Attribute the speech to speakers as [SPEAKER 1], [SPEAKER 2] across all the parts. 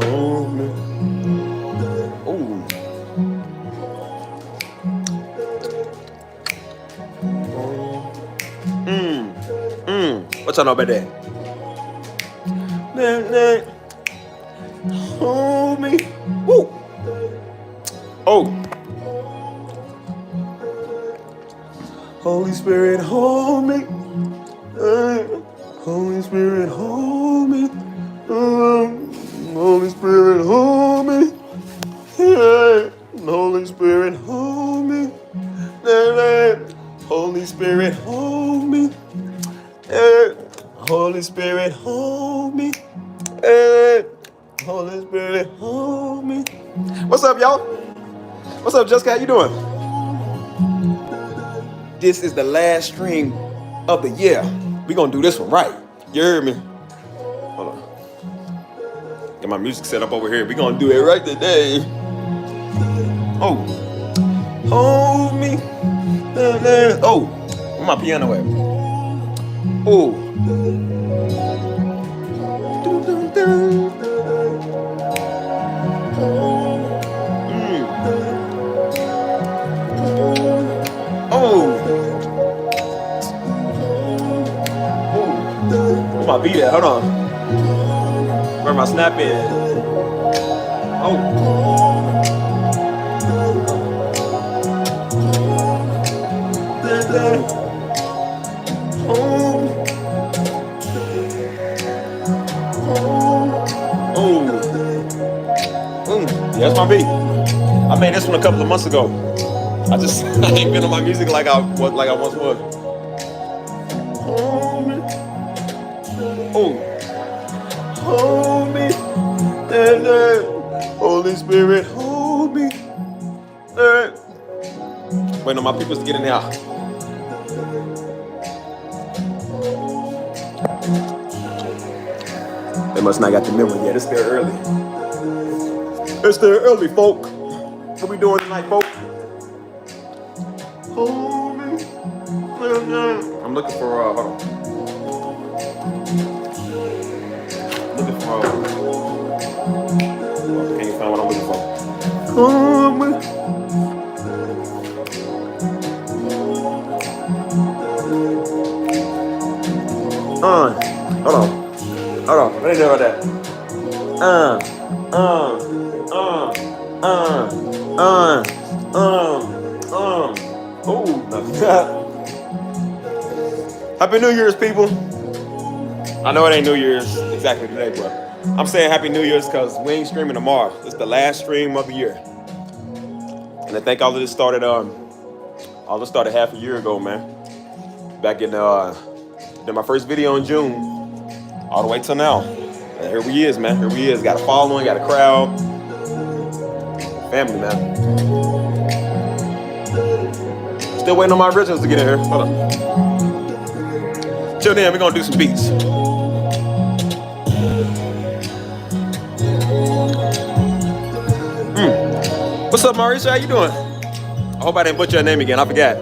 [SPEAKER 1] Hold me. Ooh. What y'all know about that? Hold me. Woo. Oh. Holy Spirit, hold me. Holy Spirit, hold me. Holy Spirit, hold me. Holy Spirit, hold me. Holy Spirit, hold me. Holy Spirit, hold me. Holy Spirit, hold me. What's up, y'all? What's up, Jessica? How you doing? This is the last stream of the year. We gonna do this one right. You heard me? Hold on. Get my music set up over here. We gonna do it right today. Oh. Hold me. Oh. Where my piano at? Oh. Oh. Where my beat at? Hold on. Where my snap at? Oh. Yeah, that's my beat. I made this one a couple of months ago. I ain't been on my music like I once was. Hold me. Oh. Hold me. Holy Spirit, hold me. Waiting on my people to get in there. They must not got the memo yet. It's still early. It's still early, folk. What we doing tonight, folk? Hold me. I'm looking for, hold on. Looking for, can't find what I'm looking for. Hold me. Hold on. What did you do about that? Happy New Year's, people. I know it ain't New Year's exactly today, but I'm saying Happy New Year's because we ain't streaming tomorrow. It's the last stream of the year. And I think all this started half a year ago, man. Back in did my first video in June, all the way till now. And here we is, man. Here we is. Got a following, got a crowd. Family, man. Still waiting on my originals to get in here. Hold on. Till then, we're gonna do some beats. What's up, Mauricio? How you doing? I hope I didn't butcher your name again. I forgot.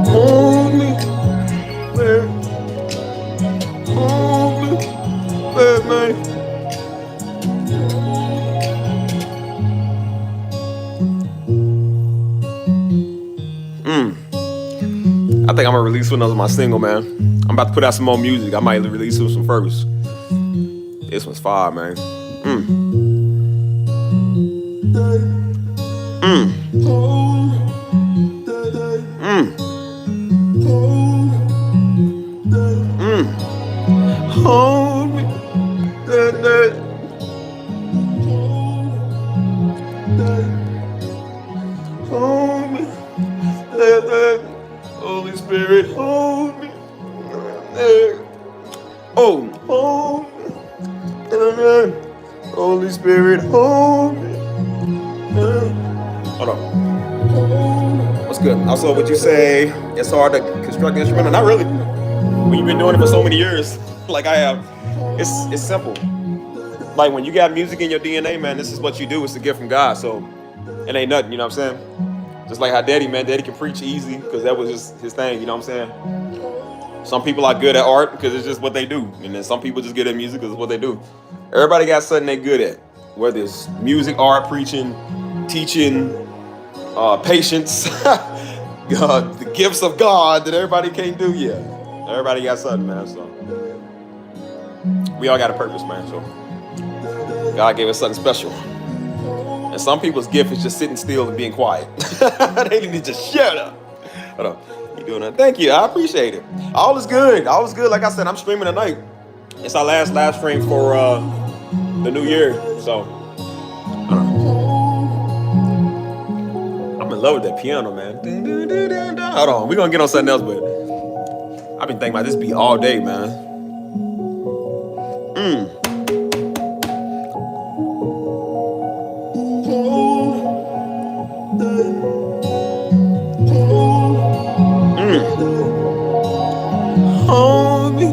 [SPEAKER 1] Hold me, man. I think I'm gonna release one of my single, man. I'm about to put out some more music. I might release this one first. This one's fire, man. Hold me. Hold me. Holy Spirit, hold me. Oh, hold me. Holy Spirit, hold me. Hold on. What's good? Also, would you say it's hard to construct an instrument? Not really. When you've been doing it for so many years, like I have, it's simple. Like when you got music in your DNA, man, this is what you do. It's a gift from God. So it ain't nothing, you know what I'm saying? Just like how Daddy, man, Daddy can preach easy because that was just his thing, you know what I'm saying? Some people are good at art because it's just what they do. And then some people just good at music because it's what they do. Everybody got something they good at. Whether it's music, art, preaching, teaching, patience, the gifts of God that everybody can't do yet. Everybody got something, man. So we all got a purpose, man. So God gave us something special. And some people's gift is just sitting still and being quiet. They need to just shut up. Hold on. You doing that? Thank you. I appreciate it. All is good. All is good. Like I said, I'm streaming tonight. It's our last live stream for the new year. So I'm in love with that piano, man. Hold on. We're going to get on something else, but I've been thinking about this beat all day, man. Hold me.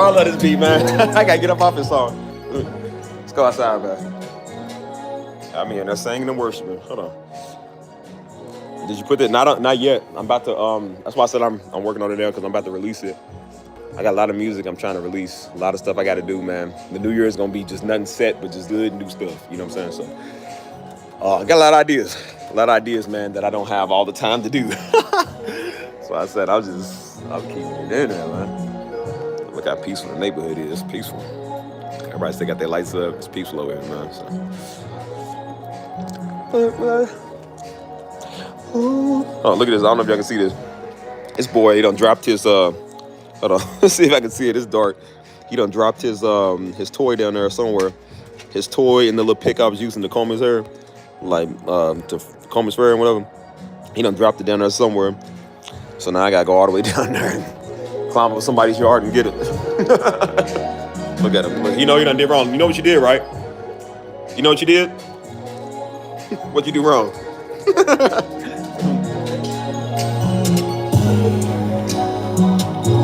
[SPEAKER 1] I love this beat, man. I gotta get up off this song. Let's go outside, man. I mean, they're singing and worshiping. Hold on. Did you put that? Not yet. I'm about to. That's why I said I'm working on it now because I'm about to release it. I got a lot of music I'm trying to release. A lot of stuff I got to do, man. The new year is gonna be just nothing set, but just good new stuff. You know what I'm saying? So, I got a lot of ideas. A lot of ideas, man, that I don't have all the time to do. So I said I'll keep it in there, man. Look how peaceful the neighborhood is. It's peaceful. Everybody still got their lights up. It's peaceful over here, man. So. Oh, look at this. I don't know if y'all can see this. This boy, he done dropped his, hold on. Let's see if I can see it. It's dark. He done dropped his toy down there somewhere. His toy and the little pick I was using to comb his hair. Like, to comb his hair and whatever. He done dropped it down there somewhere. So now I gotta go all the way down there and climb up somebody's yard and get it. Look at him. Look, you know you done did wrong. You know what you did, right? You know what you did? What'd you do wrong?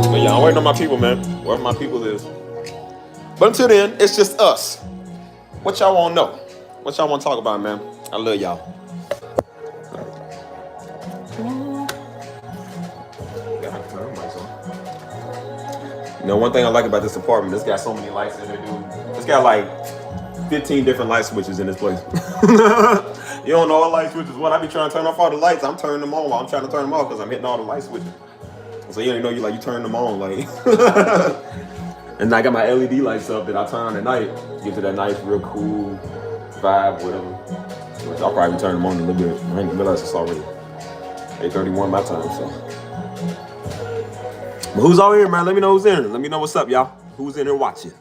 [SPEAKER 1] But yeah, I'm waiting on my people, man. Wherever my people is. But until then, it's just us. What y'all want to know? What y'all want to talk about, man? I love y'all. You know, one thing I like about this apartment, it's got so many lights in there, dude. It's got like 15 different light switches in this place. You don't know all light switches. What I be trying to turn off all the lights, I'm turning them on while I'm trying to turn them off because I'm hitting all the light switches. So you don't know you turn them on, like. And I got my LED lights up that I turn on at night. Get to that nice, real cool vibe, whatever. Which I'll probably turn them on in a little bit. I didn't realize it's already 8:31 my time, so. But who's all here, man? Let me know who's in here. Let me know what's up, y'all. Who's in here watching?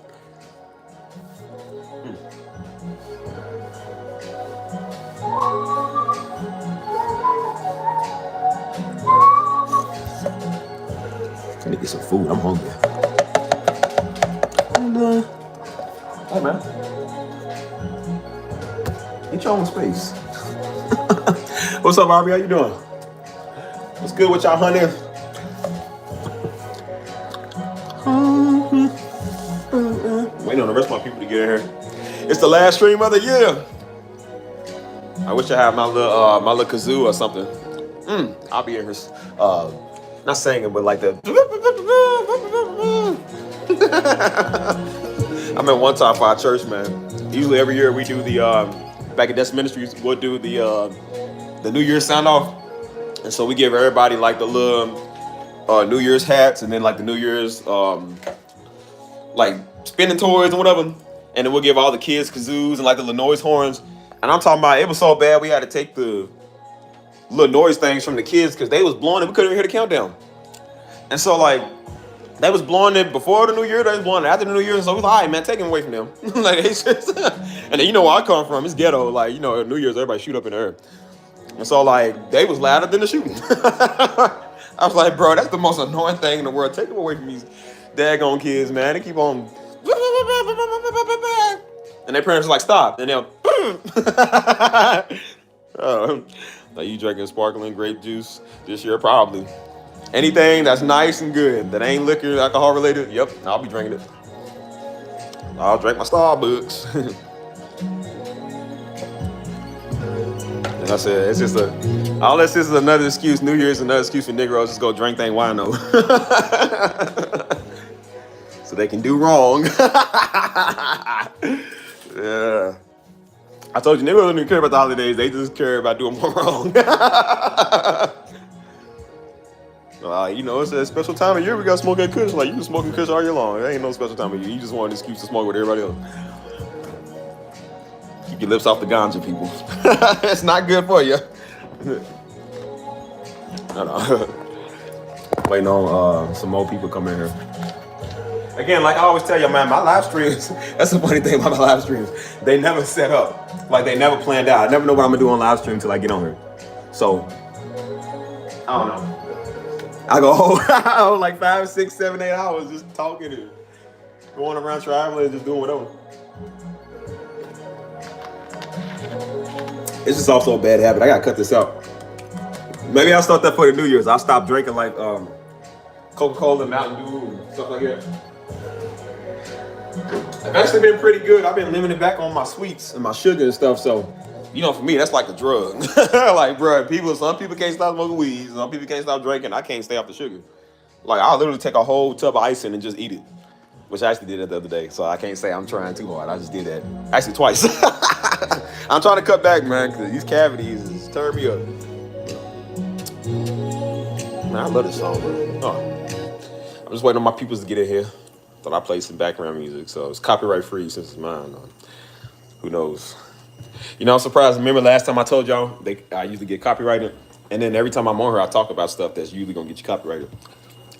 [SPEAKER 1] I need to get some food. I'm hungry. Hey, man. Get your own space. What's up, Bobby? How you doing? What's good with y'all, honey? Waiting on the rest of my people to get in here. It's the last stream of the year. I wish I had my little kazoo or something. I'll be in here. Not singing, but like the. I mean, one time for our church, man. Usually every year we do the back at Desk Ministries, we'll do the New Year's sign off, and so we give everybody like the little New Year's hats, and then like the New Year's like spinning toys and whatever. And then we'll give all the kids kazoos and like the little noise horns. And I'm talking about, it was so bad we had to take the little noise things from the kids because they was blowing it. We couldn't even hear the countdown. And so like, they was blowing it before the New Year, they was blowing it after the New Year. So we was like, all right, man, take him away from them. Like, they just, and then you know where I come from, it's ghetto. Like, you know, New Year's, everybody shoot up in the air. And so like, they was louder than the shooting. I was like, bro, that's the most annoying thing in the world. Take them away from these daggone kids, man. They keep on, and their parents are like, stop. And they'll, like, you drinking sparkling grape juice this year? Probably. Anything that's nice and good, that ain't liquor, alcohol related, yep, I'll be drinking it. I'll drink my Starbucks. And I said, it's just unless this is another excuse, New Year's another excuse for Negroes, just go drink thing wino. So they can do wrong. Yeah. I told you, Negroes don't even care about the holidays, they just care about doing more wrong. You know, it's a special time of year. We got smoking kush. Like, you can smoking kush all year long. There ain't no special time of year. You just want an excuse to smoke with everybody else. Keep your lips off the ganja, people. It's not good for you. I know. Waiting on some more people come in here. Again, like I always tell you, man, my live streams. That's the funny thing about my live streams. They never set up. Like, they never planned out. I never know what I'm gonna do on live stream until I get on here. So, I don't know. I go like 5, 6, 7, 8 hours just talking and going around traveling and just doing whatever. It's just also a bad habit. I gotta cut this out. Maybe I'll start that for the New Year's. I'll stop drinking like Coca-Cola and Mountain Dew and stuff like that. I've actually been pretty good. I've been limiting back on my sweets and my sugar and stuff. So, you know, for me, that's like a drug. Like, bro, some people can't stop smoking weed. Some people can't stop drinking. I can't stay off the sugar. Like, I'll literally take a whole tub of icing and just eat it, which I actually did it the other day. So I can't say I'm trying too hard. I just did that. Actually, twice. I'm trying to cut back, man, because these cavities is tearing me up. Man, I love this song, bro. Oh. I'm just waiting on my peoples to get in here. Thought I played some background music, so it's copyright free since it's mine. Who knows? You know, I'm surprised. Remember last time I told y'all I usually get copyrighted, and then every time I'm on here, I talk about stuff that's usually gonna get you copyrighted.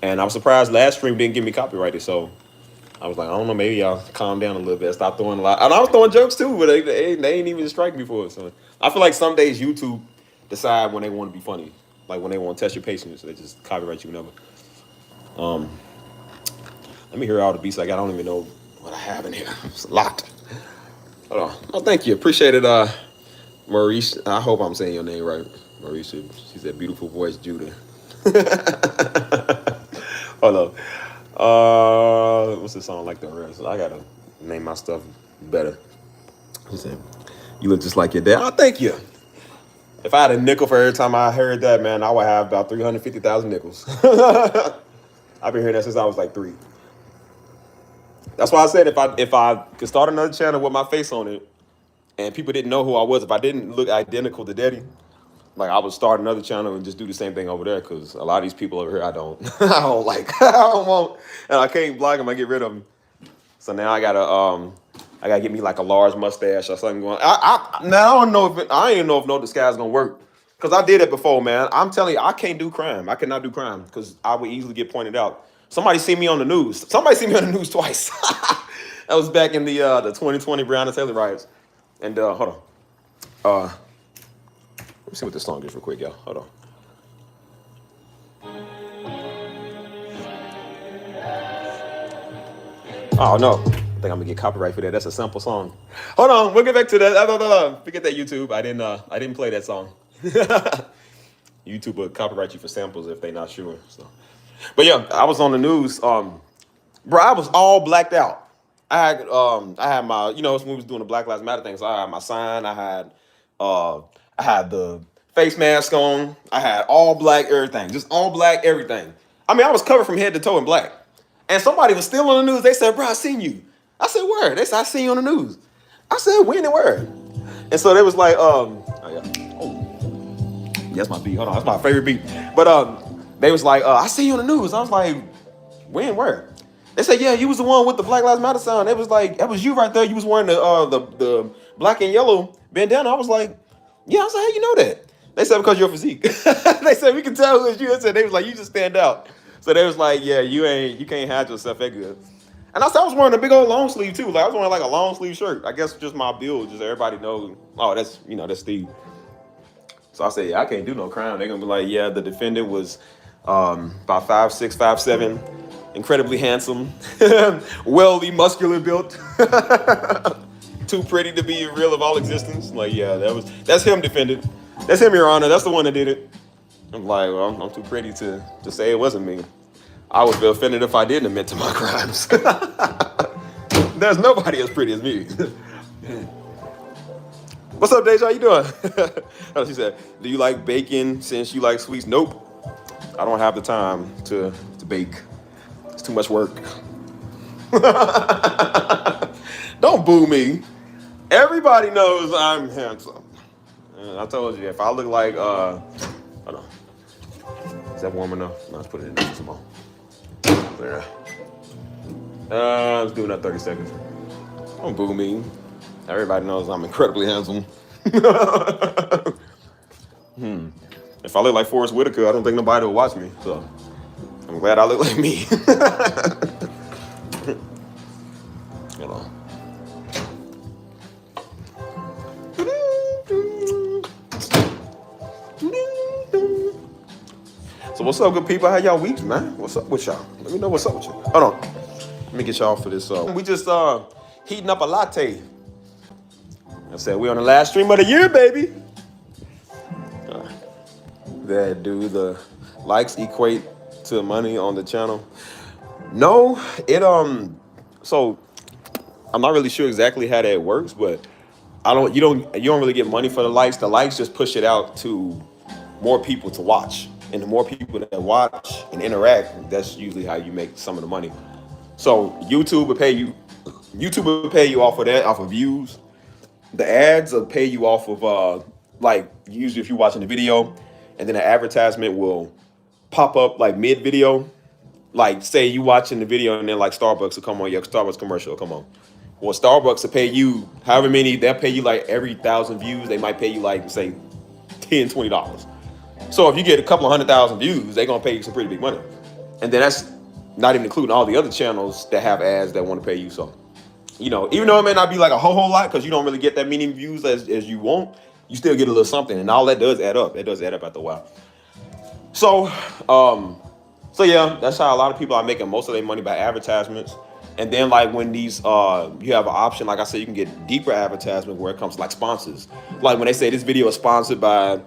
[SPEAKER 1] And I'm surprised last stream didn't get me copyrighted, so I was like, I don't know, maybe y'all calm down a little bit, stop throwing a lot. And I was throwing jokes too, but they ain't even strike me for it. So I feel like some days YouTube decide when they want to be funny, like when they want to test your patience, so they just copyright you whenever. Let me hear all the beats I got. I don't even know what I have in here. It's a lot. Hold on. Oh, thank you. Appreciate it, Maurice. I hope I'm saying your name right. Maurice. She's that beautiful voice, Judah. Hold on. What's the song like the rest? I gotta name my stuff better. He said, you look just like your dad. Oh, thank you. If I had a nickel for every time I heard that, man, I would have about 350,000 nickels. I've been hearing that since I was like 3. That's why I said if I could start another channel with my face on it and people didn't know who I was, if I didn't look identical to Daddy, like I would start another channel and just do the same thing over there, because a lot of these people over here I don't like. I don't want, and I can't block them, I get rid of them. So now I gotta get me like a large mustache or something going. Now I don't know if I ain't know if no disguise gonna work, because I did it before, man. I'm telling you, I can't do crime. I cannot do crime because I would easily get pointed out. Somebody see me on the news. Somebody see me on the news twice. That was back in the 2020 Breonna Taylor riots. And hold on. Let me see what this song is real quick, y'all. Hold on. Oh no, I think I'm gonna get copyright for that. That's a sample song. Hold on, we'll get back to that. Forget that, YouTube. I didn't play that song. YouTube will copyright you for samples if they're not sure. So. But yeah, I was on the news. Bro, I was all blacked out. I had my, you know, when we was doing the Black Lives Matter thing, so I had my sign, I had the face mask on, I had all black everything, just all black everything. I mean, I was covered from head to toe in black. And somebody was still on the news. They said, bro, I seen you. I said, where? They said, I seen you on the news. I said, when and where? And so they was like, that's my beat. Hold on, that's my favorite beat. But they was like, I see you on the news. I was like, when, where? They said, yeah, you was the one with the Black Lives Matter sign. It was like, that was you right there. You was wearing the black and yellow bandana. I was like, yeah. I was like, how you know that? They said, because your physique. They said, we can tell who it's you. They said, they was like, you just stand out. So they was like, yeah, you can't hide yourself that good. And I said, I was wearing a big old long sleeve too. Like I was wearing like a long sleeve shirt. I guess just my build, just everybody knows, oh, that's Steve. So I said, yeah, I can't do no crime. They're gonna be like, yeah, the defendant was about 5'6", 5'7", incredibly handsome, wealthy, muscular built, too pretty to be real of all existence. Like, yeah, that's him, defendant. That's him, Your Honor. That's the one that did it. I'm like, well, I'm too pretty to say it wasn't me. I would be offended if I didn't admit to my crimes. There's nobody as pretty as me. What's up, Deja? How you doing? She said, do you like bacon since you like sweets? Nope. I don't have the time to bake. It's too much work. Don't boo me. Everybody knows I'm handsome. I told you, if I look like, hold on. Is that warm enough? No, let's put it in there for some more. There. Let's do another 30 seconds. Don't boo me. Everybody knows I'm incredibly handsome. If I look like Forrest Whitaker, I don't think nobody will watch me. So I'm glad I look like me. Hold on. So what's up, good people? How y'all weeks, man? What's up with y'all? Let me know what's up with you. Hold on. Let me get y'all for this. We just heating up a latte. I said we on the last stream of the year, baby. That do the likes equate to money on the channel? No, it so I'm not really sure exactly how that works, but you don't really get money for the likes. The likes just push it out to more people to watch. And the more people that watch and interact, that's usually how you make some of the money. So YouTube will pay you off of that, off of views. The ads will pay you off of like usually if you're watching the video, and then an advertisement will pop up like mid video. Like say you watching the video and then like Starbucks will come on, your Starbucks commercial will come on. Well, Starbucks will pay you however many, they'll pay you like every 1,000 views, they might pay you like say $10, $20. So if you get a couple of 100,000 views, they're gonna pay you some pretty big money. And then that's not even including all the other channels that have ads that want to pay you. So, even though it may not be like a whole lot because you don't really get that many views as you want, you still get a little something, and all that does add up. It does add up after a while. So, yeah, that's how a lot of people are making most of their money by advertisements. And then like when these, you have an option, like I said, you can get deeper advertisement where it comes to like sponsors. Like when they say this video is sponsored by,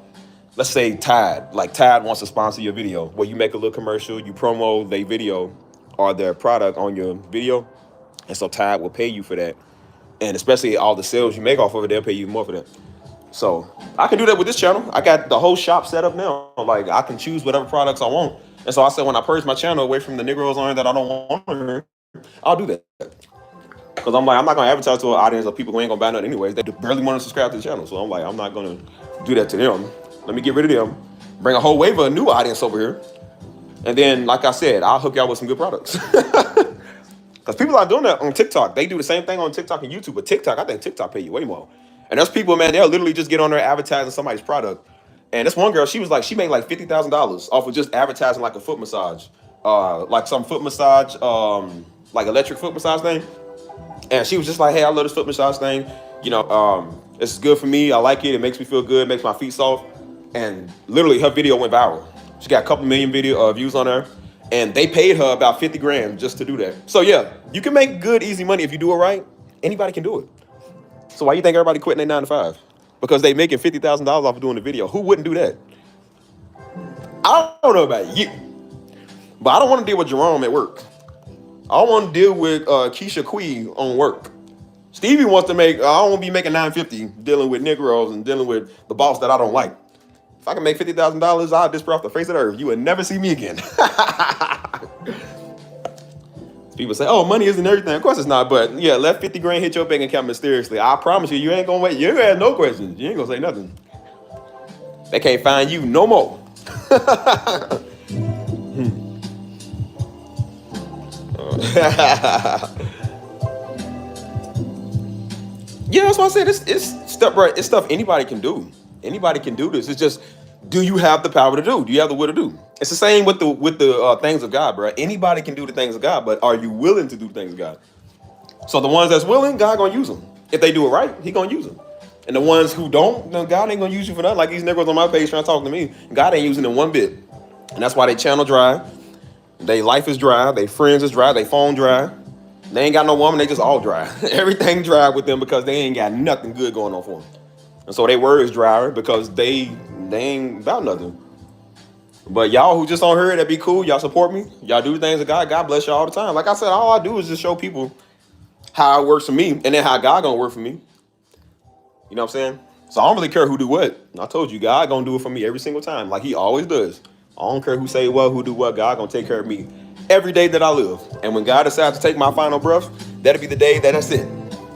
[SPEAKER 1] let's say Tide. Like Tide wants to sponsor your video, where you make a little commercial, you promo their video or their product on your video, and so Tide will pay you for that. And especially all the sales you make off of it, they'll pay you more for that. So I can do that with this channel. I got the whole shop set up now. Like I can choose whatever products I want. And so I said when I purge my channel away from the Negroes on that I don't want on here, I'll do that. Because I'm like, I'm not going to advertise to an audience of people who ain't going to buy nothing anyways. They barely want to subscribe to the channel. So I'm like, I'm not going to do that to them. Let me get rid of them. Bring a whole wave of a new audience over here. And then, like I said, I'll hook y'all with some good products. Because people are doing that on TikTok. They do the same thing on TikTok and YouTube. But TikTok, I think TikTok pay you way more. And there's people, man, they'll literally just get on there advertising somebody's product. And this one girl, she was like, she made like $50,000 off of just advertising like a foot massage. Like some foot massage, like electric foot massage thing. And she was just like, hey, I love this foot massage thing. It's good for me. I like it. It makes me feel good. It makes my feet soft. And literally her video went viral. She got a couple million views on her. And they paid her about 50 grand just to do that. So yeah, you can make good, easy money if you do it right. Anybody can do it. So why you think everybody quitting their 9 to 5? Because they making $50,000 off of doing the video. Who wouldn't do that? I don't know about you, but I don't want to deal with Jerome at work. I want to deal with Keisha Quee on work. Stevie wants to make, I don't want to be making $950 dealing with Negroes and dealing with the boss that I don't like. If I can make $50,000, I'll disappear off the face of the earth. You would never see me again. People say, oh, money isn't everything. Of course it's not, but yeah, let 50 grand hit your bank account mysteriously. I promise you, you ain't gonna wait. You ain't gonna have no questions. You ain't gonna say nothing. They can't find you no more. Yeah, that's why I said it's stuff, right? It's stuff anybody can do. Anybody can do this. It's just, do you have the power to do? Do you have the will to do? It's the same with the things of God, bro. Anybody can do the things of God, but are you willing to do the things of God? So the ones that's willing, God gonna use them. If they do it right, He gonna use them. And the ones who don't, then God ain't gonna use you for nothing. Like these niggas on my page trying to talk to me, God ain't using them one bit. And that's why they channel dry. They life is dry. They friends is dry. They phone dry. They ain't got no woman. They just all dry. Everything dry with them because they ain't got nothing good going on for them. And so their word is drier because they ain't about nothing. But y'all who just on here, that be cool. Y'all support me. Y'all do things of God. God bless y'all all the time. Like I said, all I do is just show people how it works for me and then how God gonna work for me. You know what I'm saying? So I don't really care who do what. I told you, God gonna do it for me every single time, like He always does. I don't care who say what, who do what. God gonna take care of me every day that I live. And when God decides to take my final breath, that'll be the day that that's it.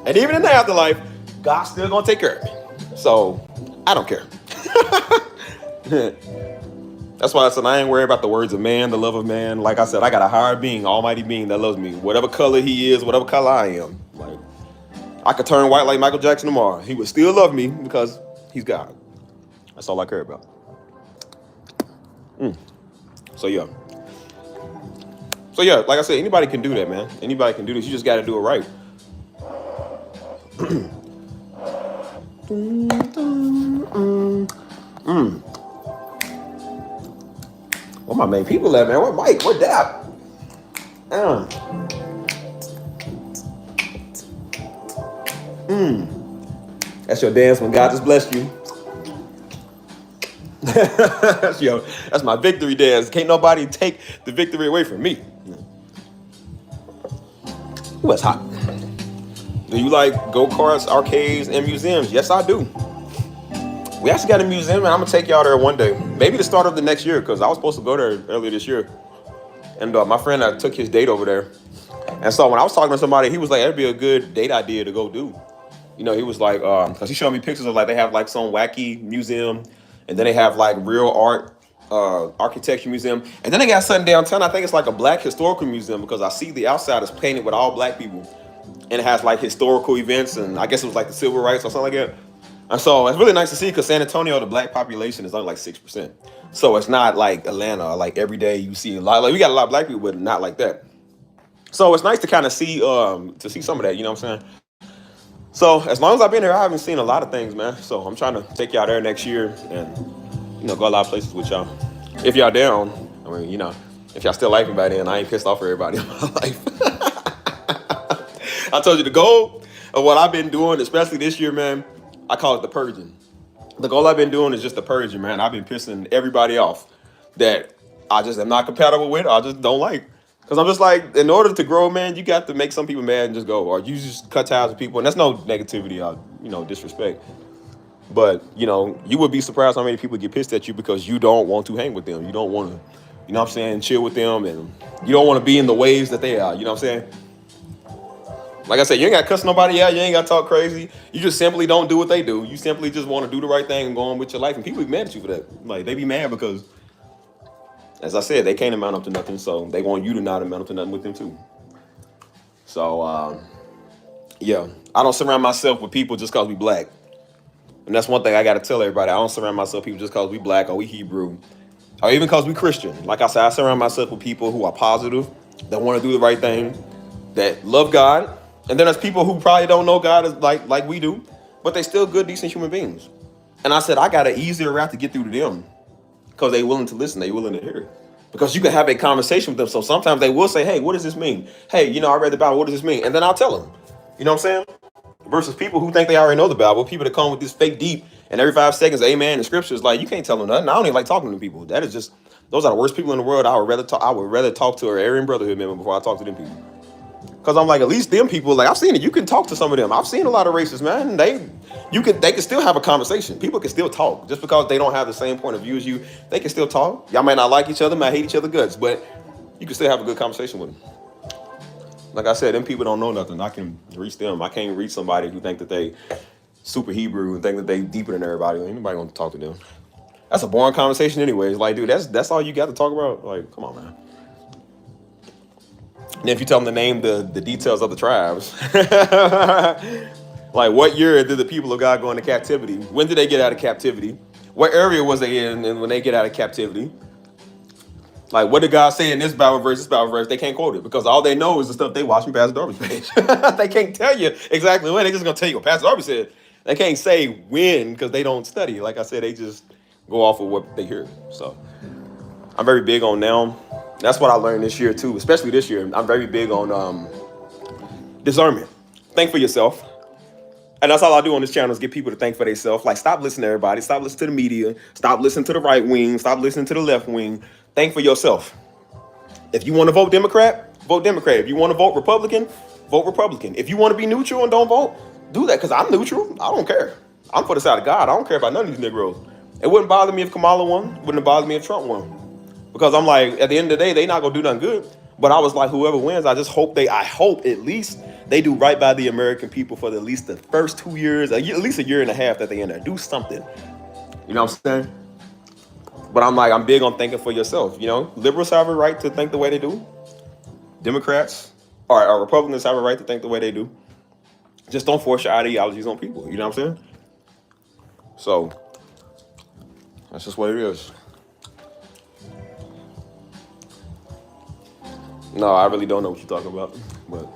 [SPEAKER 1] And even in the afterlife, God's still gonna take care of me. So I don't care. That's why I said I ain't worried about the words of man, the love of man. Like I said, I got a higher being, almighty being that loves me. Whatever color He is, whatever color I am. Like, I could turn white like Michael Jackson tomorrow. He would still love me because He's God. That's all I care about. So yeah. Like I said, anybody can do that, man. Anybody can do this. You just got to do it right. Where my main people at, man? Where Mike? Where Dap? That's your dance when God just blessed you. That's my victory dance. Can't nobody take the victory away from me. Ooh, that's hot. Do you like go-karts, arcades, and museums? Yes, I do. We actually got a museum, and I'm going to take y'all there one day. Maybe the start of the next year, because I was supposed to go there earlier this year. And my friend, I took his date over there. And so when I was talking to somebody, he was like, that'd be a good date idea to go do. You know, he was like, because he showed me pictures of like, they have like some wacky museum. And then they have like real art, architecture museum. And then they got something downtown. I think it's like a black historical museum because I see the outside is painted with all black people. And it has like historical events. And I guess it was like the civil rights or something like that. And so it's really nice to see because San Antonio, the black population is only like 6%. So it's not like Atlanta, like every day you see a lot. Like we got a lot of black people, but not like that. So it's nice to kind of see some of that, you know what I'm saying? So as long as I've been here, I haven't seen a lot of things, man. So I'm trying to take y'all there next year and, go a lot of places with y'all. If y'all down, I mean, if y'all still like me by then, I ain't pissed off for everybody in my life. I told you the goal of what I've been doing, especially this year, man, I call it the purging. The goal I've been doing is just the purging, man. I've been pissing everybody off that I just am not compatible with, I just don't like. Because I'm just like, in order to grow, man, you got to make some people mad and just go, or you just cut ties with people. And that's no negativity or, disrespect. But, you would be surprised how many people get pissed at you because you don't want to hang with them. You don't want to, you know what I'm saying, chill with them. And you don't want to be in the waves that they are, you know what I'm saying? Like I said, you ain't got to cuss nobody out. You ain't got to talk crazy. You just simply don't do what they do. You simply just want to do the right thing and go on with your life. And people be mad at you for that. Like, they be mad because, as I said, they can't amount up to nothing. So they want you to not amount up to nothing with them too. So, yeah, I don't surround myself with people just because we black. And that's one thing I got to tell everybody. I don't surround myself with people just because we black or we Hebrew or even because we Christian. Like I said, I surround myself with people who are positive, that want to do the right thing, that love God. And then there's people who probably don't know God as like we do, but they still good, decent human beings. And I said, I got an easier route to get through to them because they willing to listen. They willing to hear it. Because you can have a conversation with them. So sometimes they will say, hey, what does this mean? Hey, I read the Bible. What does this mean? And then I'll tell them. You know what I'm saying? Versus people who think they already know the Bible, people that come with this fake deep and every 5 seconds, amen, and scriptures, like you can't tell them nothing. I don't even like talking to people. That is just, those are the worst people in the world. I would rather talk to an Aryan Brotherhood member before I talk to them people. Because I'm like, at least them people, like I've seen it. You can talk to some of them. I've seen a lot of racists, man. They can still have a conversation. People can still talk. Just because they don't have the same point of view as you, they can still talk. Y'all might not like each other, might hate each other guts, but you can still have a good conversation with them. Like I said, them people don't know nothing. I can reach them. I can't reach somebody who think that they super Hebrew and think that they deeper than everybody. Anybody gonna talk to them? That's a boring conversation anyways. Like, dude, that's all you got to talk about? Like, come on, man. And if you tell them to name the details of the tribes, like what year did the people of God go into captivity? When did they get out of captivity? What area was they in and when they get out of captivity? Like, what did God say in this Bible verse, this Bible verse? They can't quote it because all they know is the stuff they watch from Pastor Darby's page. They can't tell you exactly when. They're just going to tell you what Pastor Darby said. They can't say when because they don't study. Like I said, they just go off of what they hear. So I'm very big on now. That's what I learned this year, too, especially this year. I'm very big on discernment. Think for yourself. And that's all I do on this channel is get people to think for themselves. Like, stop listening to everybody. Stop listening to the media. Stop listening to the right wing. Stop listening to the left wing. Think for yourself. If you want to vote Democrat, vote Democrat. If you want to vote Republican, vote Republican. If you want to be neutral and don't vote, do that because I'm neutral. I don't care. I'm for the side of God. I don't care about none of these Negroes. It wouldn't bother me if Kamala won. Wouldn't have bothered me if Trump won. Because I'm like, at the end of the day, they not going to do nothing good. But I was like, whoever wins, I hope at least they do right by the American people for at least the first 2 years, at least a year and a half that they in there. Do something. You know what I'm saying? But I'm like, I'm big on thinking for yourself. You know, liberals have a right to think the way they do. Democrats or Republicans have a right to think the way they do. Just don't force your ideologies on people. You know what I'm saying? So that's just what it is. No, I really don't know what you're talking about. But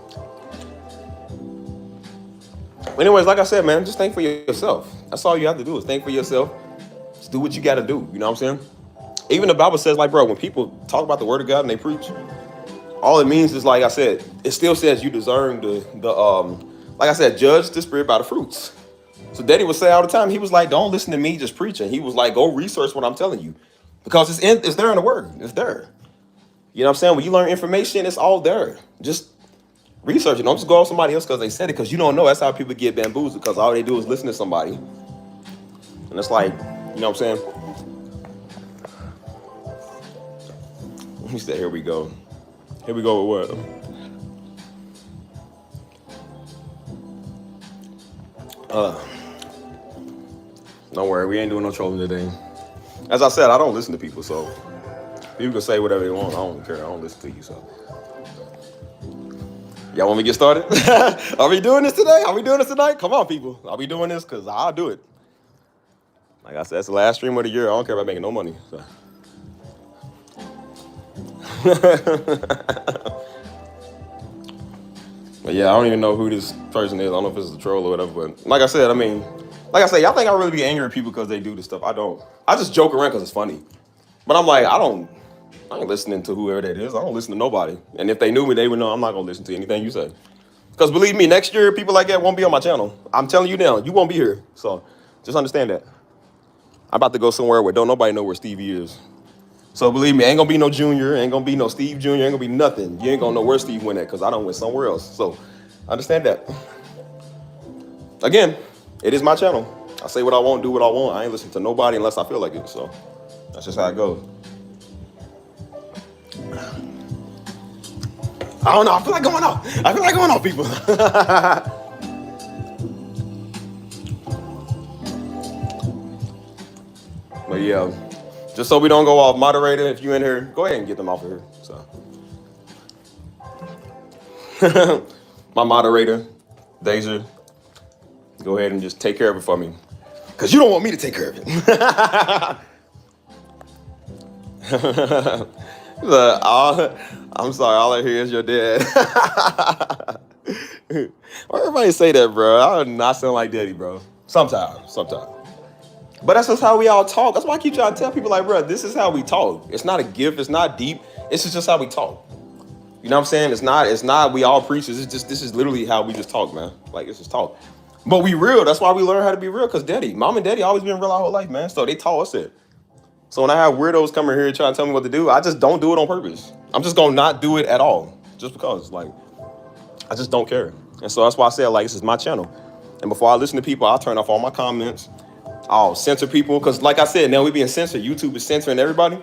[SPEAKER 1] anyways, like I said, man, just think for yourself. That's all you have to do is think for yourself. Just do what you got to do. You know what I'm saying? Even the Bible says, like, bro, when people talk about the word of God and they preach, all it means is, like I said, it still says you discern like I said, judge the spirit by the fruits. So Daddy would say all the time, he was like, don't listen to me just preaching. He was like, go research what I'm telling you. Because it's there in the word. It's there. You know what I'm saying? When you learn information, it's all there. Just research it. Don't just go off somebody else because they said it, because you don't know. That's how people get bamboozled, because all they do is listen to somebody. And it's like, you know what I'm saying? He said, here we go. Here we go with what? Don't worry, we ain't doing no trolling today. As I said, I don't listen to people, so people can say whatever they want. I don't care. I don't listen to you, so. Y'all want me to get started? Are we doing this today? Are we doing this tonight? Come on, people. Are we doing this? Because I'll do it. Like I said, that's the last stream of the year. I don't care about making no money. So. But yeah, I don't even know who this person is. I don't know if it's a troll or whatever. But like I said, y'all think I really be angry at people because they do this stuff. I don't. I just joke around because it's funny. But I'm like, I ain't listening to whoever that is. I don't listen to nobody. And if they knew me, they would know I'm not going to listen to anything you say. Because believe me, next year, people like that won't be on my channel. I'm telling you now, you won't be here. So just understand that. I'm about to go somewhere where don't nobody know where Stevie is. So believe me, ain't going to be no Junior, ain't going to be no Steve Jr., ain't going to be nothing. You ain't going to know where Steve went at because I done went somewhere else. So understand that. Again, it is my channel. I say what I want, do what I want. I ain't listening to nobody unless I feel like it. So that's just how it goes. I don't know. I feel like going off, people. But yeah, just so we don't go off, moderator, if you in here, go ahead and get them off of here. So, my moderator, Deja, go ahead and just take care of it for me, because you don't want me to take care of it. I'm sorry, all I hear is your dad. Why everybody say that, bro? I do not sound like daddy, bro. Sometimes. But that's just how we all talk. That's why I keep trying to tell people, like, bro, this is how we talk. It's not a gift. It's not deep. It's just how we talk. You know what I'm saying? It's not we all preachers. This is literally how we just talk, man. Like, it's just talk. But we real. That's why we learn how to be real, because mom and daddy always been real our whole life, man. So they taught us it. So when I have weirdos coming here trying to tell me what to do, I just don't do it on purpose. I'm just going to not do it at all. Just because, like, I just don't care. And so that's why I said, like, this is my channel. And before I listen to people, I'll turn off all my comments. I'll censor people. Because like I said, now we being censored. YouTube is censoring everybody.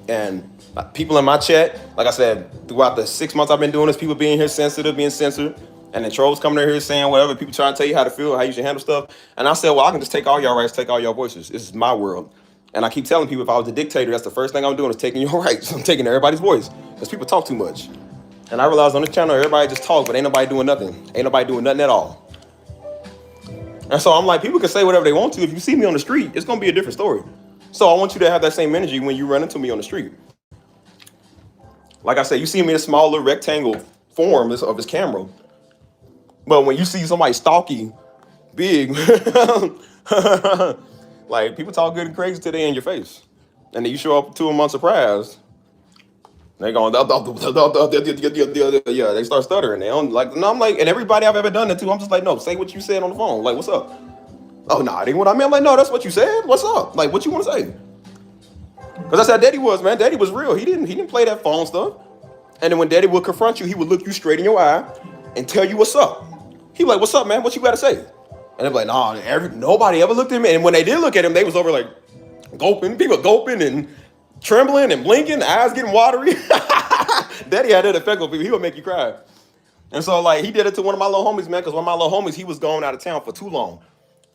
[SPEAKER 1] And people in my chat, like I said, throughout the 6 months I've been doing this, people being here sensitive, being censored. And then trolls coming in here saying whatever. People trying to tell you how to feel, how you should handle stuff. And I said, well, I can just take all y'all rights, take all y'all voices. This is my world. And I keep telling people, if I was a dictator, that's the first thing I'm doing is taking your rights. I'm taking everybody's voice because people talk too much. And I realized on this channel, everybody just talk, but ain't nobody doing nothing. Ain't nobody doing nothing at all. And so I'm like, people can say whatever they want to. If you see me on the street, it's going to be a different story. So I want you to have that same energy when you run into me on the street. Like I said, you see me in a small little rectangle form of this camera. But when you see somebody stalky, big, like people talk good and crazy till they in your face. And then you show up to them unsurprised. They going, yeah, they start stuttering. They don't like, no, I'm like, and everybody I've ever done that to, I'm just like, no, say what you said on the phone. Like, what's up? Oh, nah, that ain't what I meant. I'm like, no, that's what you said. What's up? Like, what you want to say? Because that's how Daddy was, man. Daddy was real. He didn't play that phone stuff. And then when Daddy would confront you, he would look you straight in your eye and tell you what's up. He was like, what's up, man? What you got to say? And they'd be like, nah, nobody ever looked at me. And when they did look at him, they was over like gulping. People gulping and trembling and blinking, eyes getting watery. Daddy had that effect on people. He would make you cry. And so, like, he did it to one of my little homies, man, because one of my little homies, he was going out of town for too long.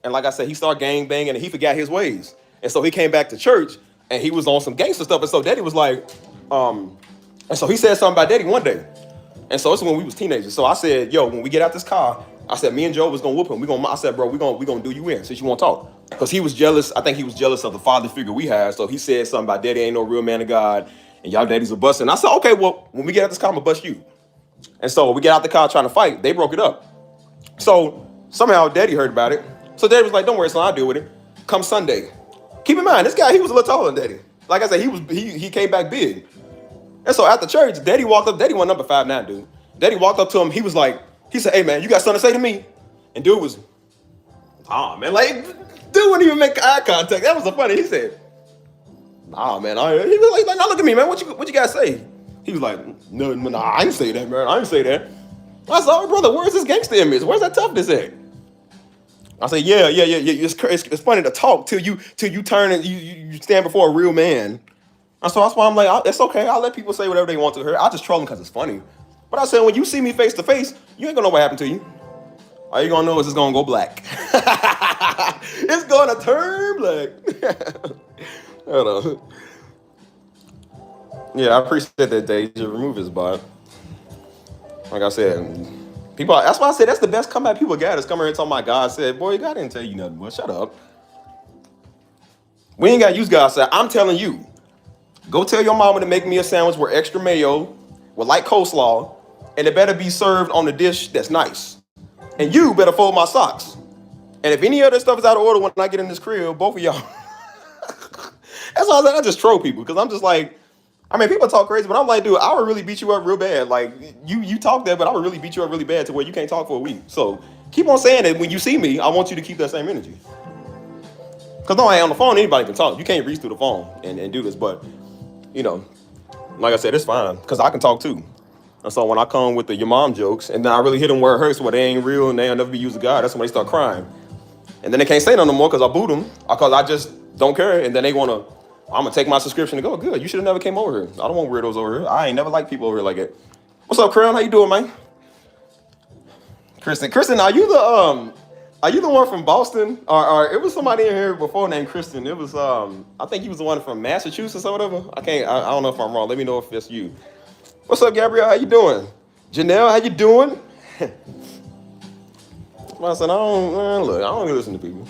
[SPEAKER 1] And like I said, he started gang banging and he forgot his ways. And so he came back to church and he was on some gangster stuff. And so Daddy was like, and so he said something about Daddy one day. And so this is when we was teenagers. So I said, yo, when we get out this car, I said, me and Joe was going to whoop him. I said, bro, we gonna do you in since you want to talk. Because he was jealous. I think he was jealous of the father figure we had. So he said something about Daddy ain't no real man of God. And y'all daddies are busting. I said, okay, well, when we get out this car, I'm going to bust you. And so we get out the car trying to fight. They broke it up. So somehow Daddy heard about it. So Daddy was like, don't worry, son, I'll deal with it. Come Sunday. Keep in mind, this guy, he was a little taller than Daddy. Like I said, he came back big. And so after church, Daddy walked up. Daddy went number 5'9", dude. Daddy walked up to him. He said, hey, man, you got something to say to me? And dude was, oh, man, like, dude wouldn't even make eye contact. That was so funny. He said, nah, man. He was like, now look at me, man. What you got to say? He was like, no, I ain't say that, man. I ain't say that. I said, oh, brother, where's this gangster image? Where's that toughness at? I said, yeah. It's funny to talk till you turn and you stand before a real man. And so that's why I'm like, it's okay. I'll let people say whatever they want to her. I just troll them because it's funny. But I said, when you see me face to face, you ain't gonna know what happened to you. All you gonna know is it's gonna go black. It's gonna turn black. Hold on. Yeah, I appreciate that, Deja. Remove his bot. Like I said, people. That's why I said that's the best comeback people got is coming here and talking about God said, boy, God didn't tell you nothing. Boy, shut up. We ain't got to use God said. I'm telling you, go tell your mama to make me a sandwich with extra mayo, with light coleslaw, and it better be served on a dish that's nice. And you better fold my socks. And if any other stuff is out of order when I get in this crib, both of y'all. That's why I just troll people because I'm just like, I mean, people talk crazy, but I'm like, dude, I would really beat you up real bad. Like, you talk that, but I would really beat you up really bad to where you can't talk for a week. So keep on saying that when you see me, I want you to keep that same energy. Because no, I ain't on the phone, anybody can talk. You can't reach through the phone and do this. But, you know, like I said, it's fine because I can talk too. And so when I come with your mom jokes and then I really hit them where it hurts, where they ain't real and they'll never be used to God, that's when they start crying. And then they can't say nothing no more because I boot them because I just don't care. And then they want to, I'm going to take my subscription and go, good, you should have never came over here. I don't want weirdos over here. I ain't never liked people over here like that. What's up, Crown? How you doing, man? Kristen, are you the one from Boston? Or it was somebody in here before named Kristen. It was, I think he was the one from Massachusetts or whatever. I don't know if I'm wrong. Let me know if it's you. What's up, Gabrielle? How you doing? Janelle, how you doing? I said, I don't listen to people.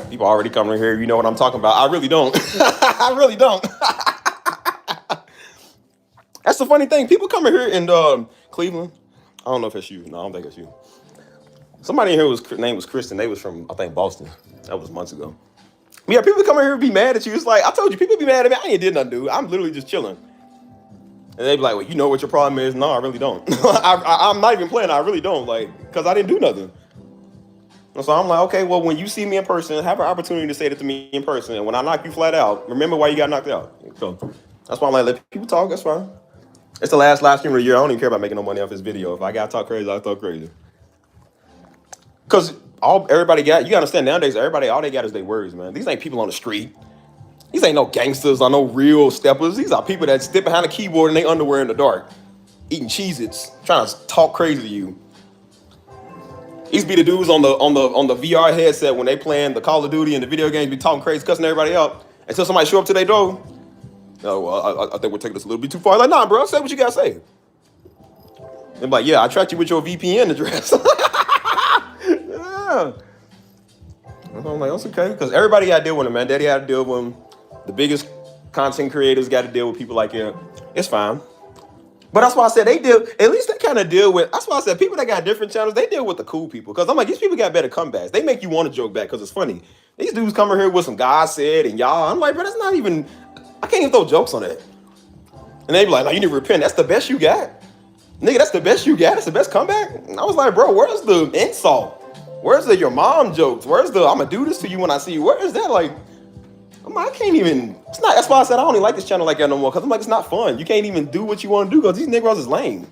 [SPEAKER 1] People already coming in here. You know what I'm talking about. I really don't. I really don't. That's the funny thing. People coming here in Cleveland. I don't know if it's you. No, I don't think it's you. Somebody in here name was Kristen. They was from, I think, Boston. That was months ago. Yeah, people come in here and be mad at you. It's like, I told you, people be mad at me. I ain't did nothing, dude. I'm literally just chilling. And they be like, well, you know what your problem is? No, I really don't. I'm not even playing. I really don't. Like, because I didn't do nothing. And so I'm like, okay, well, when you see me in person, have an opportunity to say that to me in person. And when I knock you flat out, remember why you got knocked out. So that's why I'm like, let people talk. That's fine. It's the last live stream of the year. I don't even care about making no money off this video. If I got to talk crazy, I'll talk crazy. Because everybody got, you got to understand nowadays, everybody, all they got is their words, man. These ain't people on the street. These ain't no gangsters or no real steppers. These are people that sit behind a keyboard in their underwear in the dark, eating Cheez-Its, trying to talk crazy to you. These be the dudes on the VR headset when they playing the Call of Duty and the video games, be talking crazy, cussing everybody out until somebody show up to their door. Oh, well, I think we're taking this a little bit too far. Like, nah, bro, say what you gotta say. They're like, yeah, I tracked you with your VPN address. Yeah. I'm like, that's okay, because everybody got to deal with them, man. Daddy had to deal with them. The biggest content creators got to deal with people like him. It's fine. But that's why I said they deal, at least they kind of deal with, that's why I said people that got different channels, they deal with the cool people. Because I'm like, these people got better comebacks. They make you want to joke back because it's funny. These dudes come in here with some God said and y'all. I'm like, bro, that's not even, I can't even throw jokes on that. And they be like, no, you need to repent. That's the best you got? Nigga, that's the best you got? That's the best comeback? And I was like, bro, where's the insult? Where's the your mom jokes? Where's the I'm gonna do this to you when I see you? Where is that? Like, I'm like, I can't even, it's not, that's why I said I don't even like this channel like that no more. Cause I'm like, it's not fun. You can't even do what you want to do because these niggas is lame.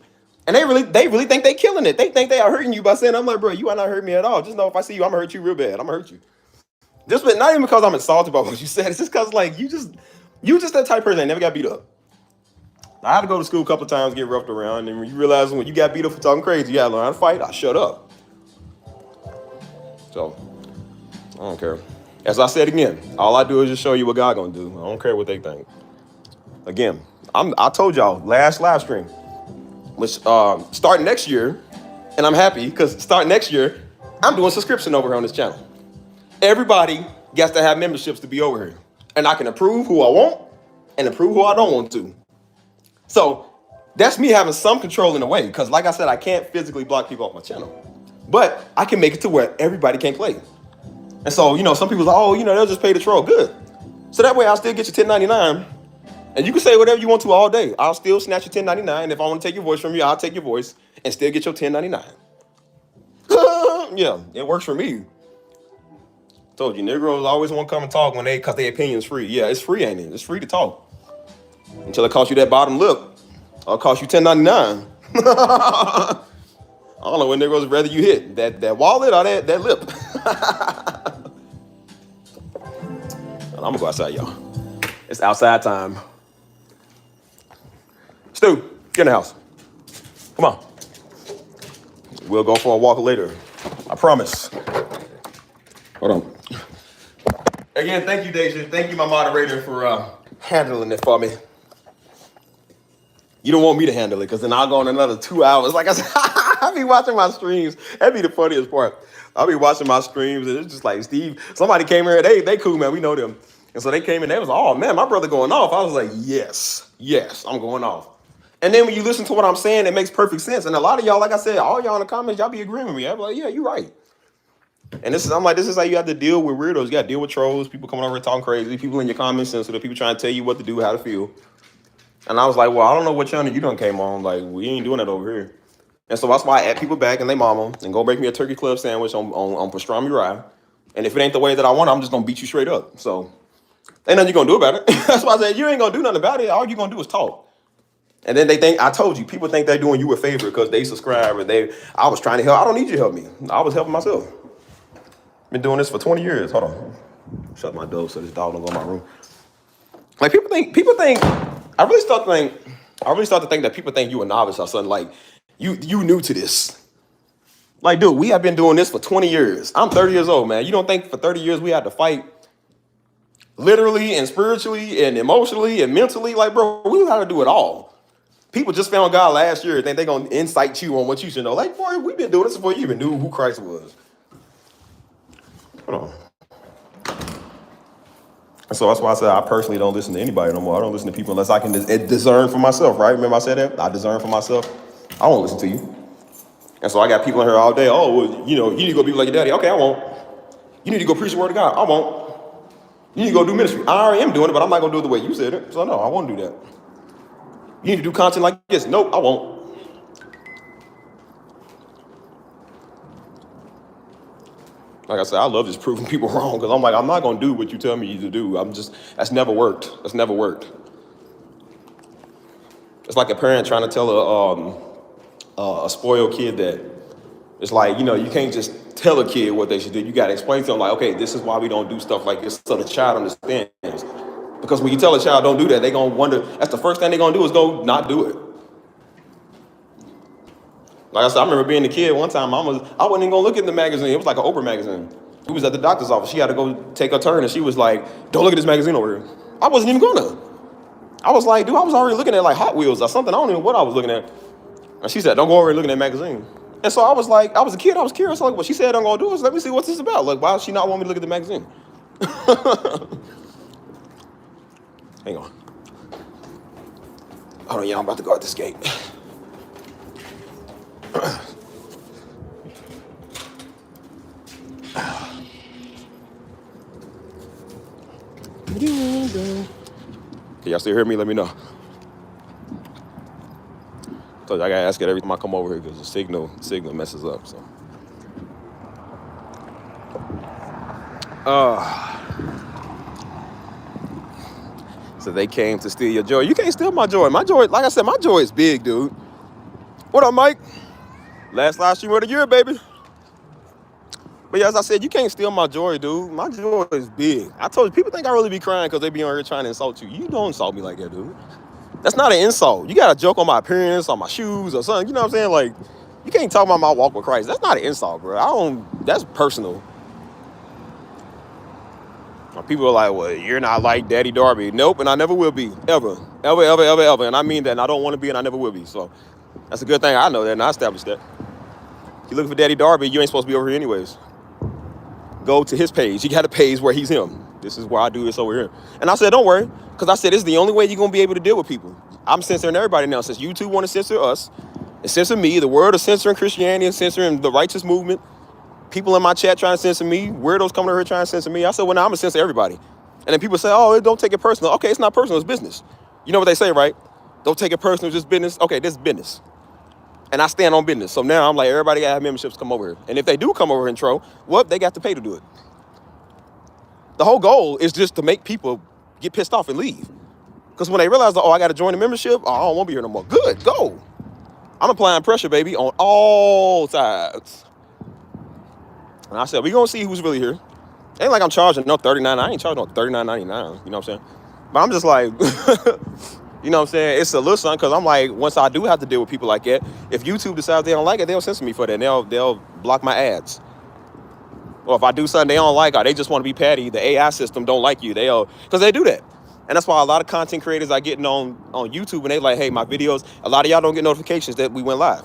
[SPEAKER 1] And they really think they killing it. They think they are hurting you by saying, I'm like, bro, you are not hurting me at all. Just know if I see you, I'm gonna hurt you real bad. I'm gonna hurt you. Just but not even because I'm insulted about what you said. It's just cause like you just that type of person that never got beat up. I had to go to school a couple of times, get roughed around, and when you realize when you got beat up for talking crazy, you gotta learn how to fight. I shut up. So I don't care. As I said again, all I do is just show you what God gonna do. I don't care what they think. Again, I told y'all last live stream, which starting next year, and I'm happy because starting next year, I'm doing subscription over here on this channel. Everybody gets to have memberships to be over here, and I can approve who I want and approve who I don't want to. So that's me having some control in a way, because like I said, I can't physically block people off my channel, but I can make it to where everybody can play. And so, you know, some people are like, oh, you know, they'll just pay the troll. Good. So that way I'll still get your 1099 and you can say whatever you want to all day. I'll still snatch your 1099. If I want to take your voice from you, I'll take your voice and still get your 1099. Yeah, it works for me. Told you, Negroes always want to come and talk because their opinion's free. Yeah, it's free, ain't it? It's free to talk. Until it costs you that bottom lip. Or it costs you $10.99. I don't know what Negroes rather you hit. That wallet or that lip. I'm gonna go outside, y'all. It's outside time. Stu, get in the house. Come on. We'll go for a walk later. I promise. Hold on. Again, thank you, Deja. Thank you, my moderator, for handling it for me. You don't want me to handle it, because then I'll go on another 2 hours. Like I said, I'll be watching my streams. That'd be the funniest part. I'll be watching my streams, and it's just like, Steve, somebody came here, they cool, man, we know them. And so they came in, they was like, oh, man, my brother going off. I was like, yes, I'm going off. And then when you listen to what I'm saying, it makes perfect sense. And a lot of y'all, like I said, all y'all in the comments, y'all be agreeing with me. I'm like, yeah, you're right. And this is how you have to deal with weirdos. You got to deal with trolls, people coming over and talking crazy, people in your comments, sensitive, people trying to tell you what to do, how to feel. And I was like, well, I don't know what channel you done came on. Like, we ain't doing that over here. And so that's why I add people back and they mama and go make me a turkey club sandwich on pastrami rye. And if it ain't the way that I want, I'm just going to beat you straight up. So ain't nothing you going to do about it. That's why I said, you ain't going to do nothing about it. All you going to do is talk. And then they think, I told you, people think they're doing you a favor because they subscribe and I was trying to help. I don't need you to help me. I was helping myself. Been doing this for 20 years. Hold on. Shut my door so this dog don't go in my room. Like people think, I really start to think that people think you a novice or something. Like you new to this. Like, dude, we have been doing this for 20 years. I'm 30 years old, man. You don't think for 30 years we had to fight literally and spiritually and emotionally and mentally? Like, bro, we know how to do it all. People just found God last year. Think they're going to incite you on what you should know. Like, boy, we've been doing this before you even knew who Christ was. Hold on. And so that's why I said I personally don't listen to anybody no more. I don't listen to people unless I can discern for myself, right? Remember I said that? I discern for myself. I won't listen to you. And so I got people in here all day. Oh, well, you know, you need to go be like your daddy. Okay, I won't. You need to go preach the word of God. I won't. You need to go do ministry. I already am doing it, but I'm not going to do it the way you said it. So no, I won't do that. You need to do content like this. Nope, I won't. Like I said, I love just proving people wrong because I'm like, I'm not going to do what you tell me to do. That's never worked. That's never worked. It's like a parent trying to tell a spoiled kid that it's like, you know, you can't just tell a kid what they should do. You got to explain to them like, okay, this is why we don't do stuff like this so the child understands. Because when you tell a child don't do that, they're going to wonder, that's the first thing they're going to do is go not do it. Like I said, I remember being a kid one time, I wasn't even going to look at the magazine. It was like an Oprah magazine. We was at the doctor's office. She had to go take her turn, and she was like, don't look at this magazine over here. I wasn't even going to. I was like, dude, I was already looking at like Hot Wheels or something. I don't even know what I was looking at. And she said, don't go over here looking at magazine. And so I was like, I was a kid, I was curious. Like, what she said I'm gonna do is let me see what this is about. Like, why does she not want me to look at the magazine? Hang on. Hold on, y'all, I'm about to go out this gate. Can y'all still hear me? Let me know. I gotta ask it every time I come over here because the signal messes up. So they came to steal your joy. You can't steal my joy. My joy, like I said, my joy is big, dude. What up, Mike? Last live stream of the year, baby. But yeah, as I said, you can't steal my joy, dude. My joy is big. I told you, people think I really be crying because they be on here trying to insult you. You don't insult me like that, dude. That's not an insult. You got to joke on my appearance, on my shoes or something. You know what I'm saying? Like, you can't talk about my walk with Christ. That's not an insult, bro. That's personal. People are like, well, you're not like Daddy Darby. Nope, and I never will be. Ever. Ever, ever, ever, ever. And I mean that, and I don't want to be, and I never will be. So that's a good thing. I know that, and I established that. If you're looking for Daddy Darby, you ain't supposed to be over here anyways. Go to his page. He got a page where he's him. This is where I do this over here. And I said, don't worry, because I said, this is the only way you're going to be able to deal with people. I'm censoring everybody now. Since YouTube want to censor us, and censor me, the world is censoring Christianity and censoring the righteous movement. People in my chat trying to censor me. Weirdos coming over here trying to censor me. I said, well, now I'm going to censor everybody. And then people say, oh, don't take it personal. Okay, it's not personal. It's business. You know what they say, right? Don't take it personal. It's just business. Okay, this is business. And I stand on business. So now I'm like, everybody got to have memberships come over here. And if they do come over here and troll, well, they got to pay to do it. The whole goal is just to make people get pissed off and leave. Because when they realize, oh, I got to join the membership, oh, I don't want to be here no more. Good, go. I'm applying pressure, baby, on all sides. And I said, we're going to see who's really here. Ain't like I'm charging no $39. I ain't charging no $39.99. You know what I'm saying? But I'm just like, you know what I'm saying? It's a little something because I'm like, once I do have to deal with people like that, if YouTube decides they don't like it, they'll censor me for that. And they'll block my ads. Or if I do something they don't like, or they just want to be petty, the AI system don't like you. Because they do that. And that's why a lot of content creators are getting on YouTube and they like, hey, my videos, a lot of y'all don't get notifications that we went live.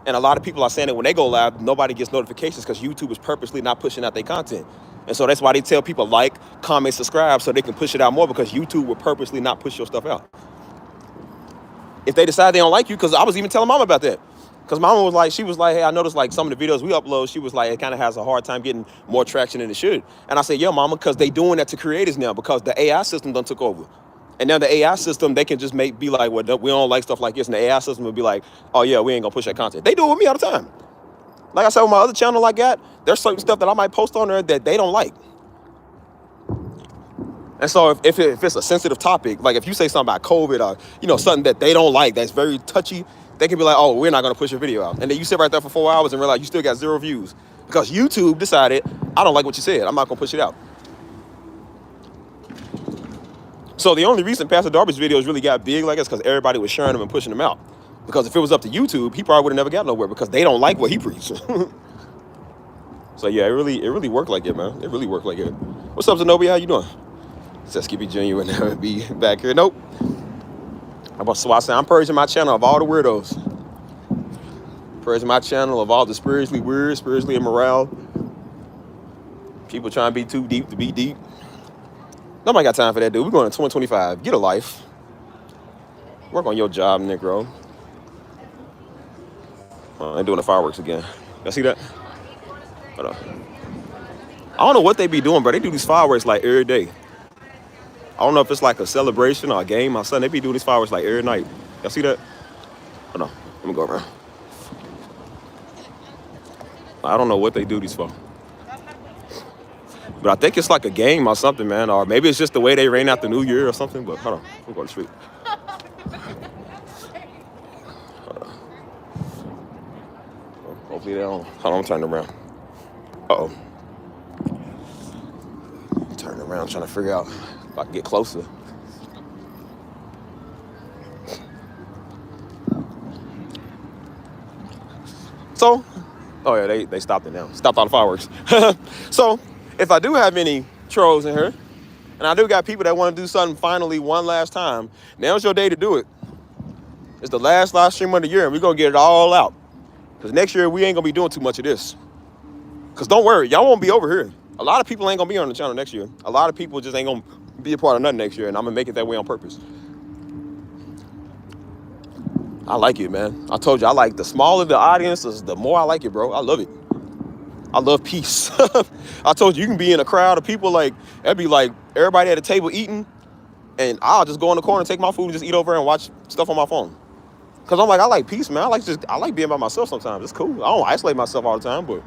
[SPEAKER 1] And a lot of people are saying that when they go live, nobody gets notifications because YouTube is purposely not pushing out their content. And so that's why they tell people like, comment, subscribe so they can push it out more because YouTube will purposely not push your stuff out. If they decide they don't like you, because I was even telling Mama about that. Because Mama was like, she was like, hey, I noticed like some of the videos we upload, she was like, it kind of has a hard time getting more traction than it should. And I said, yeah, Mama, because they doing that to creators now because the AI system done took over. And now the AI system, they can just be like, well, we don't like stuff like this. And the AI system will be like, oh yeah, we ain't gonna push that content. They do it with me all the time. Like I said, with my other channel I got, there's certain stuff that I might post on there that they don't like. And so if it's a sensitive topic, like if you say something about COVID or, you know, something that they don't like, that's very touchy, they can be like, oh, we're not going to push your video out. And then you sit right there for 4 hours and realize you still got 0 views because YouTube decided, I don't like what you said. I'm not going to push it out. So the only reason Pastor Darby's videos really got big like this because everybody was sharing them and pushing them out. Because if it was up to YouTube, he probably would have never got nowhere because they don't like what he preached. So yeah, it really worked like it, man. It really worked like it. What's up, Zenobia? How you doing? Says Skippy Jr. would never be back here. Nope. So I said, I'm purging my channel of all the weirdos. Purging my channel of all the spiritually weird, spiritually immoral. People trying to be too deep to be deep. Nobody got time for that, dude. We're going to 2025. Get a life. Work on your job, Negro. They're doing the fireworks again. Y'all see that? Hold on. I don't know what they be doing, bro. They do these fireworks like every day. I don't know if it's like a celebration or a game. My son, they be doing these fireworks like every night. Y'all see that? Hold on. Let me go around. I don't know what they do these for. But I think it's like a game or something, man. Or maybe it's just the way they rain out the new year or something. But hold on. I'm going to the street. Hopefully they don't. Hold on, I'm turning around. Uh-oh. Turning around, trying to figure out if I can get closer. So, oh yeah, they stopped it now. Stopped all the fireworks. So, if I do have any trolls in here, And I do got people that want to do something finally one last time. Now's your day to do it. It's the last live stream of the year, and we're going to get it all out. Because next year, we ain't going to be doing too much of this. Because don't worry, y'all won't be over here. A lot of people ain't going to be on the channel next year. A lot of people just ain't going to be a part of nothing next year, and I'm going to make it that way on purpose. I like it, man. I told you, I like the smaller the audience is, the more I like it, bro. I love it. I love peace. I told you can be in a crowd of people like, that'd be like everybody at a table eating, and I'll just go in the corner and take my food and just eat over there and watch stuff on my phone. Cause I'm like, I like peace, man. I like being by myself sometimes. It's cool. I don't isolate myself all the time, but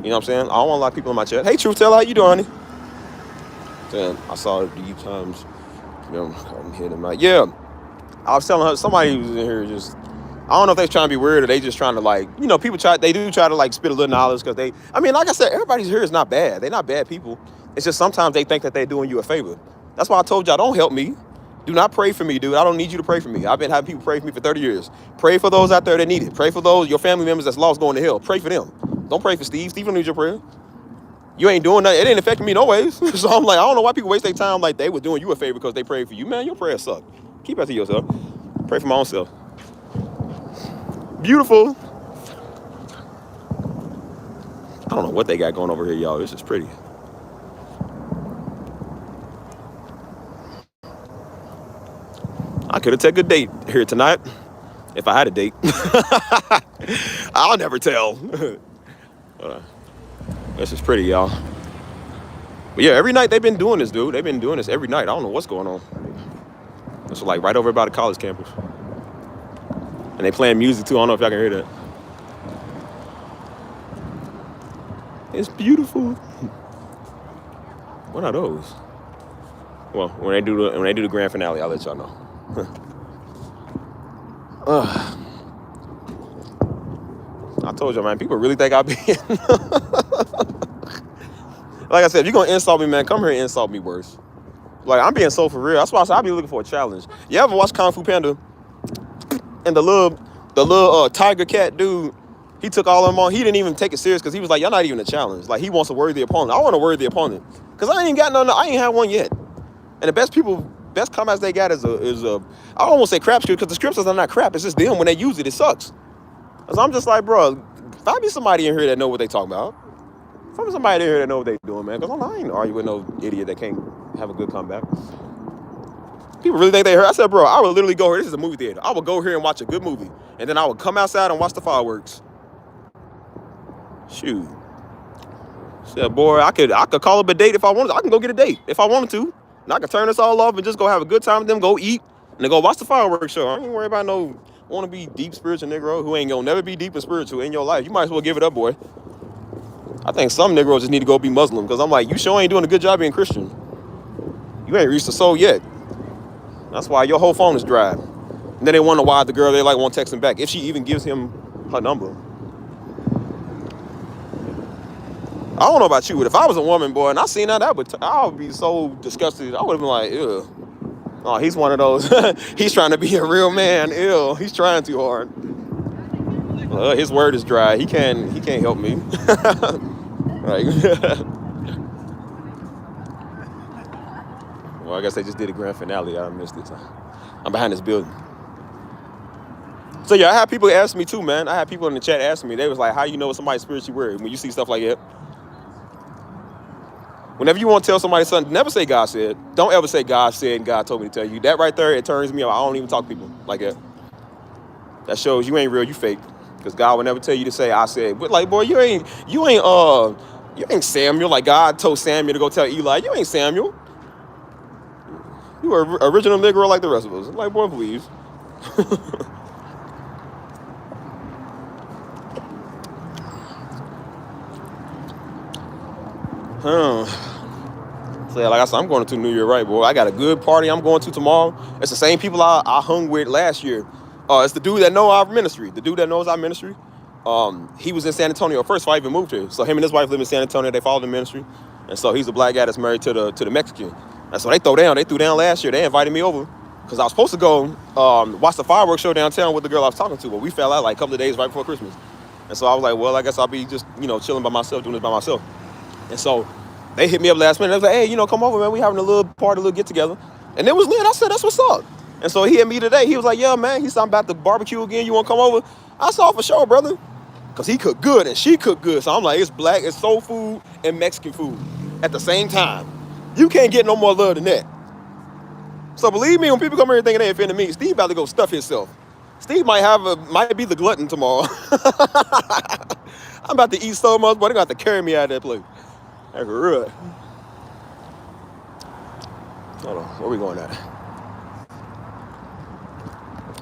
[SPEAKER 1] you know what I'm saying? I don't want a lot of people in my chat. Hey, Truth Teller, how you doing, honey? Then I saw it a few times. You know, I'm hitting my, yeah. I was telling her, somebody was in here just, I don't know if they're trying to be weird or they just trying to like, you know, they do try to like spit a little knowledge because I mean, like I said, everybody here is not bad. They're not bad people. It's just sometimes they think that they're doing you a favor. That's why I told y'all, don't help me. Do not pray for me, dude. I don't need you to pray for me. I've been having people pray for me for 30 years. Pray for those out there that need it. Pray for those, your family members that's lost going to hell. Pray for them. Don't pray for Steve. Steve don't need your prayer. You ain't doing nothing. It ain't affecting me no ways. So I'm like, I don't know why people waste their time like they were doing you a favor because they prayed for you. Man, your prayers suck. Keep that to yourself. Pray for my own self. Beautiful. I don't know what they got going over here, y'all. This is pretty. I could have taken a date here tonight if I had a date. I'll never tell. This is pretty, y'all. But yeah, every night they've been doing this, dude. They've been doing this every night. I don't know what's going on. It's like right over by the college campus. And they playing music too. I don't know if y'all can hear that. It's beautiful. What are those? Well, when they do the grand finale, I'll let y'all know. I told you, man, people really think I be like I said, if you're gonna insult me, man, come here and insult me worse. Like, I'm being so for real. That's why I said I be looking for a challenge. You ever watch Kung Fu Panda? And the little tiger cat dude, he took all of them on. He didn't even take it serious because he was like, y'all not even a challenge. Like, he wants a worthy opponent. I want a worthy opponent. Because I ain't got none, I ain't had one yet. And the best comments they got is I don't want to say crap script because the scripts are not crap. It's just them when they use it sucks. So I'm just like, bro, find me somebody in here that know what they talking about. Find me somebody in here that know what they doing, man. Because I ain't arguing with no idiot that can't have a good comeback. People really think they heard. I said, bro, I would literally go here. This is a movie theater. I would go here and watch a good movie. And then I would come outside and watch the fireworks. Shoot. Said, boy, I could call up a date if I wanted to. I can go get a date if I wanted to. And I can turn this all off and just go have a good time with them, go eat, and then go watch the fireworks show. I ain't worried about no want to be deep spiritual Negro who ain't gonna never be deep and spiritual in your life. You might as well give it up, boy. I think some Negroes just need to go be Muslim because I'm like, you sure ain't doing a good job being Christian. You ain't reached the soul yet. That's why your whole phone is dry. And then they wonder why the girl they like won't text him back if she even gives him her number. I don't know about you, but if I was a woman, boy, and I seen that, I would be so disgusted. I would have been like, ew. Oh, he's one of those. He's trying to be a real man. Ew, he's trying too hard. His word is dry. He can't help me. Right. Well, I guess they just did a grand finale. I missed it. I'm behind this building. So yeah, I had people ask me too, man. I had people in the chat asking me. They was like, how you know somebody's spiritually weird when you see stuff like that? Whenever you want to tell somebody something, never say God said. Don't ever say God said and God told me to tell you. That right there, it turns me off. I don't even talk to people like that. That shows you ain't real, you fake. Because God would never tell you to say I said. But like, boy, you ain't Samuel. Like God told Samuel to go tell Eli. You ain't Samuel. You are original Negro like the rest of us. Like, boy, please. So yeah, like I said, I'm going to New Year, right, boy. I got a good party I'm going to tomorrow. It's the same people I hung with last year. It's the dude that know our ministry. The dude that knows our ministry. He was in San Antonio first before I even moved here. So him and his wife live in San Antonio. They followed the ministry. And so he's a black guy that's married to the Mexican. And so they threw down last year. They invited me over. Because I was supposed to go watch the fireworks show downtown with the girl I was talking to. But we fell out like a couple of days right before Christmas. And so I was like, well, I guess I'll be just, chilling by myself, doing this by myself. And so They hit me up last minute. They was like, hey, you know, come over, man. We having a little party, a little get together. And it was lit. I said, that's what's up. And so he hit me today. He was like, yeah, man. He said, I'm about to barbecue again. You want to come over? I saw for sure, brother. Because he cooked good and she cooked good. So I'm like, it's black, it's soul food and Mexican food at the same time. You can't get no more love than that. So believe me, when people come here thinking they offended me, Steve about to go stuff himself. Steve might be the glutton tomorrow. I'm about to eat so much, but they're going to have to carry me out of that place. That's real. Hold on, where we going at?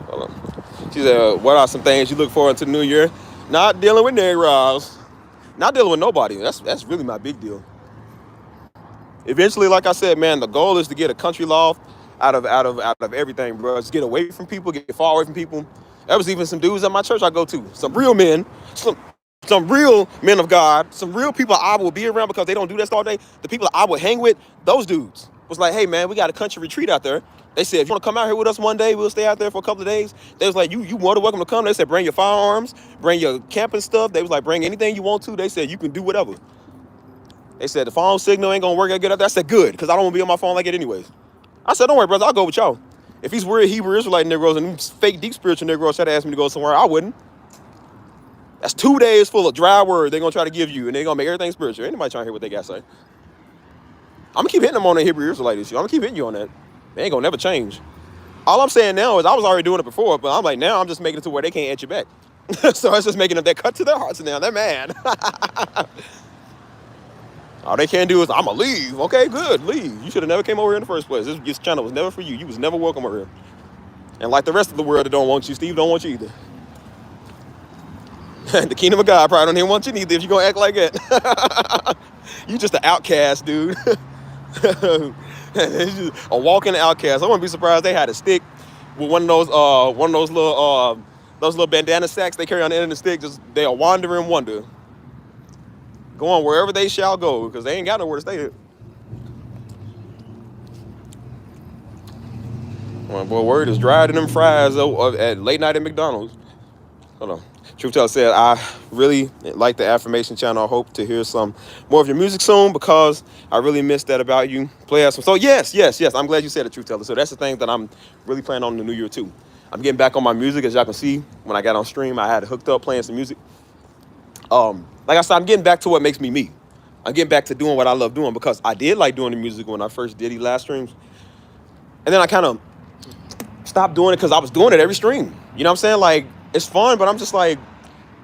[SPEAKER 1] Hold on. She said, what are some things you look forward to the new year? Not dealing with Negroes. Not dealing with nobody. That's really my big deal. Eventually, like I said, man, the goal is to get a country loft out of everything, bro. Just get away from people, get far away from people. There was even some dudes at my church I go to, some real men, some real men of God, some real people I will be around because they don't do this all day. The people I would hang with, those dudes was like, hey, man, we got a country retreat out there. They said, if you want to come out here with us one day, we'll stay out there for a couple of days. They was like, you more than welcome to come. They said, bring your firearms, bring your camping stuff. They was like, bring anything you want to. They said, you can do whatever. They said, the phone signal ain't going to work out good up there. I said, good, because I don't want to be on my phone like it anyways. I said, don't worry, brother, I'll go with y'all. If these weird Hebrew Israelite Negroes and fake deep spiritual Negroes try to ask me to go somewhere, I wouldn't. That's 2 days full of dry words they're going to try to give you, and they're going to make everything spiritual. Anybody trying to hear what they got to say? I'm going to keep hitting them on the Hebrew Israelite issue. I'm going to keep hitting you on that. They ain't going to never change. All I'm saying now is I was already doing it before, but I'm like, now I'm just making it to where they can't edge you back. So it's just making them that cut to their hearts now. They're mad. All they can't do is, I'm going to leave. Okay, good, leave. You should have never came over here in the first place. This channel was never for you. You was never welcome over here. And like the rest of the world that don't want you, Steve don't want you either. The kingdom of God probably don't even want you neither if you're going to act like that. You just an outcast, dude. A walking outcast. I wouldn't be surprised they had a stick with one of those little bandana sacks they carry on the end of the stick. Just they'll wander and wonder, going wherever they shall go because they ain't got nowhere to stay. Well, boy, word is dried in them fries at late night at McDonald's. Hold on. Truth Teller said, I really like the affirmation channel. I hope to hear some more of your music soon because I really missed that about you. Play us some. So yes. I'm glad you said it, Truth Teller. So that's the thing that I'm really planning on in the new year too. I'm getting back on my music. As y'all can see, when I got on stream, I had it hooked up playing some music. Like I said, I'm getting back to what makes me me. I'm getting back to doing what I love doing because I did like doing the music when I first did these live streams. And then I kind of stopped doing it because I was doing it every stream. You know what I'm saying? Like, it's fun, but I'm just like,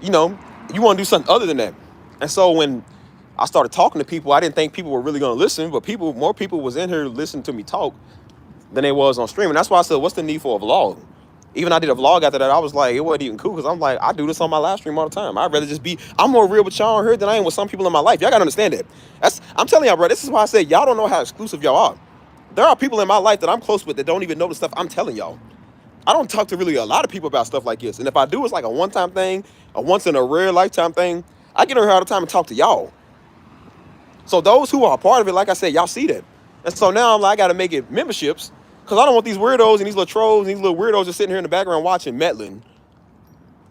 [SPEAKER 1] you know, you want to do something other than that. And so when I started talking to people, I didn't think people were really going to listen, but more people was in here listening to me talk than they was on stream. And that's why I said, what's the need for a vlog? Even I did a vlog after that. I was like, it wasn't even cool because I'm like, I do this on my live stream all the time. I'd rather just I'm more real with y'all on here than I am with some people in my life. Y'all got to understand that. I'm telling y'all, bro, this is why I said y'all don't know how exclusive y'all are. There are people in my life that I'm close with that don't even know the stuff I'm telling y'all. I don't talk to really a lot of people about stuff like this. And if I do, it's like a one-time thing, a once-in-a-rare lifetime thing. I get on here all the time and talk to y'all. So those who are a part of it, like I said, y'all see that. And so now I'm like, I got to make it memberships because I don't want these weirdos and these little trolls and these little weirdos just sitting here in the background watching meddling,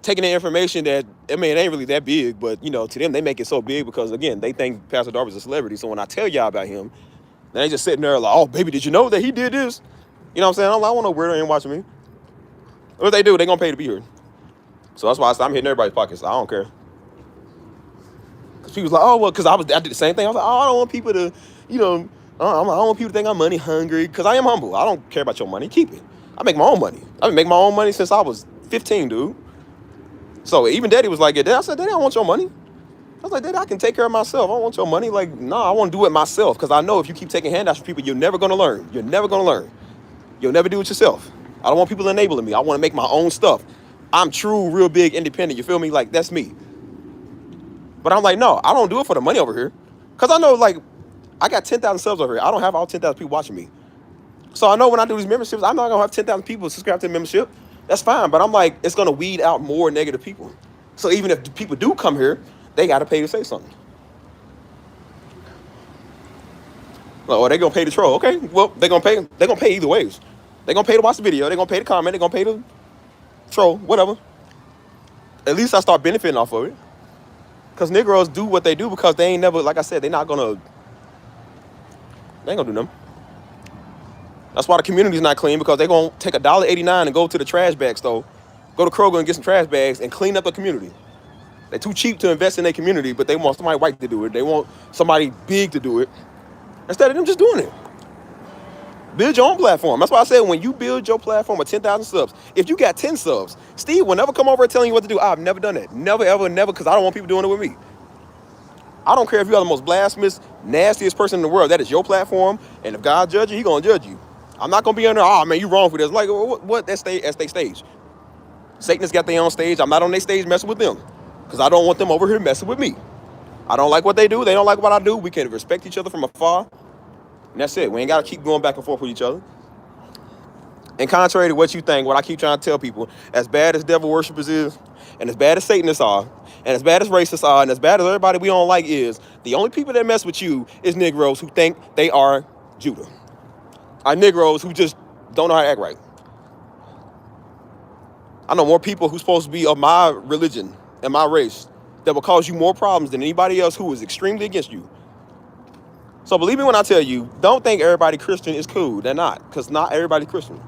[SPEAKER 1] taking the information that, I mean, it ain't really that big, but, you know, to them, they make it so big because, again, they think Pastor Darby's a celebrity. So when I tell y'all about him, they just sitting there like, oh, baby, did you know that he did this? You know what I'm saying? I'm like, I want no weirdo ain't watching me. What they do, they gonna pay to be here. So that's why I'm hitting everybody's pockets. I don't care. Because people's like, oh, well, because I did the same thing. I was like, oh, I don't want people to, you know, I don't want people to think I'm money hungry. Because I am humble. I don't care about your money. Keep it. I make my own money. I've been making my own money since I was 15, dude. So even Daddy was like, yeah, Dad. I said, Daddy, I don't want your money. I was like, Daddy, I can take care of myself. I don't want your money. Like, no, I want to do it myself. Because I know if you keep taking handouts from people, you're never going to learn. You're never going to learn. You'll never do it yourself. I don't want people enabling me. I want to make my own stuff. I'm true, real big, independent. You feel me? Like, that's me. But I'm like, no, I don't do it for the money over here. Because I know, like, I got 10,000 subs over here. I don't have all 10,000 people watching me. So I know when I do these memberships, I'm not going to have 10,000 people subscribe to the membership. That's fine. But I'm like, it's going to weed out more negative people. So even if people do come here, they got to pay to say something. Oh, they going to pay to troll. Okay, well, they're going to pay either ways. They're going to pay to watch the video. They're going to pay to comment. They're going to pay to troll, whatever. At least I start benefiting off of it. Because Negroes do what they do because they ain't never, like I said, they're not going to They ain't gonna do nothing. That's why the community's not clean, because they gonna take $1.89 and go to the trash bag store, go to Kroger and get some trash bags and clean up the community. They're too cheap to invest in their community, but they want somebody white to do it. They want somebody big to do it instead of them just doing it. Build your own platform. That's why I said, when you build your platform with 10,000 subs, if you got 10 subs, Steve will never come over and telling you what to do. I've never done that. Never, ever, never, because I don't want people doing it with me. I don't care if you are the most blasphemous, nastiest person in the world. That is your platform, and if God judge you, He gonna judge you. I'm not gonna be on there, oh man, you wrong for this. Like, what? That's their stage. Satanists got their own stage. I'm not on their stage messing with them, because I don't want them over here messing with me. I don't like what they do. They don't like what I do. We can respect each other from afar. And that's it. We ain't got to keep going back and forth with each other. And contrary to what you think, what I keep trying to tell people, as bad as devil worshippers is, and as bad as Satanists are, and as bad as racists are, and as bad as everybody we don't like is, the only people that mess with you is Negroes who think they are Judah. Are Negroes who just don't know how to act right. I know more people who's supposed to be of my religion and my race that will cause you more problems than anybody else who is extremely against you. So believe me when I tell you, don't think everybody Christian is cool. They're not, because not everybody Christian.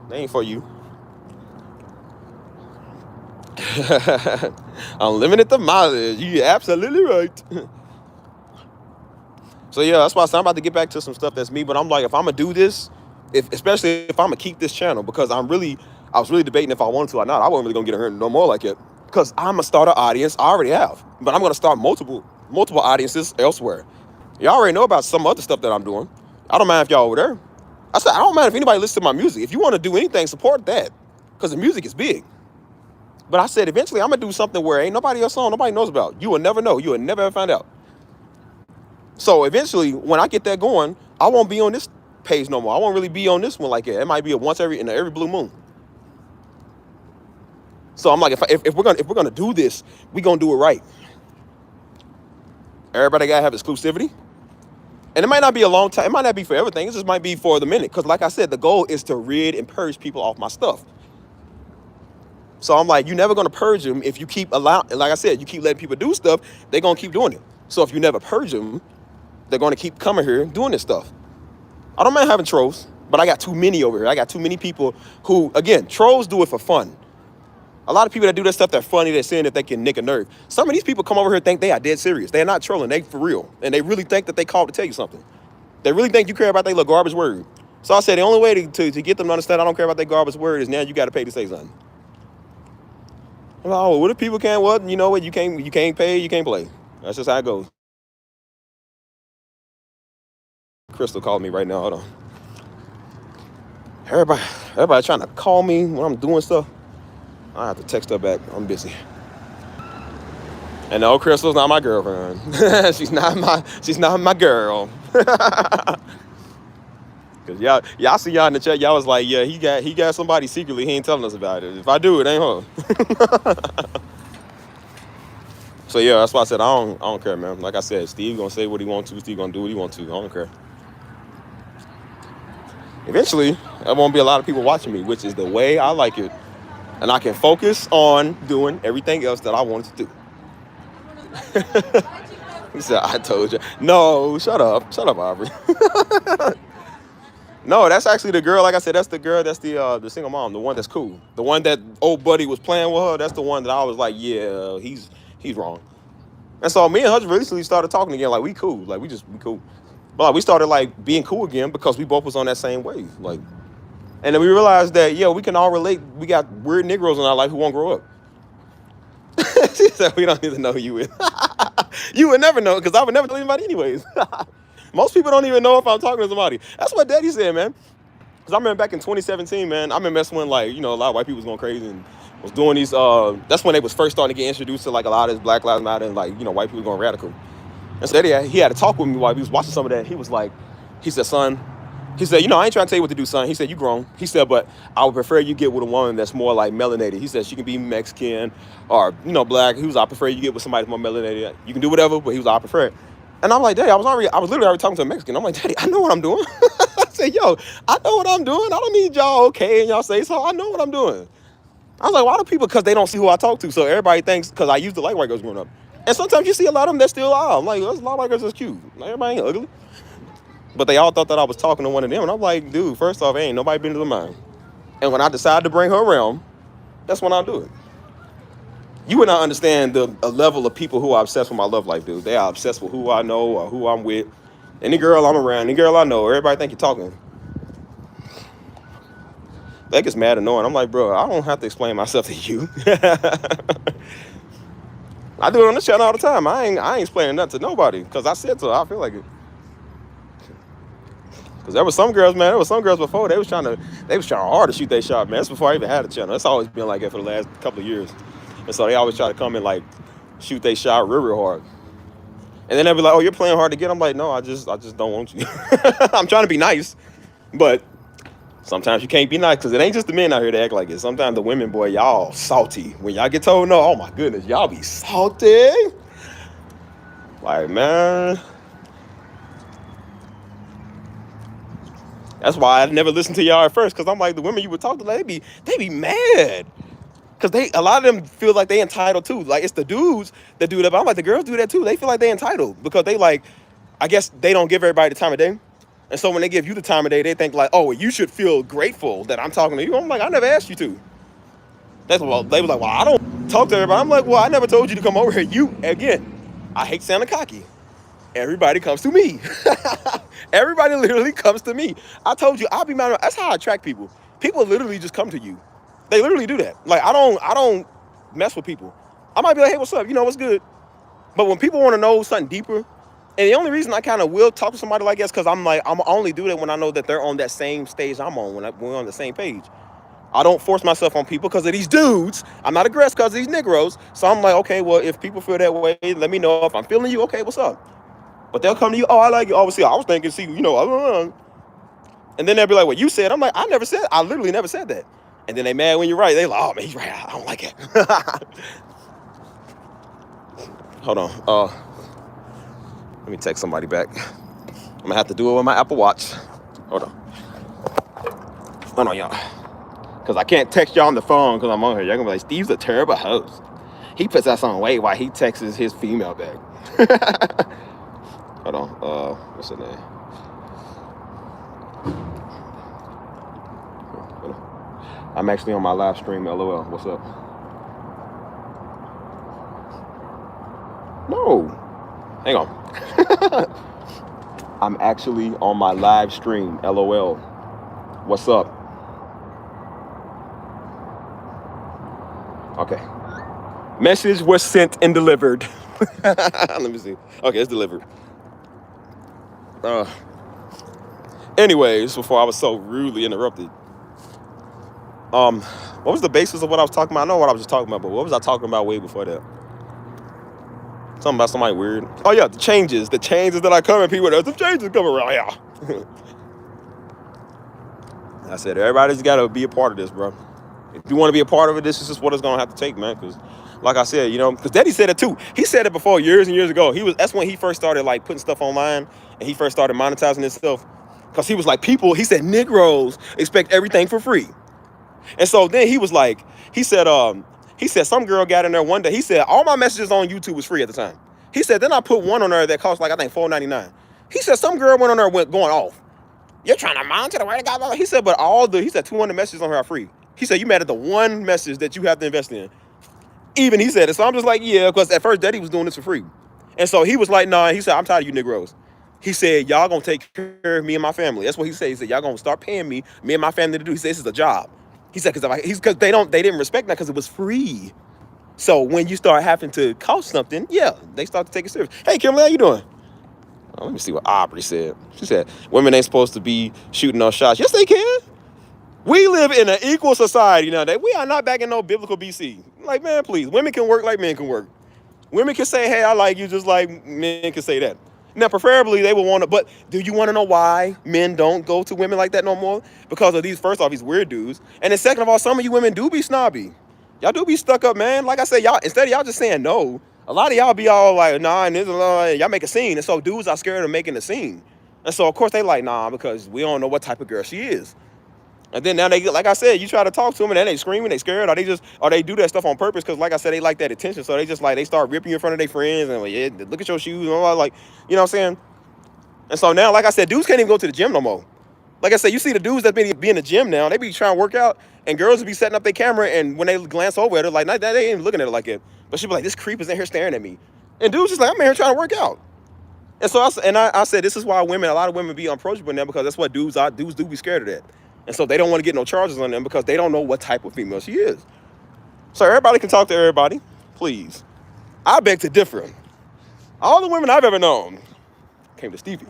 [SPEAKER 1] They ain't for you. Unlimited the mileage. You're absolutely right. So yeah, that's why I said I'm about to get back to some stuff that's me. But I'm like, if I'm gonna do this, especially if I'm gonna keep this channel, because I was really debating if I wanted to or not. I wasn't really gonna get her no more like it, because I'm gonna start an audience. I already have, but I'm gonna start multiple audiences elsewhere. Y'all already know about some other stuff that I'm doing. I don't mind if y'all over there. I said, I don't mind if anybody listens to my music. If you want to do anything, support that, because the music is big. But I said, eventually, I'm going to do something where ain't nobody else on, nobody knows about. You will never know. You will never ever find out. So eventually, when I get that going, I won't be on this page no more. I won't really be on this one like that. It might be in every blue moon. So I'm like, if we're gonna do this, we gonna do it right. Everybody gotta have exclusivity. And it might not be a long time. It might not be for everything. It just might be for the minute. Because like I said, the goal is to rid and purge people off my stuff. So I'm like, you're never going to purge them if you keep allowing, like I said, you keep letting people do stuff, they're going to keep doing it. So if you never purge them, they're going to keep coming here doing this stuff. I don't mind having trolls, but I got too many over here. I got too many people who, again, trolls do it for fun. A lot of people that do that stuff, they're funny, they're saying that they can nick a nerve. Some of these people come over here and think they are dead serious. They're not trolling, they for real. And they really think that they called to tell you something. They really think you care about their little garbage word. So I said the only way to get them to understand I don't care about their garbage word is now you got to pay to say something. I'm like, oh, what if people can't, what? You know what, you can't pay, you can't play. That's just how it goes. Crystal called me right now, hold on. Everybody trying to call me when I'm doing stuff. I have to text her back. I'm busy. And no, Crystal's not my girlfriend. she's not my girl. Cause y'all see y'all in the chat. Y'all was like, yeah, he got somebody secretly. He ain't telling us about it. If I do, it ain't her. So yeah, that's why I said I don't care, man. Like I said, Steve gonna say what he wants to. Steve gonna do what he wants to. I don't care. Eventually, there won't be a lot of people watching me, which is the way I like it. And I can focus on doing everything else that I wanted to do. He said, I told you. No, shut up, Aubrey. No, that's actually the girl. Like I said, that's the girl. That's the single mom, the one that's cool. The one that old buddy was playing with her. That's the one that I was like, yeah, he's wrong. And so me and her recently started talking again. Like we cool. Like we cool. But like, we started like being cool again because we both was on that same wave. Like. And then we realized that, we can all relate. We got weird Negroes in our life who won't grow up. She said, we don't need to know who you is. You would never know, because I would never tell anybody anyways. Most people don't even know if I'm talking to somebody. That's what Daddy said, man. Because I remember back in 2017, man, I remember when, like, a lot of white people was going crazy and was doing these, that's when they was first starting to get introduced to, like, a lot of this Black Lives Matter and, like, white people going radical. And so he had to talk with me while he was watching some of that. He was like, he said, son, he said, I ain't trying to tell you what to do, son. He said, you grown. He said, but I would prefer you get with a woman that's more like melanated. He said, she can be Mexican or, Black. He was, I prefer you get with somebody that's more melanated. You can do whatever, but he was, I prefer it. And I'm like, Daddy, I was literally already talking to a Mexican. I'm like, Daddy, I know what I'm doing. I said, I know what I'm doing. I don't need y'all okay and y'all say so. I know what I'm doing. I was like, why do people, because they don't see who I talk to. So everybody thinks, because I used to like white girls growing up. And sometimes you see a lot of them that still are. I'm like, there's a lot of white girls that's cute. Like, everybody ain't ugly. But they all thought that I was talking to one of them. And I'm like, dude, first off, ain't nobody been to the mine. And when I decide to bring her around, that's when I'll do it. You would not understand the a level of people who are obsessed with my love life, dude. They are obsessed with who I know or who I'm with. Any girl I'm around, any girl I know, everybody think you're talking. They get mad annoying. I'm like, bro, I don't have to explain myself to you. I do it on the channel all the time. I ain't explaining nothing to nobody because I said so. I feel like it. Because there was some girls, man. There was some girls before they was trying hard to shoot their shot, man. That's before I even had a channel. That's always been like that for the last couple of years. And so they always try to come and like shoot their shot real hard. And then they'll be like, "Oh, you're playing hard to get." I'm like, "No, I just don't want you." I'm trying to be nice, but sometimes you can't be nice because it ain't just the men out here that act like it. Sometimes the women, boy, y'all salty. When y'all get told no, oh my goodness, y'all be salty. Like, man. That's why I never listened to y'all at first, because I'm like, the women you would talk to, like, they be mad. Because a lot of them feel like they entitled too. Like, it's the dudes that do that, but I'm like, the girls do that too. They feel like they entitled because they like, I guess they don't give everybody the time of day. And so when they give you the time of day, they think like, oh, you should feel grateful that I'm talking to you. I'm like, I never asked you to. That's what they was like, well, I don't talk to everybody. I'm like, well, I never told you to come over here. You, again, I hate sounding cocky. Everybody comes to me. Everybody literally comes to me. I told you, I'll be mad. That's how I attract people. People literally just come to you. They literally do that. Like, I don't mess with people. I might be like, hey, what's up? You know, what's good? But when people want to know something deeper, and the only reason I kind of will talk to somebody like that is because I'm only do that when I know that they're on that same stage I'm on, when we're on the same page. I don't force myself on people because of these dudes. I'm not aggressive because of these Negroes. So I'm like, okay, well, if people feel that way, let me know. If I'm feeling you, okay, what's up? But they'll come to you, oh, I like you. Obviously, I was thinking, see, you know, and then they'll be like, what you said? I'm like, I literally never said that. And then they mad when you're right. They like, oh, man, he's right. I don't like it. Hold on. Let me text somebody back. I'm going to have to do it with my Apple Watch. Hold on, y'all. Because I can't text y'all on the phone because I'm on here. Y'all going to be like, Steve's a terrible host. He puts us on wait while he texts his female back. Hold on. What's her name? I'm actually on my live stream. LOL. What's up? No. Hang on. I'm actually on my live stream. LOL. What's up? Okay. Message was sent and delivered. Let me see. Okay, it's delivered. Anyways, before I was so rudely interrupted. What was the basis of what I was talking about? I know what I was just talking about, but what was I talking about way before that? Something about somebody weird. Oh yeah, the changes that are coming. People, there's some changes coming around here. I said everybody's got to be a part of this, bro. If you want to be a part of it, this is just what it's gonna have to take, man. Because, like I said, you know, because Daddy said it too. He said it before years and years ago. That's when he first started like putting stuff online, and he first started monetizing himself. Because he was like, he said, Negroes expect everything for free. And so then he was like, he said some girl got in there one day. He said all my messages on YouTube was free at the time. He said then I put one on there that cost like I think $4.99. He said some girl went on there going off. You're trying to monitor the word of God. He said, but he said 200 messages on her are free. He said you mad at the one message that you have to invest in. Even he said it. So I'm just like, yeah, because at first Daddy was doing this for free. And so he was like, nah, he said, I'm tired of you Negroes. He said, y'all gonna take care of me and my family. That's what he said. He said, y'all gonna start paying me and my family to do. He said, this is a job. He said, because they didn't respect that because it was free. So when you start having to cost something, yeah, they start to take it serious. Hey, Kimberly, how you doing? Oh, let me see what Aubrey said. She said, women ain't supposed to be shooting no shots. Yes, they can. We live in an equal society now. That we are not back in no biblical BC. Like, man, please, women can work like men can work. Women can say, hey, I like you, just like men can say that. Now, preferably, they would want to, but do you want to know why men don't go to women like that no more? Because of first off, these weird dudes. And then second of all, some of you women do be snobby. Y'all do be stuck up, man. Like I said, y'all, instead of y'all just saying no, a lot of y'all be all like, nah, and this, y'all make a scene. And so dudes are scared of making a scene. And so, of course, they like, nah, because we don't know what type of girl she is. And then now they, like I said, you try to talk to them and then they screaming, they scared, or they do that stuff on purpose because, like I said, they like that attention. So they just like, they start ripping you in front of their friends and like, yeah, look at your shoes and all, like, you know what I'm saying? And so now, like I said, dudes can't even go to the gym no more. Like I said, you see the dudes that be in the gym now, they be trying to work out, and girls will be setting up their camera, and when they glance over at her, like, they ain't even looking at her like it. But she be like, this creep is in here staring at me. And dudes just like, I'm in here trying to work out. And so I said, this is why a lot of women be unapproachable now, because that's what dudes do be scared of that. And so they don't want to get no charges on them because they don't know what type of female she is. So everybody can talk to everybody, please. I beg to differ. All the women I've ever known came to Stevie.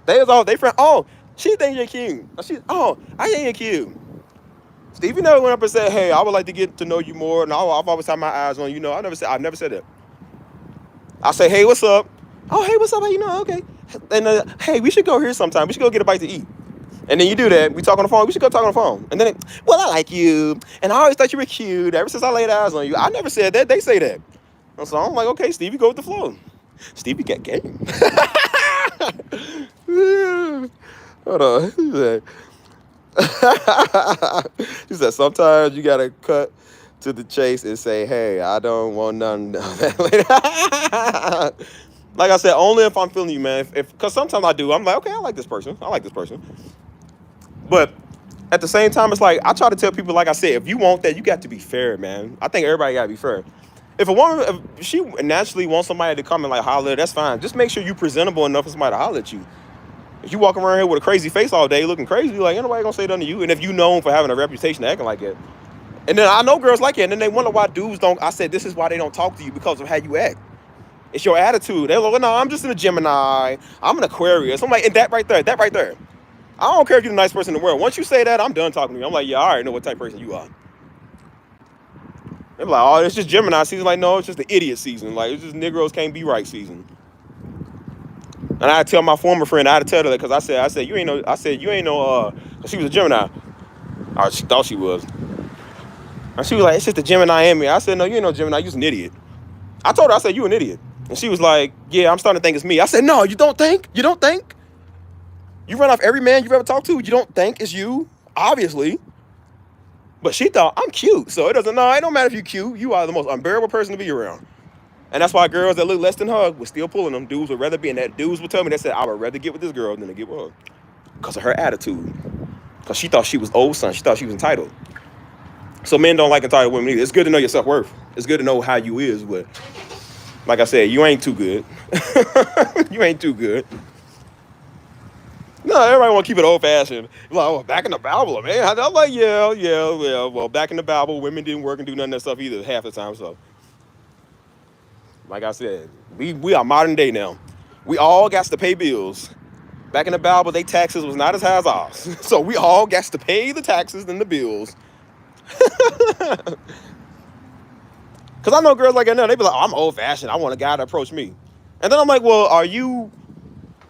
[SPEAKER 1] They friend. Oh, she think you're cute. I think you're cute. Stevie never went up and said, hey, I would like to get to know you more. And I've always had my eyes on you. No, I've never said that. I say, hey, what's up? Oh, hey, what's up? How you know? Okay. And hey, we should go here sometime. We should go get a bite to eat. And then you do that. We talk on the phone. We should go talk on the phone. And then, well, I like you. And I always thought you were cute. Ever since I laid eyes on you. I never said that. They say that. And so I'm like, okay, Stevie, go with the flow. Stevie got game. Hold on. He said, sometimes you got to cut to the chase and say, hey, I don't want none of that. Like I said, only if I'm feeling you, man. Because sometimes I do. I'm like, okay, I like this person. But at the same time, it's like, I try to tell people, like I said, if you want that, you got to be fair, man. I think everybody got to be fair. If a woman, if she naturally wants somebody to come and like holler, that's fine. Just make sure you presentable enough for somebody to holler at you. If you walk around here with a crazy face all day looking crazy, like, ain't nobody gonna say nothing to you. And if you known for having a reputation of acting like that. And then I know girls like that, and then they wonder why dudes don't. I said, this is why they don't talk to you, because of how you act. It's your attitude. They're like, well, no, I'm just a Gemini. I'm an Aquarius. I'm like, and that right there. I don't care if you're the nicest person in the world. Once you say that, I'm done talking to you. I'm like, yeah, I already know what type of person you are. They're like, oh, it's just Gemini season. Like, no, it's just the idiot season. Like, it's just Negroes can't be right season. And I had to tell my former friend, I had to tell her that, because I said, you ain't know, she was a Gemini. Or she thought she was. And she was like, it's just the Gemini in me. I said, no, you ain't no Gemini, you're an idiot. I told her, I said, you an idiot. And she was like, yeah, I'm starting to think it's me. I said, no, you don't think? You don't think? You run off every man you've ever talked to, you don't think it's you? Obviously. But she thought, I'm cute. So it don't matter if you're cute. You are the most unbearable person to be around. And that's why girls that look less than her were still pulling them. Dudes would rather be in that. Dudes would tell me, they said, I would rather get with this girl than to get with her. Because of her attitude. Because she thought she was old son. She thought she was entitled. So men don't like entitled women either. It's good to know your self-worth. It's good to know how you is. But like I said, you ain't too good. You ain't too good. No, everybody want to keep it old-fashioned. Like, oh, back in the Bible, man. I'm like, yeah. Well, back in the Bible, women didn't work and do none of that stuff either half the time. So, like I said, we are modern day now. We all got to pay bills. Back in the Bible, they taxes was not as high as ours. So we all got to pay the taxes and the bills. Because I know girls like that now, they be like, oh, I'm old-fashioned. I want a guy to approach me. And then I'm like, well, are you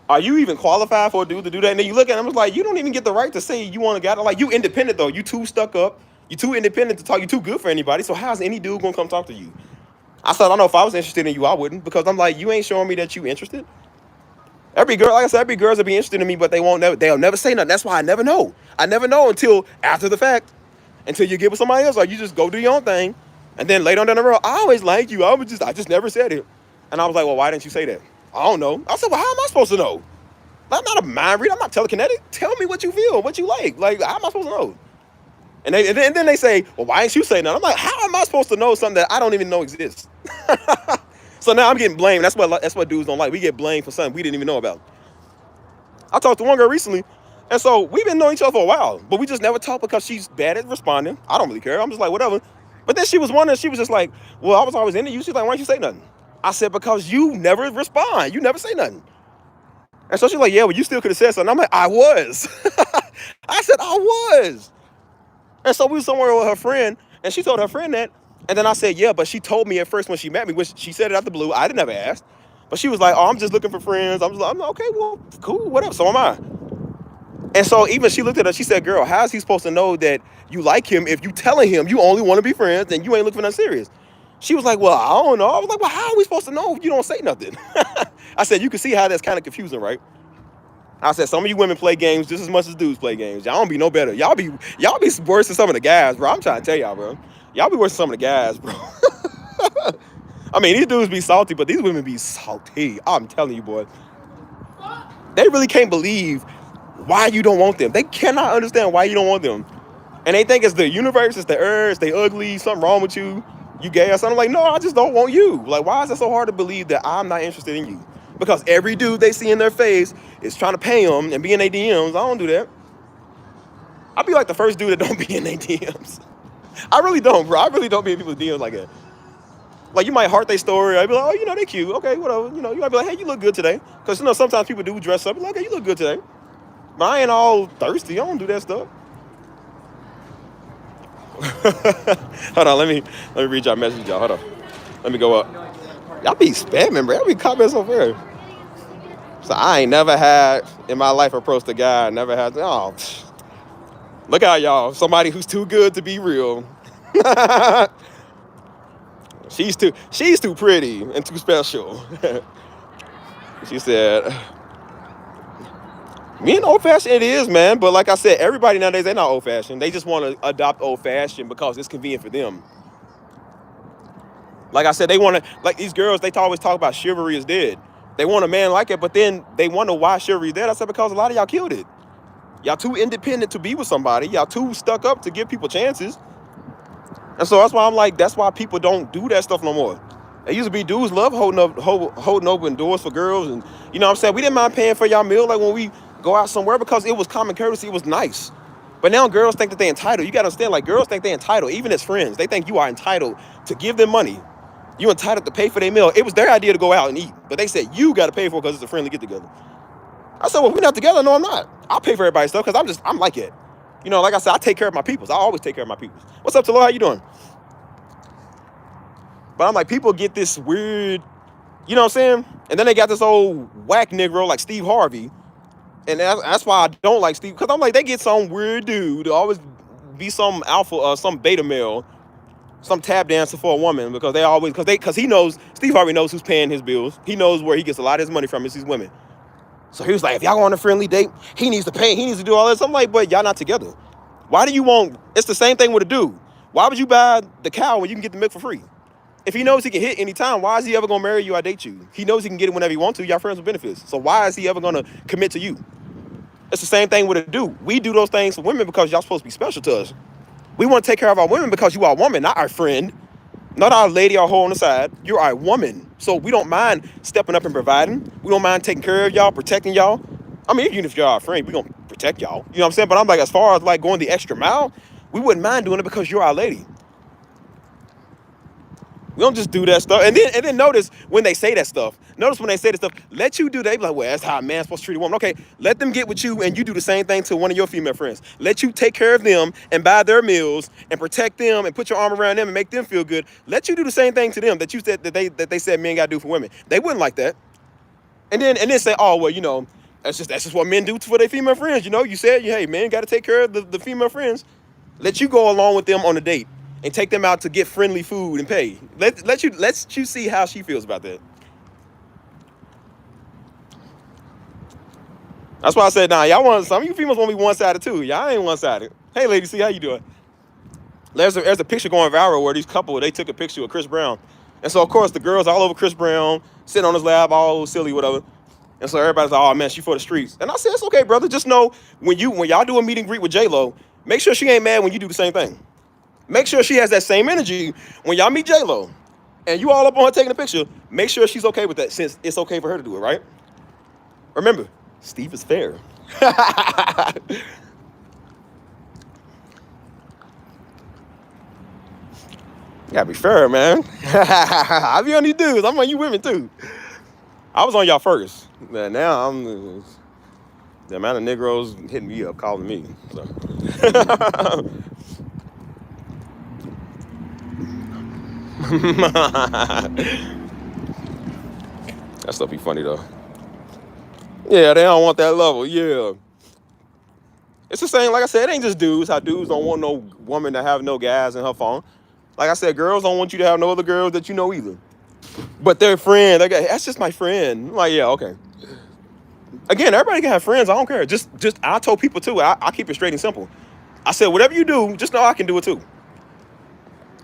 [SPEAKER 1] even qualified for a dude to do that? And then you look at him, it's like, you don't even get the right to say you want a guy to, like, you independent, though. You too stuck up. You too independent to talk. You too good for anybody. So how's any dude going to come talk to you? I said, I know if I was interested in you, I wouldn't. Because I'm like, you ain't showing me that you interested. Every girl, like I said, every girl's will be interested in me, but they'll never say nothing. That's why I never know. I never know until after the fact. Until you get with somebody else, or you just go do your own thing. And then later on down the road, I always liked you. I just never said it. And I was like, well, why didn't you say that? I don't know. I said, well, how am I supposed to know? I'm not a mind reader. I'm not telekinetic. Tell me what you feel, what you like. Like, how am I supposed to know? And then they say, well, why didn't you say nothing? I'm like, how am I supposed to know something that I don't even know exists? So now I'm getting blamed. That's what dudes don't like. We get blamed for something we didn't even know about. I talked to one girl recently, and so we've been knowing each other for a while, but we just never talk because she's bad at responding. I don't really care. I'm just like, whatever. But then she was wondering, she was just like, well, I was always into you. She's like, why don't you say nothing? I said, because you never respond. You never say nothing. And so she's like, yeah, well, you still could have said something. I'm like, I was. I said, I was. And so we were somewhere with her friend, and she told her friend that. And then I said, yeah, but she told me at first when she met me, which she said it out the blue. I didn't ever ask. But she was like, oh, I'm just looking for friends. I'm like, okay, well, cool, whatever. So am I. And so even she looked at her, she said, girl, how is he supposed to know that you like him if you telling him you only want to be friends and you ain't looking for nothing serious? She was like, well, I don't know. I was like, well, how are we supposed to know if you don't say nothing? I said, you can see how that's kind of confusing, right? I said, some of you women play games just as much as dudes play games. Y'all don't be no better. Y'all be worse than some of the guys, bro. I'm trying to tell y'all, bro. Y'all be worse than some of the guys, bro. I mean, these dudes be salty, but these women be salty. I'm telling you, boy. They really can't believe why you don't want them. They cannot understand why you don't want them. And they think it's the universe, it's the earth, they ugly, something wrong with you, you gay or something. Like, no, I just don't want you. Like, why is it so hard to believe that I'm not interested in you? Because every dude they see in their face is trying to pay them and be in their DMs. I don't do that. I'll be like the first dude that don't be in their DMs. I really don't, bro. I really don't be in people's DMs like that. Like, you might heart their story. I'd be like, oh, you know, they cute. Okay, whatever. You know, you might be like, hey, you look good today. Because, you know, sometimes people do dress up. Like, hey, you look good today. But I ain't all thirsty. I don't do that stuff. Hold on, let me read y'all message, y'all. Hold on. Let me go up. Y'all be spamming, bro. Y'all be comments over there. So I ain't never had in my life approached a guy. Never had. Oh, look out, y'all. Somebody who's too good to be real. She's too pretty and too special. She said, me and old fashioned it is, man. But like I said, everybody nowadays, they're not old fashioned. They just want to adopt old fashioned because it's convenient for them. Like I said, they want to, like these girls, they always talk about chivalry is dead. They want a man like it, but then they wonder why chivalry is dead. I said, because a lot of y'all killed it. Y'all too independent to be with somebody. Y'all too stuck up to give people chances. And so that's why I'm like, that's why people don't do that stuff no more. There used to be dudes love holding open doors for girls. And you know what I'm saying? We didn't mind paying for y'all meal like when we go out somewhere because it was common courtesy. It was nice. But now girls think that they're entitled. You got to understand, like girls think they're entitled, even as friends. They think you are entitled to give them money. You're entitled to pay for their meal. It was their idea to go out and eat. But they said, you got to pay for it because it's a friendly get-together. I said, well, we're not together. No, I'm not. I'll pay for everybody's stuff because I'm like it. You know, like I said, I take care of my peoples. I always take care of my peoples. What's up, Talo? How you doing? But I'm like, people get this weird, you know what I'm saying? And then they got this old whack Negro like Steve Harvey. And that's why I don't like Steve. Because I'm like, they get some weird dude to always be some alpha, some beta male, some tap dancer for a woman because he knows, Steve Harvey knows who's paying his bills. He knows where he gets a lot of his money from is these women. So he was like, if y'all go on a friendly date, he needs to pay, he needs to do all this. I'm like, but y'all not together. Why do you want, it's the same thing with a dude. Why would you buy the cow when you can get the milk for free? If he knows he can hit anytime, why is he ever gonna marry you or date you? He knows he can get it whenever he wants to. Y'all friends with benefits. So why is he ever gonna commit to you? It's the same thing with a dude. We do those things for women because y'all supposed to be special to us. We want to take care of our women because you are a woman, not our friend, not our lady or hoe on the side. You're our woman. So we don't mind stepping up and providing. We don't mind taking care of y'all, protecting y'all. I mean, even if you're our friend, we gonna protect y'all. You know what I'm saying? But I'm like, as far as like going the extra mile, we wouldn't mind doing it because you're our lady. We don't just do that stuff. And then notice when they say that stuff. Notice when they say that stuff, let you do that. They be like, well, that's how a man's supposed to treat a woman. Okay, let them get with you and you do the same thing to one of your female friends. Let you take care of them and buy their meals and protect them and put your arm around them and make them feel good. Let you do the same thing to them that you said that they said men gotta do for women. They wouldn't like that. And then say, oh, well, you know, that's just what men do for their female friends. You know, you said, hey, men gotta take care of the female friends. Let you go along with them on a date and take them out to get friendly food and pay. Let you see how she feels about that. That's why I said, nah, y'all want, some of you females want to be one-sided too. Y'all ain't one-sided. Hey, lady, see how you doing? There's a picture going viral where these couple, they took a picture of Chris Brown. And so, of course, the girls all over Chris Brown, sitting on his lap, all silly, whatever. And so everybody's like, oh, man, she for the streets. And I said, it's okay, brother. Just know when y'all do a meet and greet with J-Lo, make sure she ain't mad when you do the same thing. Make sure she has that same energy when y'all meet J-Lo and you all up on her taking a picture. Make sure she's okay with that since it's okay for her to do it, right? Remember, Steve is fair. You gotta be fair, man. I be on these dudes. I'm on you women too. I was on y'all first. Now I'm the amount of Negroes hitting me up, calling me. So. That stuff be funny though. Yeah, they don't want that level. Yeah. It's the same, like I said, it ain't just dudes. How dudes don't want no woman to have no guys in her phone. Like I said, girls don't want you to have no other girls that you know either. But their friend, that's just my friend. I'm like, yeah, okay. Again, everybody can have friends. I don't care. Just I told people too. I keep it straight and simple. I said, whatever you do, just know I can do it too.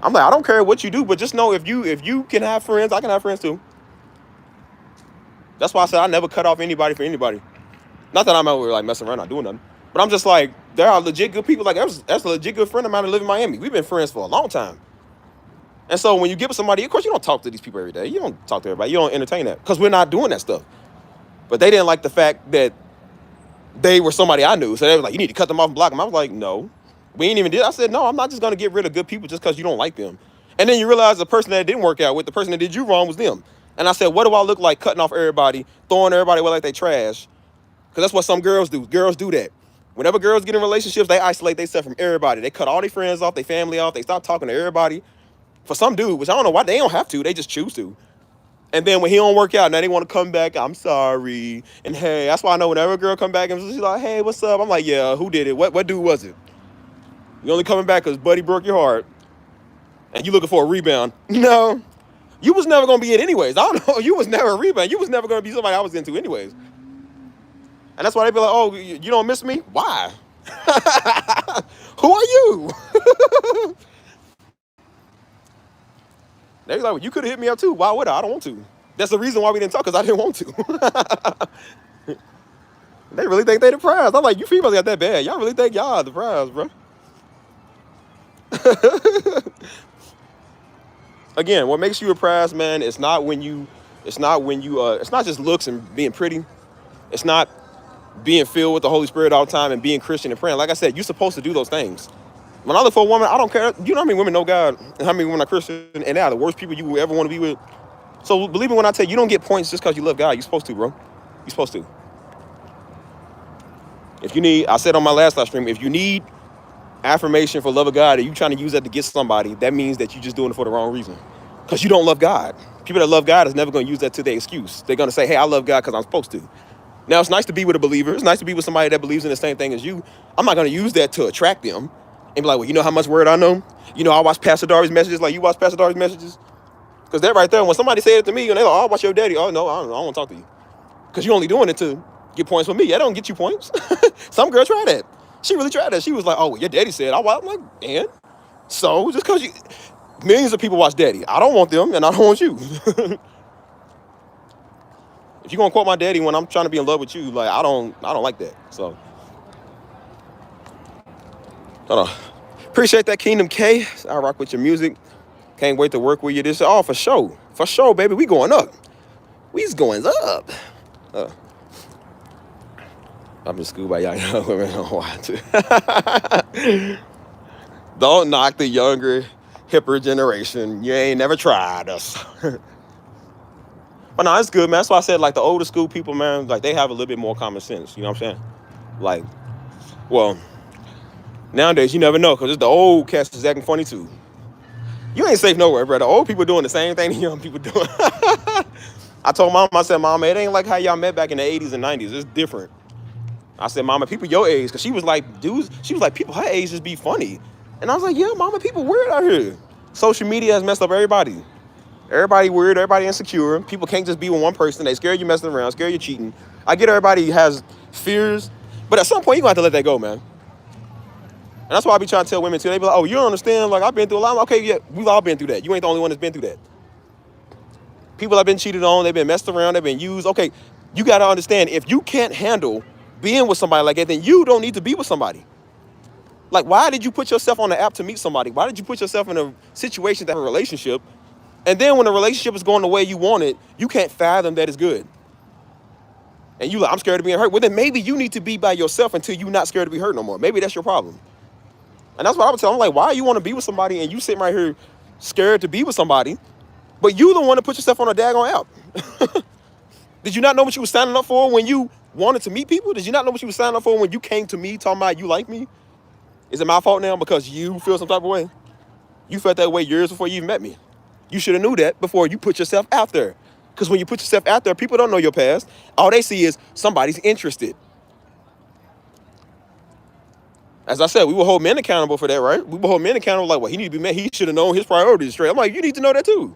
[SPEAKER 1] I'm like, I don't care what you do, but just know if you can have friends, I can have friends too. That's why I said I never cut off anybody for anybody. Not that I'm out here like messing around, not doing nothing. But I'm just like, there are legit good people. Like that's a legit good friend of mine that live in Miami. We've been friends for a long time. And so when you get with somebody, of course you don't talk to these people every day. You don't talk to everybody. You don't entertain that because we're not doing that stuff. But they didn't like the fact that they were somebody I knew. So they were like, you need to cut them off and block them. I was like, no. We ain't even did. I said, no, I'm not just going to get rid of good people just because you don't like them. And then you realize the person that didn't work out with, the person that did you wrong was them. And I said, what do I look like cutting off everybody, throwing everybody away like they trash? Because that's what some girls do. Girls do that. Whenever girls get in relationships, they isolate themselves from everybody. They cut all their friends off, their family off. They stop talking to everybody. For some dude, which I don't know why, they don't have to. They just choose to. And then when he don't work out, now they want to come back. I'm sorry. And hey, that's why I know whenever a girl come back and she's like, hey, what's up? I'm like, yeah, who did it? What dude was it? You only coming back because buddy broke your heart. And you looking for a rebound. No. You was never going to be it anyways. I don't know. You was never a rebound. You was never going to be somebody I was into anyways. And that's why they be like, oh, you don't miss me? Why? Who are you? They be like, well, you could have hit me up too. Why would I? I don't want to. That's the reason why we didn't talk, because I didn't want to. They really think they the prize. I'm like, you females got that bad. Y'all really think y'all are the prize, bro. Again, what makes you a prize, man, it's not just looks and being pretty. It's not being filled with the Holy Spirit all the time and being Christian and praying. Like I said, you're supposed to do those things. When I look for a woman, I don't care. You know how many women know God and how many women are Christian, and they are the worst people you will ever want to be with. So believe me when I tell you, you don't get points just because you love God. You're supposed to, bro. You're supposed to. If you need, I said on my last live stream, if you need affirmation for love of God and you trying to use that to get somebody, that means that you're just doing it for the wrong reason. Because you don't love God. People that love God is never going to use that to their excuse. They're going to say, hey, I love God because I'm supposed to. Now, it's nice to be with a believer. It's nice to be with somebody that believes in the same thing as you. I'm not going to use that to attract them and be like, well, you know how much word I know? You know, I watch Pastor Darby's messages like you watch Pastor Darby's messages? Because they're right there. When somebody say it to me and they're like, oh, I watch your daddy. Oh, no, I don't want to talk to you. Because you're only doing it to get points from me. That don't get you points. Some girl tried that. She really tried that. She was like, oh, well, your daddy said. I'm like, and? So, just because millions of people watch daddy. I don't want them, and I don't want you. If you're going to quote my daddy when I'm trying to be in love with you, like, I don't like that. So, hold on. Appreciate that, Kingdom K. I rock with your music. Can't wait to work with you this. Oh, for sure. For sure, baby. We going up. We's going up. I'm in school by y'all women don't watch it. Don't knock the younger, hipper generation. You ain't never tried us. But no, it's good, man. That's why I said, like, the older school people, man, like, they have a little bit more common sense. You know what I'm saying? Like, well, nowadays, you never know, because it's the old cats is acting funny, too. You ain't safe nowhere, bro. The old people doing the same thing the young people doing. I told Mom, I said, Mama, it ain't like how y'all met back in the 80s and 90s. It's different. I said, Mama, people your age, because she was like, dudes, she was like, people her age just be funny. And I was like, yeah, Mama, people weird out here. Social media has messed up everybody. Everybody weird, everybody insecure. People can't just be with one person. They scare you messing around, scare you cheating. I get everybody has fears, but at some point, you're going to have to let that go, man. And that's why I be trying to tell women, too. They be like, oh, you don't understand? Like, I've been through a lot. Okay, yeah, we've all been through that. You ain't the only one that's been through that. People have been cheated on. They've been messed around. They've been used. Okay, you got to understand, if you can't handle being with somebody like that, then you don't need to be with somebody. Like, why did you put yourself on the app to meet somebody? Why did you put yourself in a situation to have a relationship? And then when the relationship is going the way you want it, you can't fathom that it's good. And you like, I'm scared of being hurt. Well, then maybe you need to be by yourself until you're not scared to be hurt no more. Maybe that's your problem. And that's what I would tell them. I'm like, why you want to be with somebody and you sitting right here scared to be with somebody, but you the one to put yourself on a daggone app? Did you not know what you were signing up for when you wanted to meet people? Did you not know what you were signing up for when you came to me talking about you like me? Is it my fault now because you feel some type of way? You felt that way years before you even met me. You should have knew that before you put yourself out there. Because when you put yourself out there, people don't know your past. All they see is somebody's interested. As I said, we will hold men accountable for that, right? We will hold men accountable like, well, he need to be met. He should have known his priorities straight. I'm like, you need to know that too.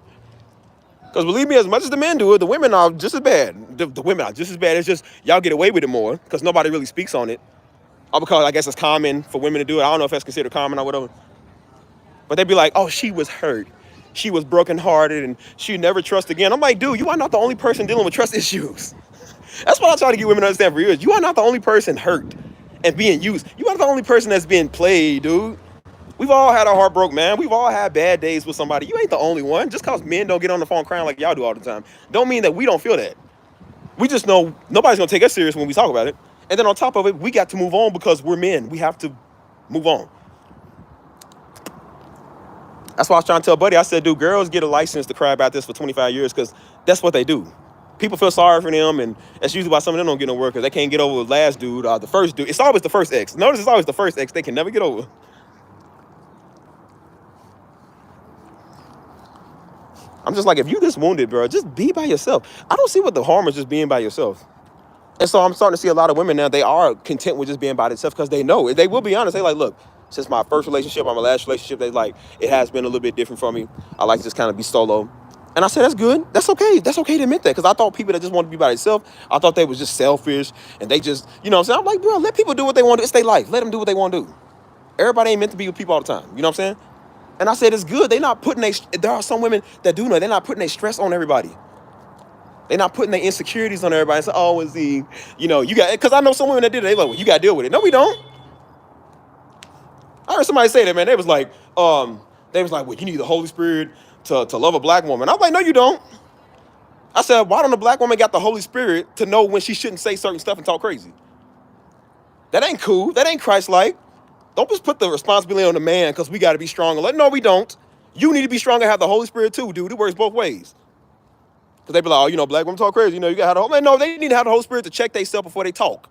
[SPEAKER 1] Because believe me, as much as the men do it, the women are just as bad. The women are just as bad. It's just y'all get away with it more because nobody really speaks on it. Or because I guess it's common for women to do it. I don't know if that's considered common or whatever. But they'd be like, oh, she was hurt. She was brokenhearted and she never trust again. I'm like, dude, you are not the only person dealing with trust issues. That's what I try to get women to understand for years. You are not the only person hurt and being used. You are not the only person that's being played, dude. We've all had our heart broke, man. We've all had bad days with somebody. You ain't the only one. Just because men don't get on the phone crying like y'all do all the time, don't mean that we don't feel that. We just know nobody's going to take us serious when we talk about it. And then on top of it, we got to move on because we're men. We have to move on. That's why I was trying to tell Buddy. I said, dude, girls get a license to cry about this for 25 years because that's what they do. People feel sorry for them, and that's usually why some of them don't get no work because they can't get over the last dude or the first dude. It's always the first ex. Notice it's always the first ex they can never get over. I'm just like, if you this wounded, bro, just be by yourself. I don't see what the harm is just being by yourself. And so I'm starting to see a lot of women now, they are content with just being by themselves because they know. They will be honest. They like, look, since my first relationship or my last relationship, they like, it has been a little bit different for me. I like to just kind of be solo. And I said, that's good. That's okay. That's okay to admit that. Because I thought people that just wanted to be by themselves, I thought they was just selfish. And they just, you know what I'm saying? I'm like, bro, let people do what they want to do. It's their life. Let them do what they want to do. Everybody ain't meant to be with people all the time. You know what I'm saying? And I said, it's good. They're not putting there are some women that do know. They're not putting their stress on everybody. They're not putting their insecurities on everybody. So, oh, is he, you know, you got, because I know some women that did it. They like, well, you got to deal with it. No, we don't. I heard somebody say that, man. They was like, well, you need the Holy Spirit to love a black woman. I was like, no, you don't. I said, why don't a black woman got the Holy Spirit to know when she shouldn't say certain stuff and talk crazy? That ain't cool. That ain't Christ-like. Don't just put the responsibility on the man because we got to be strong. Like, no, we don't. You need to be strong and have the Holy Spirit too, dude. It works both ways. Because they be like, oh, you know, black women talk crazy. You know, you got to have the Holy Spirit. No, they need to have the Holy Spirit to check themselves before they talk.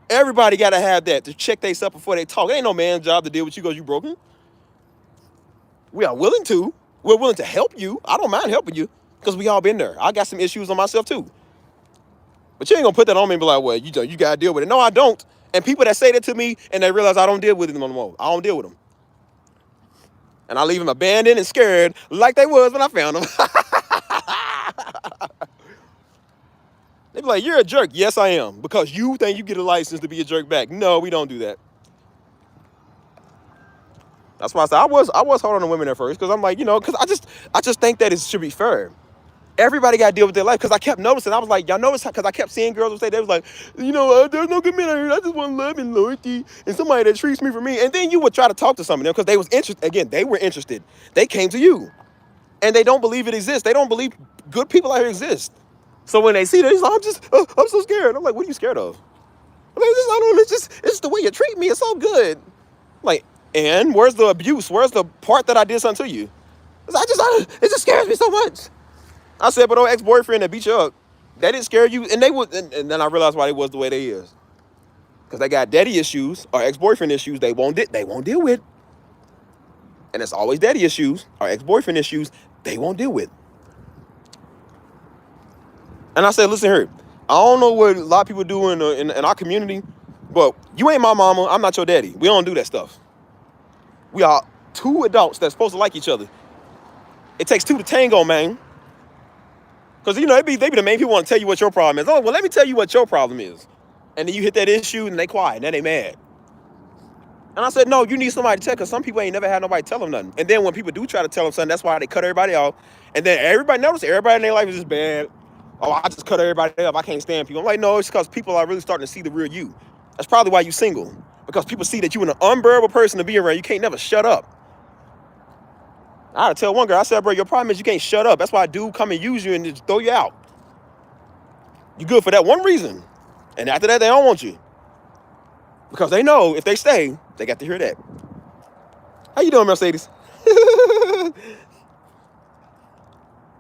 [SPEAKER 1] Everybody got to have that to check themselves before they talk. It ain't no man's job to deal with you because you broken. We are willing to. We're willing to help you. I don't mind helping you because we all been there. I got some issues on myself too. But you ain't going to put that on me and be like, well, you got to deal with it. No, I don't. And people that say that to me and they realize I don't deal with them no more. I don't deal with them. And I leave them abandoned and scared like they was when I found them. They be like, you're a jerk. Yes, I am. Because you think you get a license to be a jerk back. No, we don't do that. That's why I said I was hard on the women at first. Because I'm like, you know, because I just think that it should be fair. Everybody got to deal with their life. Because I kept noticing. I was like, y'all notice? Because I kept seeing girls who say, they was like, you know, there's no good men out here. I just want love and loyalty and somebody that treats me for me. And then you would try to talk to some of them because they was interested. Again, they were interested. They came to you. And they don't believe it exists. They don't believe good people out here exist. So when they see that, he's like, I'm so scared. I'm like, what are you scared of? I'm like, it's just the way you treat me. It's so good. I'm like, and where's the abuse? Where's the part that I did something to you? It just scares me so much. I said, but old ex-boyfriend that beat you up, that didn't scare you? And they would, and then I realized why they was the way they is. Because they got daddy issues or ex-boyfriend issues they won't deal with. And it's always daddy issues or ex-boyfriend issues they won't deal with. And I said, listen here, I don't know what a lot of people do in our community, but you ain't my mama, I'm not your daddy. We don't do that stuff. We are two adults that's supposed to like each other. It takes two to tango, man. Because, you know, they be the main people want to tell you what your problem is. Oh, well, let me tell you what your problem is. And then you hit that issue and they quiet and then they mad. And I said, no, you need somebody to tell, because some people ain't never had nobody tell them nothing. And then when people do try to tell them something, that's why they cut everybody off. And then everybody notices everybody in their life is just bad. Oh, I just cut everybody off. I can't stand people. I'm like, no, it's because people are really starting to see the real you. That's probably why you single. Because people see that you an unbearable person to be around. You can't never shut up. I had to tell one girl, I said, bro, your problem is you can't shut up. That's why a dude come and use you and just throw you out. You good for that one reason. And after that, they don't want you. Because they know if they stay, they got to hear that. How you doing, Mercedes?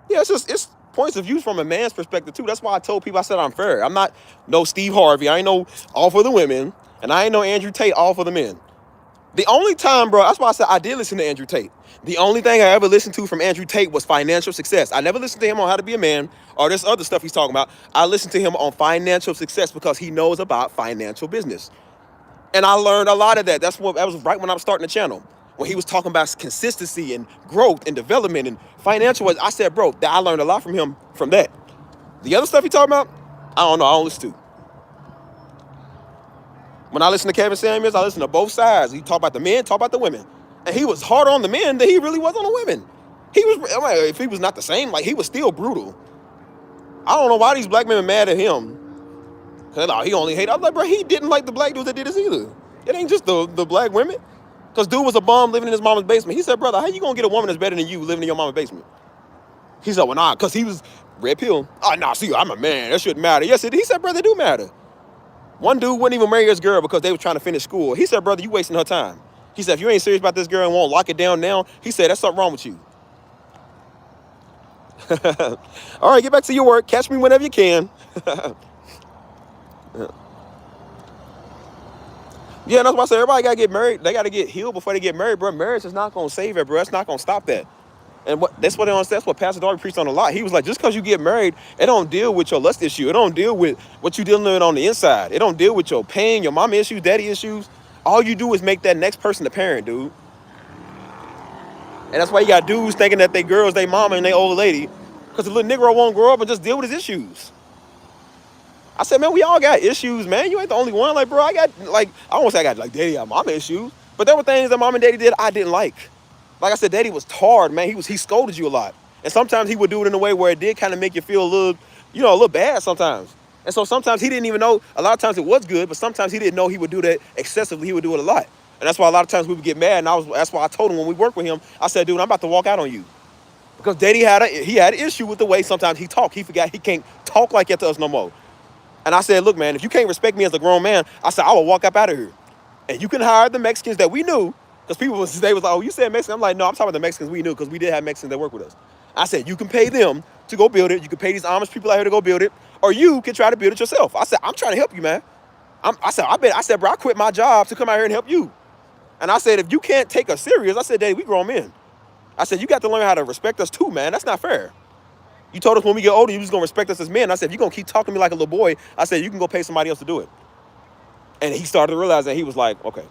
[SPEAKER 1] Yeah, it's points of view from a man's perspective, too. That's why I told people, I said I'm fair. I'm not no Steve Harvey. I ain't no all for the women. And I ain't no Andrew Tate all for the men. The only time, bro, that's why I said I did listen to Andrew Tate. The only thing I ever listened to from Andrew Tate was financial success. I never listened to him on how to be a man or this other stuff he's talking about. I listened to him on financial success because he knows about financial business. And I learned a lot of that. That was right when I was starting the channel. When he was talking about consistency and growth and development and financial. I said, bro, I learned a lot from him from that. The other stuff he talking about, I don't know. I don't listen to. When I listen to Kevin Samuels, I listen to both sides. He talk about the men, talk about the women. And he was harder on the men than he really was on the women. He was, I'm like, if he was not the same, like he was still brutal. I don't know why these black men are mad at him. Cause he only hated. I was like, bro, he didn't like the black dudes that did this either. It ain't just the black women. Cause dude was a bum living in his mama's basement. He said, brother, how you gonna get a woman that's better than you living in your mama's basement? He said, well, nah, cause he was red pill. Oh, nah, see, I'm a man. That shouldn't matter. Yes, he said, brother, it do matter. One dude wouldn't even marry his girl because they were trying to finish school. He said, brother, you wasting her time. He said, if you ain't serious about this girl and won't lock it down now, he said, that's something wrong with you. All right, get back to your work. Catch me whenever you can. Yeah, that's why I said everybody got to get married. They got to get healed before they get married, bro. Marriage is not going to save it, bro. It's not going to stop that. And that's what Pastor Darby preached on a lot. He was like, just because you get married, it don't deal with your lust issue. It don't deal with what you dealing with on the inside. It don't deal with your pain, your mama issues, daddy issues. All you do is make that next person the parent, dude. And that's why you got dudes thinking that they girls, they mama and they old lady. Because the little Negro won't grow up and just deal with his issues. I said, man, we all got issues, man. You ain't the only one. Like, bro, I won't say I got, like, daddy, I got mama issues. But there were things that mom and daddy did I didn't like. Like I said, daddy was hard, man. He scolded you a lot. And sometimes he would do it in a way where it did kind of make you feel a little bad sometimes. And so sometimes he didn't even know. A lot of times it was good, but sometimes he didn't know he would do that excessively. He would do it a lot. And that's why a lot of times we would get mad. And that's why I told him when we worked with him, I said, dude, I'm about to walk out on you. Because daddy had an issue with the way sometimes he talked. He forgot he can't talk like that to us no more. And I said, look, man, if you can't respect me as a grown man, I said, I will walk up out of here. And you can hire the Mexicans that we knew. Because they was like, oh, you said Mexican? I'm like, no, I'm talking about the Mexicans we knew because we did have Mexicans that work with us. I said, you can pay them to go build it. You can pay these Amish people out here to go build it. Or you can try to build it yourself. I said, I'm trying to help you, man. I said, bro, I quit my job to come out here and help you. And I said, if you can't take us serious, I said, Daddy, we grown men. I said, you got to learn how to respect us too, man. That's not fair. You told us when we get older, you was going to respect us as men. I said, if you're going to keep talking to me like a little boy, I said, you can go pay somebody else to do it. And he started to realize that. He was like, okay.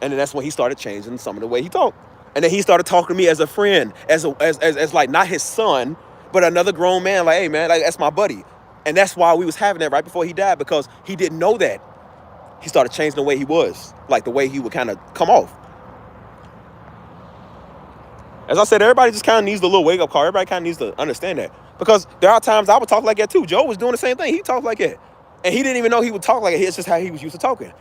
[SPEAKER 1] And then that's when he started changing some of the way he talked. And then he started talking to me as a friend, as like not his son, but another grown man. Like, hey, man, like, that's my buddy. And that's why we was having that right before he died, because he didn't know that. He started changing the way he was, like the way he would kind of come off. As I said, everybody just kind of needs the little wake-up call. Everybody kind of needs to understand that. Because there are times I would talk like that too. Joe was doing the same thing. He talked like that. And he didn't even know he would talk like it. It's just how he was used to talking.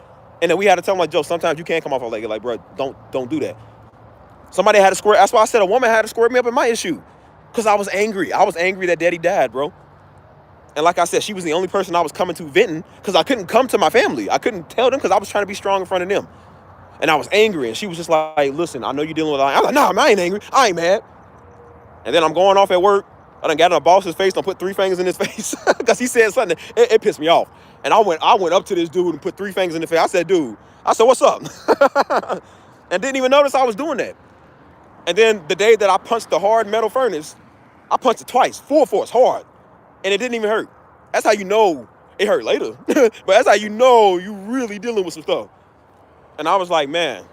[SPEAKER 1] And then we had to tell him, like, Joe, sometimes you can't come off like it. Like, bro, don't do that. Somebody had to square. That's why I said a woman had to square me up in my issue. Because I was angry. I was angry that Daddy died, bro. And like I said, she was the only person I was coming to venting because I couldn't come to my family. I couldn't tell them because I was trying to be strong in front of them. And I was angry. And she was just like, listen, I know you're dealing with a lot. I was like, nah, I ain't angry. I ain't mad. And then I'm going off at work. I done got in a boss's face. Done put 3 fingers in his face because he said something. It pissed me off. And I went up to this dude and put 3 fingers in his face. I said, dude. I said, what's up? And didn't even notice I was doing that. And then the day that I punched the hard metal furnace, I punched it twice, full force, hard. And it didn't even hurt. That's how you know it hurt later. But that's how you know you really dealing with some stuff. And I was like, man,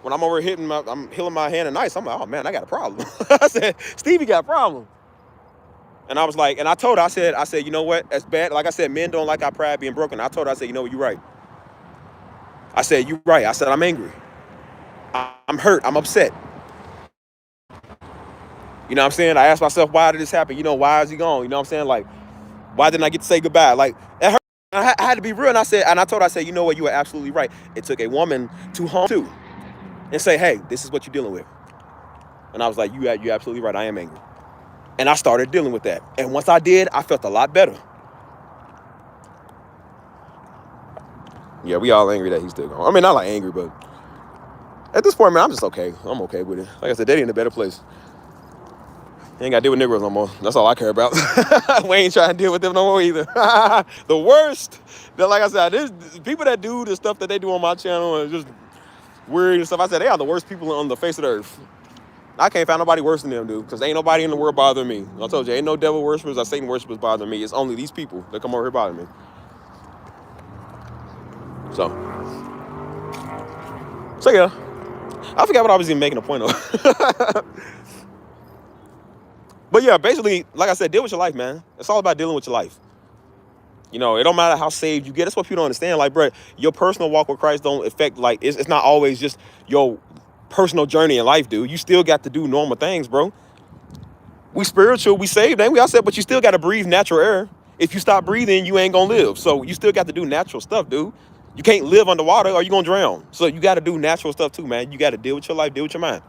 [SPEAKER 1] when I'm over here I'm healing my hand and ice, I'm like, oh man, I got a problem. I said, Stevie got a problem. And I was like, and I told her, I said, you know what? That's bad. Like I said, men don't like our pride being broken. I told her, I said, you know what, you're right. I said, you're right. I said, I'm angry. I'm hurt. I'm upset. You know what I'm saying? I asked myself, why did this happen? You know, why is he gone? You know what I'm saying? Like, why didn't I get to say goodbye? Like, it hurt. I had to be real. And I told her, I said, you know what? You are absolutely right. It took a woman to home too and say, hey, this is what you're dealing with. And I was like, you're absolutely right. I am angry. And I started dealing with that. And once I did, I felt a lot better. Yeah, we all angry that he's still gone. I mean, not like angry, but at this point, man, I'm just okay. I'm okay with it. Like I said, Daddy in a better place. He ain't got to deal with Negroes no more. That's all I care about. We ain't trying to deal with them no more either. The worst, that, like I said, there's people that do the stuff that they do on my channel and just weird and stuff. I said, they are the worst people on the face of the earth. I can't find nobody worse than them, dude, because ain't nobody in the world bothering me. I told you, ain't no devil worshipers or Satan worshipers bothering me. It's only these people that come over here bothering me. So yeah. I forgot what I was even making a point of. But yeah, basically, like I said, deal with your life, man. It's all about dealing with your life. You know, it don't matter how saved you get. That's what people don't understand. Like, bro, your personal walk with Christ don't affect, like, it's not always just your personal journey in life, dude. You still got to do normal things, bro. We spiritual, we saved, ain't we? I said, but you still got to breathe natural air. If you stop breathing, you ain't gonna live. So you still got to do natural stuff, dude. You can't live underwater or you're gonna drown. So you got to do natural stuff too, man. You got to deal with your life, deal with your mind.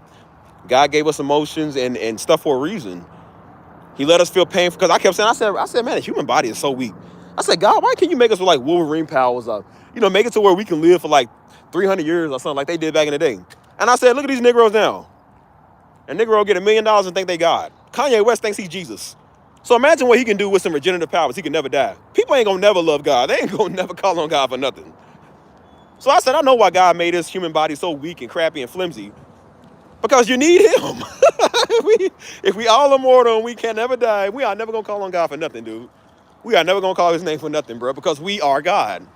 [SPEAKER 1] God gave us emotions and stuff for a reason. He let us feel pain because I kept saying, I said, man, the human body is so weak. I said, God, why can't you make us with like Wolverine powers up? You know, make it to where we can live for like 300 years or something like they did back in the day. And I said, look at these Negroes now. A Negro get $1 million and think they God. Kanye West thinks he's Jesus. So imagine what he can do with some regenerative powers. He can never die. People ain't gonna never love God. They ain't gonna never call on God for nothing. So I said, I know why God made this human body so weak and crappy and flimsy. Because you need him. if we all immortal and we can never die, we are never gonna call on God for nothing, dude. We are never gonna call his name for nothing, bro, because we are God.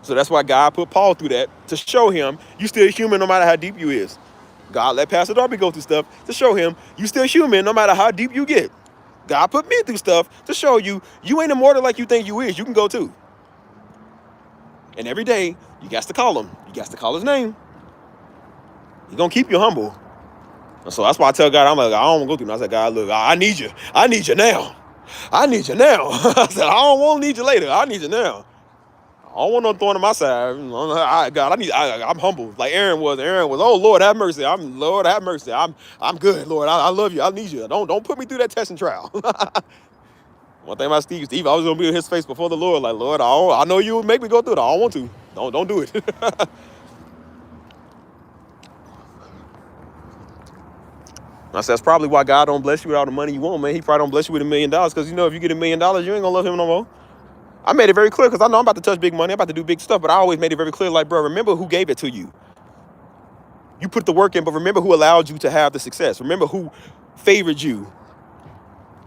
[SPEAKER 1] So that's why God put Paul through that, to show him you still human no matter how deep you is. God let Pastor Darby go through stuff to show him you still human no matter how deep you get. God put me through stuff to show you you ain't immortal like you think you is. You can go too. And every day, you got to call him. You got to call his name. He's going to keep you humble. And so that's why I tell God, I'm like, I don't want to go through. And I said, God, look, I need you. I need you now. I need you now. I said, I don't want to need you later. I need you now. I don't want no thorn on my side. God, I'm humble. Like Aaron was. Oh, Lord, have mercy. Lord, have mercy. I'm good, Lord. I love you. I need you. Don't put me through that test and trial. One thing about Steve, I was going to be in his face before the Lord. Like, Lord, I know you would make me go through it. I don't want to. Don't do it. I said, that's probably why God don't bless you with all the money you want, man. He probably don't bless you with $1 million because, you know, if you get $1 million, you ain't going to love him no more. I made it very clear because I know I'm about to touch big money. I'm about to do big stuff, but I always made it very clear, like, bro, remember who gave it to you. You put the work in, but remember who allowed you to have the success. Remember who favored you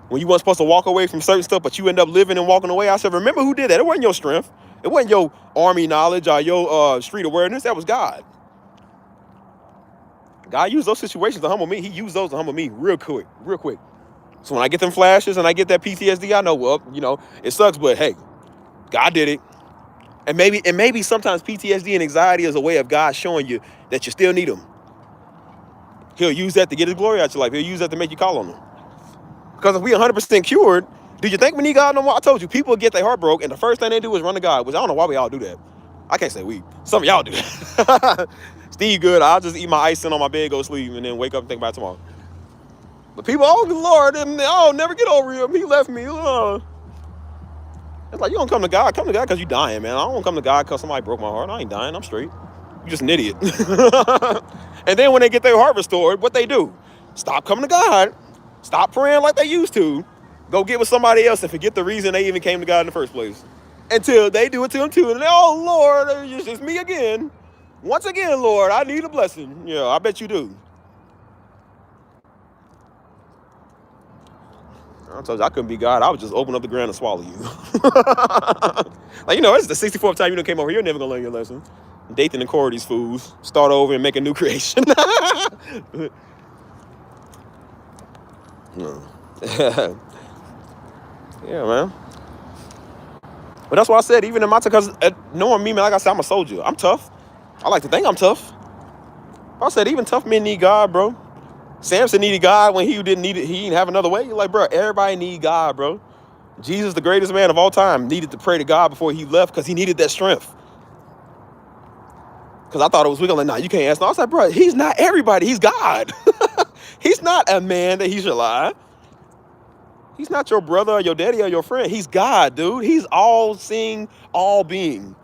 [SPEAKER 1] when you weren't supposed to walk away from certain stuff, but you end up living and walking away. I said, remember who did that. It wasn't your strength. It wasn't your army knowledge or your street awareness. That was God. God used those situations to humble me. He used those to humble me real quick. So when I get them flashes and I get that PTSD, I know, well, you know, it sucks, but hey, God did it. And maybe sometimes PTSD and anxiety is a way of God showing you that you still need him. He'll use that to get his glory out of your life. He'll use that to make you call on him. Because if we 100% cured, do you think we need God no more? I told you, people get their heart broke, and the first thing they do is run to God, which I don't know why we all do that. I can't say we. Some of y'all do that. Steve good. I'll just eat my ice, sit on my bed, go sleep, and then wake up and think about it tomorrow. But people, oh, Lord, and I'll never get over him. He left me. It's like, you don't come to God. Come to God because you dying, man. I don't come to God because somebody broke my heart. I ain't dying. I'm straight. You just an idiot. And then when they get their heart restored, what they do? Stop coming to God. Stop praying like they used to. Go get with somebody else and forget the reason they even came to God in the first place. Until they do it to him too. And they, oh, Lord, it's me again. Once again, Lord, I need a blessing. Yeah, I bet you do. I told you I couldn't be God. I would just open up the ground and swallow you. Like, you know, it's the 64th time you done came over here. You're never going to learn your lesson. Dathan and Corey, these fools. Start over and make a new creation. Yeah, man. But that's why I said, even in my time, because knowing me, man, like I said, I'm a soldier. I'm tough. I like to think I'm tough. I said, even tough men need God, bro. Samson needed God when he didn't need it. He didn't have another way. You're like, bro, everybody need God, bro. Jesus, the greatest man of all time, needed to pray to God before he left because he needed that strength. Because I thought it was weak. I'm like, nah, you can't ask. No, I was like, bro, he's not everybody. He's God. He's not a man that he should lie. He's not your brother or your daddy or your friend. He's God, dude. He's all seeing, all being.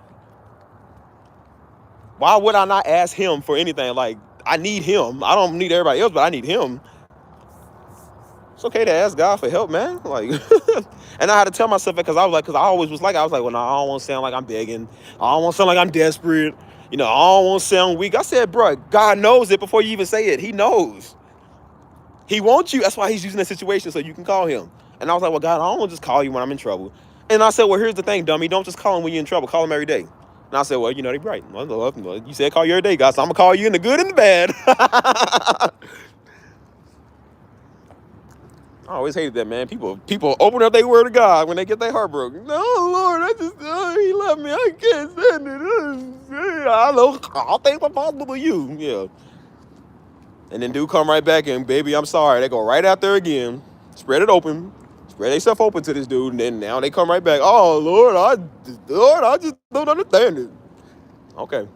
[SPEAKER 1] Why would I not ask him for anything? Like, I need him. I don't need everybody else, but I need him. It's okay to ask God for help, man. Like, and I had to tell myself that because I always was like, well, no, I don't want to sound like I'm begging. I don't want to sound like I'm desperate. You know, I don't want to sound weak. I said, bro, God knows it before you even say it. He knows. He wants you. That's why he's using that situation so you can call him. And I was like, well, God, I don't want to just call you when I'm in trouble. And I said, well, here's the thing, dummy. Don't just call him when you're in trouble. Call him every day. And I said, well, you know, they're right. Well, you said call you every day, God, so I'm going to call you in the good and the bad. I always hated that, man. People open up their word of God when they get their heart broken. No, Lord, he left me. I can't stand it. I know all things are possible to you. Yeah. And then dude come right back and baby, I'm sorry. They go right out there again, spread it open, spread themselves open to this dude, and then now they come right back. Oh Lord, I just don't understand it. Okay.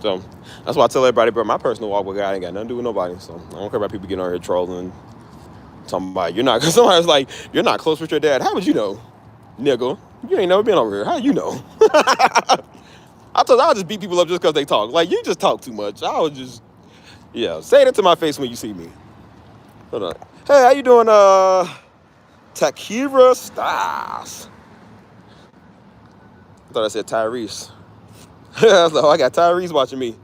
[SPEAKER 1] So that's why I tell everybody, bro, my personal walk with God ain't got nothing to do with nobody. So I don't care about people getting on here trolling, talking about you're not. Cause somebody's like, you're not close with your dad. How would you know, nigga? You ain't never been over here. How you know? I told you I'll just beat people up just because they talk. Like, you just talk too much. I would just, yeah, say that to my face when you see me. Hold on. Hey, how you doing, Takira Styles? I thought I said Tyrese. I was like, oh, I got Tyrese watching me.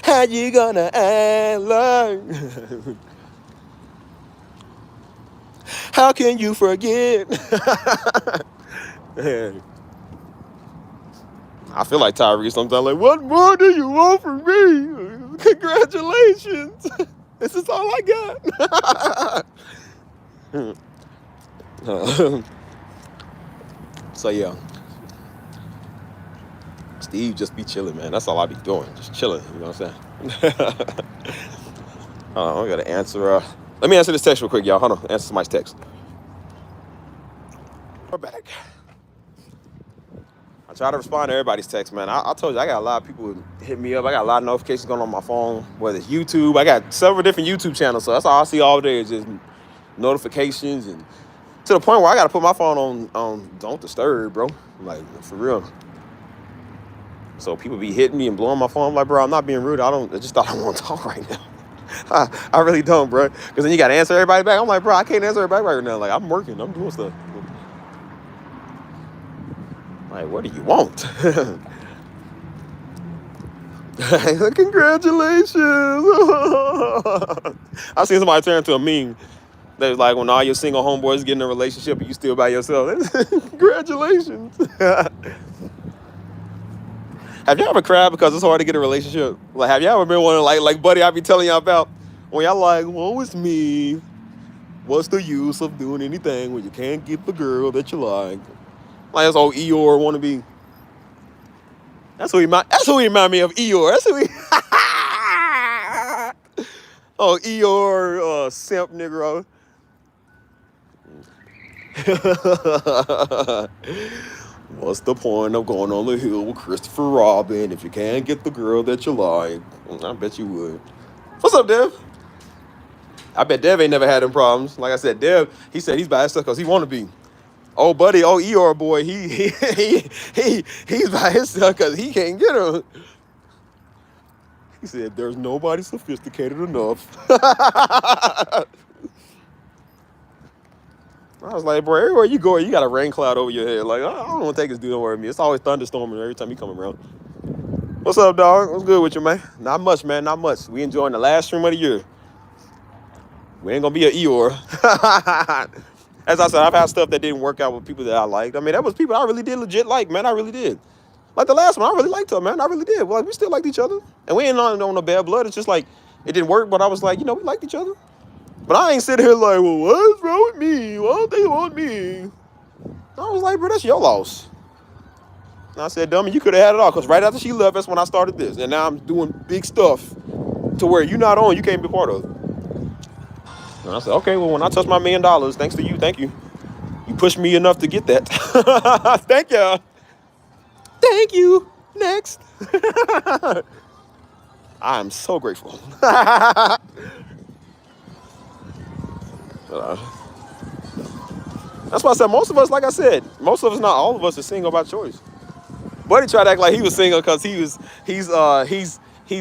[SPEAKER 1] How you gonna act like? How can you forget? I feel like Tyrese sometimes. Like, what more do you want from me? Congratulations. This is all I got. So yeah, Steve just be chilling, man. That's all I be doing, just chilling. You know what I'm saying? I gotta answer. Let me answer this text real quick, y'all. Hold on, answer somebody's text. We're back. I try to respond to everybody's text, man. I told you I got a lot of people hit me up. I got a lot of notifications going on my phone, whether it's YouTube. I got several different YouTube channels, so that's all I see all day is just notifications, and to the point where I got to put my phone on don't disturb, bro. Like, for real. So people be hitting me and blowing my phone. I'm like, bro, I'm not being rude. I just thought I want to talk right now. I really don't, bro. Because then you got to answer everybody back. I'm like, bro, I can't answer everybody right now. Like, I'm working. I'm doing stuff. Like, what do you want? Congratulations. I seen somebody turn into a meme. That was like, when all your single homeboys get in a relationship and you still by yourself. Congratulations. Have y'all ever cried because it's hard to get a relationship? Like, have y'all ever been one like Buddy I be telling y'all about? When y'all like, woe is me. What's the use of doing anything when you can't get the girl that you like? Like, that's old Eeyore wannabe. That's who he remind me of, Eeyore. That's who he... Oh, Eeyore, simp Negro. What's the point of going on the hill with Christopher Robin if you can't get the girl that you like? I bet you would. What's up, Dev? I bet Dev ain't never had them problems. Like I said, Dev, he said he's by himself because he want to be. Oh, buddy, oh, Eeyore boy, he's by himself because he can't get her. He said, there's nobody sophisticated enough. I was like, bro, everywhere you go, you got a rain cloud over your head. Like, I don't want to take this dude away from me. It's always thunderstorming every time you come around. What's up, dog? What's good with you, man? Not much, man, not much. We enjoying the last stream of the year. We ain't going to be an Eeyore. As I said, I've had stuff that didn't work out with people that I liked. I mean, that was people I really did legit like, man. I really did. Like the last one, I really liked her, man. I really did. Well, we still liked each other. And we ain't on no bad blood. It's just like, it didn't work, but I was like, we liked each other. But I ain't sitting here like, well, what's wrong with me? Why don't they want me? I was like, bro, that's your loss. And I said, dummy, you could have had it all. Because right after she left, that's when I started this. And now I'm doing big stuff to where you're not on, you can't be part of it. And I said, okay, well, when I touch my $1 million, thanks to you, thank you. You pushed me enough to get that. Thank you. Thank you. Next. I'm so grateful. That's why I said most of us, like I said, most of us, not all of us, are single by choice. Buddy tried to act like he was single because he's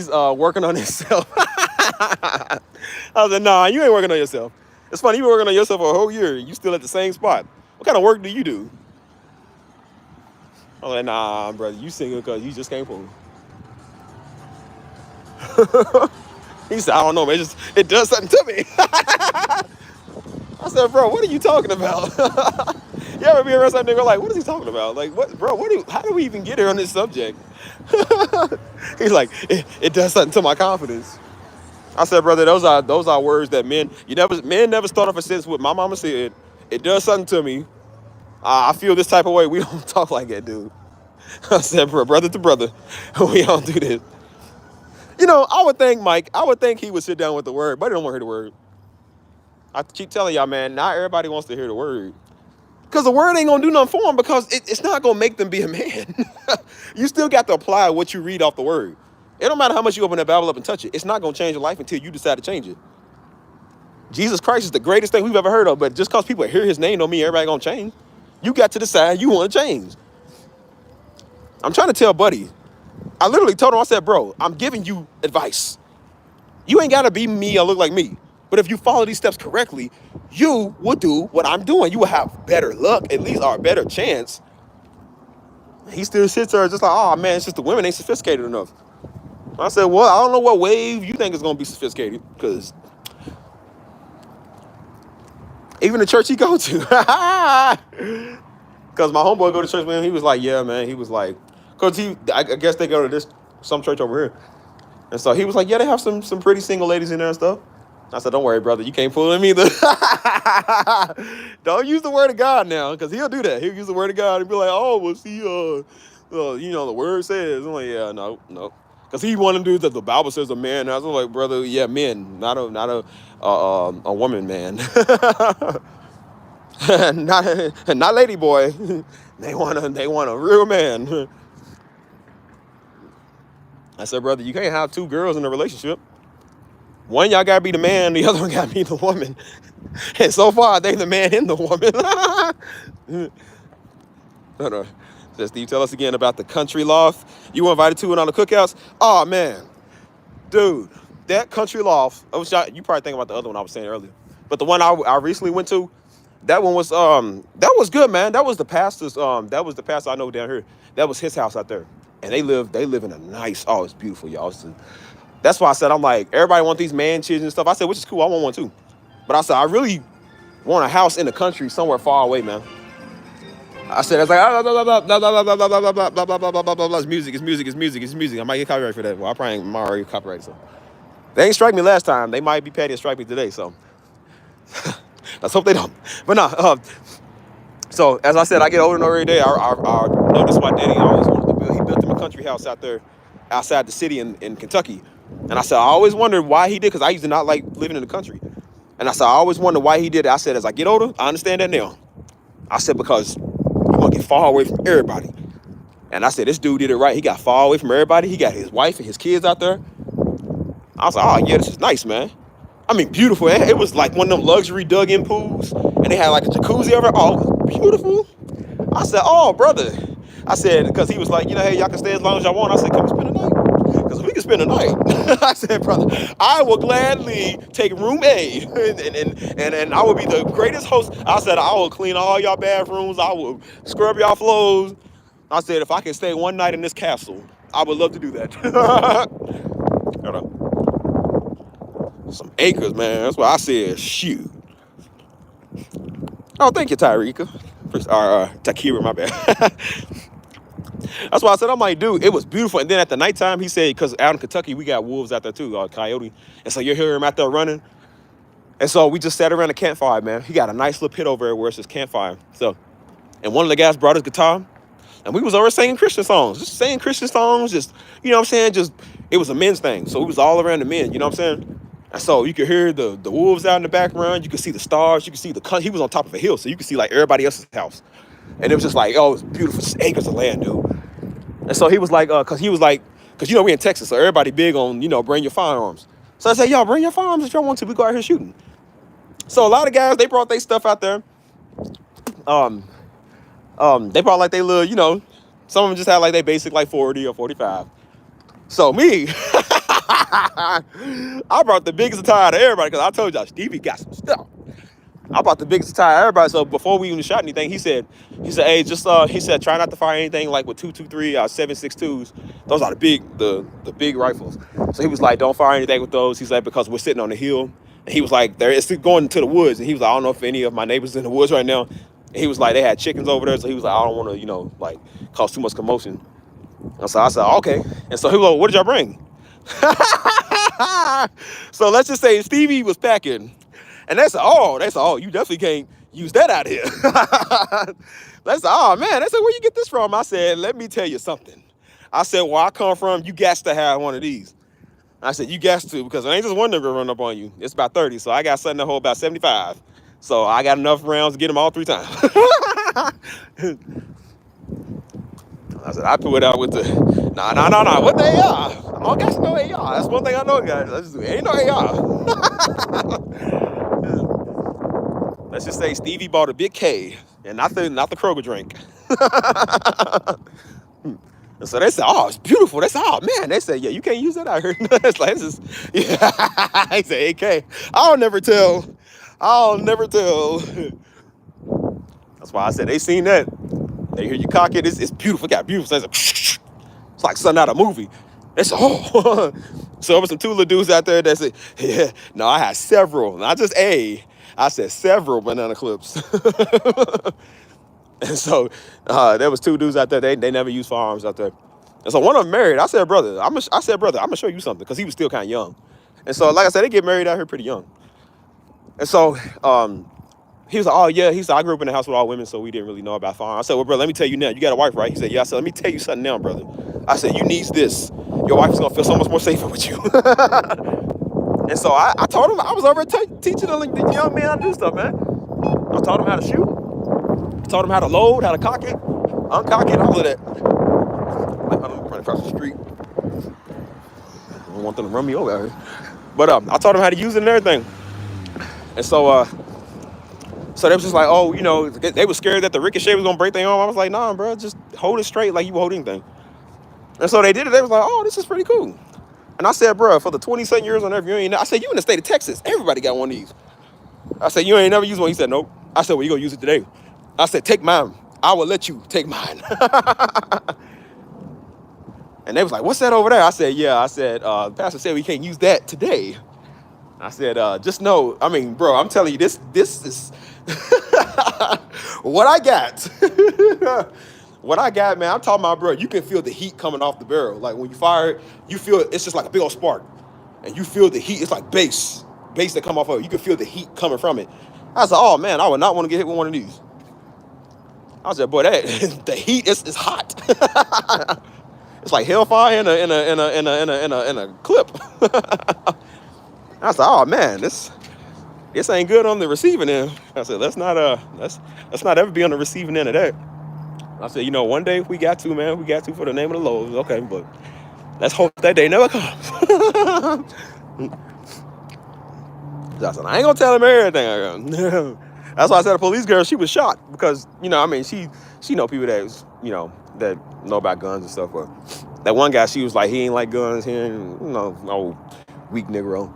[SPEAKER 1] working on himself. I was like, nah, you ain't working on yourself. It's funny, you been working on yourself for a whole year. You still at the same spot. What kind of work do you do? I was like, nah, brother, you single because you just came for me. He said, I don't know, man. It does something to me. I said, bro, what are you talking about? You ever be around some nigga like, what is he talking about? Like, what, bro, how do we even get here on this subject? He's like, it does something to my confidence. I said, brother, those are words that men never start off a sentence with my mama said, it does something to me. I feel this type of way. We don't talk like that, dude. I said, bro, brother to brother, we don't do this. I would think, Mike, he would sit down with the word, but he don't want to hear the word. I keep telling y'all, man, not everybody wants to hear the word. Because the word ain't going to do nothing for them because it's not going to make them be a man. You still got to apply what you read off the word. It don't matter how much you open that Bible up and touch it. It's not going to change your life until you decide to change it. Jesus Christ is the greatest thing we've ever heard of, but just because people hear his name don't mean everybody going to change. You got to decide you want to change. I'm trying to tell Buddy. I literally told him, I said, bro, I'm giving you advice. You ain't got to be me or look like me. But if you follow these steps correctly, you will do what I'm doing. You will have better luck, at least, or a better chance. He still sits there just like, oh, man, it's just the women ain't sophisticated enough. I said, well, I don't know what wave you think is going to be sophisticated, because even the church he go to. Because my homeboy go to church with him, he was like, yeah, man. He was like, because I guess they go to some church over here. And so he was like, yeah, they have some pretty single ladies in there and stuff. I said, don't worry, brother. You can't fool him either. Don't use the word of God now, because he'll do that. He'll use the word of God and be like, oh, well, see, the word says. I'm like, yeah, no. Because he wanted to do that. The Bible says a man. And I was like, brother, yeah, men, not a woman, man. not lady boy. They want a real man. I said, brother, you can't have two girls in a relationship. One, y'all gotta be the man, the other one gotta be the woman. And so far, they the man and the woman. No. Says Steve, tell us again about the country loft you were invited to and on the cookouts. Oh man, dude, that country loft. You probably think about the other one I was saying earlier, but the one I recently went to, that one was that was good, man. That was the pastor's the pastor I know down here. That was his house out there, and they live in a nice. Oh, it's beautiful, y'all. That's why I said, I'm like, everybody want these mansions and stuff. I said, which is cool. I want one too. But I said, I really want a house in the country somewhere far away, man. I said, it's like, it's music. I might get copyright for that. Well, I probably ain't already copyrighted, so. They ain't strike me last time. They might be petty and strike me today, so. Let's hope they don't. But no, so as I said, I get older and older every day. I noticed my daddy always wanted to build. He built him a country house out there, outside the city in Kentucky. And I said, I always wondered why he did, because I used to not like living in the country. And I said, I always wondered why he did it. I said, as I get older, I understand that now. I said, because you want to get far away from everybody. And I said, this dude did it right. He got far away from everybody. He got his wife and his kids out there. I was like, oh, yeah, this is nice, man. I mean, beautiful. It was like one of them luxury dug-in pools. And they had like a jacuzzi over. Oh, it was beautiful. I said, oh, brother. I said, because he was like, hey, y'all can stay as long as y'all want. I said, can we spend the night? Because we can spend the night. I said, brother, I will gladly take room A, and I will be the greatest host. I said, I will clean all y'all bathrooms. I will scrub y'all floors. I said, if I can stay one night in this castle, I would love to do that. Some acres, man. That's why I said, shoot. Oh, thank you, Tyrika. Takira, my bad. That's why I said, I'm like, dude, it was beautiful. And then at the nighttime, he said, because out in Kentucky, we got wolves out there too, coyote. And so you hear him out there running. And so we just sat around the campfire, man. He got a nice little pit over there where it's just campfire. So, and one of the guys brought his guitar. And we was over singing Christian songs. Just saying Christian songs, just, you know what I'm saying? Just, it was a men's thing. So it was all around the men, you know what I'm saying? And so you could hear the wolves out in the background. You could see the stars. You could see he was on top of a hill. So you could see like everybody else's house. And it was just like, oh, it was beautiful. Just acres of land, dude. And so he was like, because we in Texas, so everybody big on, bring your firearms. So I said, y'all bring your firearms if y'all want to. We go out here shooting. So a lot of guys, they brought their stuff out there. They brought like they little, some of them just had like they basic like 40 or 45. So me, I brought the biggest attire to everybody because I told y'all Stevie got some stuff. I brought the biggest attire to everybody. So before we even shot anything, he said, hey, just he said, try not to fire anything like with 223 or 7.62s. Those are the big rifles. So he was like, don't fire anything with those. He's like, because we're sitting on the hill. And he was like, it's going into the woods. And he was like, I don't know if any of my neighbors in the woods right now. And he was like, they had chickens over there. So he was like, I don't want to, like cause too much commotion. And so I said, okay. And so he was like, what did y'all bring? So let's just say Stevie was packing. And that's all. You definitely can't use that out here. That's oh man. They said, where you get this from? I said, let me tell you something. I said, where I come from, you got to have one of these. I said, you got to, because it ain't just one nigga run up on you. It's about 30. So I got something to hold about 75. So I got enough rounds to get them all 3 times. I said, I put it out with the, nah. What the AR? I don't got no AR. That's one thing I know, guys. Ain't no AR. Let's just say Stevie bought a big K, and not the Kroger drink. And so they said, oh, it's beautiful. They said, oh, man. They said, yeah, you can't use that out here. It's like, this is, yeah. He said, AK. I'll never tell. That's why I said, they seen that. They hear you cock it. It's beautiful. It got beautiful. It's like something out of a movie. They said, oh. So there was some 2 little dudes out there that said, yeah, no, I had several. Not just a. I said several banana clips. And so there was 2 dudes out there. They never used firearms out there. And so one of them married. I said, brother, I'm gonna show you something, because he was still kind of young. And so, like I said, they get married out here pretty young. And so he was like, oh yeah. He said, I grew up in a house with all women, so we didn't really know about firearms. I said, well, brother, let me tell you now. You got a wife, right? He said, yeah. I said, let me tell you something now, brother. I said, you need this. Your wife is gonna feel so much more safer with you. And so I told him, I was over teaching the young man how to do stuff, man. I taught him how to shoot. Taught him how to load, how to cock it, uncock it, all of that. I'm running across the street. I don't want them to run me over out here. But I taught him how to use it and everything. And so they was just like, oh, you know, they were scared that the ricochet was gonna break their arm. I was like, nah, bro, just hold it straight like you hold anything. And so they did it. They was like, oh, this is pretty cool. And I said, bro, for the 27 years on every, I said, you in the state of Texas, everybody got one of these. I said, you ain't never used one. He said, nope. I said, well, you gonna use it today. I said, take mine. I will let you take mine. And they was like, what's that over there? I said, yeah. I said, the pastor said we can't use that today. I said, just know, I mean, bro, I'm telling you, this is what I got. What I got, man, I'm talking about, bro, you can feel the heat coming off the barrel. Like when you fire it, you feel it's just like a big old spark. And you feel the heat. It's like bass that come off of it. You can feel the heat coming from it. I said, oh man, I would not want to get hit with one of these. I said, boy, the heat is hot. It's like hellfire in a clip. I said, oh man, this ain't good on the receiving end. I said, let's not ever be on the receiving end of that. I said, you know, one day we got to, man, for the name of the Lord. Okay, but let's hope that day never comes. I said, I ain't gonna tell him everything. That's why I said the police girl, she was shocked because, you know, I mean, she know people that, you know, that know about guns and stuff. But that one guy, she was like, he ain't like guns. He ain't, you know, old weak Negro.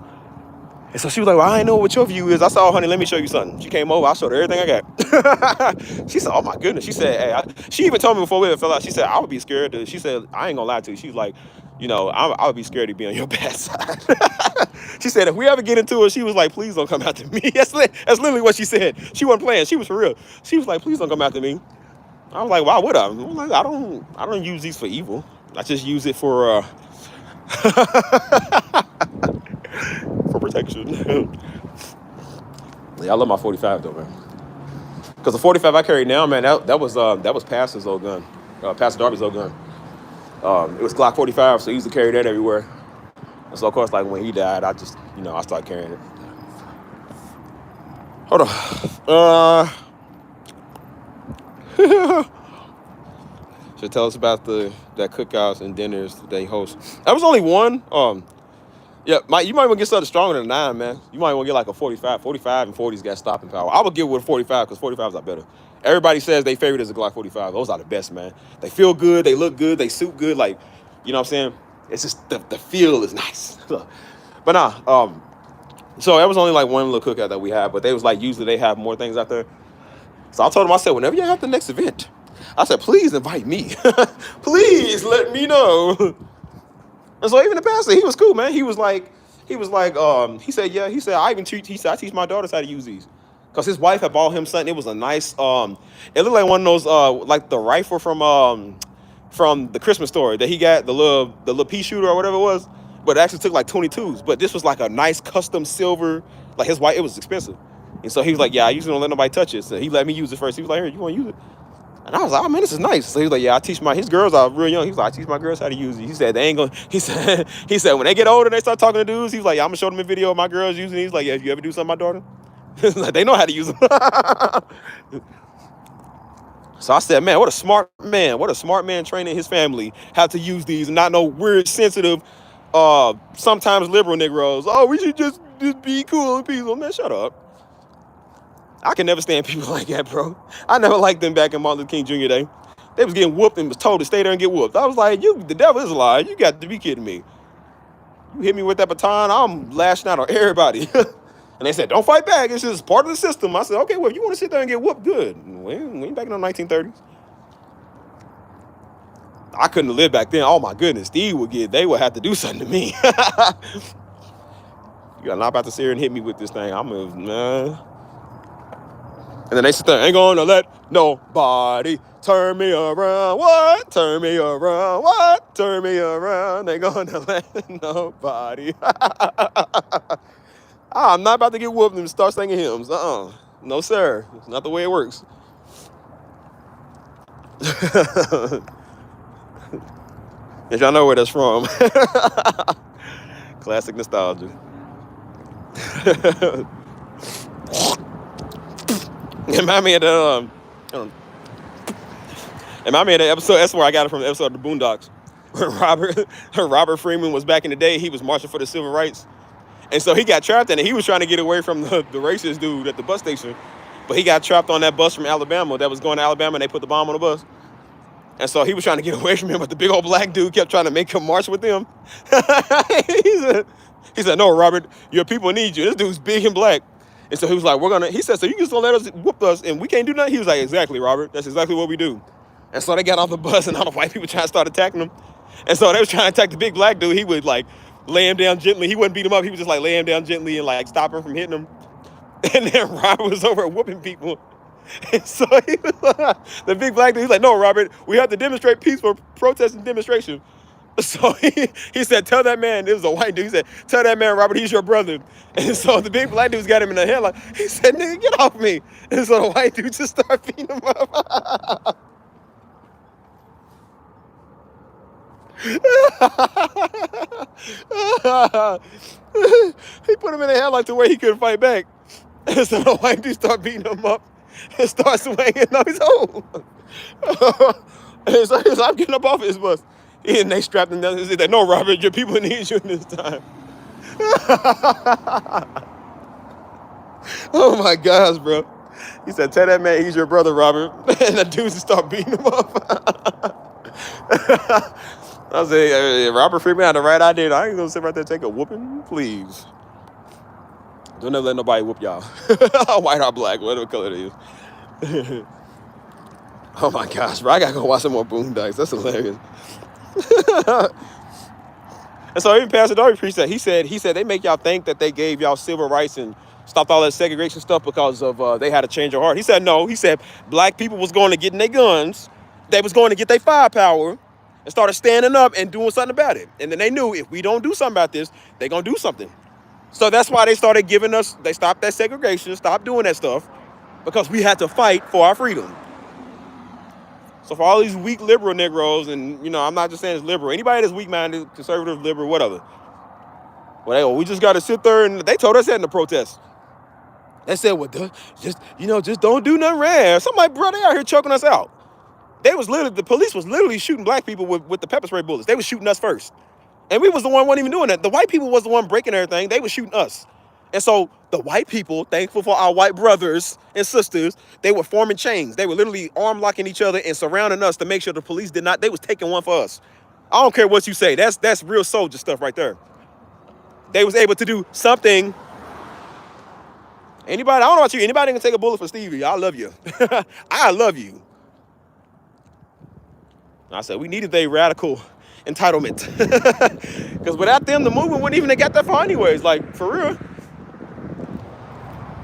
[SPEAKER 1] And so she was like, well, I ain't know what your view is. I said, oh, honey, let me show you something. She came over. I showed her everything I got. She said, oh, my goodness. She said, hey, she even told me before we fell out, she said, I would be scared. She said, I ain't going to lie to you. She was like, you know, I would be scared to be on your bad side. She said, if we ever get into it, she was like, please don't come after me. That's literally what she said. She wasn't playing. She was for real. She was like, please don't come after me. I was like, why would I? I'm like, I don't use these for evil. I just use it for for protection. Yeah, I love my 45 though, man. Because the 45 I carry now, man, that was Pastor's old gun, Pastor Darby's old gun. It was Glock 45, so he used to carry that everywhere. And so of course, like when he died, I just, you know, I started carrying it. Hold on. Should tell us about that cookouts and dinners that they host. That was only one. Yeah, you might want to get something stronger than 9, man. You might want to get like a 45. 45 and 40s got stopping power. I would get with a 45 because 45s are better. Everybody says they favorite is a Glock 45. Those are the best, man. They feel good. They look good. They suit good. Like, you know what I'm saying? It's just the feel is nice. But nah, so that was only like one little cookout that we had. But they was like, usually they have more things out there. So I told them, I said, whenever you have the next event, I said, please invite me. Please let me know. And so even the pastor, he was cool, man. He said, yeah, he said, I teach my daughters how to use these. Because his wife had bought him something. It was a nice, it looked like one of those, like the rifle from the Christmas story that he got, the little pea shooter or whatever it was. but it actually took like 22s. But this was like a nice custom silver, like his white. It was expensive, and so he was like, "Yeah, I usually don't let nobody touch it." So he let me use it first. He was like, "Here, you want to use it?" And I was like, "Oh man, this is nice." So he was like, "Yeah, I teach his girls are real young." He was like, "I teach my girls how to use it." He said, "They ain't gonna." He said when they get older, and they start talking to dudes. He was like, "Yeah, I'm gonna show them a video of my girls using it." He's like, "Yeah, if you ever do something, my daughter." Like, they know how to use them. So I said, man, what a smart man. What a smart man training his family how to use these and not no weird, sensitive, sometimes liberal Negroes. Oh, we should just be cool and peaceful. Man, shut up. I can never stand people like that, bro. I never liked them back in Martin Luther King Jr. Day. They was getting whooped and was told to stay there and get whooped. I was like, the devil is a lie. You got to be kidding me. You hit me with that baton, I'm lashing out on everybody. And they said, don't fight back. It's just part of the system. I said, okay, well, if you want to sit there and get whooped, good. We ain't back in the 1930s. I couldn't have lived back then. Oh, my goodness. They would have to do something to me. You're not about to sit here and hit me with this thing. Man. And then they sit there, ain't gonna let nobody turn me around. What? Turn me around. What? Turn me around. Ain't gonna let nobody. I'm not about to get whooped and start singing hymns. No, sir. It's not the way it works. If y'all know where that's from. Classic nostalgia. Remind me of the episode. That's where I got it from, the episode of the Boondocks. Robert Freeman was back in the day. He was marching for the civil rights. And so he got trapped in it. He was trying to get away from the racist dude at the bus station. But he got trapped on that bus from Alabama that was going to Alabama, and they put the bomb on the bus. And so he was trying to get away from him, but the big old black dude kept trying to make him march with him. He said, no, Robert, your people need you. This dude's big and black. And so he was like, he said, so you just gonna let us whoop us and we can't do nothing? He was like, exactly, Robert. That's exactly what we do. And so they got off the bus and all the white people trying to start attacking him. And so they was trying to attack the big black dude. He would like lay him down gently. He wouldn't beat him up. He would just like lay him down gently and like stop him from hitting him. And then Robert was over whooping people. And so the big black dude, he's like, no, Robert, we have to demonstrate peaceful protest and demonstration. So he said, tell that man, it was a white dude, he said, tell that man, Robert, he's your brother. And so the big black dude's got him in the head like, he said, nigga, get off me. And so the white dude just started beating him up. He put him in the head like the way he couldn't fight back. And so the white dude started beating him up and started swinging on his own. And so he was like, I'm getting up off his bus. And they strapped him down and said, no, Robert, your people need you this time. Oh my gosh, bro. He said, tell that man he's your brother, Robert. And the dudes start beating him up. I said, hey, Robert Freeman had the right idea. I ain't gonna sit right there and take a whooping, please. Don't ever let nobody whoop y'all. White or black, whatever color it is. Oh my gosh, bro. I gotta go watch some more Boondocks. That's hilarious. And so even Pastor Darby preached that. He said they make y'all think that they gave y'all civil rights and stopped all that segregation stuff because of they had a change of heart. He said no. He said black people was going to get in their guns. They was going to get their firepower and started standing up and doing something about it. And then they knew if we don't do something about this, they're going to do something. So that's why they started they stopped that segregation, stopped doing that stuff, because we had to fight for our freedom. So for all these weak liberal Negroes, and, you know, I'm not just saying it's liberal. Anybody that's weak-minded, conservative, liberal, whatever. Well, we just got to sit there, and they told us that in the protest. They said, well, just don't do nothing rash. I'm like, bro, they out here choking us out. The police was literally shooting black people with the pepper spray bullets. They was shooting us first. And we was the one wasn't even doing that. The white people was the one breaking everything. They was shooting us. And so the white people, thankful for our white brothers and sisters, they were forming chains. They were literally arm locking each other and surrounding us to make sure the police they was taking one for us. I don't care what you say. That's real soldier stuff right there. They was able to do something. Anybody, I don't know about you, anybody can take a bullet for Stevie. I love you. I love you. I said, we needed a radical entitlement. Because without them, the movement wouldn't even have got that far anyways. Like, for real.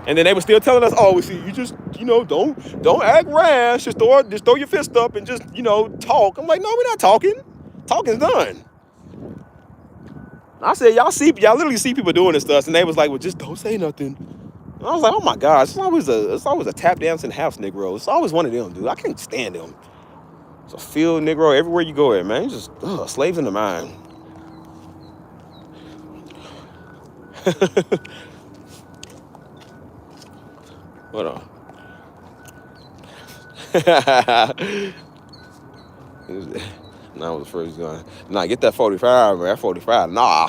[SPEAKER 1] And then they were still telling us, oh, we see, you just, don't act rash. Just throw your fist up and just, talk. I'm like, no, we're not talking. Talking's done. I said, y'all literally see people doing this to us, and they was like, well, just don't say nothing. And I was like, oh my gosh, it's always a tap dancing house Negro. It's always one of them, dude. I can't stand them. It's a field Negro everywhere you go at, man. It's just slaves in the mind. Hold on. Nah, I was first going. Nah, get that 45, man. That 45, nah.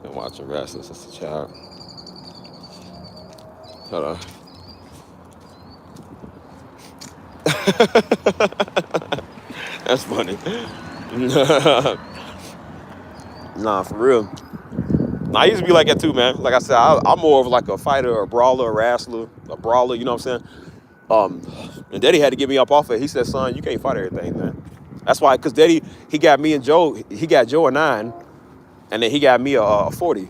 [SPEAKER 1] Been watching wrestling since a child. Hold on. That's funny. Nah, for real. Nah, I used to be like that too, man. Like I said, I'm more of like a fighter, a brawler, a wrestler, a brawler. You know what I'm saying? And Daddy had to get me up off it. He said, "Son, you can't fight everything, man." That's why, cause Daddy, he got me and Joe. He got Joe a 9, and then he got me a 40.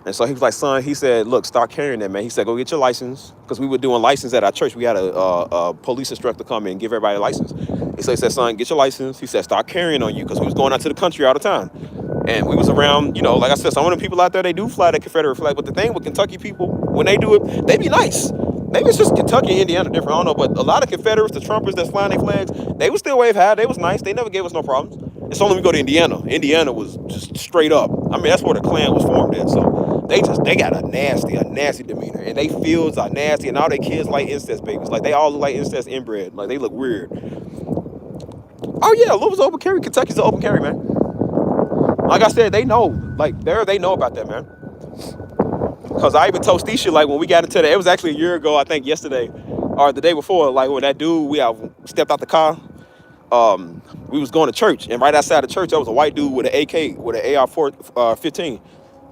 [SPEAKER 1] And so he was like, "Son," he said, "Look, start carrying that, man." He said, "Go get your license," because we were doing license at our church. We had a police instructor come in and give everybody a license. And so he said, "Son, get your license." He said, "Start carrying on you," because we was going out to the country all the time. And we was around, you know, like I said, some of the people out there, they do fly the Confederate flag. But the thing with Kentucky people, when they do it, they be nice. Maybe it's just Kentucky and Indiana different, I don't know. But a lot of Confederates, the Trumpers that's flying their flags, they would still wave high. They was nice. They never gave us no problems. It's only when we go to Indiana. Indiana was just straight up. I mean, that's where the Klan was formed at. So they got a nasty demeanor. And they fields are nasty. And all their kids like incest babies. Like, they all look like incest inbred. Like, they look weird. Oh, yeah, Louisville's open carry. Kentucky's an open carry, man. Like I said, they know. Like, they know about that, man. Because I even told Stisha, like, when we got into it was actually a year ago, I think yesterday, or the day before, like, when that dude, we stepped out the car, we was going to church, and right outside the church, there was a white dude with an AK, with an AR-15.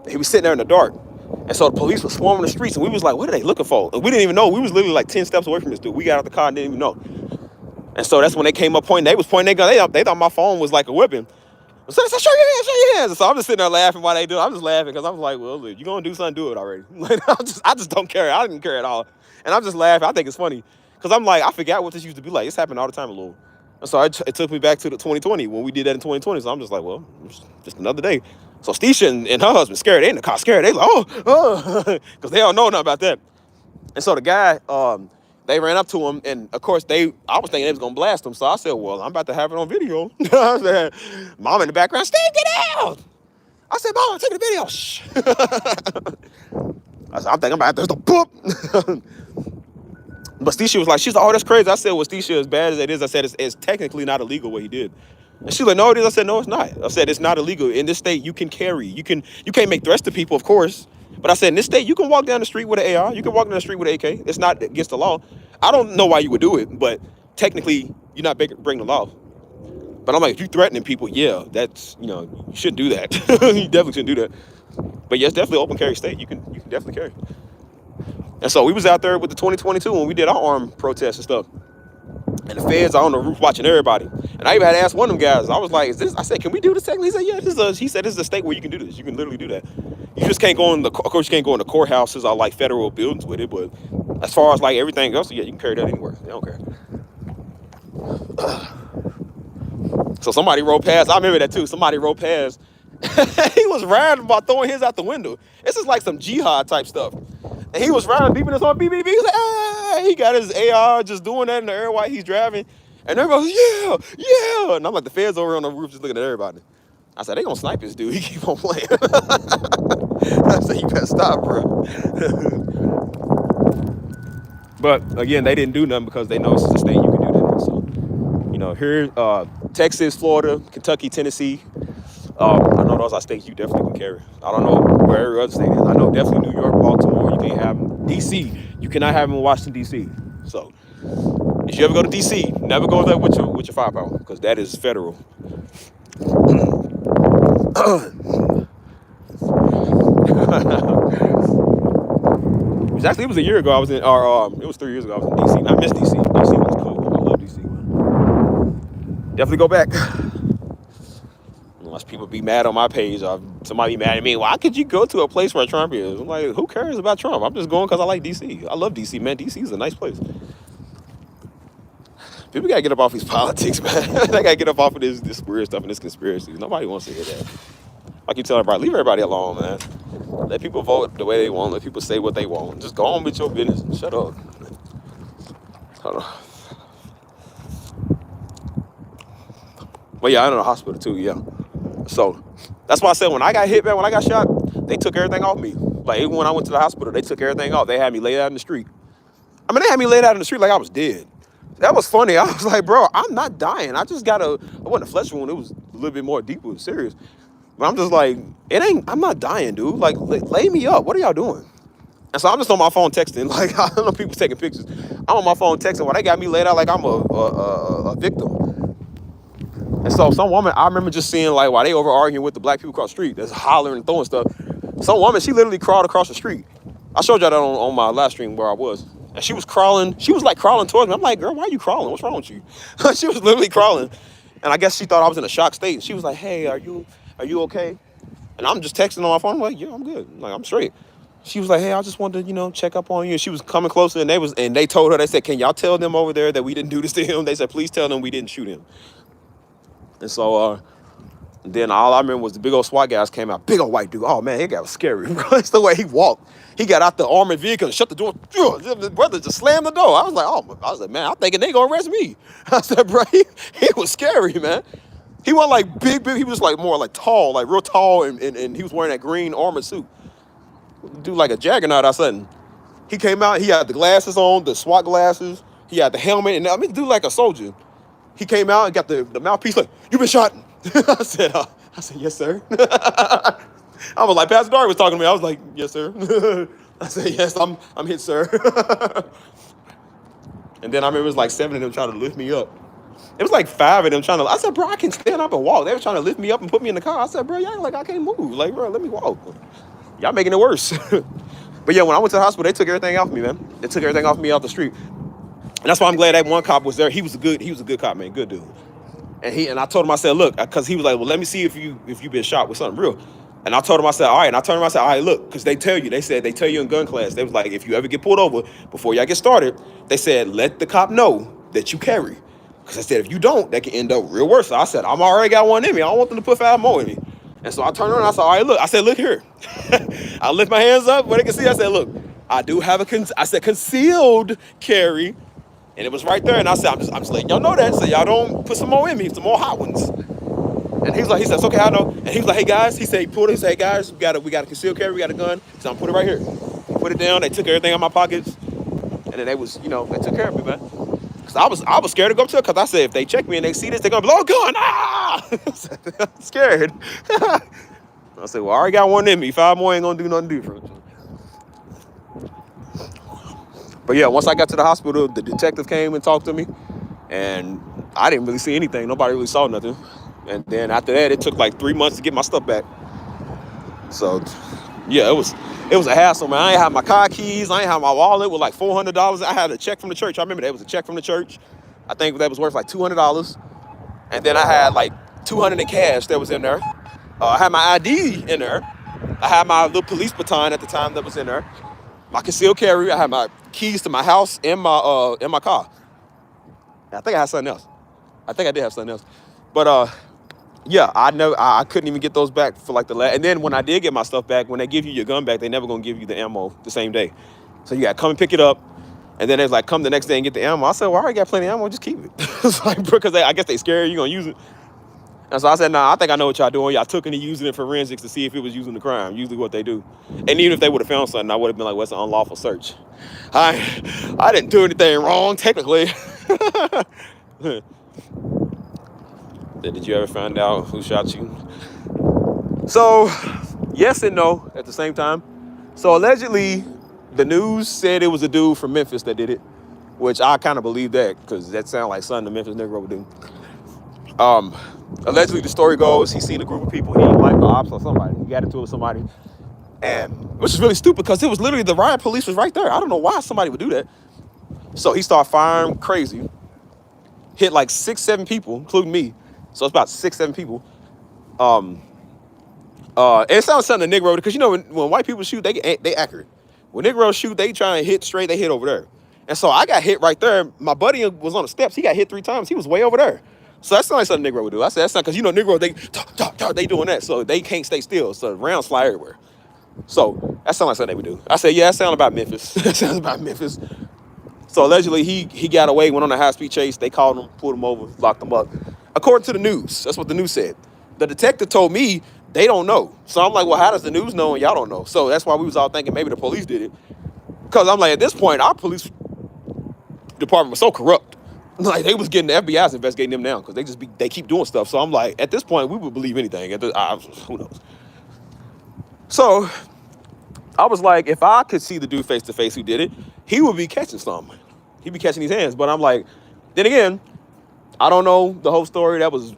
[SPEAKER 1] He was sitting there in the dark. And so the police was swarming the streets, and we was like, what are they looking for? And we didn't even know. We was literally like 10 steps away from this dude. We got out the car and didn't even know. And so that's when they came up pointing. They was pointing their gun. They thought my phone was like a weapon. So show your hands. So I'm just sitting there laughing while they do it. I'm just laughing because I'm like, well, if you're going to do something, do it already. Like, I just don't care. I didn't care at all. And I'm just laughing. I think it's funny because I'm like, I forgot what this used to be like. It's happened all the time a little. And so it took me back to the 2020 when we did that in 2020. So I'm just like, well, it's just another day. So Stisha and her husband scared. They in the car scared. They like, oh, because they don't know nothing about that. And so the guy, they ran up to him, and of course I was thinking they was gonna blast him. So I said, well, I'm about to have it on video. I said, Mom in the background, Steve, get out! I said, Mom, I'm taking the video. Shh. I said, I'm thinking about there's the boop. But Stisha was like, she's like, oh, that's crazy. I said, well, Stisha, as bad as it is, I said, it's technically not illegal what he did. And she's like, no, it is. I said, no, it's not. I said, it's not illegal. In this state, you can carry. You can't make threats to people, of course. But I said, in this state, you can walk down the street with an AR. You can walk down the street with an AK. It's not against the law. I don't know why you would do it, but technically, you're not breaking the law. But I'm like, if you're threatening people, yeah, that's, you shouldn't do that. You definitely shouldn't do that. But yes, definitely open carry state. You can definitely carry. And so we was out there with the 2022 when we did our armed protests and stuff. And the feds are on the roof watching everybody. And I even had to ask one of them guys. I was like, I said, can we do this technically? He said, yeah, he said, this is a state where you can do this. You can literally do that. You just can't go of course, you can't go in the courthouses or like federal buildings with it. But as far as like everything else, yeah, you can carry that anywhere. They don't care. So somebody rode past. I remember that too. Somebody rode past. He was riding about throwing his out the window. This is like some jihad type stuff. And he was riding, beeping his horn, beep, beep, beep. He was like, ah! He got his AR just doing that in the air while he's driving. And everybody was, yeah. And I'm like, the feds over on the roof just looking at everybody. I said, they gonna snipe this dude. He keep on playing. I said, you better stop, bro. But again, they didn't do nothing because they know it's a state you can do that. So, here, Texas, Florida, Kentucky, Tennessee. I know those are states you definitely can carry. I don't know where every other state is. I know definitely New York, Baltimore. You can't have them. D.C. You cannot have them in Washington, D.C. So if you ever go to D.C., never go there with your firepower because that is federal. It was a year ago. I was in, it was 3 years ago. I was in D.C. I miss D.C. D.C. was cool. I love D.C. Definitely go back. Unless people be mad on my page or somebody be mad at me. Why could you go to a place where Trump is? I'm like, who cares about Trump? I'm just going because I like D.C. I love D.C., man. D.C. is a nice place. People gotta get up off these politics, man. They gotta get up off of this weird stuff and this conspiracy. Nobody wants to hear that. I keep telling everybody, leave everybody alone, man. Let people vote the way they want. Let people say what they want. Just go on with your business and shut up. Hold on. But yeah, I'm in the hospital too, yeah. So that's why I said when I got hit, man, when I got shot, they took everything off me. Like even when I went to the hospital, they took everything off. They had me laid out in the street. I mean, they had me laid out in the street like I was dead. That was funny. I was like, bro, I'm not dying. I wasn't a flesh wound. It was a little bit more deep. It was serious. But I'm just like, I'm not dying, dude. Like, lay me up. What are y'all doing? And so I'm just on my phone texting. Like, I don't know people taking pictures. I'm on my phone texting while they got me laid out like I'm a victim. And so some woman, I remember just seeing like while they over arguing with the black people across the street, that's hollering and throwing stuff. Some woman, she literally crawled across the street. I showed y'all that on my live stream where I was. And she was crawling. She was like crawling towards me. I'm like, girl, why are you crawling? What's wrong with you? She was literally crawling. And I guess she thought I was in a shocked state. She was like, hey, are you okay? And I'm just texting on my phone. I'm like, yeah, I'm good. Like, I'm straight. She was like, hey, I just wanted to, check up on you. And she was coming closer and they told her, they said, can y'all tell them over there that we didn't do this to him? They said, please tell them we didn't shoot him. And so then all I remember was the big old SWAT guys came out. Big old white dude. Oh, man, that guy was scary. It's the way he walked. He got out the armored vehicle and shut the door. The brother just slammed the door. I was like, man, I'm thinking they gonna arrest me. I said, bro, he was scary, man. He wasn't like big. He was like more like tall, like real tall, and he was wearing that green armored suit. Dude, like a juggernaut or something. He came out, he had the glasses on, the SWAT glasses. He had the helmet, and I mean, dude like a soldier. He came out and got the mouthpiece like, you been shot? I said, yes, sir. I was like, Pastor Dark was talking to me. I was like, yes, sir. I said, yes, I'm hit, sir. And then I remember it was like 7 of them trying to lift me up. It was like 5 of them trying to, I said, bro, I can stand up and walk. They were trying to lift me up and put me in the car. I said, bro, y'all like, I can't move. Like, bro, let me walk. Y'all making it worse. But yeah, when I went to the hospital, they took everything off me, man. They took everything off me off the street. And that's why I'm glad that one cop was there. He was a good cop, man. Good dude. And I told him, I said, look, because he was like, well, let me see if you've been shot with something real. And I told him, I said, all right. And I told him, I said, all right, look, because they tell you in gun class, they was like, if you ever get pulled over, before y'all get started, they said, let the cop know that you carry. Because I said, if you don't, that can end up real worse. So I said, I'm already got one in me. I don't want them to put 5 more in me. And so I turned around and I said, all right, look. I said, look here. I lift my hands up where they can see. I said, look, I do have concealed carry. And it was right there. And I said, I'm just letting y'all know that. So y'all don't put some more in me, some more hot ones. And he said, it's okay, I know. And he was like, hey guys, he said, hey guys, we got a concealed carry, we got a gun. So I'm put it right here. Put it down. They took everything out of my pockets. And then they took care of me, man. Cause I was scared to go up to it, cause I said, if they check me and they see this, they're gonna be like, oh, gun, ah! I'm scared. I said, well, I already got one in me. 5 more ain't gonna do nothing different. But yeah, once I got to the hospital, the detective came and talked to me, and I didn't really see anything. Nobody really saw nothing. And then after that, it took like 3 months to get my stuff back. So yeah, it was a hassle, man. I ain't have my car keys. I ain't have my wallet with like $400. I had a check from the church. I remember that was a check from the church. I think that was worth like $200. And then I had like $200 in cash that was in there. I had my ID in there. I had my little police baton at the time that was in there. My concealed carry. I had my keys to my house and my car. I think I had something else. I think I did have something else. But yeah, I know I couldn't even get those back for like the last. And then when I did get my stuff back, when they give you your gun back, they never gonna give you the ammo the same day. So you gotta come and pick it up. And then it's like, come the next day and get the ammo. I said, well, I already got plenty of ammo, just keep it. It's like, because I guess they scared you gonna use it. And so I said, nah, I think I know what y'all doing. Y'all took it and using it for forensics to see if it was using the crime, usually what they do. And even if they would have found something, I would have been like, well, it's an unlawful search. I didn't do anything wrong, technically. Did you ever find out who shot you? So, yes and no at the same time. So allegedly, the news said it was a dude from Memphis that did it, which I kind of believe that because that sounds like something the Memphis Negro would do. Allegedly, the story goes, he seen a group of people, he didn't like the ops or somebody. He got into it with somebody. And which is really stupid because it was literally the riot police was right there. I don't know why somebody would do that. So he started firing crazy. Hit like 6, 7 people, including me. So it's about 6, 7 people. And it sounds something to Negro because when white people shoot, they accurate. When Negroes shoot, they try and hit straight, they hit over there. And so I got hit right there. My buddy was on the steps. He got hit 3 times. He was way over there. So that's not like something Negro would do. I said, that's not, because, you know, Negro, they doing that. So they can't stay still. So rounds fly everywhere. So that sounds like something they would do. I said, yeah, that sounds about Memphis. That sounds about Memphis. So allegedly he got away, went on a high-speed chase. They called him, pulled him over, locked him up. According to the news, that's what the news said. The detective told me they don't know. So I'm like, well, how does the news know and y'all don't know? So that's why we was all thinking maybe the police did it. Because I'm like, at this point, our police department was so corrupt. Like, they was getting the FBI's investigating them now because they keep doing stuff. So I'm like, at this point, we would believe anything. Who knows? So I was like, if I could see the dude face to face who did it, he would be catching something. He'd be catching these hands. But I'm like, then again, I don't know the whole story. That was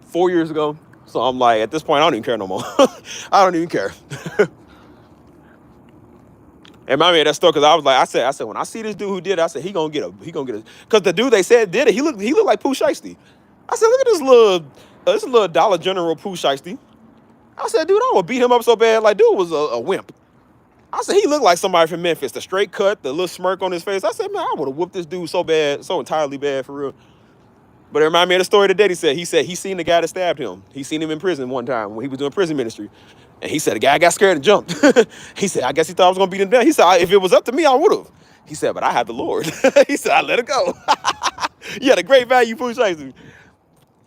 [SPEAKER 1] 4 years ago. So I'm like, at this point, I don't even care no more. I don't even care. And remind me of that story because I was like, I said, when I see this dude who did it, I said, he gonna get a, because the dude they said did it, he looked like Pooh Shiesty. I said, look at this little Dollar General Pooh Shiesty. I said, dude, I'm gonna beat him up so bad. Like, dude was a wimp. I said, he looked like somebody from Memphis. The straight cut, the little smirk on his face. I said, man, I would have whooped this dude so bad, so entirely bad for real. But it reminded me of the story that Daddy said. He said he seen the guy that stabbed him. He seen him in prison one time when he was doing prison ministry. And he said the guy got scared and jumped. He said, I guess he thought I was going to beat him down. He said, if it was up to me, I would have. He said, but I had the Lord. He said, I let it go. You had a great value, Pooh Shiesty.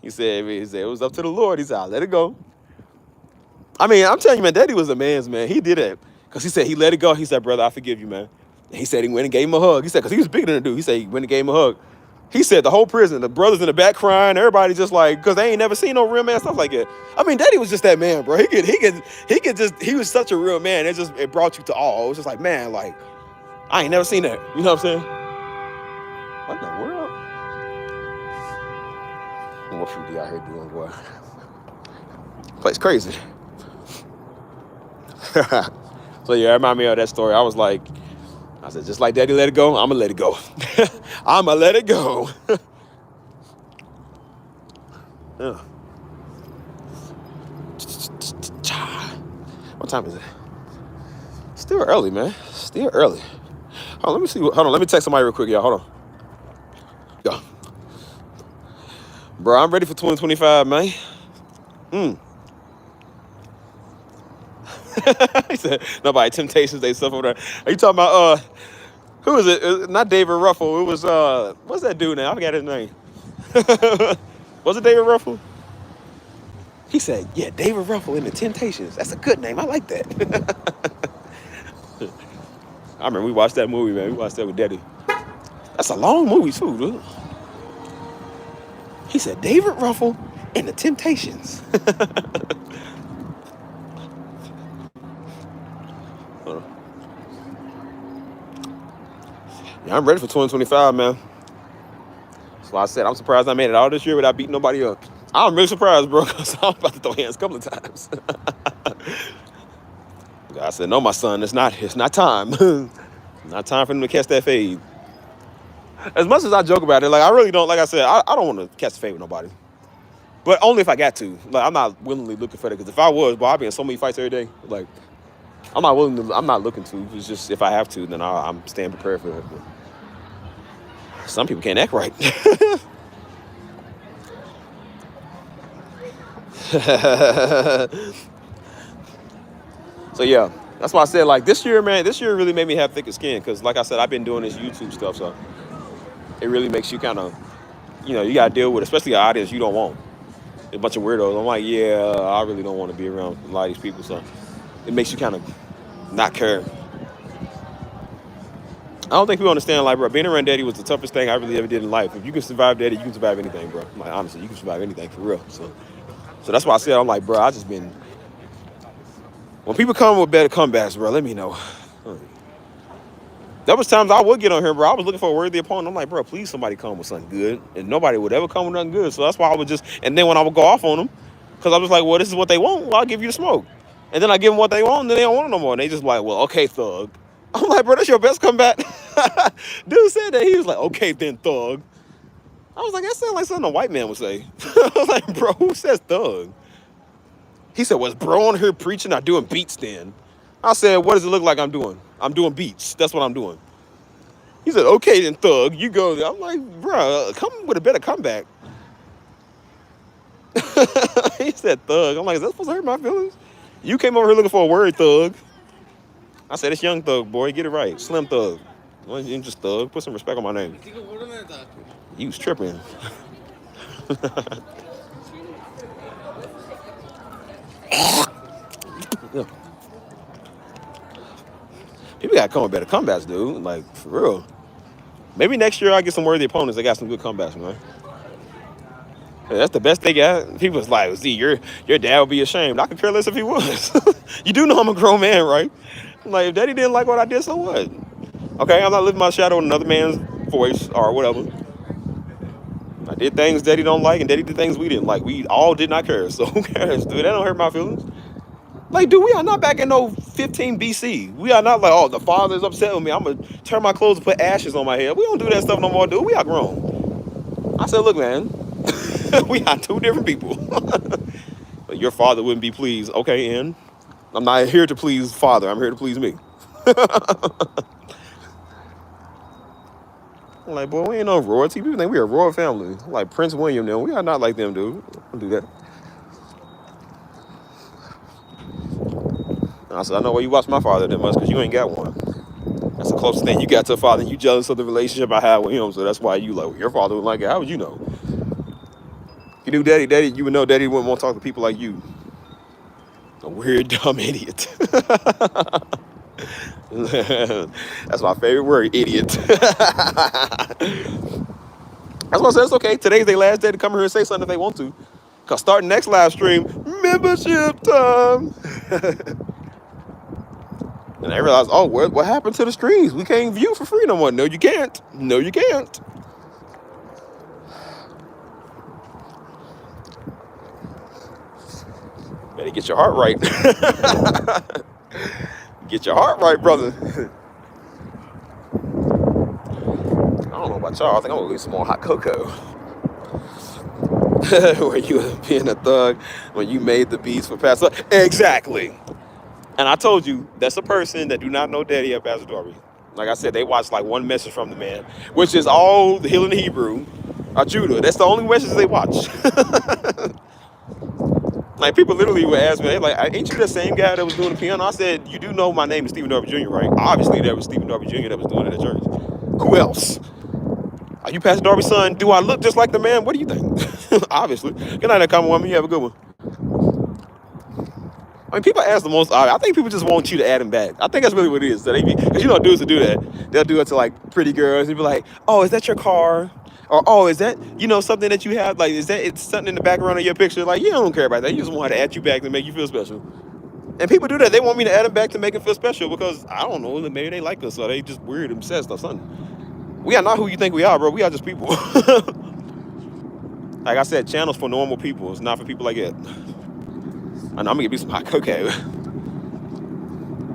[SPEAKER 1] He said, it was up to the Lord. He said, I let it go. I mean, I'm telling you, man, Daddy was a man's man. He did it. Because he said he let it go. He said, brother, I forgive you, man. And he said he went and gave him a hug. He said, because he was bigger than the dude. He said he went and gave him a hug. He said the whole prison, the brothers in the back crying, everybody just like, because they ain't never seen no real man, stuff like that. I mean, Daddy was just that man, bro. He was such a real man. It brought you to awe. It was just like, man, like, I ain't never seen that. You know what I'm saying? What in the world? What should we be out here doing, boy? Place crazy. So yeah, it reminded me of that story. I said, just like Daddy let it go, I'm going to let it go. I'm going to let it go. Yeah. What time is it? Still early, man. Still early. Hold on, let me see. Hold on, let me text somebody real quick, y'all. Hold on. Yo. Bro, I'm ready for 2025, man. He said, nobody, Temptations, they stuff over there. Are you talking about, who is it? Not David Ruffle. It was, what's that dude now? I forgot his name. Was it David Ruffle? He said, yeah, David Ruffle in the Temptations. That's a good name. I like that. I remember we watched that movie, man. We watched that with Daddy. That's a long movie, too, dude. He said, David Ruffle in the Temptations. Yeah, I'm ready for 2025, man. That's why I said I'm surprised I made it all this year without beating nobody up. I'm really surprised, bro, because I'm about to throw hands a couple of times. I said, no, my son, it's not time. Not time for them to catch that fade. As much as I joke about it, like, I really don't, like I said, I don't want to catch the fade with nobody. But only if I got to. Like, I'm not willingly looking for that, because if I was, boy, I'd be in so many fights every day. Like, I'm not looking to. It's just, if I have to, then I'm staying prepared for it. But some people can't act right. So yeah, that's why I said, like, this year, man, really made me have thicker skin, because like I said, I've been doing this YouTube stuff, so it really makes you kind of, you got to deal with, especially an audience you don't want, a bunch of weirdos. I'm like, yeah, I really don't want to be around a lot of these people, so it makes you kind of not care. I don't think people understand, like, bro, being around Daddy was the toughest thing I really ever did in life. If you can survive Daddy, you can survive anything, bro. Like, honestly, you can survive anything, for real. So that's why I said, I'm like, bro, I just been, when people come with better comebacks, bro, let me know. There was times I would get on here, bro. I was looking for a worthy opponent. I'm like, bro, please somebody come with something good. And nobody would ever come with nothing good. So that's why I would just, and then when I would go off on them, because I was like, well, this is what they want, well, I'll give you the smoke. And then I give them what they want, and then they don't want it no more. And they just like, well, okay, thug. I'm like, bro, that's your best comeback. Dude said that. He was like, okay, then, thug. I was like, that sounds like something a white man would say. I was like, bro, who says thug? He said, was bro on here preaching or doing beats then? I said, what does it look like I'm doing? I'm doing beats. That's what I'm doing. He said, okay then, thug, you go. I'm like, bro, come with a better comeback. He said thug. I'm like, is that supposed to hurt my feelings? You came over here looking for a word, thug. I said, it's young thug, boy. Get it right. Slim thug. Well, you just thug. Put some respect on my name. You was tripping. Yeah. People got to come with better comebacks, dude. Like, for real. Maybe next year I'll get some worthy opponents that got some good comebacks, man. Yeah, that's the best they got. People was like, see, your dad would be ashamed. I could care less if he was. You do know I'm a grown man, right? Like, if daddy didn't like what I did, so what? Okay, I'm not living my shadow in another man's voice or whatever. I did things daddy don't like, and daddy did things we didn't like. We all did not care, so who cares, dude? That don't hurt my feelings. Like, dude, we are not back in no 15 BC. We are not like, oh, the father's upset with me. I'm going to turn my clothes and put ashes on my head. We don't do that stuff no more, dude. We are grown. I said, look, man, we are two different people. But your father wouldn't be pleased. Okay, and I'm not here to please father. I'm here to please me. I'm like, boy, we ain't no royalty. People think we are a royal family. Like Prince William, now. We are not like them, dude. Don't do that. I said, I know why you watch my father that much, because you ain't got one. That's the closest thing you got to a father. You jealous of the relationship I have with him, so that's why you like, well, your father would like it. How would you know? You knew daddy, you would know daddy wouldn't want to talk to people like you. A weird, dumb idiot. That's my favorite word, idiot. That's why I said it's okay. Today's their last day to come here and say something if they want to. Because starting next live stream, membership time. And I realized, oh, what happened to the streams? We can't view for free no more. No, you can't. No, you can't. Better get your heart right. Get your heart right, brother. I don't know about y'all. I think I'm gonna get some more hot cocoa. Where you being a thug when you made the beats for Pastor. Exactly. And I told you, that's a person that do not know Daddy at Pastor Darby. Like I said, they watched like one message from the man, which is all the Hill in Hebrew, or Judah. That's the only message they watch. Like, people literally would ask me, they like, ain't you the same guy that was doing the piano? I said, you do know my name is Stephen Darby Jr., right? Obviously, that was Stephen Darby Jr. that was doing it at church. Who else? Are you Pastor Darby's son? Do I look just like the man? What do you think? Obviously. Good night, common woman. You have a good one. I mean, people ask the most. I think people just want you to add him back. I think that's really what it is. So because you know, dudes will do that. They'll do it to like pretty girls. They'll be like, "Oh, is that your car?" Or, "Oh, is that something that you have? Like, is that it's something in the background of your picture?" Like, you don't care about that. You just want to add you back to make you feel special. And people do that. They want me to add them back to make them feel special because I don't know. Maybe they like us or they just weird obsessed or something. We are not who you think we are, bro. We are just people. Like I said, channels for normal people. It's not for people like that. And I'm gonna give you some hot cocoa.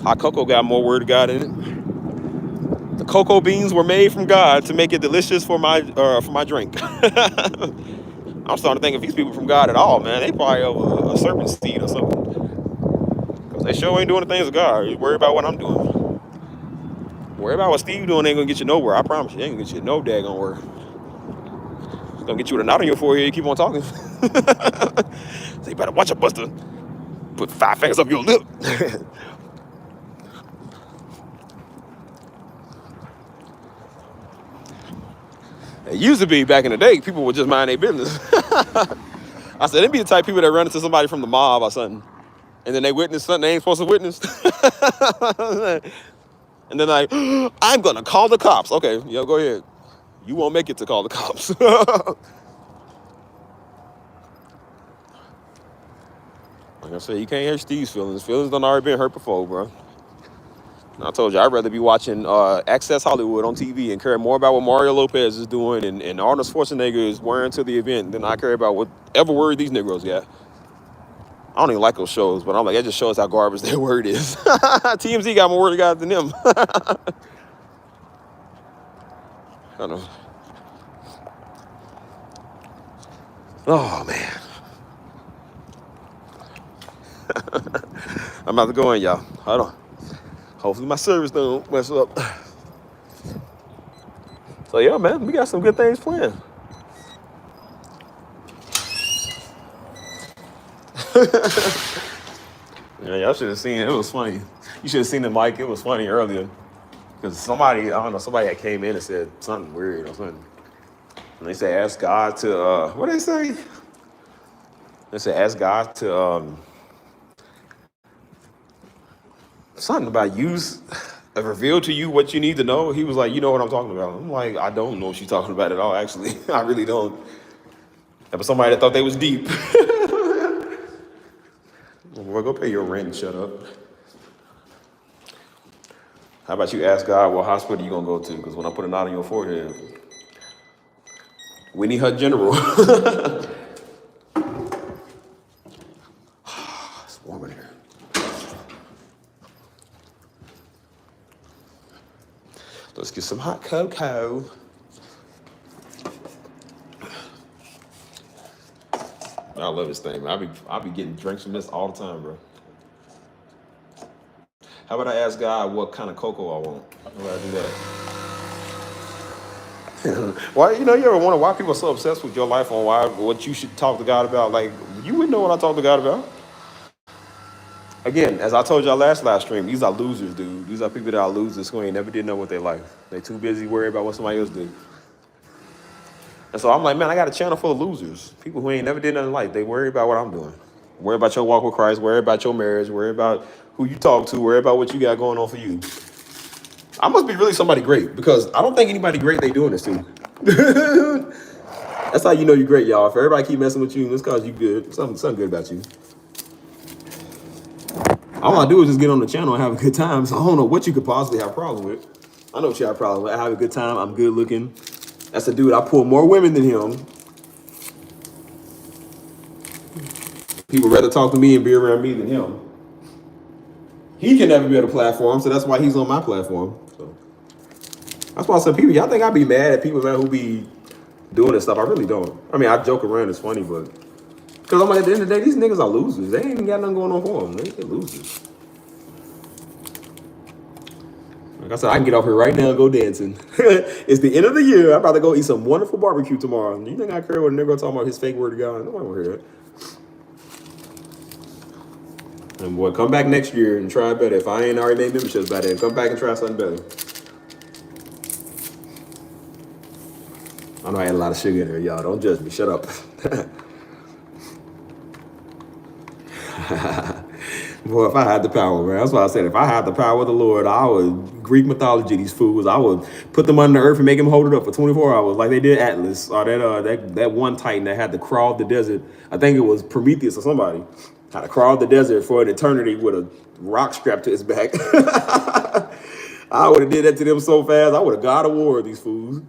[SPEAKER 1] Hot cocoa got more word of God in it. The cocoa beans were made from God to make it delicious for my drink. I'm starting to think if these people from God at all, man, they probably over a serpent seed or something. Because they sure ain't doing the things of God. You worry about what I'm doing. Worry about what Steve doing ain't gonna get you nowhere. I promise you, ain't gonna get you no daggone word. It's gonna get you with a knot on your forehead. You keep on talking. So you better watch your buster. Put 5 fingers up your lip. It used to be back in the day, people would just mind their business. I said, it'd be the type of people that run into somebody from the mob or something, and then they witness something they ain't supposed to witness. And then like, I'm gonna call the cops. Okay, yo, go ahead. You won't make it to call the cops. Like I said, you can't hurt Steve's feelings. Feelings done already been hurt before, bro. I told you, I'd rather be watching Access Hollywood on TV and care more about what Mario Lopez is doing and Arnold Schwarzenegger is wearing to the event than I care about whatever word these Negroes got. I don't even like those shows, but I'm like, it just shows how garbage their word is. TMZ got more word of God than them. I don't know. Oh, man. I'm about to go in, y'all. Hold on. Hopefully my service don't mess up. So yeah, man, we got some good things planned. Yeah, y'all should have seen it. It was funny. You should have seen the mic. It was funny earlier because somebody, I don't know, somebody that came in and said something weird or something. And they said, ask God to, what did they say? They said, ask God to, something about use, reveal to you what you need to know. He was like, you know what I'm talking about. I'm like, I don't know what she's talking about at all, actually. I really don't. But somebody that thought they was deep. Well, go pay your rent and shut up. How about you ask God what hospital you gonna go to? Because when I put a knot on your forehead, Winnie Hut General. It's warm in here. Let's get some hot cocoa. I love this thing, man. I be getting drinks from this all the time, bro. How about I ask God what kind of cocoa I want? How about I do that? Why, you ever wonder why people are so obsessed with your life on what you should talk to God about? Like, you wouldn't know what I talk to God about. Again, as I told y'all last live stream, these are losers, dude. These are people that are losers who ain't never did know what they like. They too busy worried about what somebody else did. And so I'm like, man, I got a channel full of losers. People who ain't never did nothing in life. They worry about what I'm doing. Worry about your walk with Christ. Worry about your marriage. Worry about who you talk to. Worry about what you got going on for you. I must be really somebody great because I don't think anybody great they doing this to. That's how you know you're great, y'all. If everybody keep messing with you, it's cause you good. Something good about you. All I do is just get on the channel and have a good time. So I don't know what you could possibly have a problem with. I know what you have a problem with. I have a good time. I'm good looking. That's a dude. I pull more women than him. People rather talk to me and be around me than him. He can never be on a platform, so that's why he's on my platform. So that's why I said, people, y'all think I be mad at people, man, who be doing this stuff? I really don't. I mean, I joke around. It's funny, but because I'm like, at the end of the day, these niggas are losers. They ain't even got nothing going on for them. They're losers. Like I said, I can get off here right now and go dancing. It's the end of the year. I'm about to go eat some wonderful barbecue tomorrow. You think I care what a nigga talking about his fake word of God? Nobody will hear that. And boy, come back next year and try better. If I ain't already made memberships by then, come back and try something better. I know I had a lot of sugar in there, y'all. Don't judge me. Shut up. Boy, if I had the power, man. That's why I said, if I had the power of the Lord, I would Greek mythology these fools. I would put them under the earth and make them hold it up for 24 hours like they did Atlas or that one Titan that had to crawl the desert. I think it was Prometheus or somebody. Had to crawl the desert for an eternity with a rock strapped to his back. I would have did that to them so fast. I would have God of War these fools.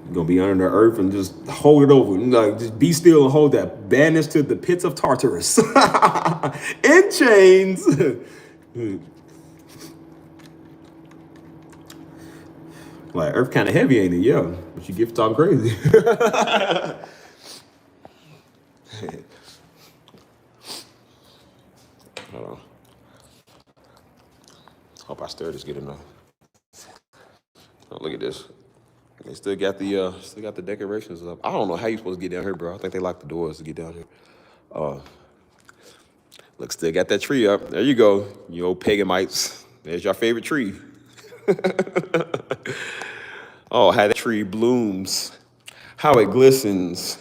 [SPEAKER 1] You're gonna be under the earth and just hold it over. Like, just be still and hold that. Banished to the pits of Tartarus. In chains. Like, earth kind of heavy, ain't it? Yeah. But you get for talking crazy. Hold on. Hope I stir this good enough. Oh, look at this. They still got the decorations up. I don't know how you're supposed to get down here, bro. I think they locked the doors to get down here. Look, still got that tree up. There you go, you old pagan mites. There's your favorite tree. Oh, how that tree blooms. How it glistens.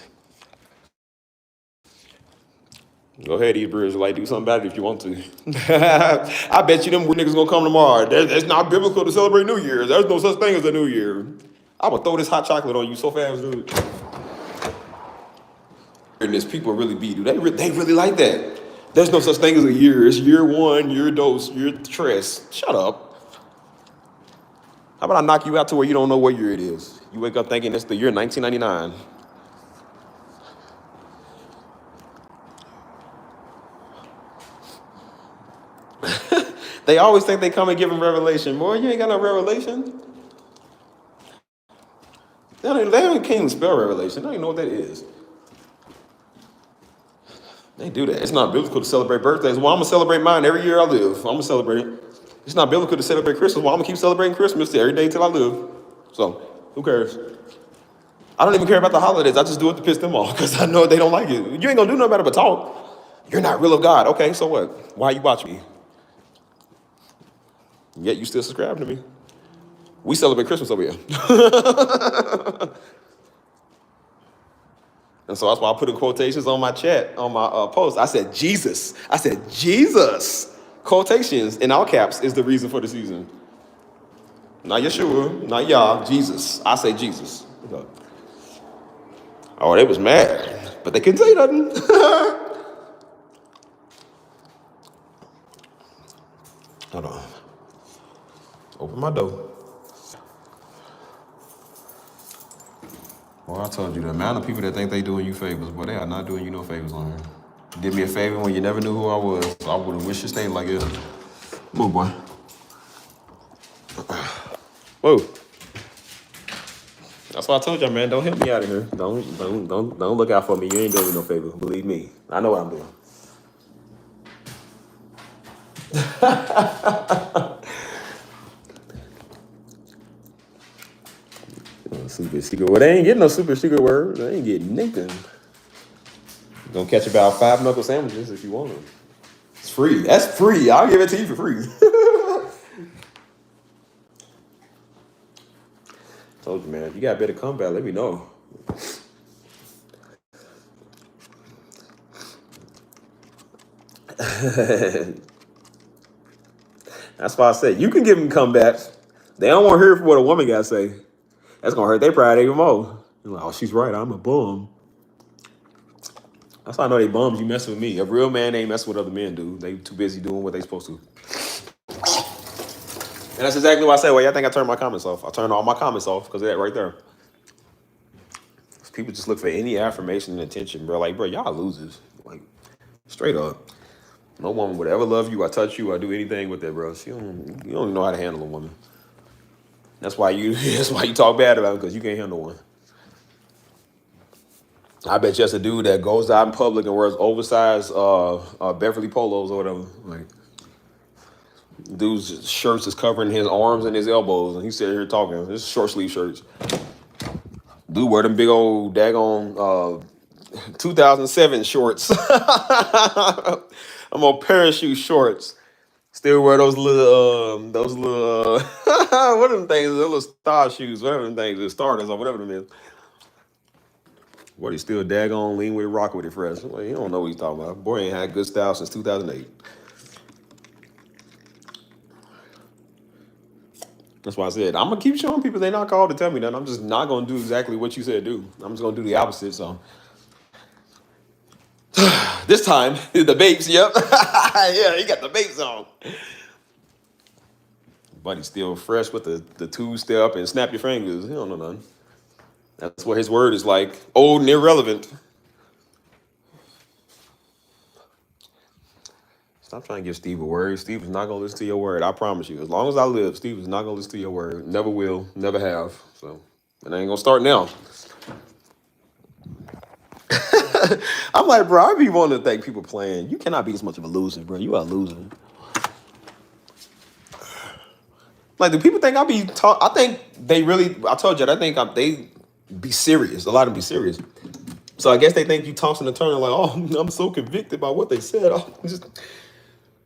[SPEAKER 1] Go ahead, Hebrews, like, do something about it if you want to. I bet you them niggas gonna come tomorrow. It's not biblical to celebrate New Year's. There's no such thing as a New Year. I'm gonna throw this hot chocolate on you so fast, dude. And this people really be, dude. They really like that. There's no such thing as a year. It's year one, year dos, year tres. Shut up. How about I knock you out to where you don't know what year it is? You wake up thinking it's the year 1999. They always think they come and give them revelation. Boy, you ain't got no revelation. They can't even spell revelation. They don't even know what that is. They do that. It's not biblical to celebrate birthdays. Well, I'm going to celebrate mine every year I live. I'm going to celebrate it. It's not biblical to celebrate Christmas. Well, I'm gonna keep celebrating Christmas every day till I live. So who cares? I don't even care about the holidays. I just do it to piss them off because I know they don't like it. You ain't gonna do nothing about it but talk. You're not real of God. Okay, so what? Why you watch me? Yet you still subscribe to me. We celebrate Christmas over here. And so that's why I put in quotations on my chat, on my post. I said, Jesus. I said, Jesus. Quotations in all caps is the reason for the season. Not Yeshua, not Yah, Jesus. I say Jesus. Oh, they was mad, but they couldn't say nothing. Hold on. Open my door. Well, I told you, the amount of people that think they doing you favors, but they are not doing you no favors on here. Did me a favor when you never knew who I was. I would have wished you stayed like this. Move, boy. Whoa. That's why I told y'all, man, don't help me out of here. Don't look out for me. You ain't doing me no favor. Believe me. I know what I'm doing. Super secret. Well, they ain't getting no super secret word. They ain't getting nothing. Gonna catch about 5 knuckle sandwiches if you want them. It's free. That's free. I'll give it to you for free. Told you, man. If you got better comeback, let me know. That's why I said you can give them comebacks. They don't want to hear what a woman got to say. That's gonna hurt their pride even more. You're like, oh, she's right. I'm a bum. That's how I know they bums. You messing with me. A real man ain't messing with other men, dude. They too busy doing what they supposed to. And that's exactly why I said, well, I think I turned my comments off. I turned all my comments off because of that right there. People just look for any affirmation and attention, bro. Like, bro, y'all losers. Like, straight up. No woman would ever love you or touch you or do anything with that, bro. You don't even know how to handle a woman. That's why you talk bad about it, because you can't handle one. I bet you that's a dude that goes out in public and wears oversized Beverly Polos or whatever. Like, dude's shirts is covering his arms and his elbows, and he's sitting here talking. This is short sleeve shirts. Dude wear them big old daggone 2007 shorts. I'm on parachute shorts. Still wear those little what are them things? Those little star shoes, whatever them things, the starters or whatever them is. What, he still daggone lean with it, rock with it fresh. Well, you don't know what he's talking about. Boy ain't had good style since 2008. That's why I said, I'm going to keep showing people they're not called to tell me that. I'm just not going to do exactly what you said do. I'm just going to do the opposite, so. This time, the babes, yep. Yeah, he got the babes on. But he's still fresh with the two-step and snap your fingers. He don't know nothing. That's what his word is like, old and irrelevant. Stop trying to give Steve a word. Steve is not going to listen to your word. I promise you. As long as I live, Steve is not going to listen to your word. Never will. Never have. So, and I ain't going to start now. I'm like, bro, I be wanting to think people playing. You cannot be this much of a loser, bro. You are a loser. Like, do people think I be talk? I think they really, I told you, I think they be serious. A lot of them be serious. So I guess they think you tossing and turning like, oh, I'm so convicted by what they said. Oh,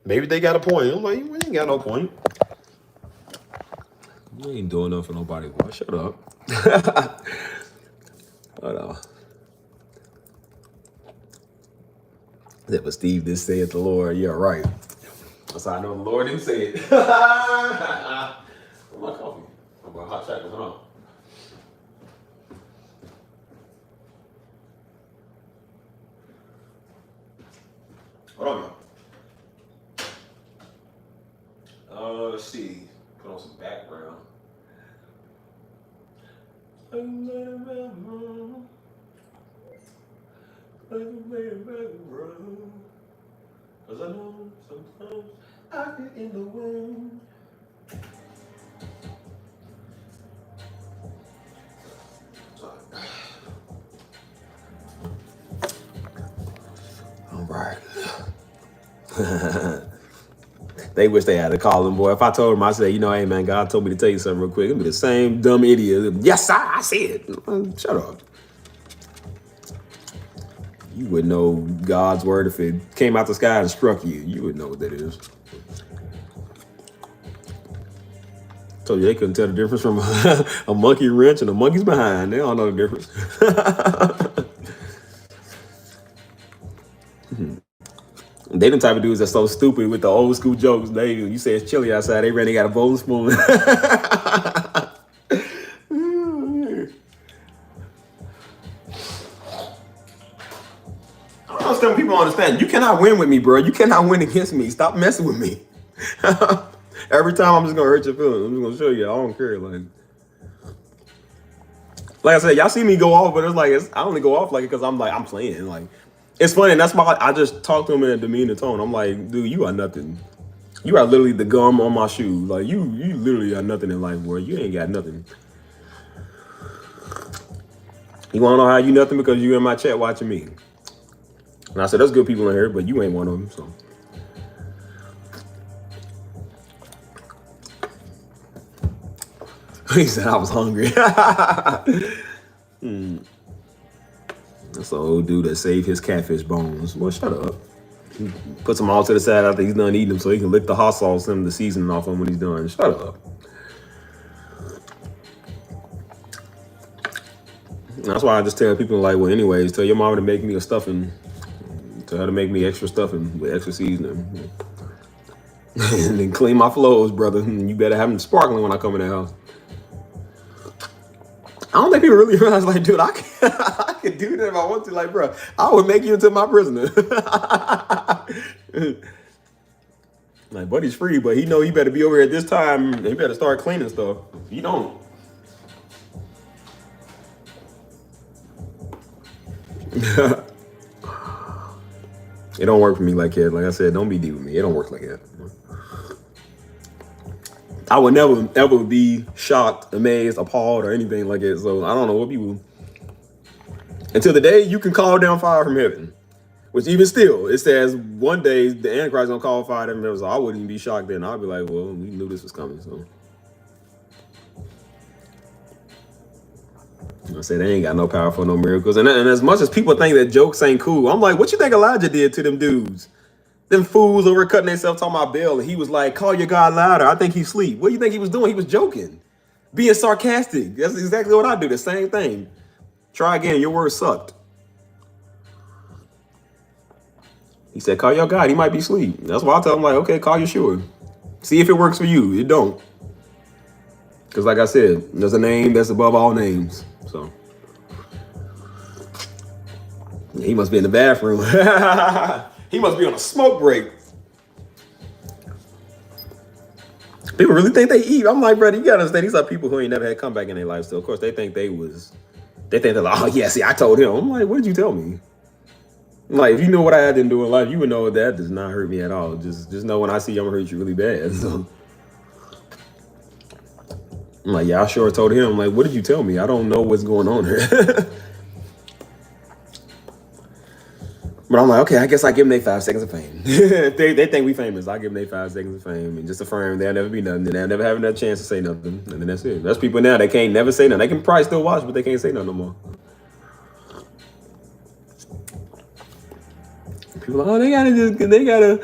[SPEAKER 1] maybe they got a point. I'm like, you ain't got no point. You ain't doing nothing for nobody, boy. Shut up. Whatever. That was Steve, this saith the Lord. Yeah, right. That's how I know the Lord didn't say it. My coffee. I'm going hot chocolate. Hold on. Hold on, y'all. Let's see. Put on some background. Cause I know sometimes I get in the way. All right.
[SPEAKER 2] They wish they had to call him, boy. If I told him, I said, you know, hey man, God told me to tell you something real quick. It'd be the same dumb idiot. Yes, I said. Shut up. You would know God's word if it came out the sky and struck you. You would know what that is. Told you they couldn't tell the difference from a monkey wrench and a monkey's behind. They don't know the difference. They the type of dudes that's so stupid with the old school jokes. You say it's chilly outside, they ran, they got a bowling spoon. I don't understand people understand. You cannot win with me, bro. You cannot win against me. Stop messing with me. Every time I'm just gonna hurt your feelings. I'm just gonna show you. I don't care. Like I said, y'all see me go off, but it's like I only go off like it because I'm playing. Like it's funny, and that's why I just talk to him in a demeanor tone. I'm like, dude, you are nothing. You are literally the gum on my shoe. Like you literally are nothing in life, boy. You ain't got nothing. You wanna know how you nothing? Because you in my chat watching me. And I said, there's good people in here, but you ain't one of them. So he said I was hungry. That's the old dude that saved his catfish bones. Well, shut up. He puts them all to the side after he's done eating them so he can lick the hot sauce and the seasoning off them when he's done. Shut up. And that's why I just tell people like, well, anyways, tell your mama to make me a stuffing. Tell her to make me extra stuffing with extra seasoning. And then clean my floors, brother. You better have them sparkling when I come in the house. I don't think people really realize, like, dude, I can do that if I want to. Like, bro, I would make you into my prisoner. Like, buddy's free, but he know he better be over here at this time. He better start cleaning stuff. He don't. It don't work for me like that. Like I said, don't be deep with me. It don't work like that. I would never, ever be shocked, amazed, appalled, or anything like that. So I don't know what people... Until the day you can call down fire from heaven. Which even still, it says one day the Antichrist gonna call fire from heaven. So I wouldn't even be shocked then. I'd be like, well, we knew this was coming. So I said, they ain't got no power for no miracles. And as much as people think that jokes ain't cool, I'm like, what you think Elijah did to them dudes? Them fools over cutting themselves talking about Baal, and he was like, call your God louder. I think he's asleep. What do you think he was doing? He was joking, being sarcastic. That's exactly what I do. The same thing. Try again. Your word sucked. He said, call your God. He might be asleep. That's why I tell him, like, okay, call Yeshua. See if it works for you. It don't. Because like I said, there's a name that's above all names. So he must be in the bathroom. He must be on a smoke break. People really think they eat. I'm like, brother, you gotta understand, these are people who ain't never had comeback in their life. So of course they think they're like, oh yeah, see, I told him. I'm like, what did you tell me? Like, if you knew what I had to do in life, you would know that does not hurt me at all. Just know when I see you, I'm gonna hurt you really bad. So I'm like, yeah, I sure told him. I'm like, what did you tell me? I don't know what's going on here. But I'm like, okay, I guess I give them their 5 seconds of fame. they think we famous. I give them their 5 seconds of fame and just affirm they'll never be nothing. And they'll never have another chance to say nothing. And then that's it. That's people now, they can't never say nothing. They can probably still watch, but they can't say nothing no more. People are like, oh, they gotta,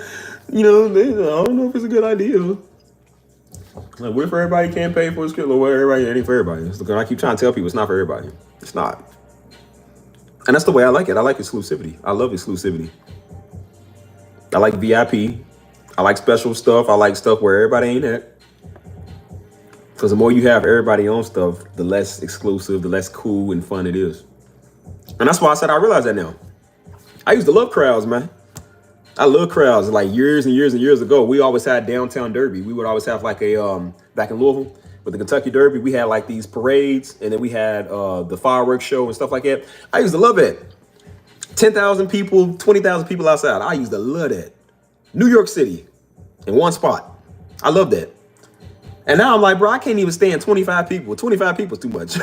[SPEAKER 2] you know, I don't know if it's a good idea. Like, what if everybody can't pay for a skill? Or what, everybody, it ain't for everybody. So I keep trying to tell people it's not for everybody. It's not. And that's the way I like it. I like exclusivity. I love exclusivity. I like VIP. I like special stuff. I like stuff where everybody ain't at. Because the more you have everybody on stuff, the less exclusive, the less cool and fun it is. And that's why I said I realize that now. I used to love crowds, man. I love crowds. Like years and years and years ago, we always had downtown derby. We would always have like a, back in Louisville, with the Kentucky Derby, we had like these parades, and then we had the fireworks show and stuff like that. I used to love it. 10,000 people, 20,000 people outside. I used to love that. New York City, in one spot. I love that. And now I'm like, bro, I can't even stand 25 people. 25 people is too much.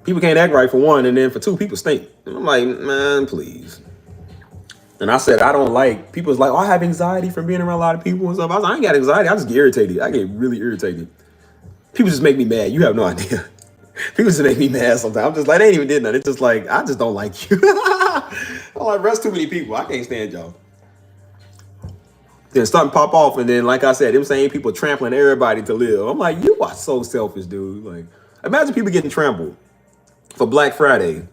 [SPEAKER 2] People can't act right for one, and then for two, people stink. And I'm like, man, please. And I said, I don't like, people's like, oh, I have anxiety from being around a lot of people and stuff. I was like, I ain't got anxiety. I just get irritated. I get really irritated. People just make me mad. You have no idea. People just make me mad sometimes. I'm just like, they ain't even did nothing. It's just like, I just don't like you. I'm like, rest too many people. I can't stand y'all. Then something pop off, and then, like I said, them same people trampling everybody to live. I'm like, you are so selfish, dude. Like, imagine people getting trampled for Black Friday.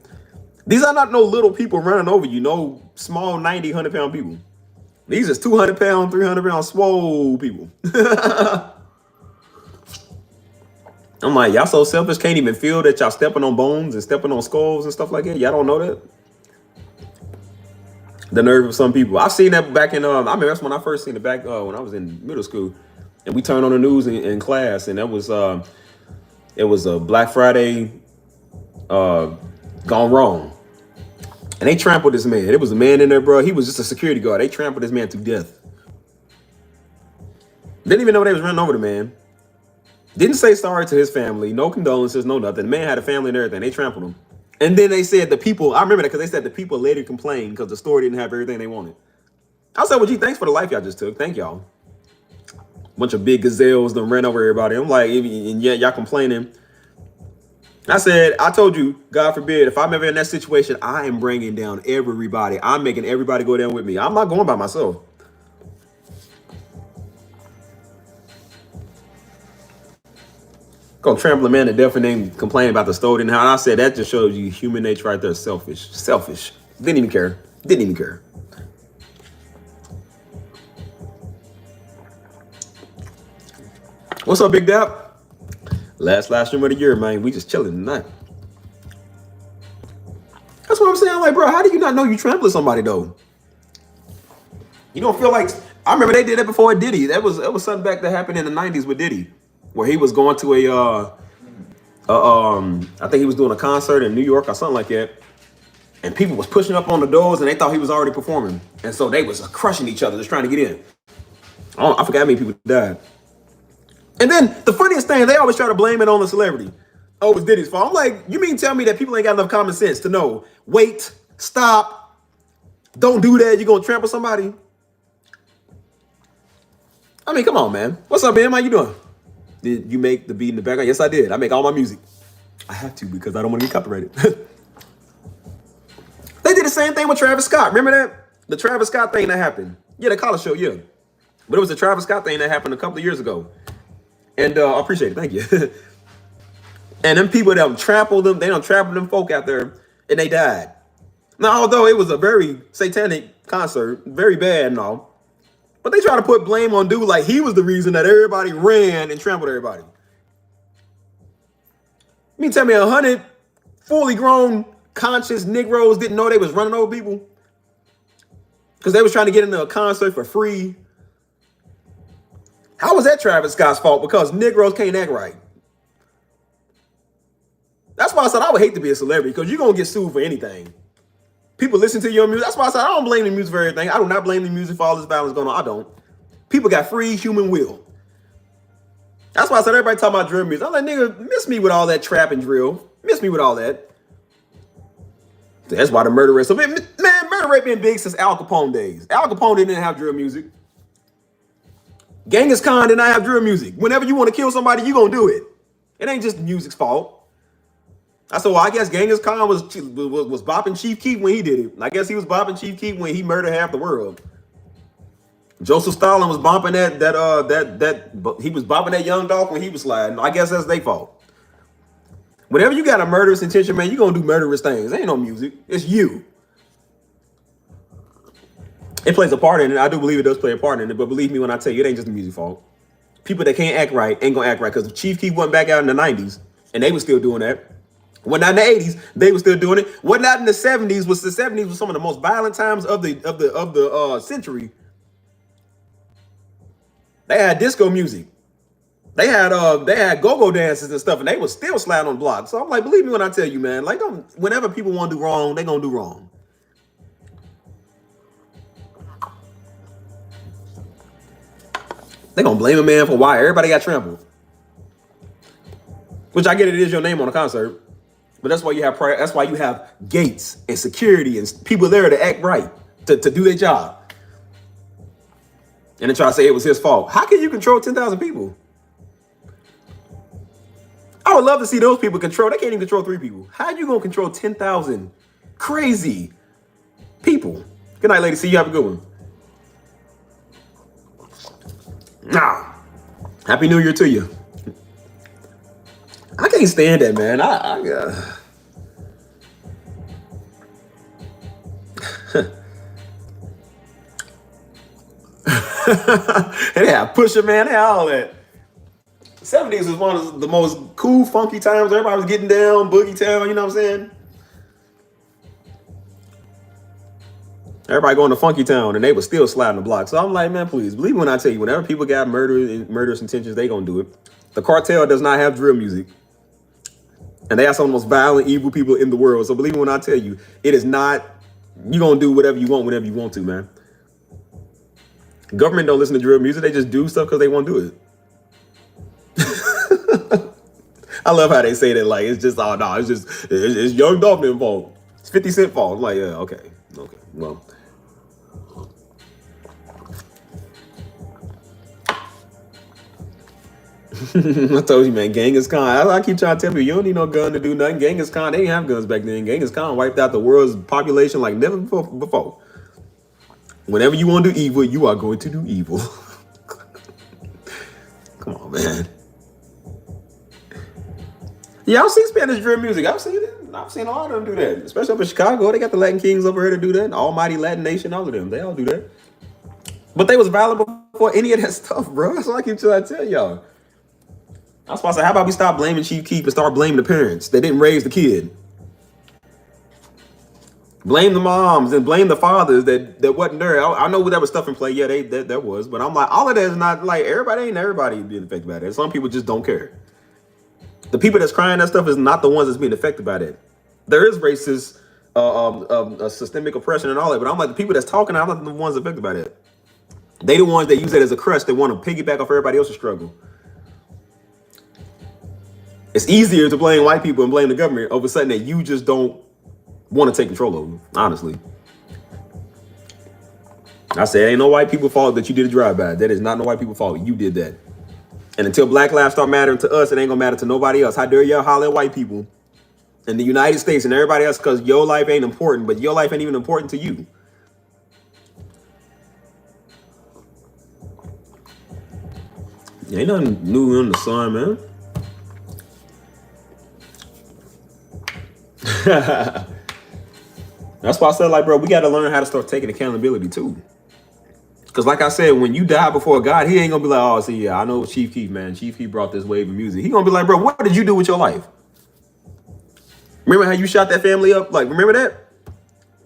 [SPEAKER 2] These are not no little people running over you, no small 90, 100-pound people. These is 200-pound, 300-pound swole people. I'm like, y'all so selfish, can't even feel that y'all stepping on bones and stepping on skulls and stuff like that. Y'all don't know that? The nerve of some people. I've seen that back in, I remember that's when I first seen it back when I was in middle school. And we turned on the news in class, and that was, it was a Black Friday gone wrong. And they trampled this man. It was a man in there, bro. He was just a security guard. They trampled this man to death. Didn't even know they was running over the man. Didn't say sorry to his family. No condolences, no nothing. The man had a family and everything. They trampled him. And then they said the people, I remember that because they said the people later complained because the store didn't have everything they wanted. I said, well, gee, thanks for the life y'all just took. Thank y'all. Bunch of big gazelles done ran over everybody. I'm like, and yet y'all complaining. I said, I told you, God forbid, if I'm ever in that situation, I am bringing down everybody. I'm making everybody go down with me. I'm not going by myself. Gonna trample a man to death and then complain about the store didn't have. And I said, that just shows you human nature right there. Selfish. Selfish. Didn't even care. Didn't even care. What's up, Big Dap? Last stream of the year, man. We just chilling tonight. That's what I'm saying. I'm like, bro, how do you not know you trampling somebody though? You don't feel like, I remember they did that before Diddy. That was something back that happened in the 90s with Diddy, where he was going to I think he was doing a concert in New York or something like that. And people was pushing up on the doors and they thought he was already performing. And so they was crushing each other, just trying to get in. I forgot how many people died. And then the funniest thing, they always try to blame it on the celebrity. Oh, it was Diddy's fault. I'm like, you mean tell me that people ain't got enough common sense to know, wait, stop, don't do that, you're gonna trample somebody? I mean, come on, man. What's up, man? How you doing? Did you make the beat in the background? Yes, I did. I make all my music. I have to because I don't want to get copyrighted. They did the same thing with Travis Scott. Remember that? The Travis Scott thing that happened. Yeah, the college show, yeah. But it was the Travis Scott thing that happened a couple of years ago. And I appreciate it. Thank you. And them people that trampled them, they don't trample them folk out there, and they died. Now, although it was a very satanic concert, very bad and all, but they try to put blame on dude like he was the reason that everybody ran and trampled everybody. You mean tell me 100 fully grown, conscious Negroes didn't know they was running over people? Because they was trying to get into a concert for free. How was that Travis Scott's fault? Because Negroes can't act right. That's why I said I would hate to be a celebrity, because you're going to get sued for anything. People listen to your music. That's why I said I don't blame the music for everything. I do not blame the music for all this violence going on. I don't. People got free human will. That's why I said everybody talking about drill music. I'm like, nigga, miss me with all that trap and drill. Miss me with all that. That's why the murder rate. So, man, murder rate been big since Al Capone days. Al Capone didn't have drill music. Genghis Khan did not have drill music. Whenever you want to kill somebody, you gonna do it. It ain't just the music's fault. I said, well, I guess Genghis Khan was bopping Chief Keef when he did it. I guess he was bopping Chief Keef when he murdered half the world. Joseph Stalin was bopping he was bopping that young dog when he was sliding. I guess that's their fault. Whenever you got a murderous intention, man, you gonna do murderous things. Ain't no music. It's you. It plays a part in it. I do believe it does play a part in it, but believe me when I tell you, it ain't just the music fault. People that can't act right ain't gonna act right, because Chief Keef went back out in the 90s, and they were still doing that. When not in the 80s, they were still doing it. When not in the 70s, was some of the most violent times of the century. They had disco music. They had go-go dances and stuff, and they was still sliding on blocks. So I'm like, believe me when I tell you, man, like, whenever people want to do wrong, they gonna do wrong. They gonna blame a man for why everybody got trampled. Which I get it is your name on a concert, but that's why you have gates and security and people there to act right. to do their job. And then try to say it was his fault. How can you control 10,000 people? I would love to see those people control. They can't even control 3 people. How are you going to control 10,000 crazy people? Good night, lady. See you. Have a good one. Nah. Happy New Year to you. I can't stand that, man. And they have Pusha, man. They had all that. 70s was one of the most cool, funky times. Everybody was getting down, boogie town, you know what I'm saying? Everybody going to funky town, and they were still sliding the block. So I'm like, man, please, believe me when I tell you, whenever people got murderous intentions, they gonna do it. The cartel does not have drill music. And they are some of the most violent, evil people in the world. So believe me when I tell you, it is not, you're gonna do whatever you want whenever you want to, man. Government don't listen to drill music, they just do stuff because they want to do it. I love how they say that, like, it's just, oh, no, it's Young Dolphin fault. It's 50 Cent fault. I'm like, yeah, okay, well. I told you, man, Genghis Khan. I keep trying to tell you, you don't need no gun to do nothing. Genghis Khan, they didn't have guns back then. Genghis Khan wiped out the world's population like never before. Whenever you want to do evil, you are going to do evil. Come on, man. Yeah, I've seen Spanish drill music. I've seen it. I've seen a lot of them do that. Especially up in Chicago. They got the Latin Kings over here to do that. Almighty Latin Nation, all of them. They all do that. But they was violent before any of that stuff, bro. That's what I keep trying to tell y'all. I was supposed to say, how about we stop blaming Chief Keef and start blaming the parents that didn't raise the kid? Blame the moms and blame the fathers that wasn't there. I know there was stuff in play. Yeah, that was. But I'm like, all of that is not like everybody being affected by that. Some people just don't care. The people that's crying that stuff is not the ones that's being affected by that. There is racist, systemic oppression and all that, but I'm like, the people that's talking, I'm not the ones affected by that. They the ones that use that as a crutch. They want to piggyback off everybody else's struggle. It's easier to blame white people and blame the government over something that you just don't want to take control over, honestly. I said, ain't no white people fault that you did a drive-by. That is not no white people fault. You did that. And until black lives start mattering to us, it ain't gonna matter to nobody else. How dare y'all holler at white people in the United States and everybody else because your life ain't important, but your life ain't even important to you. Ain't nothing new in the sun, man. That's why I said, like, bro, we got to learn how to start taking accountability too. Because like I said, when you die before God, he ain't going to be like, oh, see, yeah, I know Chief Keef, man. Chief Keef brought this wave of music. He going to be like, bro, what did you do with your life? Remember how you shot that family up? Like, remember that?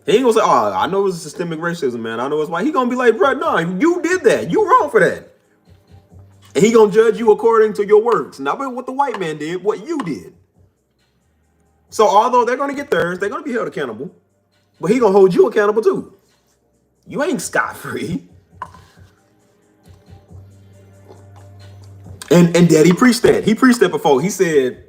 [SPEAKER 2] He ain't going to say, oh, I know it's systemic racism, man. I know it's why. He going to be like, bro, no, you did that. You wrong for that. And he going to judge you according to your works. Not what the white man did, what you did. So although they're going to get theirs, they're going to be held accountable. But he going to hold you accountable too. You ain't scot-free. And Daddy preached that. He preached that before. He said,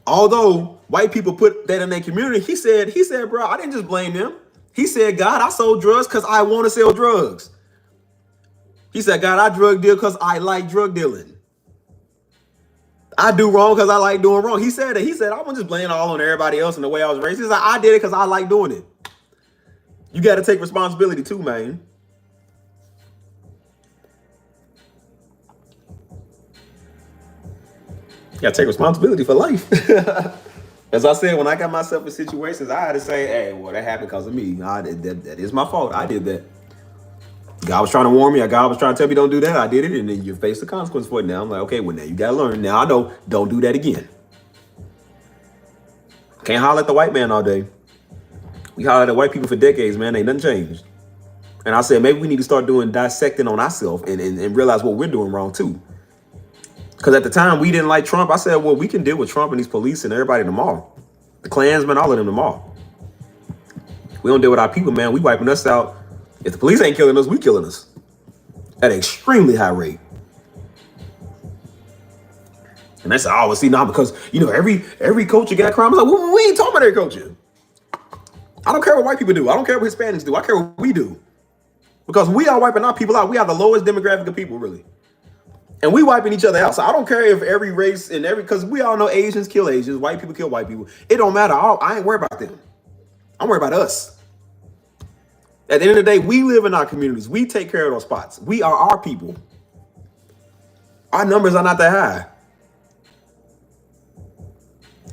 [SPEAKER 2] although white people put that in their community, he said, bro, I didn't just blame them. He said, God, I sold drugs because I want to sell drugs. He said, God, I drug deal because I like drug dealing. I do wrong because I like doing wrong. He said that. He said, I won't just blame it all on everybody else in the way I was raised. He said, I did it because I like doing it. You got to take responsibility too, man. You got to take responsibility for life. As I said, when I got myself in situations, I had to say, hey, well, that happened because of me. That is my fault. I did that. God was trying to warn me. God was trying to tell me don't do that. I did it, and then you face the consequence for it. Now I'm like, okay, well, now you got to learn. Now I know, don't do that again. Can't holler at the white man all day. We hollered at white people for decades, man. Ain't nothing changed. And I said, maybe we need to start doing dissecting on ourselves and realize what we're doing wrong, too. Because at the time, we didn't like Trump. I said, well, we can deal with Trump and these police and everybody in the mall. The Klansmen, all of them in the mall. We don't deal with our people, man. We wiping us out. If the police ain't killing us, we killing us. At an extremely high rate. And that's all I see now because, you know, every culture got crime. I was like, well, we ain't talking about every culture. I don't care what white people do. I don't care what Hispanics do. I care what we do. Because we are wiping our people out. We are the lowest demographic of people, really. And we wiping each other out. So I don't care if every race and because we all know Asians kill Asians, white people kill white people. It don't matter. I ain't worried about them. I'm worried about us. At the end of the day, we live in our communities. We take care of those spots. We are our people. Our numbers are not that high.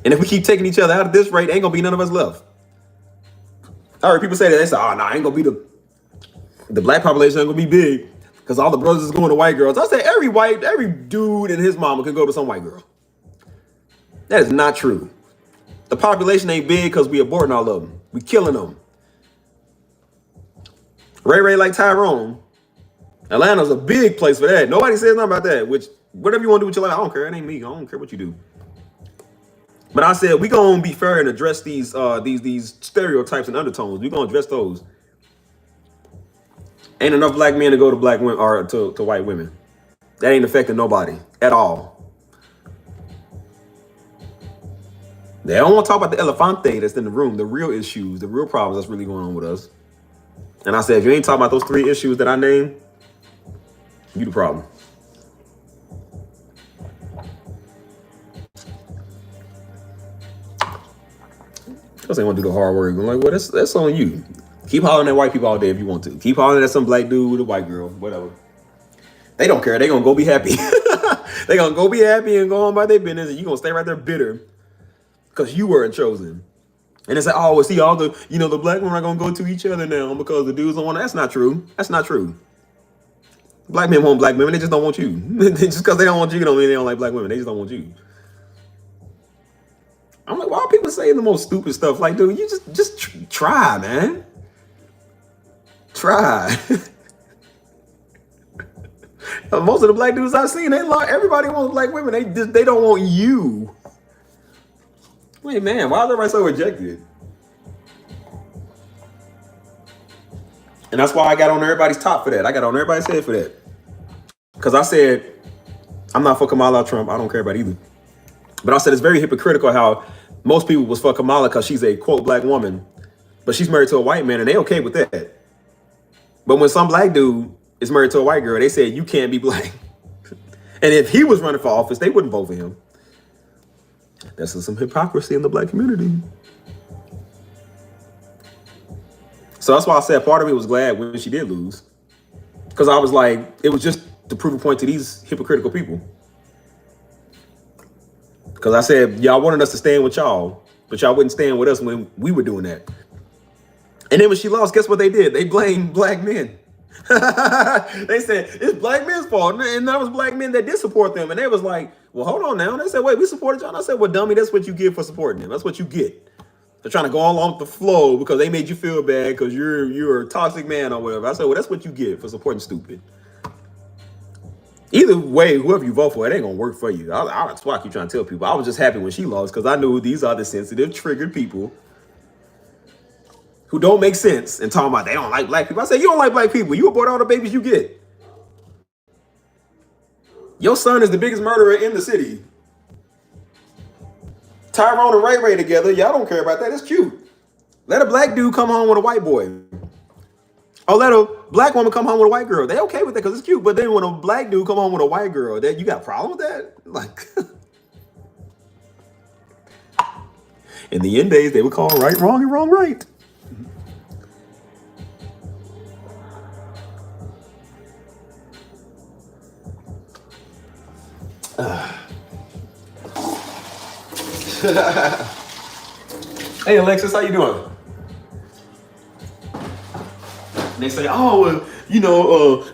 [SPEAKER 2] And if we keep taking each other out at this rate, ain't gonna be none of us left. I heard people say that. They say, oh, no, ain't gonna be the black population ain't gonna be big because all the brothers is going to white girls. I say every dude and his mama can go to some white girl. That is not true. The population ain't big because we aborting all of them. We killing them. Ray like Tyrone. Atlanta's a big place for that. Nobody says nothing about that. Which, whatever you want to do with your life, I don't care. It ain't me. I don't care what you do. But I said we gonna be fair and address these stereotypes and undertones. We gonna address those. Ain't enough black men to go to black women or to white women. That ain't affecting nobody at all. They don't want to talk about the elefante that's in the room, the real issues, the real problems that's really going on with us. And I said, if you ain't talking about those 3 issues that I named, you the problem. Because they want to do the hard work. I'm like, well, that's on you. Keep hollering at white people all day if you want to. Keep hollering at some black dude with a white girl, whatever. They don't care. They gonna go be happy. They gonna go be happy and go on by their business, and you gonna stay right there bitter because you weren't chosen. And it's like, oh, well, see, all the black women are gonna go to each other now because the dudes don't want. That's not true. That's not true. Black men want black women. They just don't want you. Just because they don't want you don't mean they don't like black women. They just don't want you. I'm like, why are people saying the most stupid stuff? Like, dude, you just try, man. Try. Most of the black dudes I've seen, everybody wants black women. They don't want you. Wait, man, why is everybody so rejected? And that's why I got on everybody's top for that. I got on everybody's head for that. Because I said, I'm not for Kamala Trump. I don't care about either. But I said it's very hypocritical how most people was for Kamala because she's a, quote, black woman. But she's married to a white man and they okay with that. But when some black dude is married to a white girl, they said, you can't be black. And if he was running for office, they wouldn't vote for him. That's some hypocrisy in the black community. So that's why I said part of me was glad when she did lose. Because I was like, it was just to prove a point to these hypocritical people. Because I said, y'all wanted us to stand with y'all, but y'all wouldn't stand with us when we were doing that. And then when she lost, guess what they did? They blamed black men. They said, it's black men's fault. And that was black men that did support them. And they was like, well, hold on now. And they said, wait, we supported y'all. And I said, well, dummy, that's what you get for supporting them. That's what you get. They're trying to go along with the flow because they made you feel bad because you're a toxic man or whatever. I said, well, that's what you get for supporting stupid. Either way, whoever you vote for, it ain't gonna work for you. That's why I keep trying to tell people. I was just happy when she lost because I knew these are the sensitive, triggered people who don't make sense and talking about they don't like black people. I said, you don't like black people. You abort all the babies you get. Your son is the biggest murderer in the city. Tyrone and Ray Ray together. Y'all don't care about that. It's cute. Let a black dude come home with a white boy. Or let a black woman come home with a white girl. They okay with that because it's cute. But then when a black dude come home with a white girl, you got a problem with that? Like, in the end days, they would call right wrong and wrong right. Hey Alexis, how you doing? And they say, oh, well,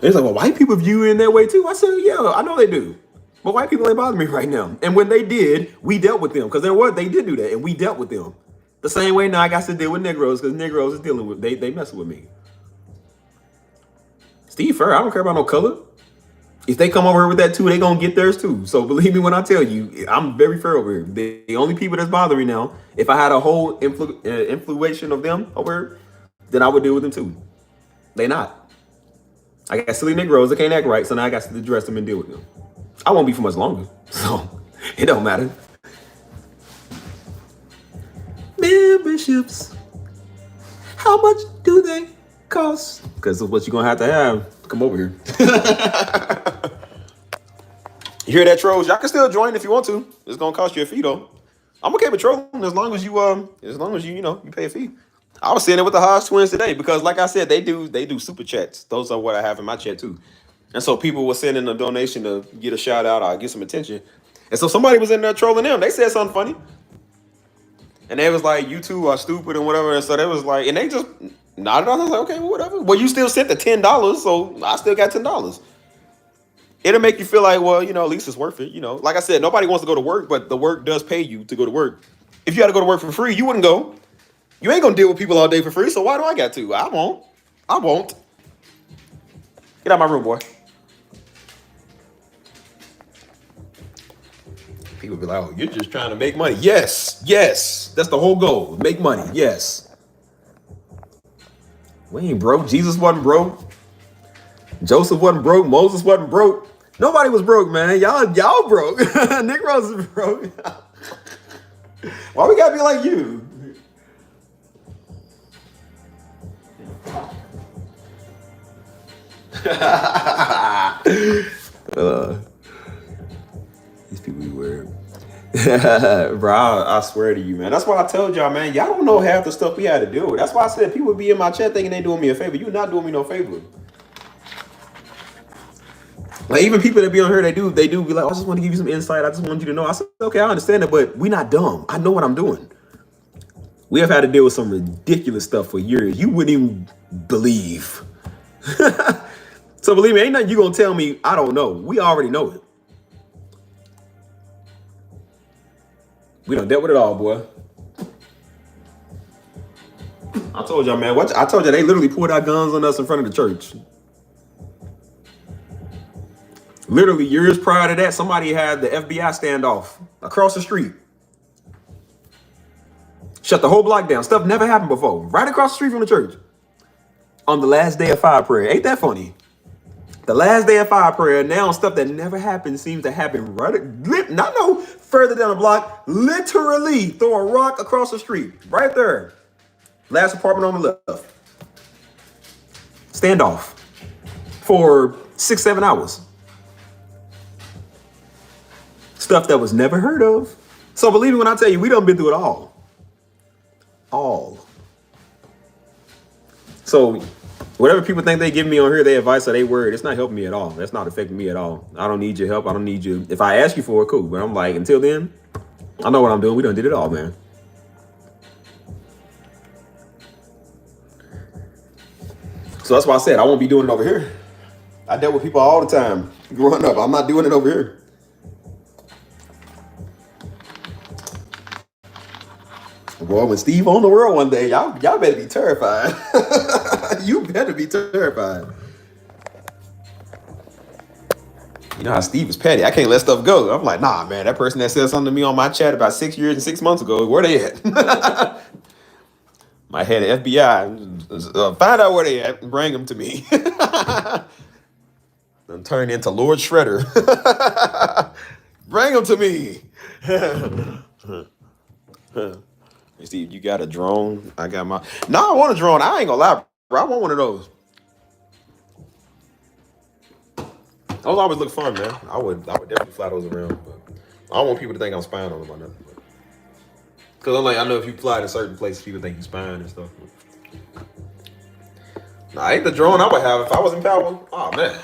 [SPEAKER 2] it's like, well, white people view you in that way too. I said, yeah, I know they do. But white people ain't bothering me right now. And when they did, we dealt with them. Because they did do that, and we dealt with them. The same way now I got to deal with Negroes, because Negroes is dealing with, they messing with me. Steve Fur, I don't care about no color. If they come over here with that too, they gonna get theirs too. So believe me when I tell you, I'm very fair over here. The only people that's bothering me now, if I had a whole influation of them over here, then I would deal with them too. They not. I got silly Negroes that can't act right, so now I got to address them and deal with them. I won't be for much longer, so it don't matter. Memberships. how much do they cost? Because of what you're gonna have. Come over here.
[SPEAKER 1] You hear that, trolls? Y'all can still join if you want to. It's gonna cost you a fee though. I'm okay with trolling as long as you you pay a fee. I was saying it with the Hodge twins today because, like I said, they do super chats. Those are what I have in my chat too. And so people were sending a donation to get a shout out or get some attention. And so somebody was in there trolling them. They said something funny. And they was like, you two are stupid and whatever. And so they was like, and they just nodded off. I was like, okay, well, whatever. Well, you still sent the $10, so I still got $10. It'll make you feel like, well, at least it's worth it. Like I said, nobody wants to go to work, but the work does pay you to go to work. If you had to go to work for free, you wouldn't go. You ain't gonna deal with people all day for free, so why do I got to? I won't. Get out of my room, boy. People be like, oh, you're just trying to make money. Yes. That's the whole goal. Make money. Yes. We ain't broke. Jesus wasn't broke. Joseph wasn't broke. Moses wasn't broke. Nobody was broke, man. Y'all broke. Nick Rose is broke. Why we gotta be like you? These people be weird. Bro, I swear to you, man. That's why I told y'all, man. Y'all don't know half the stuff we had to deal with. That's why I said people be in my chat thinking they doing me a favor. You not doing me no favor. Like, even people that be on here, they do be like, I just want to give you some insight. I just want you to know. I said, okay, I understand it, but we not dumb. I know what I'm doing. We have had to deal with some ridiculous stuff for years. You wouldn't even believe. So believe me, ain't nothing you gonna tell me I don't know. We already know it. We done dealt with it all, boy. I told y'all, man. I told you they literally pulled out guns on us in front of the church. Literally years prior to that, somebody had the FBI standoff across the street. Shut the whole block down. Stuff never happened before. Right across the street from the church. On the last day of fire prayer. Ain't that funny? The last day of fire prayer, now stuff that never happened seems to happen not no further down the block. Literally throw a rock across the street. Right there. Last apartment on the left. Standoff. For 6-7 hours. Stuff that was never heard of. So believe me when I tell you, we done been through it all. All. So whatever people think they give me on here, their advice or their word, it's not helping me at all. That's not affecting me at all. I don't need your help. I don't need you. If I ask you for it, cool. But I'm like, until then, I know what I'm doing. We done did it all, man. So that's why I said I won't be doing it over here. I dealt with people all the time growing up. I'm not doing it over here. Boy, when Steve on the world one day, y'all better be terrified. You better be terrified. You know how Steve is petty. I can't let stuff go. I'm like, nah, man, that person that said something to me on my chat about 6 years and 6 months ago, where they at? My head of FBI, find out where they at and bring them to me. Then turn into Lord Shredder. Bring them to me. Steve, you got a drone? I got my... No, I want a drone. I ain't gonna lie, bro. I want one of those. Those always look fun, man. I would definitely fly those around, but I don't want people to think I'm spying on them or nothing. Because I know if you fly to certain places, people think you spying and stuff. Nah, ain't the drone I would have if I was in power. Oh, man.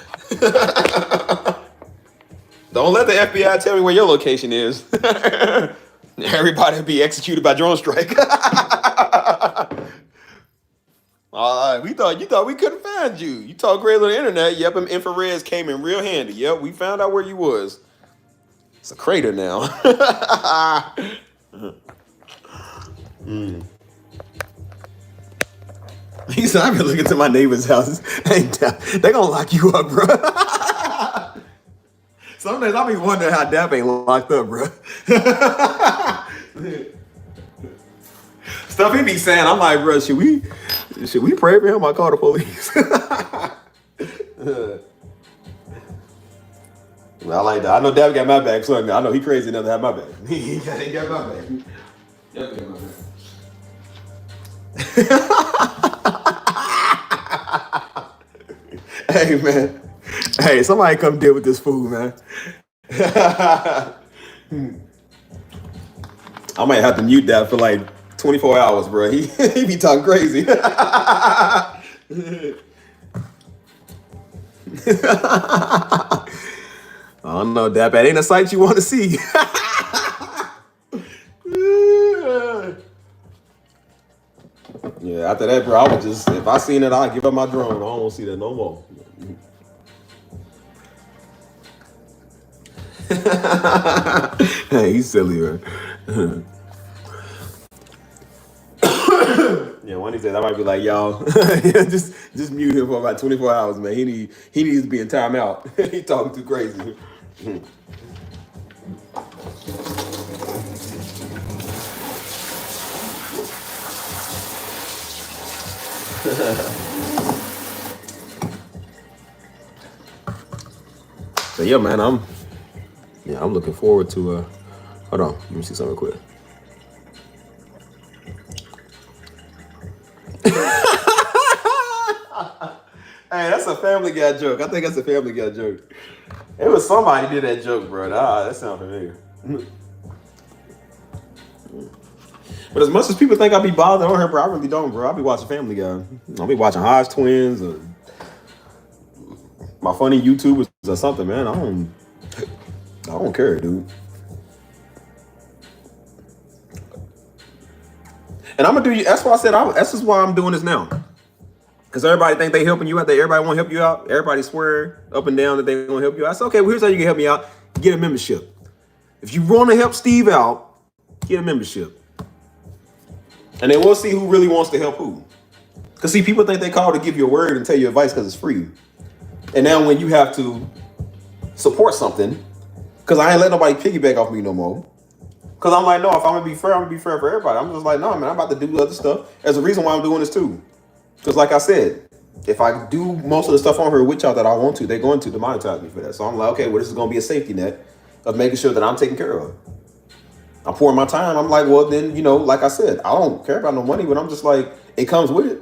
[SPEAKER 1] Don't let the FBI tell me where your location is. Everybody be executed by drone strike. You thought we couldn't find you. You talk great on the internet. Yep, them infrareds came in real handy. Yep, we found out where you was. It's a crater now. He said, I've been looking to my neighbor's houses. They gonna lock you up, bro. Some days I be wondering how Dap ain't locked up, bro. Stuff he be saying, I'm like, bro, should we pray for him? I call the police. Well, I like that. I know Dap got my back, so I know he crazy enough to have my back. He got my back. Definitely got my back.
[SPEAKER 2] Hey, man. Hey, somebody come deal with this food, man. I might have to mute that for like 24 hours, bro. He be talking crazy. I don't know, Dap. That ain't a sight you want to see. Yeah, after that, bro, I would just, if I seen it, I'd give up my drone. I don't want to see that no more. Hey, he's silly, man. Yeah, one of these days I might be like, y'all, just mute him for about 24 hours, man. He needs to be in timeout. He talking too crazy. So yeah, man, I'm looking forward to hold on, let me see something quick. Hey, that's a Family Guy joke. I think that's a Family Guy joke. It was somebody did that joke, bro. That sounds familiar. But as much as people think I be bothered on her, bro, I really don't, bro. I be watching Family Guy. I'll be watching Hodge Twins or my funny YouTubers or something, man. I don't care, dude. And I'm gonna do. That's why I said. That's just why I'm doing this now. Because everybody think they helping you out there. Everybody want to help you out. Everybody swear up and down that they want to help you out. I said, okay, well, here's how you can help me out. Get a membership. If you want to help Steve out, get a membership. And then we'll see who really wants to help who. Because see, people think they call to give you a word and tell you advice because it's free. And now when you have to support something, because I ain't let nobody piggyback off me no more. Because I'm like, no, if I'm going to be fair, I'm going to be fair for everybody. I'm just like, no, man, I'm about to do other stuff. There's a reason why I'm doing this too. Because like I said, if I do most of the stuff on here with y'all that I want to, they're going to demonetize me for that. So I'm like, okay, well, this is going to be a safety net of making sure that I'm taken care of. I'm pouring my time. I'm like, well, then, like I said, I don't care about no money, but I'm just like, it comes with it.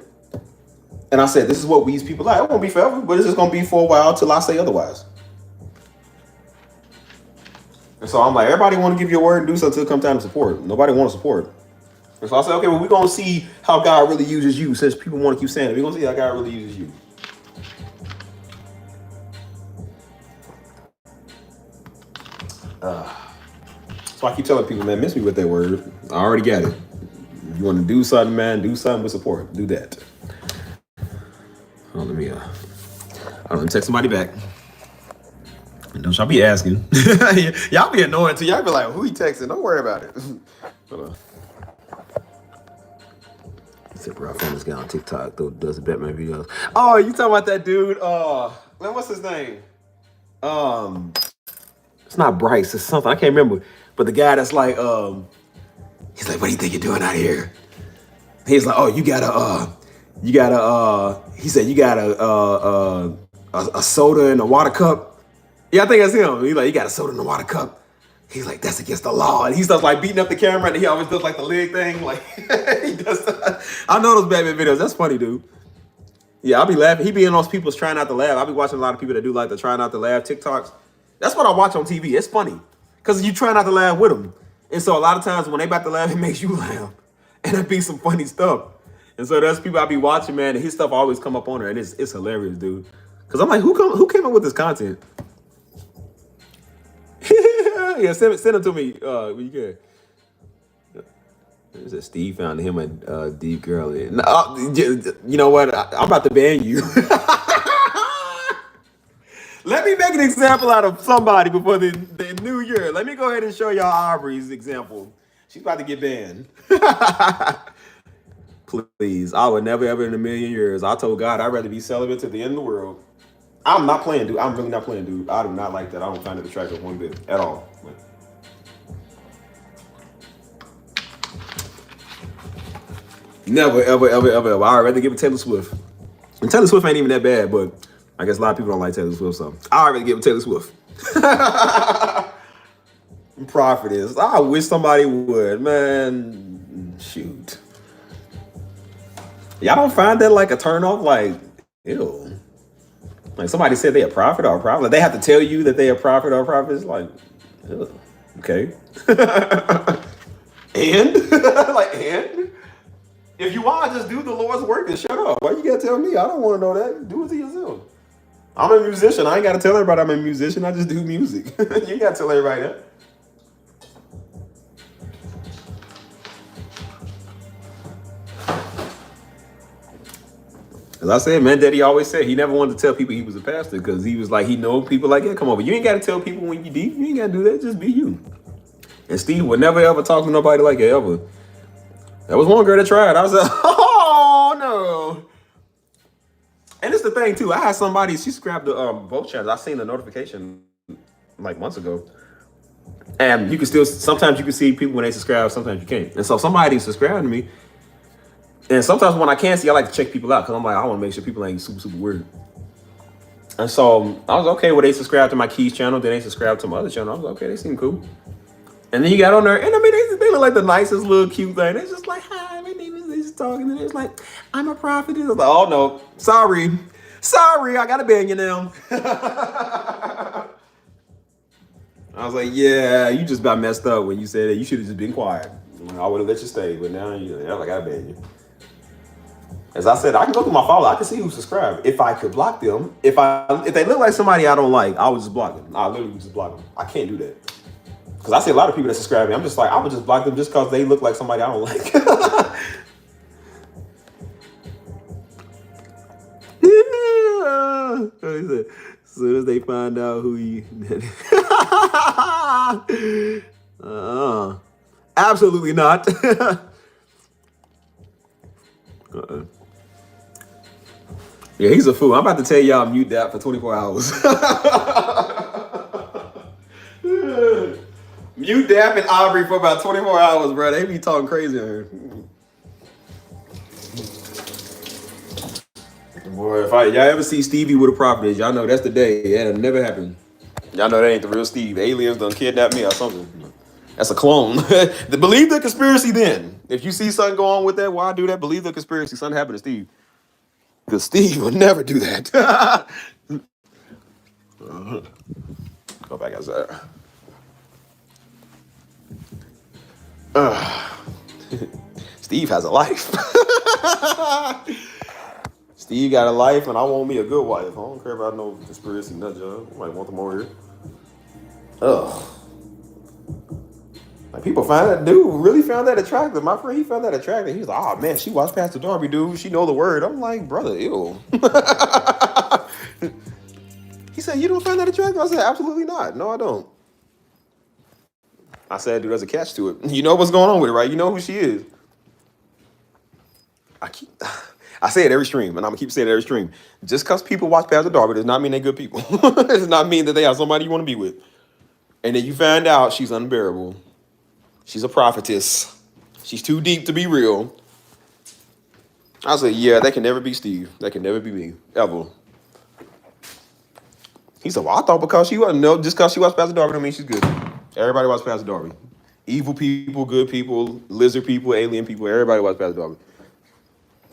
[SPEAKER 2] And I said, this is what these people like. It won't be forever, but it's just going to be for a while till I say otherwise. And so I'm like, everybody want to give you a word and do something until it comes time to support. Nobody want to support. And so I said, okay, well, we're going to see how God really uses you since people want to keep saying it. We're going to see how God really uses you. So I keep telling people, man, miss me with that word. I already got it. If you want to do something, man, do something with support. Do that. Let me text somebody back. And don't y'all be asking. Y'all be annoying too. Y'all be like, who he texting? Don't worry about it. Said, bro, I found this guy on TikTok though does the Batman videos. Oh, you talking about that dude? Man, what's his name? It's not Bryce. It's something I can't remember. But the guy that's like, he's like, what do you think you're doing out here? He's like, oh, you gotta. He said you got a soda in a water cup. Yeah, I think that's him. He's like, you got a soda in a water cup. He's like, that's against the law. And he starts like beating up the camera and he always does like the leg thing. Like he does that. I know those Batman videos. That's funny, dude. Yeah, I'll be laughing. He be in those people's trying not to laugh. I'll be watching a lot of people that do like the try not to laugh TikToks. That's what I watch on TV. It's funny. Because you try not to laugh with them. And so a lot of times when they about to laugh, it makes you laugh. And it be some funny stuff. And so there's people I be watching, man, and his stuff always come up on there. And it's hilarious, dude. Because I'm like, who came up with this content? Yeah, send it to me when you can. There's a Steve found him a deep girl. You know what? I'm about to ban you. Let me make an example out of somebody before the new year. Let me go ahead and show y'all Aubrey's example. She's about to get banned. Please, I would never ever in a million years. I told God I'd rather be celibate to the end of the world. I'm not playing, dude. I'm really not playing, dude. I do not like that. I don't find it attractive one bit at all. Never, ever, ever, ever, ever. I'd rather give it Taylor Swift. And Taylor Swift ain't even that bad, but I guess a lot of people don't like Taylor Swift, so I'd rather give it Taylor Swift. Prophetess. I wish somebody would, man. Shoot. Y'all don't find that like a turn off? Like, ew. Like somebody said they a prophet or a prophet. Like they have to tell you that they a prophet or a prophet. It's like, ugh, okay. And like and if you want to just do the Lord's work, then shut up. Why you gotta tell me? I don't want to know that. Do it to yourself. I'm a musician. I ain't gotta tell everybody I'm a musician. I just do music. You ain't gotta tell everybody that. As I said, man, Daddy always said he never wanted to tell people he was a pastor because he was like, he know people like that. Come on, but you ain't got to tell people when you deep. You ain't got to do that. Just be you. And Steve would never ever talk to nobody like that ever. There was one girl that tried. I was like, oh no. And it's the thing too. I had somebody. She subscribed to both channels. I seen the notification like months ago. And you can still sometimes you can see people when they subscribe. Sometimes you can't. And so somebody subscribed to me. And sometimes when I can see, I like to check people out because I'm like, I want to make sure people ain't super weird. And so I was okay with they subscribed to my Keys channel, then they subscribed to my other channel. I was like, okay, they seem cool. And then you got on there, and I mean, they look like the nicest little cute thing. They just like, hi, my name is. They just talking, and it's like, I'm a prophet. I was like, oh no, sorry, I gotta ban you now. I was like, yeah, you just got messed up when you said that. You should have just been quiet. I would have let you stay, but now I gotta ban you. As I said, I can go through my follow. I can see who subscribed. If I could block them, if they look like somebody I don't like, I would just block them. I literally would just block them. I can't do that. Because I see a lot of people that subscribe to me. I'm just like, I would just block them just because they look like somebody I don't like. As soon as they find out who you... Absolutely not. Yeah, he's a fool. I'm about to tell y'all mute that for 24 hours. Mute Dap and Aubrey for about 24 hours, bro. They be talking crazy on here. Boy, if y'all ever see Stevie with a prophet, y'all know that's the day. That'll never happen. Y'all know that ain't the real Steve. Aliens done kidnapped me or something. That's a clone. Believe the conspiracy then. If you see something go on with that, why do that? Believe the conspiracy. Something happened to Steve. Because Steve would never do that. Go back outside. Steve has a life. Steve got a life, and I want me a good wife. I don't care about no conspiracy nut job. I might want them over here. Ugh. Like people find that dude really found that attractive. My friend, he found that attractive. He was like, "Oh man, she watched Pastor Darby, dude. She know the word." I'm like, brother, ew. He said, "You don't find that attractive?" I said, "Absolutely not. No, I don't." I said, "Dude, there's a catch to it. You know what's going on with it, right? You know who she is." I say it every stream, and I'm gonna keep saying it every stream. Just because people watch Pastor Darby does not mean they're good people. It does not mean that they have somebody you want to be with. And then you find out she's unbearable. She's a prophetess. She's too deep to be real. I said, yeah, that can never be Steve. That can never be me, ever. He said, well, I thought because she wasn't, no, just because she watched Pastor Darby don't mean she's good. Everybody watched Pastor Darby. Evil people, good people, lizard people, alien people, everybody watched Pastor Darby.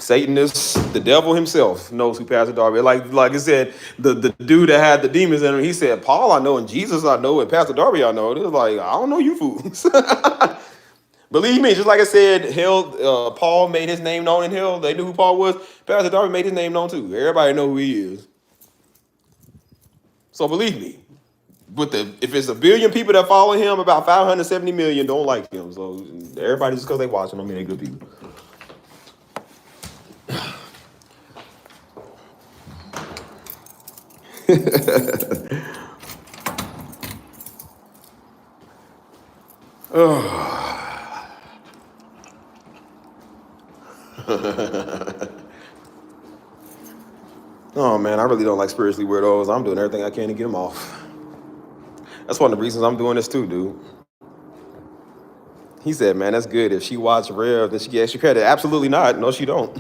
[SPEAKER 2] Satanists, the devil himself knows who Pastor Darby is. Like I said, the dude that had the demons in him, he said, Paul I know, and Jesus I know, and Pastor Darby I know. It was like, I don't know you fools. Believe me, just like I said, hell, Paul made his name known in hell. They knew who Paul was. Pastor Darby made his name known too. Everybody know who he is. So believe me, if it's 1 billion people that follow him, about 570 million don't like him. So everybody just because they watch him, I mean, they're good people. Oh man, I really don't like spiritually weirdos. I'm doing everything I can to get them off. That's one of the reasons I'm doing this too, dude. He said, man, that's good. If she watched Rev, then she gets extra credit. Absolutely not. No, she don't.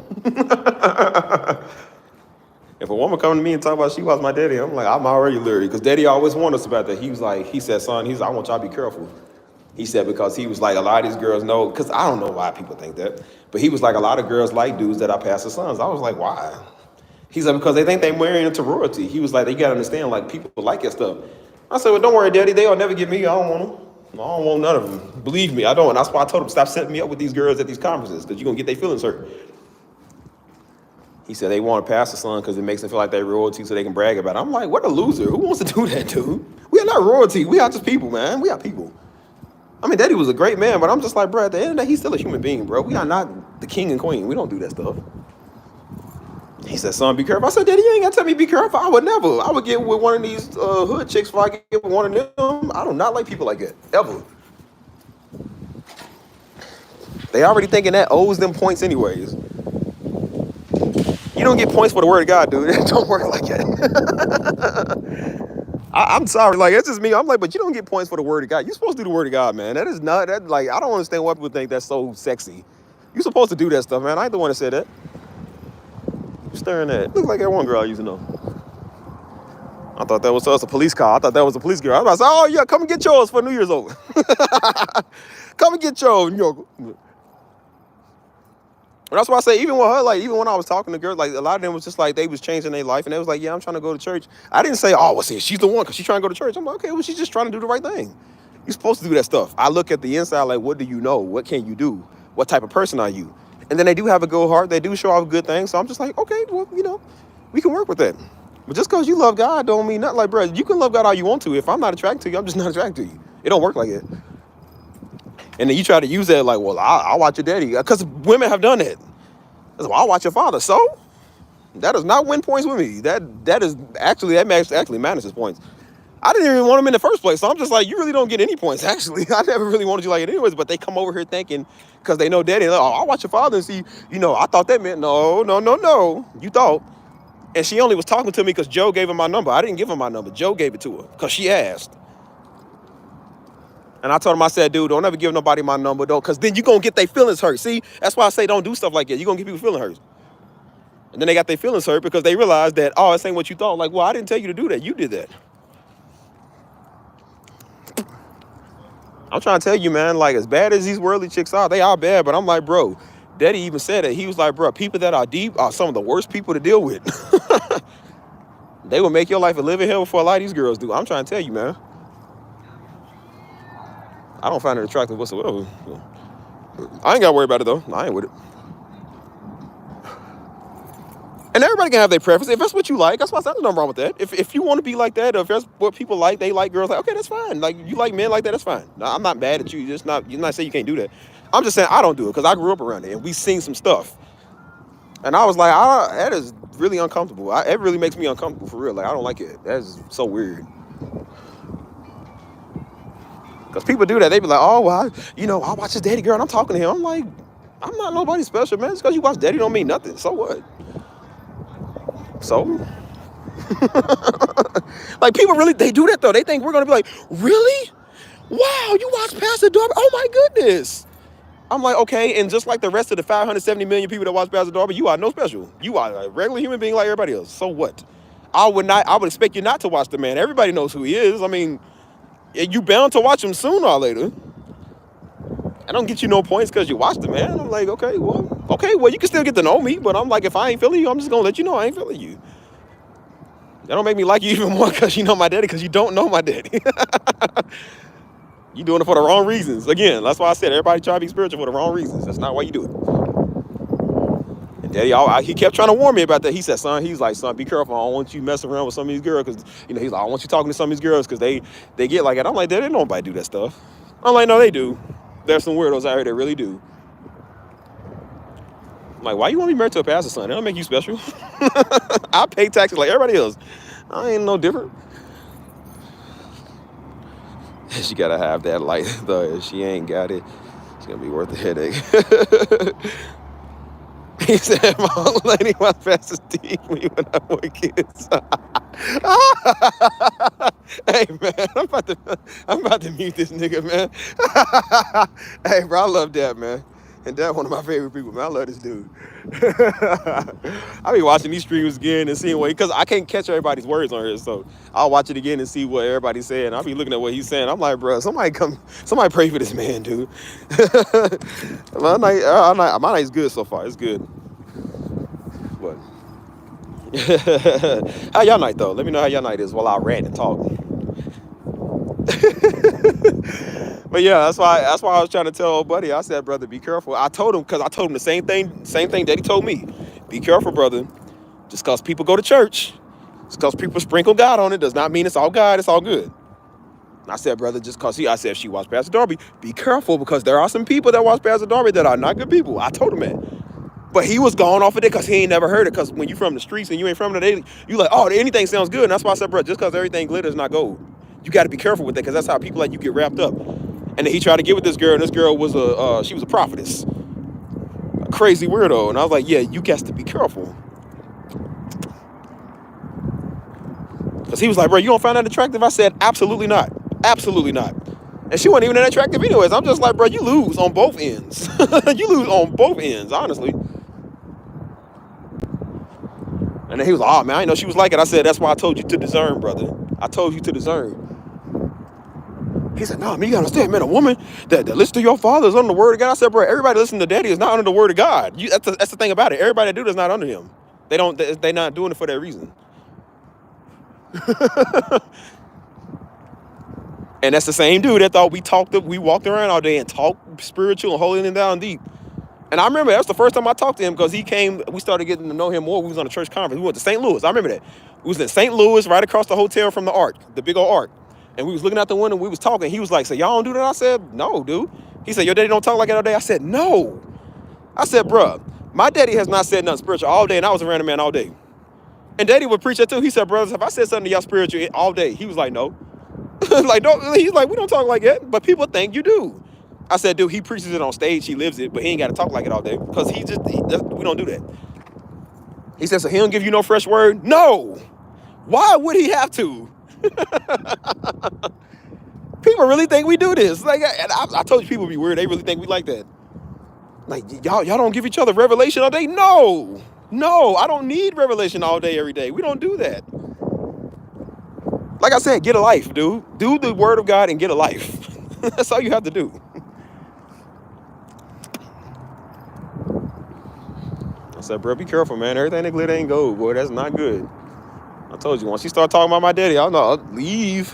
[SPEAKER 2] If a woman come to me and talk about she watched my daddy, I'm like, I'm already leery. Because daddy always warned us about that. He was like, he said, son, I want y'all to be careful. He said, because he was like, a lot of these girls know, because I don't know why people think that, but he was like, a lot of girls like dudes that are pastor sons. I was like, why?
[SPEAKER 1] He's like, because they think they're marrying into royalty. He was like, you gotta understand, like, people like your stuff. I said, well, don't worry, Daddy, they'll never get me. I don't want them. I don't want none of them. Believe me, I don't. And that's why I told him, stop setting me up with these girls at these conferences, because you're gonna get their feelings hurt. He said they want to pass the son because it makes them feel like they're royalty so they can brag about it. I'm like, what a loser. Who wants to do that, dude? We are not royalty. We are just people, man. We are people. I mean, Daddy was a great man, but I'm just like, bro, at the end of the day, he's still a human being, bro. We are not the king and queen. We don't do that stuff. He said, son, be careful. I said, Daddy, you ain't got to tell me be careful. I would never. I would get with one of these hood chicks before I get with one of them. I do not like people like that, ever. They already thinking that owes them points anyways. You don't get points for the word of God, dude. It don't work like that. I'm sorry, like, it's just me. I'm like, but you don't get points for the word of God. You're supposed to do the word of God, man. That is not, that, like, I don't understand why people think that's so sexy. You're supposed to do that stuff, man. I ain't the one that said that. You're staring at it. Looks like that one girl I used to know. I thought that was us, a police car. I thought that was a police girl. I was about to say, oh, yeah, come and get yours for New Year's over. Come and get yours. And that's why I say, even with her, like, even when I was talking to girls, like, a lot of them was just like, they was changing their life. And they was like, yeah, I'm trying to go to church. I didn't say, oh, well, see, she's the one because she's trying to go to church. I'm like, okay, well, she's just trying to do the right thing. You're supposed to do that stuff. I look at the inside, like, what do you know? What can you do? What type of person are you? And then they do have a good heart. They do show off good things. So I'm just like, okay, well, you know, we can work with that. But just because you love God don't mean nothing. Like, bro, you can love God all you want to. If I'm not attracted to you, I'm just not attracted to you. It don't work like it. And then you try to use that like, well, I'll watch your daddy. Because women have done that. Well, I'll watch your father. So that does not win points with me. That actually manages points. I didn't even want him in the first place. So I'm just like, you really don't get any points, actually. I never really wanted you like it anyways. But they come over here thinking, because they know daddy, like, oh, I'll watch your father and see, you know, I thought that meant no. You thought. And she only was talking to me because Joe gave her my number. I didn't give her my number. Joe gave it to her because she asked. And I told him, I said, dude, don't ever give nobody my number, though, because then you're going to get their feelings hurt. See, that's why I say don't do stuff like that. You're going to get people feeling hurt. And then they got their feelings hurt because they realized that, oh, this ain't what you thought. Like, well, I didn't tell you to do that. You did that. I'm trying to tell you, man, like, as bad as these worldly chicks are, they are bad. But I'm like, bro, Daddy even said it. He was like, bro, people that are deep are some of the worst people to deal with. They will make your life a living hell before a lot of these girls do. I'm trying to tell you, man. I don't find it attractive whatsoever. I ain't got to worry about it, though. I ain't with it. And everybody can have their preference. If that's what you like, that's why there's nothing wrong with that. If you want to be like that, or if that's what people like, they like girls, like, okay, that's fine. Like, you like men like that, that's fine. Now, I'm not mad at you. You're not saying you can't do that. I'm just saying I don't do it because I grew up around it, and we seen some stuff. And I was like, that is really uncomfortable. It really makes me uncomfortable, for real. Like, I don't like it. That is so weird. Because people do that. They be like, oh, well, I watch his daddy girl, and I'm talking to him. I'm like, I'm not nobody special, man. Just because you watch daddy don't mean nothing. So what? So? Like, people really, they do that, though. They think we're going to be like, really? Wow, you watch Pastor Darby? Oh, my goodness. I'm like, okay, and just like the rest of the 570 million people that watch Pastor Darby, you are no special. You are a regular human being like everybody else. So what? I would expect you not to watch the man. Everybody knows who he is. I mean, you bound to watch him sooner or later. I don't get you no points because you watched the man. I'm like, okay, well, you can still get to know me, but I'm like, if I ain't feeling you, I'm just gonna let you know I ain't feeling you. That don't make me like you even more because you know my daddy, because you don't know my daddy. You doing it for the wrong reasons. Again, that's why I said everybody try to be spiritual for the wrong reasons. That's not why you do it. And Daddy, he kept trying to warn me about that. He said, son, be careful. I don't want you messing around with some of these girls because, he's like, I don't want you talking to some of these girls because they get like that. I'm like, Daddy, nobody do that stuff. I'm like, no, they do. There's some weirdos out here that really do. I'm like, why you want to be married to a pastor's son? That don't make you special. I pay taxes like everybody else. I ain't no different. She gotta have that light though. If she ain't got it, it's gonna be worth the headache. He said, "My old lady was Pastor Steve when you and I were kids." Hey man, I'm about to mute this nigga, man. Hey bro, I love that, man. And that's one of my favorite people, man. I love this dude. I be watching these streams again and seeing because I can't catch everybody's words on here, so I'll watch it again and see what everybody's saying. I'll be looking at what he's saying. I'm like, bro, somebody pray for this man, dude. My night's good so far. It's good. But How y'all night though? Let me know how y'all night is while I rant and talk. But yeah, that's why I was trying to tell old buddy. I said, brother, be careful. I told him because I told him the same thing that he told me. Be careful, brother. Just because people go to church, just because people sprinkle God on it, does not mean it's all God. It's all good. And I said, brother, just because I said if she watched Pastor Darby, be careful because there are some people that watch Pastor Darby that are not good people. I told him that. But he was going off of it because he ain't never heard it. Because when you from the streets and you ain't from the daily, you like, oh, anything sounds good. And that's why I said, bro, just because everything glitters not gold. You got to be careful with that because that's how people like you get wrapped up. And then he tried to get with this girl, and this girl was she was a prophetess, a crazy weirdo. And I was like, yeah, you got to be careful. Because he was like, bro, you don't find that attractive? I said, absolutely not. Absolutely not. And she wasn't even that attractive anyways. I'm just like, bro, you lose on both ends. You lose on both ends, honestly. And then he was like, oh, man, I didn't know she was like it. I said, that's why I told you to discern, brother. I told you to discern. He said, no, man, you gotta understand, man, a woman that listens to your father is under the word of God. I said, bro, everybody listening to daddy is not under the word of God. That's the thing about it. Everybody that do is not under him. They're not doing it for that reason. And that's the same dude that thought we walked around all day and talked spiritual and holding him down deep. And I remember that's the first time I talked to him because he came, we started getting to know him more. We was on a church conference. We went to St. Louis. I remember that. We was in St. Louis, right across the hotel from the Ark, the big old Ark. And we was looking out the window, we was talking. He was like, so y'all don't do that? I said, no, dude. He said, your daddy don't talk like that all day? I said, no. I said, bruh, my daddy has not said nothing spiritual all day, and I was around a man all day. And daddy would preach that too. He said, brothers, have I said something to y'all spiritual all day? He was like, no. Like, don't. He's like, we don't talk like that, but people think you do. I said, dude, he preaches it on stage, he lives it, but he ain't got to talk like it all day because we don't do that. He said, so he don't give you no fresh word? No. Why would he have to? People really think we do this. Like, and I told you people be weird. They really think we like that. Like, y'all don't give each other revelation all day? No, I don't need revelation all day, every day. We don't do that. Like I said, get a life, dude. Do the word of God and get a life. That's all you have to do. I said, bro, be careful, man. Everything that glitter ain't gold, boy. That's not good. I told you, once you start talking about my daddy, I'll know, leave.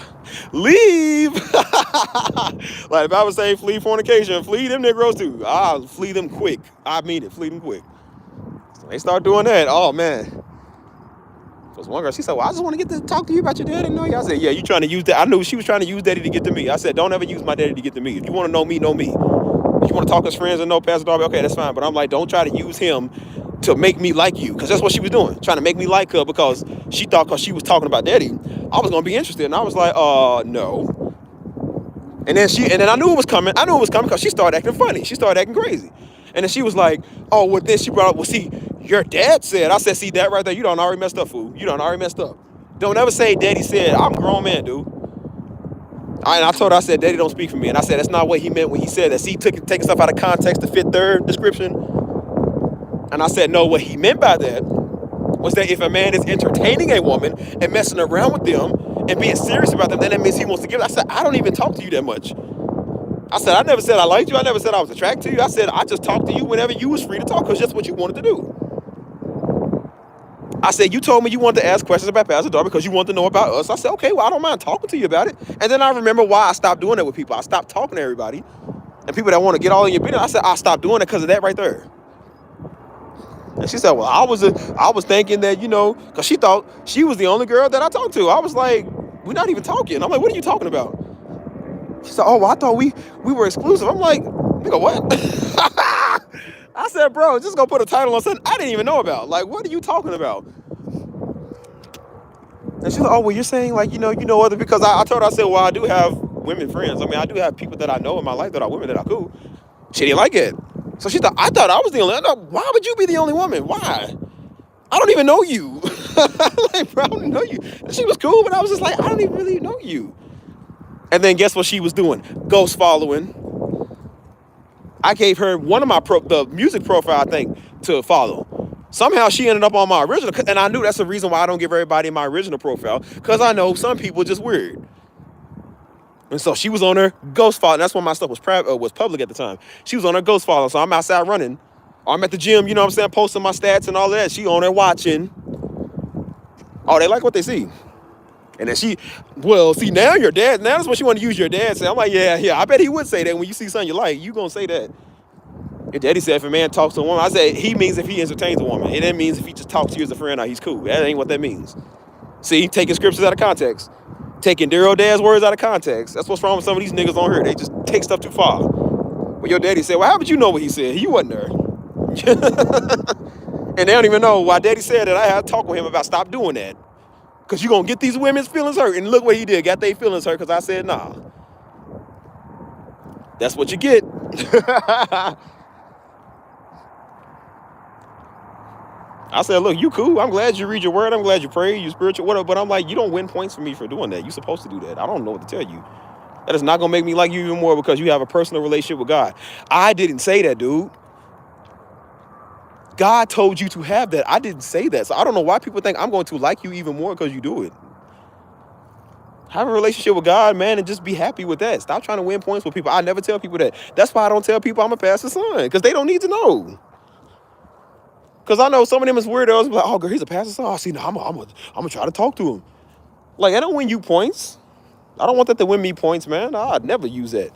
[SPEAKER 1] Like if I would say flee fornication, flee them Negroes too. I'll flee them quick. I mean it, flee them quick. So they start doing that, oh man. Because one girl, she said, well, I just want to get to talk to you about your daddy. No, I said, yeah, you trying to use that. I knew she was trying to use daddy to get to me. I said, don't ever use my daddy to get to me. If you want to know me, know me. If you want to talk as friends and know Pastor Darby, okay, that's fine. But I'm like, don't try to use him to make me like you. Because that's what she was doing. Trying to make me like her because she thought because she was talking about daddy, I was going to be interested. And I was like, no. And then I knew it was coming. I knew it was coming because she started acting funny. She started acting crazy. And then she was like, oh, well, then she brought up, well, see, your dad said. I said, see that right there? You done already messed up, fool. You done already messed up. Don't ever say daddy said. I'm a grown man, dude. And I told her, I said, daddy don't speak for me. And I said, that's not what he meant when he said that. See, taking stuff out of context to fit their description. And I said, no, what he meant by that was that if a man is entertaining a woman and messing around with them and being serious about them, then that means he wants to give it. I said, I don't even talk to you that much. I said, I never said I liked you. I never said I was attracted to you. I said, I just talked to you whenever you was free to talk because that's what you wanted to do. I said, you told me you wanted to ask questions about Pastor Darby because you wanted to know about us. I said, okay, well, I don't mind talking to you about it. And then I remember why I stopped doing that with people. I stopped talking to everybody. And people that want to get all in your business, I said, I stopped doing it because of that right there. And she said, well, I was thinking that, because she thought she was the only girl that I talked to. I was like, we're not even talking. I'm like, what are you talking about? She said, oh, well, I thought we were exclusive. I'm like, nigga, what? I said, bro, just go put a title on something I didn't even know about. Like, what are you talking about? And she's like, oh, well, you're saying, like, other, because I told her, I said, well, I do have women friends. I mean, I do have people that I know in my life that are women that are cool. She didn't like it. So she thought, I thought I was the only, why would you be the only woman? Why? I don't even know you. Like, bro, I don't know you. And she was cool, but I was just like, I don't even really know you. And then guess what she was doing? Ghost following. I gave her one of the music profile, I think, to follow. Somehow she ended up on my original, and I knew that's the reason why I don't give everybody my original profile, because I know some people are just weird. And so she was on her ghost follow. That's when my stuff was public at the time. She was on her ghost follow, so I'm outside running. Or I'm at the gym, you know what I'm saying, posting my stats and all that. She on there watching. Oh, they like what they see. And then she, well, see, now your dad, now that's what she want to use your dad say. I'm like, yeah, I bet he would say that when you see something you like, you gonna say that. Your daddy said if a man talks to a woman, I said he means if he entertains a woman. And that means if he just talks to you as a friend, he's cool. That ain't what that means. See, taking scriptures out of context. Taking Daryl Dad's words out of context. That's what's wrong with some of these niggas on here. They just take stuff too far. Well, your daddy said, well, how would you know what he said? He wasn't there. And they don't even know why daddy said that. I had to talk with him about stop doing that. Because you're going to get these women's feelings hurt. And look what he did. Got their feelings hurt because I said, nah. That's what you get. I said, look, you cool. I'm glad you read your word. I'm glad you pray. You spiritual, whatever. But I'm like, you don't win points for me for doing that. You're supposed to do that. I don't know what to tell you. That is not going to make me like you even more because you have a personal relationship with God. I didn't say that, dude. God told you to have that. I didn't say that. So I don't know why people think I'm going to like you even more because you do it. Have a relationship with God, man, and just be happy with that. Stop trying to win points with people. I never tell people that. That's why I don't tell people I'm a pastor's son because they don't need to know. Because I know some of them is weirdos. Like, oh, girl, he's a pastor's son. Oh, see, no, I'm gonna try to talk to him. Like, I don't win you points. I don't want that to win me points, man. I'd never use that.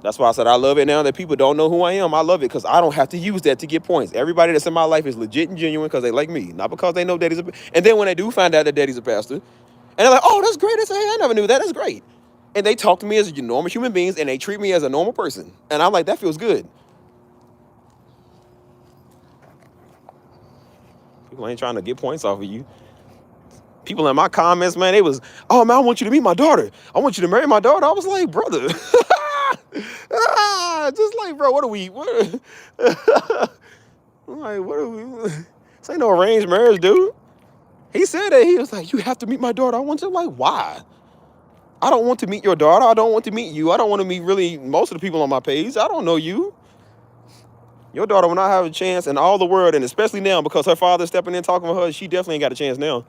[SPEAKER 1] That's why I said I love it now that people don't know who I am. I love it because I don't have to use that to get points. Everybody that's in my life is legit and genuine because they like me, not because they know daddy's a pastor. And then when they do find out that daddy's a pastor, and they're like, oh, that's great. They say, hey, I never knew that. That's great. And they talk to me as normal human beings and they treat me as a normal person. And I'm like, that feels good. People ain't trying to get points off of you. People in my comments, man, they was, oh, man, I want you to meet my daughter. I want you to marry my daughter. I was like, brother. Just like, bro, what are we? I'm like, what are we? This ain't no arranged marriage, dude. He said that. He was like, you have to meet my daughter. I want to. Like, why? I don't want to meet your daughter. I don't want to meet you. I don't want to meet really most of the people on my page. I don't know you. Your daughter will not have a chance in all the world, and especially now because her father's stepping in talking with her, she definitely ain't got a chance now.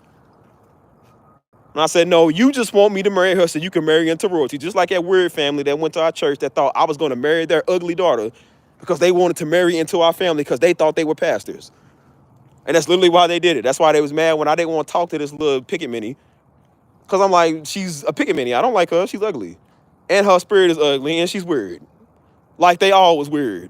[SPEAKER 1] And I said, no, you just want me to marry her so you can marry into royalty. Just like that weird family that went to our church that thought I was going to marry their ugly daughter because they wanted to marry into our family because they thought they were pastors. And that's literally why they did it. That's why they was mad when I didn't want to talk to this little picket mini. Because I'm like, she's a picket mini. I don't like her. She's ugly. And her spirit is ugly and she's weird. Like they all was weird.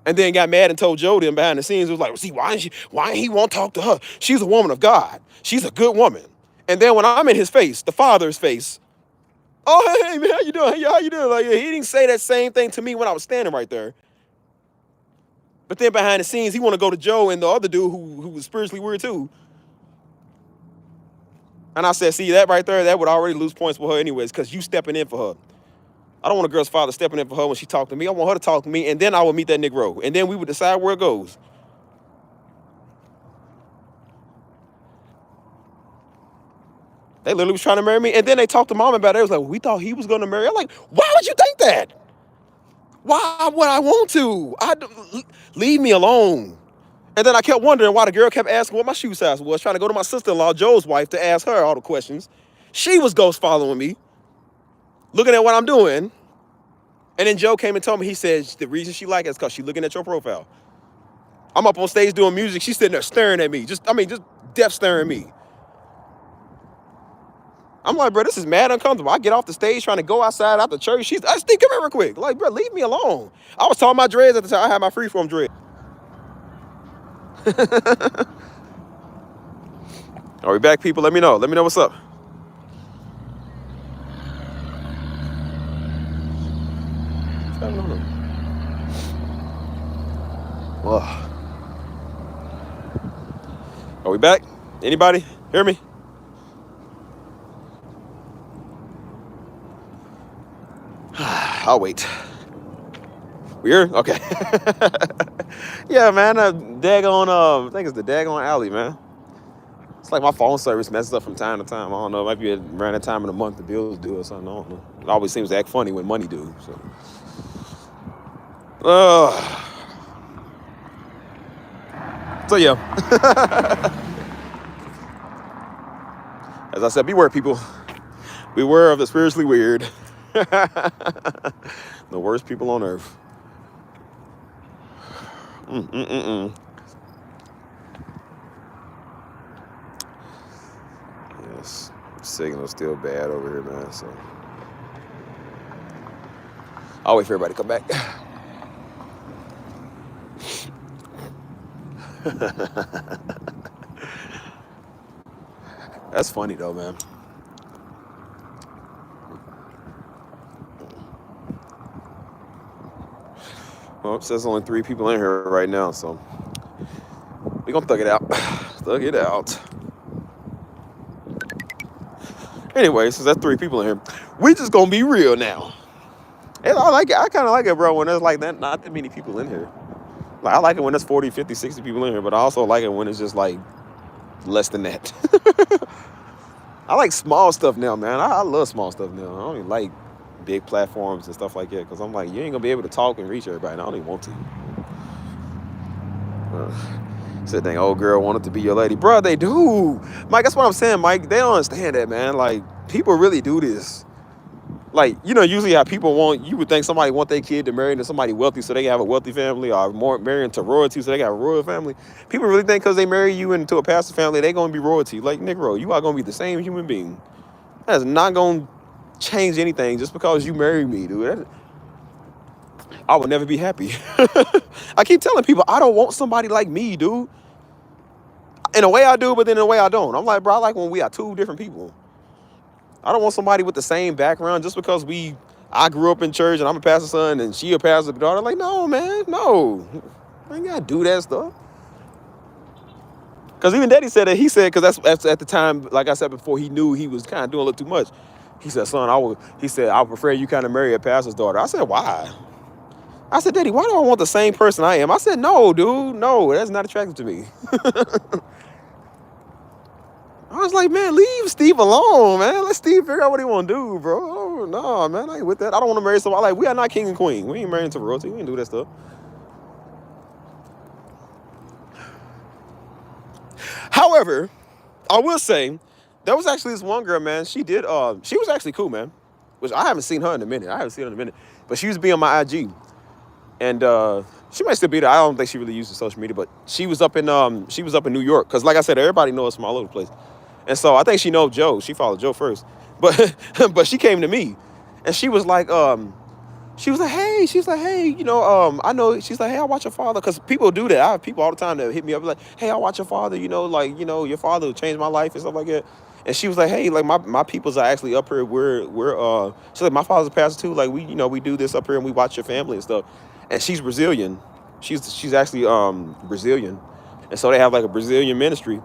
[SPEAKER 1] And then got mad and told Joe them behind the scenes. It was like, see, why ain't he want to talk to her? She's a woman of God. She's a good woman. And then when I'm in his face, the father's face, oh, hey, man, how you doing? Hey, how you doing? Like, he didn't say that same thing to me when I was standing right there. But then behind the scenes, he want to go to Joe and the other dude who was spiritually weird too. And I said, see, that right there, that would already lose points with her anyways because you stepping in for her. I don't want a girl's father stepping in for her when she talked to me. I want her to talk to me, and then I would meet that Negro. And then we would decide where it goes. They literally was trying to marry me. And then they talked to mom about it. It was like, well, we thought he was going to marry. I'm like, why would you think that? Why would I want to? Leave me alone. And then I kept wondering why the girl kept asking what my shoe size was, trying to go to my sister-in-law, Joe's wife, to ask her all the questions. She was ghost following me, looking at what I'm doing. And then Joe came and told me, he said, the reason she like it is because she's looking at your profile. I'm up on stage doing music. She's sitting there staring at me. Just deaf staring at me. I'm like, bro, this is mad uncomfortable. I get off the stage trying to go outside after church. I think, come here real quick. Like, bro, leave me alone. I was talking my dreads at the time. I had my freeform dread. Are we back, people? Let me know. Let me know what's up. Are we back? Anybody hear me? I'll wait. We here? Okay. Yeah, man. Daggone, I think it's the daggone alley, man. It's like my phone service messes up from time to time. I don't know. It might be around that time of the month the bills due or something. I don't know. It always seems to act funny when money due. So yeah. As I said, beware, people. Beware of the spiritually weird. The worst people on earth. Signal's still bad over here, man. So I'll wait for everybody to come back. That's funny though, man. Well, it says only 3 people in here right now, so we gonna thug it out. Thug it out. Anyway, since that's 3 people in here, we just gonna be real now. And I like it. I kind of like it, bro, when there's like that, not that many people in here. Like, I like it when there's 40, 50, 60 people in here, but I also like it when it's just like less than that. I like small stuff now, man. I love small stuff now. I don't even like big platforms and stuff like that because I'm like, you ain't gonna be able to talk and reach everybody. And I don't even want to. Said, dang, old girl wanted to be your lady. Bro, they do. Mike, that's what I'm saying, Mike. They don't understand that, man. Like, people really do this. Like, you know, usually how people want, you would think somebody want their kid to marry into somebody wealthy so they can have a wealthy family, or more marry into royalty so they got a royal family. People really think because they marry you into a pastor family, they going to be royalty. Like, Negro, you are going to be the same human being. That's not going to change anything just because you marry me, dude. I would never be happy. I keep telling people, I don't want somebody like me, dude. In a way I do, but then in a way I don't. I'm like, bro, I like when we are 2 different people. I don't want somebody with the same background just because I grew up in church and I'm a pastor's son and she a pastor's daughter. Like, no, man, no. I ain't gotta do that stuff. Because even Daddy said that. He said, because that's at the time, like I said before, he knew he was kind of doing a little too much. He said, son, I would prefer you kind of marry a pastor's daughter. I said, why? I said, Daddy, why do I want the same person I am? I said, no, dude, no, that's not attractive to me. I was like, man, leave Steve alone, man. Let Steve figure out what he want to do, bro. Oh, no, man, I ain't with that. I don't want to marry somebody. Like, we are not king and queen. We ain't marrying to royalty. We ain't do that stuff. However, I will say, there was actually this one girl, man. She was actually cool, man. Which I haven't seen her in a minute. But she used to be on my IG. And she might still be there. I don't think she really uses social media, but she was up in New York. Because like I said, everybody knows us from all over the place. And so I think she knows Joe. She followed Joe first. But but she came to me and she was like, hey, you know, I know, she's like, hey, I watch your father. Because people do that. I have people all the time that hit me up like, hey, I watch your father, you know, like, you know, your father changed my life and stuff like that. And she was like, hey, like my peoples are actually up here. She's like, my father's a pastor too. Like, we do this up here and we watch your family and stuff. And she's Brazilian. She's actually Brazilian. And so they have like a Brazilian ministry.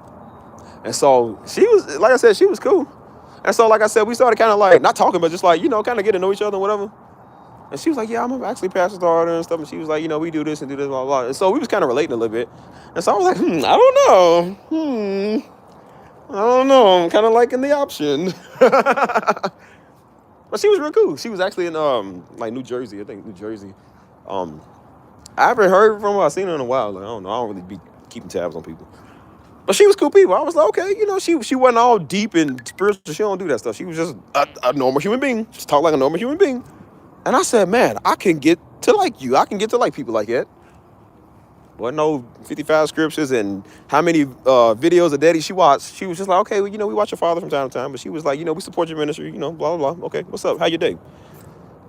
[SPEAKER 1] And so she was, like I said, she was cool. And so, like I said, we started kind of like, not talking, but just like, you know, kind of get to know each other and whatever. And she was like, yeah, I'm actually pastor's daughter and stuff. And she was like, you know, we do this and do this, blah, blah. And so we was kind of relating a little bit. And so I was like, I don't know. I'm kind of liking the option. But she was real cool. She was actually in, like, New Jersey. I think New Jersey. I haven't heard from her. I've seen her in a while. Like, I don't know. I don't really be keeping tabs on people. But she was cool people. I was like, okay, you know, she wasn't all deep and spiritual. She don't do that stuff. She was just a normal human being. Just talk like a normal human being. And I said, man, I can get to like you. I can get to like people like that. Wasn't no 55 scriptures and how many videos of Daddy she watched. She was just like, okay, well, you know, we watch your father from time to time. But she was like, you know, we support your ministry, you know, blah, blah, blah. Okay, what's up? How your day?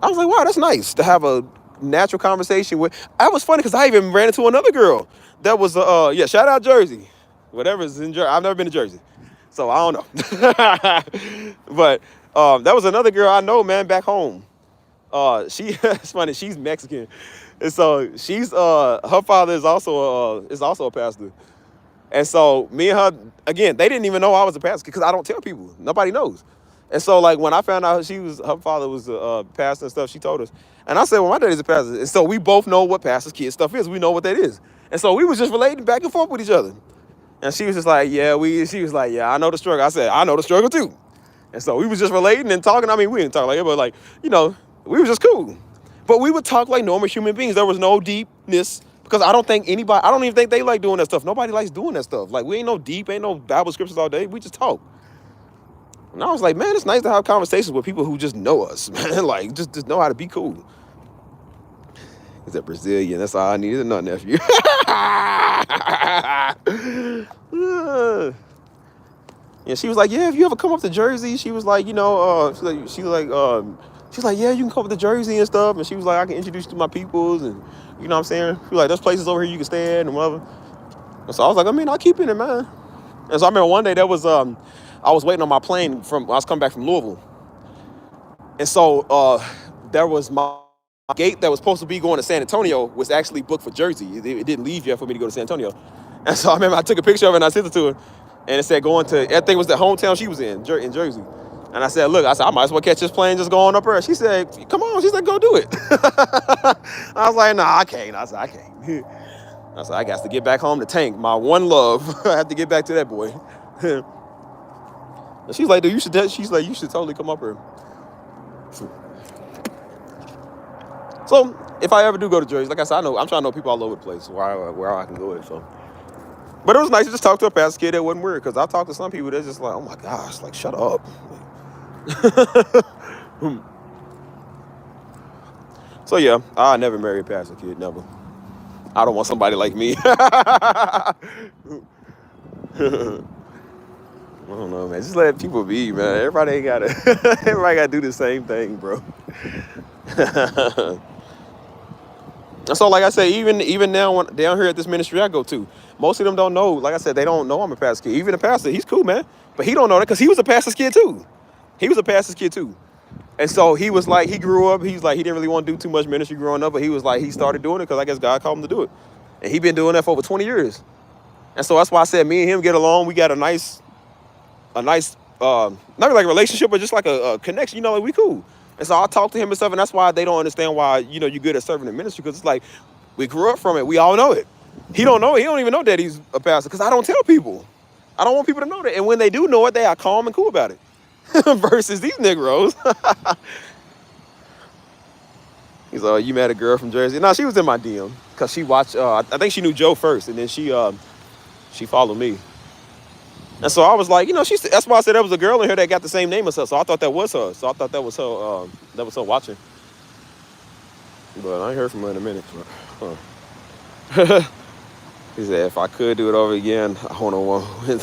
[SPEAKER 1] I was like, wow, that's nice to have a natural conversation with. That was funny because I even ran into another girl that was, shout out Jersey. Whatever's in Jersey. I've never been to Jersey. So I don't know. But that was another girl I know, man, back home. It's funny, she's Mexican. And so she's her father is also a pastor. And so me and her, again, they didn't even know I was a pastor because I don't tell people. Nobody knows. And so like when I found out her father was a pastor and stuff, she told us. And I said, well, my daddy's a pastor. And so we both know what pastor's kid stuff is. We know what that is. And so we was just relating back and forth with each other. And she was just like, she was like, yeah, I know the struggle. I said, I know the struggle too. And so we was just relating and talking. I mean, we didn't talk like it, but like, you know, we was just cool. But we would talk like normal human beings. There was no deepness because I don't even think they like doing that stuff. Nobody likes doing that stuff. Like, we ain't no deep, ain't no Bible scriptures all day. We just talk. And I was like, man, it's nice to have conversations with people who just know us, man. Like, just know how to be cool. He's a Brazilian. That's all I needed to know, nephew.
[SPEAKER 2] And she was like, yeah, if you ever come up to Jersey, she was like, she's like, yeah, you can come up to Jersey and stuff. And she was like, I can introduce you to my peoples, and you know what I'm saying? She was like, there's places over here you can stay at and whatever. And so I was like, I mean, I'll keep it in mind. And so I remember one day I was waiting on my plane I was coming back from Louisville. And so there was my gate that was supposed to be going to San Antonio was actually booked for Jersey. It didn't leave yet for me to go to San Antonio. And so I remember I took a picture of it and I sent it to her. And it said going to, I think it was the hometown she was in Jersey. And I said, look, I might as well catch this plane just going up there. She said, come on. She said, go do it. I was like, nah, I can't. I said, I can't. I said, I got to get back home to Tank, my one love. I have to get back to that boy. And she's like, dude, you should totally come up here. So if I ever do go to Jersey, like I said, I'm trying to know people all over the place where I can go with. So, but it was nice to just talk to a pastor kid that wasn't weird, because I talked to some people that's just like, oh my gosh, like shut up. So yeah, I never marry a pastor kid, never. I don't want somebody like me. I don't know, man. Just let people be, man. Everybody gotta do the same thing, bro. So like I say, even now down here at this ministry I go to, most of them don't know. Like I said, they don't know I'm a pastor kid. Even the pastor, he's cool, man, but he don't know that because he was a pastor's kid too. And so he was like, he grew up. He's like, he didn't really want to do too much ministry growing up, but he was like, he started doing it because I guess God called him to do it, and he been doing that for over 20 years. And so that's why I said me and him get along. We got a nice, not really like a relationship, but just like a connection. You know, like we cool. And so I talk to him and stuff, and that's why they don't understand why, you're good at serving in ministry, because it's like we grew up from it. We all know it. He don't know it. He don't even know that he's a pastor, because I don't tell people. I don't want people to know that. And when they do know it, they are calm and cool about it. Versus these Negroes. He's like, you met a girl from Jersey? No, she was in my DM because she watched. I think she knew Joe first, and then she followed me. And so I was like, that's why I said there was a girl in here that got the same name as her. So I thought that was her. So I thought that was her watching. But I ain't heard from her in a minute. Huh. He said, if I could do it over again, I want to.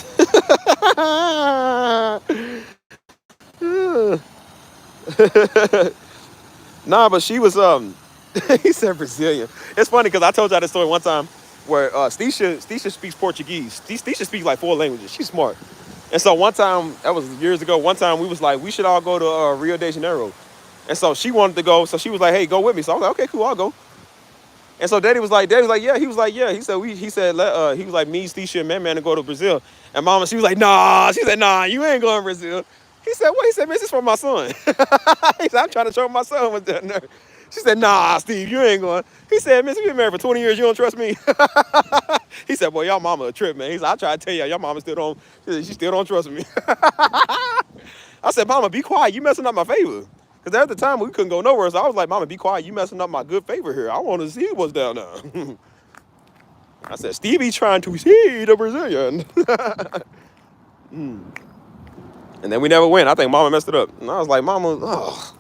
[SPEAKER 2] Nah, but she was, he said Brazilian. It's funny because I told y'all this story one time where Stisha speaks Portuguese. Stisha speaks like 4 languages. She's smart. And so one time, that was years ago, one time we was like, we should all go to Rio de Janeiro. And so she wanted to go, so she was like, hey, go with me. So I was like, okay, cool, I'll go. And so Daddy was like, yeah. He was like, yeah. He said, he was like, me, Stisha, and Man to go to Brazil. And Mama, she was like, nah. She said, nah, you ain't going to Brazil. He said, what? He said, man, this is for my son. He said, I'm trying to show my son what's down there. She said, nah, Steve, you ain't going. He said, miss, you've been married for 20 years. You don't trust me? He said, boy, y'all mama a trip, man. He said, I try to tell y'all mama still don't, she still don't trust me. I said, mama, be quiet. You messing up my favor. Because at the time, we couldn't go nowhere. So I was like, mama, be quiet. You messing up my good favor here. I want to see what's down there. I said, Stevie trying to see the Brazilian. And then we never went. I think Mama messed it up. And I was like, Mama, oh.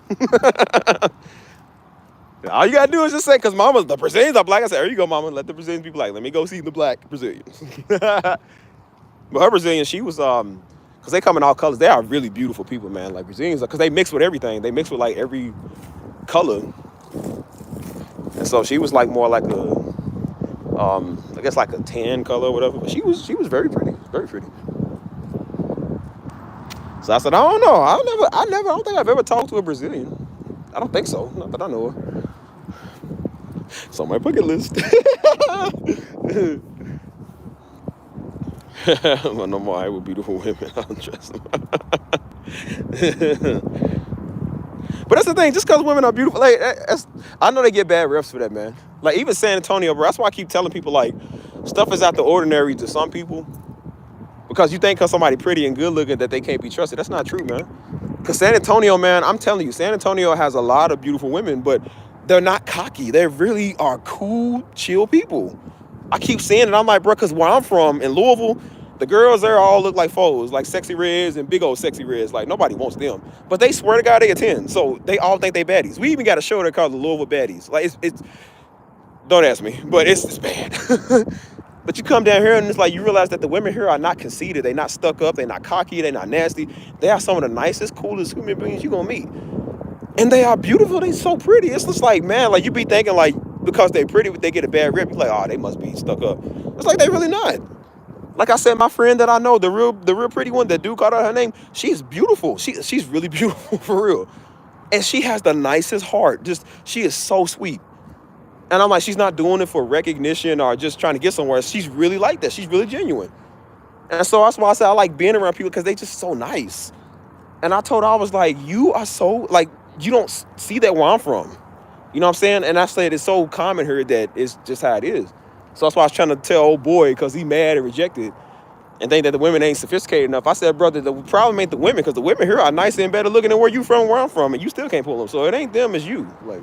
[SPEAKER 2] All you got to do is just say, because Mama, the Brazilians are black. I said, there you go, Mama. Let the Brazilians be black. Let me go see the black Brazilians. But her Brazilian, she was, because they come in all colors. They are really beautiful people, man. Like Brazilians, because they mix with everything. They mix with like every color. And so she was like more like I guess like a tan color or whatever. But she was very pretty, very pretty. So I said, I don't know. I don't think I've ever talked to a Brazilian. I don't think so. Not that I know of. It's on my bucket list. Well, no more. I with beautiful women. I don't trust them. But that's the thing. Just because women are beautiful, like I know they get bad reps for that, man. Like even San Antonio, bro. That's why I keep telling people like stuff is out the ordinary to some people. Because you think because somebody pretty and good looking that they can't be trusted. That's not true, man. Because San Antonio, man, I'm telling you, San Antonio has a lot of beautiful women, but they're not cocky. They really are cool, chill people. I keep seeing it. I'm like, bro, because where I'm from in Louisville, the girls there all look like foes, like sexy reds and big old sexy reds. Like nobody wants them. But they swear to God they attend. So they all think they baddies. We even got a show that called the Louisville Baddies. Like it's don't ask me, but it's bad.
[SPEAKER 1] But you come down here and it's like you realize that the women here are not conceited. They're not stuck up. They're not cocky. They're not nasty. They are some of the nicest, coolest human beings you're going to meet. And they are beautiful. They're so pretty. It's just like, man, like you be thinking like because they're pretty, they get a bad rep. You're like, oh, they must be stuck up. It's like they really not. Like I said, my friend that I know, the real pretty one, that dude called out her name, she's beautiful. She's really beautiful for real. And she has the nicest heart. Just, she is so sweet. And I'm like, she's not doing it for recognition or just trying to get somewhere. She's really like that. She's really genuine. And so that's why I said I like being around people because they just so nice. And I told her, I was like, you are so, like, you don't see that where I'm from. You know what I'm saying? And I said it's so common here that it's just how it is. So that's why I was trying to tell old boy, because he mad and rejected and think that the women ain't sophisticated enough. I said, brother, the problem ain't the women, because the women here are nicer and better looking than where you from, where I'm from, and you still can't pull them. So it ain't them, it's you. Like,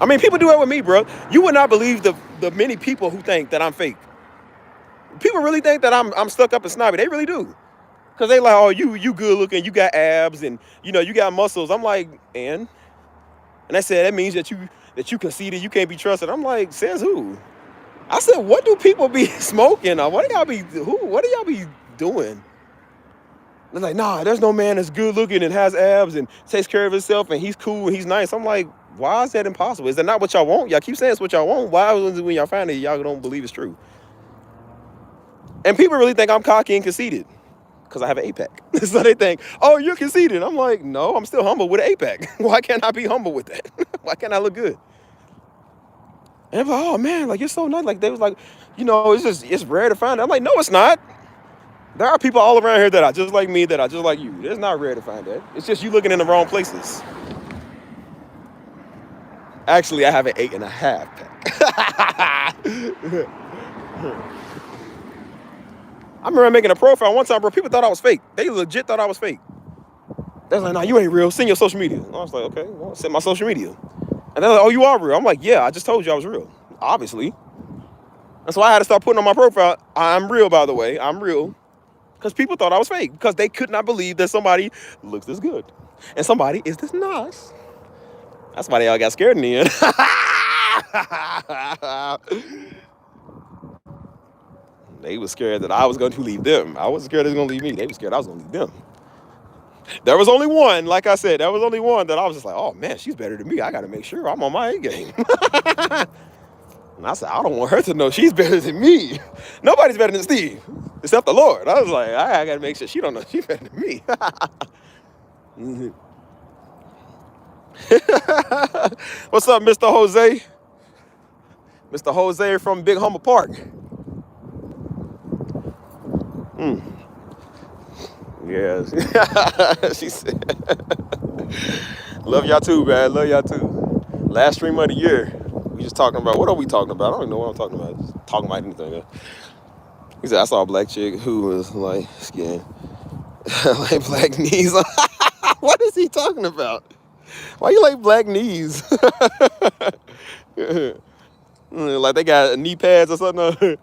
[SPEAKER 1] I mean, people do it with me, bro. You would not believe the many people who think that I'm fake. People really think that I'm stuck up and snobby. They really do. Because they like, oh, you good looking, you got abs, and, you know, you got muscles. I'm like, and they said, that means that you conceited, you can't be trusted. I'm like, says who? I said, what do people be smoking? Or what do y'all be doing? They're like, nah, there's no man that's good looking and has abs and takes care of himself and he's cool and he's nice. I'm like, why is that impossible? Is that not what y'all want? Y'all keep saying it's what y'all want. Why is it when y'all find it, y'all don't believe it's true? And people really think I'm cocky and conceited because I have an eight-pack. So they think, oh, you're conceited. I'm like, no, I'm still humble with an eight-pack. Why can't I be humble with that? Why can't I look good? And I'm like, oh, man, like, you're so nice. Like, they was like, you know, it's rare to find it. I'm like, no, it's not. There are people all around here that are just like me, that are just like you. It's not rare to find that. It's just you looking in the wrong places. Actually, I have an 8.5 pack. I remember making a profile one time, bro. People thought I was fake. They legit thought I was fake. They was like, nah, you ain't real. Send your social media. And I was like, okay, well, send my social media. And they're like, oh, you are real. I'm like, yeah, I just told you I was real. Obviously. And so I had to start putting on my profile, I'm real, by the way. I'm real. Because people thought I was fake. Because they could not believe that somebody looks this good. And somebody is this nice. That's why they all got scared in the end. They were scared that I was going to leave them. I wasn't scared they was going to leave me. They were scared I was going to leave them. There was only one, like I said, there was only one that I was just like, oh, man, she's better than me. I got to make sure I'm on my A game. And I said, I don't want her to know she's better than me. Nobody's better than Steve, except the Lord. I was like, I got to make sure she don't know she's better than me. What's up, Mr. Jose? Mr. Jose from Big Humble Park. Yes. She said, love y'all too, man. Love y'all too. Last stream of the year. We just talking about, what are we talking about? I don't even know what I'm talking about. Just talking about anything. He said, I saw a black chick who was like skin, like black knees. What is he talking about? Why you like black knees? Like they got knee pads or something.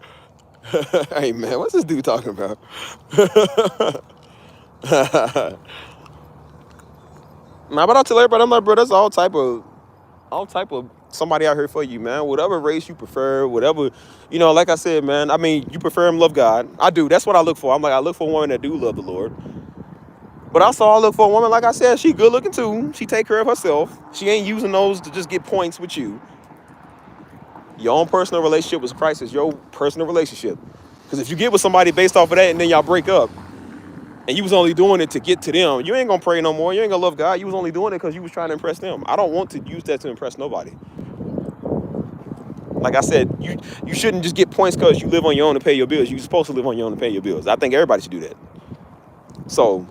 [SPEAKER 1] Hey man, what's this dude talking about? Nah, but I'll tell everybody, I'm like, bro, that's all type of somebody out here for you, man. Whatever race you prefer, whatever, you know, like I said, man, I mean, you prefer him love God. I do. That's what I look for. I'm like, I look for a woman that do love the Lord. But also I look for a woman, like I said, she good looking too. She take care of herself. She ain't using those to just get points with you. Your own personal relationship with Christ is your personal relationship. Because if you get with somebody based off of that and then y'all break up, and you was only doing it to get to them, you ain't gonna pray no more. You ain't gonna love God. You was only doing it because you was trying to impress them. I don't want to use that to impress nobody. Like I said, you shouldn't just get points because you live on your own and pay your bills. You're supposed to live on your own and pay your bills. I think everybody should do that. So,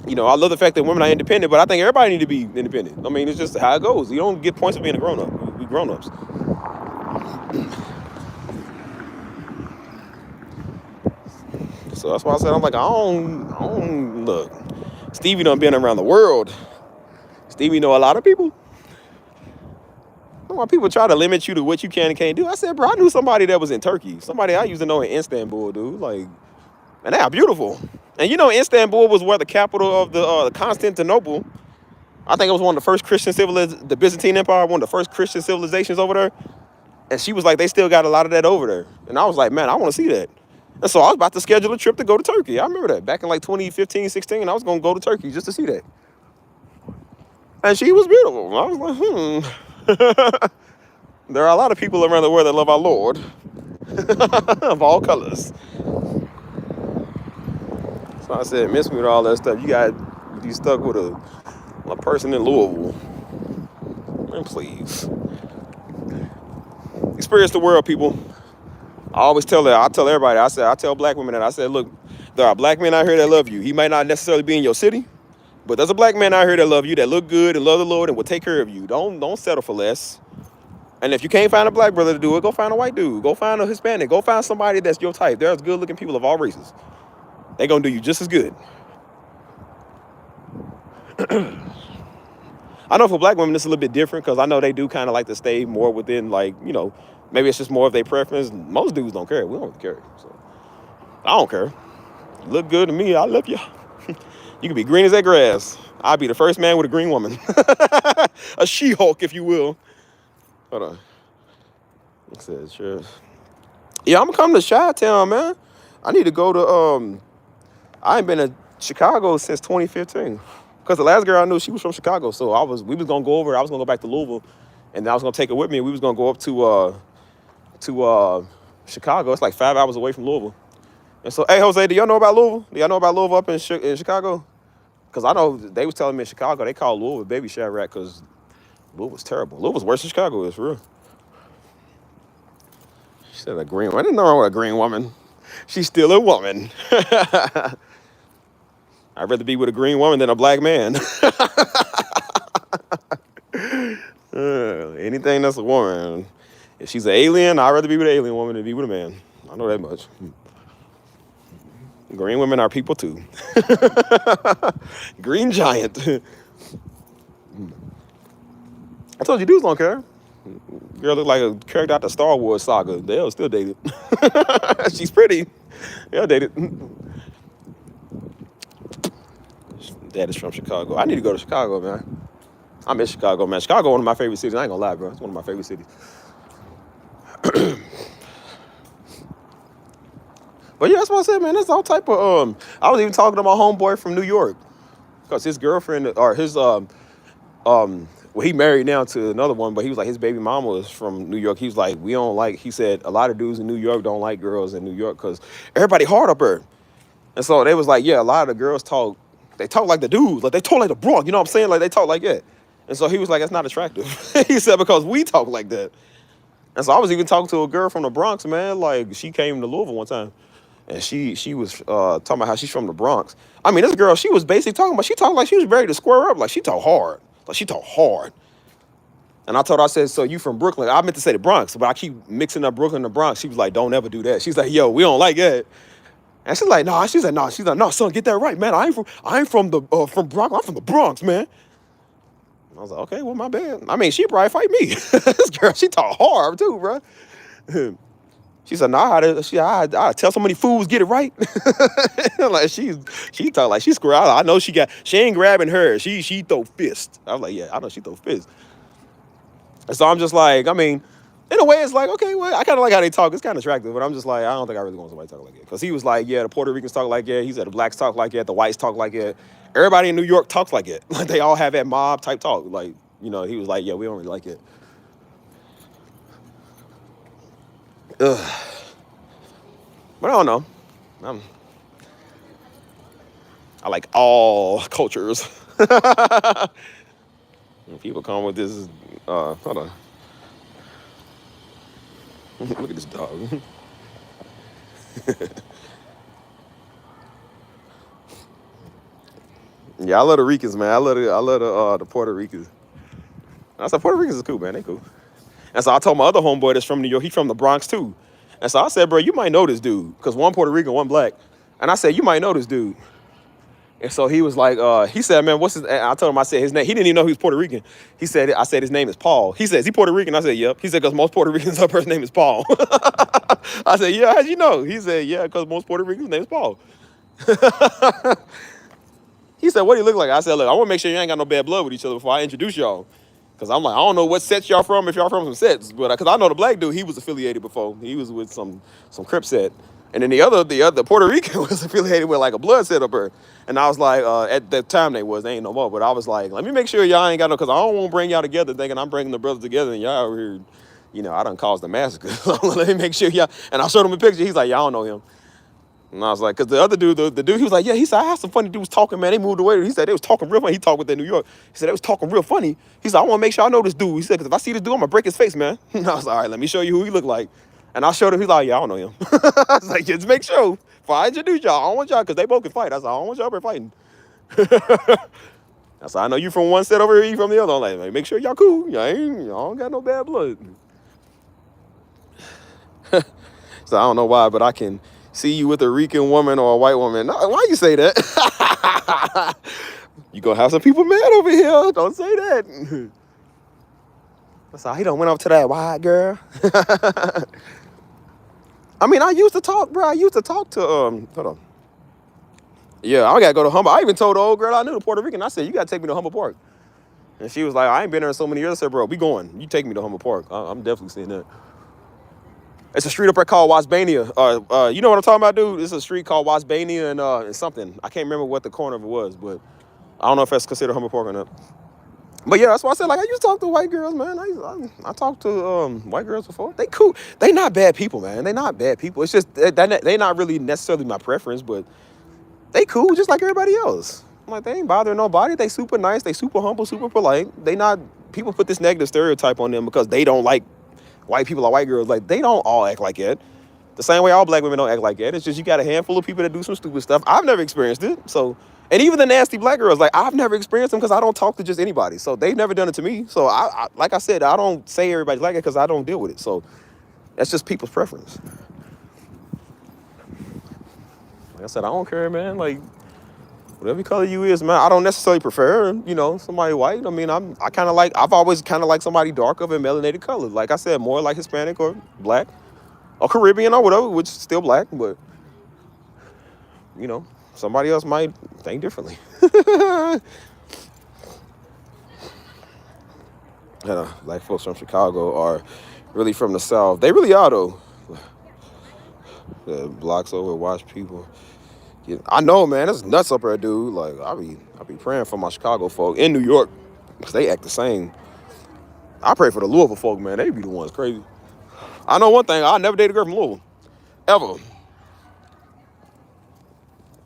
[SPEAKER 1] you know, I love the fact that women are independent, but I think everybody need to be independent. I mean, it's just how it goes. You don't get points for being a grown-up. We grown-ups. So that's why I said, I'm like, I don't look. Stevie done been around the world. Stevie know a lot of people. Why people try to limit you to what you can and can't do. I said, bro, I knew somebody that was in Turkey. Somebody I used to know in Istanbul, dude. Like, and they are beautiful. And you know, Istanbul was where the capital of the Constantinople. I think it was one of the first Christian civilizations, the Byzantine Empire, one of the first Christian civilizations over there. And she was like, they still got a lot of that over there. And I was like, man, I want to see that. And so I was about to schedule a trip to go to Turkey. I remember that back in like 2015, 16. I was going to go to Turkey just to see that. And she was beautiful. I was like, There are a lot of people around the world that love our Lord of all colors. So I said, miss me with all that stuff. You got you stuck with a person in Louisville. Man, please. Experience the world, people. I always tell her, I tell everybody, I tell black women that, I said, look, there are black men out here that love you. He might not necessarily be in your city, but there's a black man out here that love you, that look good and love the Lord and will take care of you. Don't settle for less. And if you can't find a black brother to do it, go find a white dude. Go find a Hispanic. Go find somebody that's your type. There's good-looking people of all races. They're going to do you just as good. I know for black women, it's a little bit different because I know they do kind of like to stay more within, like, you know, maybe it's just more of their preference. Most dudes don't care. We don't care. So I don't care. You look good to me. I love you. You can be green as that grass. I'll be the first man with a green woman. A She-Hulk, if you will. Hold on. It says, sure. Yeah, I'm coming to Chi-Town, man. I need to go to, I ain't been to Chicago since 2015. Because the last girl I knew, she was from Chicago. So we was going to go over, I was going to go back to Louisville. And I was going to take her with me. And we was going to go up to Chicago. It's like 5 hours away from Louisville. And so, hey, Jose, do y'all know about Louisville? Do y'all know about Louisville up in Chicago? Because I know they was telling me in Chicago, they call Louisville Baby Shadrack because Louisville's terrible. Louisville's worse than Chicago is, for real. She said a green woman. I didn't know wrong with a green woman. She's still a woman. I'd rather be with a green woman than a black man. Anything that's a woman. If she's an alien, I'd rather be with an alien woman than be with a man. I know that much. Green women are people too. Green giant. I told you dudes don't care. Girl look like a character out the Star Wars saga. They'll still date it. She's pretty. They'll date it. Dad is from Chicago. I need to go to Chicago, man. I miss Chicago, man. Chicago, one of my favorite cities. I ain't gonna lie, bro. It's one of my favorite cities. But yeah, that's what I said, man. That's all type of I was even talking to my homeboy from New York. Because his girlfriend or his well, he married now to another one, but he was like, his baby mama was from New York. He was like, he said a lot of dudes in New York don't like girls in New York because everybody hard up there. And so they was like, yeah, a lot of the girls talk like the dudes, like they talk like the Bronx, you know what I'm saying? Like they talk like that. And so he was like, that's not attractive. He said, because we talk like that. And so I was even talking to a girl from the Bronx, man. Like she came to Louisville one time. And she was talking about how she's from the Bronx. I mean, this girl, she was basically talking about, she talked like she was ready to square up. Like she talk hard. Like she talk hard. And I told her, I said, so you from Brooklyn? I meant to say the Bronx, but I keep mixing up Brooklyn and the Bronx. She was like, don't ever do that. She's like, yo, we don't like that. And she's like, no, son, get that right, man. I ain't from Brooklyn. I'm from the Bronx, man. I was like, okay, well, my bad. I mean, she probably fight me. This girl, she talk hard too, bro. She said, nah, I tell so many fools get it right. Like she talk like she square. I know she ain't grabbing her. She throw fists. I was like, yeah, I know she throw fists. And so I'm just like, I mean, in a way, it's like, okay, well, I kind of like how they talk. It's kind of attractive, but I'm just like, I don't think I really want somebody to talk like that. Because he was like, yeah, the Puerto Ricans talk like that. He said the blacks talk like that. The whites talk like that. Everybody in New York talks like it. Like they all have that mob type talk. Like, you know, he was like, yeah, we don't really like it. Ugh. But I don't know. I like all cultures. When people come with this, hold on. Look at this dog. Yeah, I love the Ricans, man. I love the Puerto Ricans. I said Puerto Ricans is cool, man. They cool. And so I told my other homeboy that's from New York, he's from the Bronx too. And so I said, bro, you might know this dude, because one Puerto Rican, one black. And I said, you might know this dude. And so he was like, he said, man, what's his name? I told him, I said his name. He didn't even know he was Puerto Rican. I said his name is Paul. He said, is he Puerto Rican? I said, yep. He said, because most Puerto Ricans, their first name is Paul. I said, yeah, how'd you know? He said, yeah, because most Puerto Ricans' name is Paul. He said, what do you look like? I said, look, I want to make sure you ain't got no bad blood with each other before I introduce y'all. Cause I'm like, I don't know what sets y'all from, if y'all from some sets, but cause I know the black dude, he was affiliated before. He was with some Crip set. And then the Puerto Rican was affiliated with like a blood set up there. And I was like, at that time they ain't no more. But I was like, let me make sure y'all ain't got no, cause I don't want to bring y'all together thinking I'm bringing the brothers together and y'all over here, I done caused the massacre. So let me make sure y'all, and I showed him a picture. He's like, y'all don't know him. And I was like, because the other dude, the dude, he was like, yeah, he said, I had some funny dudes talking, man. They moved away. He said, they was talking real funny. He talked with that New York. He said, they was talking real funny. He said, I want to make sure I know this dude. He said, because if I see this dude, I'm going to break his face, man. And I was like, all right, let me show you who he looked like. And I showed him, he's like, yeah, I don't know him. I was like, just make sure. If I introduce y'all, I don't want y'all, because they both can fight. I said, I don't want y'all ever fighting. I said, I know you from one set over here, you from the other. I'm like, make sure y'all cool. Y'all don't got no bad blood. So I don't know why, but I can see you with a Rican woman or a white woman. No, why you say that? You gonna have some people mad over here. Don't say that. That's how he done went up to that white girl. I mean, I used to talk, bro. I used to talk to hold on. Yeah, I gotta go to Humble. I even told the old girl I knew, the Puerto Rican. I said, you gotta take me to Humble Park. And she was like, I ain't been there in so many years. I said, bro, we going. You take me to Humble Park. I'm definitely seeing that. It's a street up there called Wasbania. You know what I'm talking about, dude? It's a street called Wasbania and something. I can't remember what the corner of it was, but I don't know if that's considered Humble Park or not. But yeah, that's why I said, like, I used to talk to white girls, man. I talked to white girls before. They cool. They not bad people, man. They not bad people. It's just they not really necessarily my preference, but they cool just like everybody else. I'm like, they ain't bothering nobody. They super nice. They super humble, super polite. They not, people put this negative stereotype on them because they don't like white people or white girls. Like, they don't all act like that. The same way all black women don't act like that. It's just you got a handful of people that do some stupid stuff. I've never experienced it. So, and even the nasty black girls, like, I've never experienced them because I don't talk to just anybody. So they've never done it to me. So I like I said, I don't say everybody's like it because I don't deal with it. So that's just people's preference. Like I said, I don't care, man. Like, whatever color you is, man, I don't necessarily prefer, somebody white. I mean, I've always kind of liked somebody darker than melanated color. Like I said, more like Hispanic or black or Caribbean or whatever, which is still black, but, somebody else might think differently. Black folks from Chicago are really from the South. They really are, though. The blocks over, watch people. Yeah, I know, man. That's nuts up there, dude. Like, I be praying for my Chicago folk in New York because they act the same. I pray for the Louisville folk, man. They be the ones crazy. I know one thing. I never dated a girl from Louisville. Ever.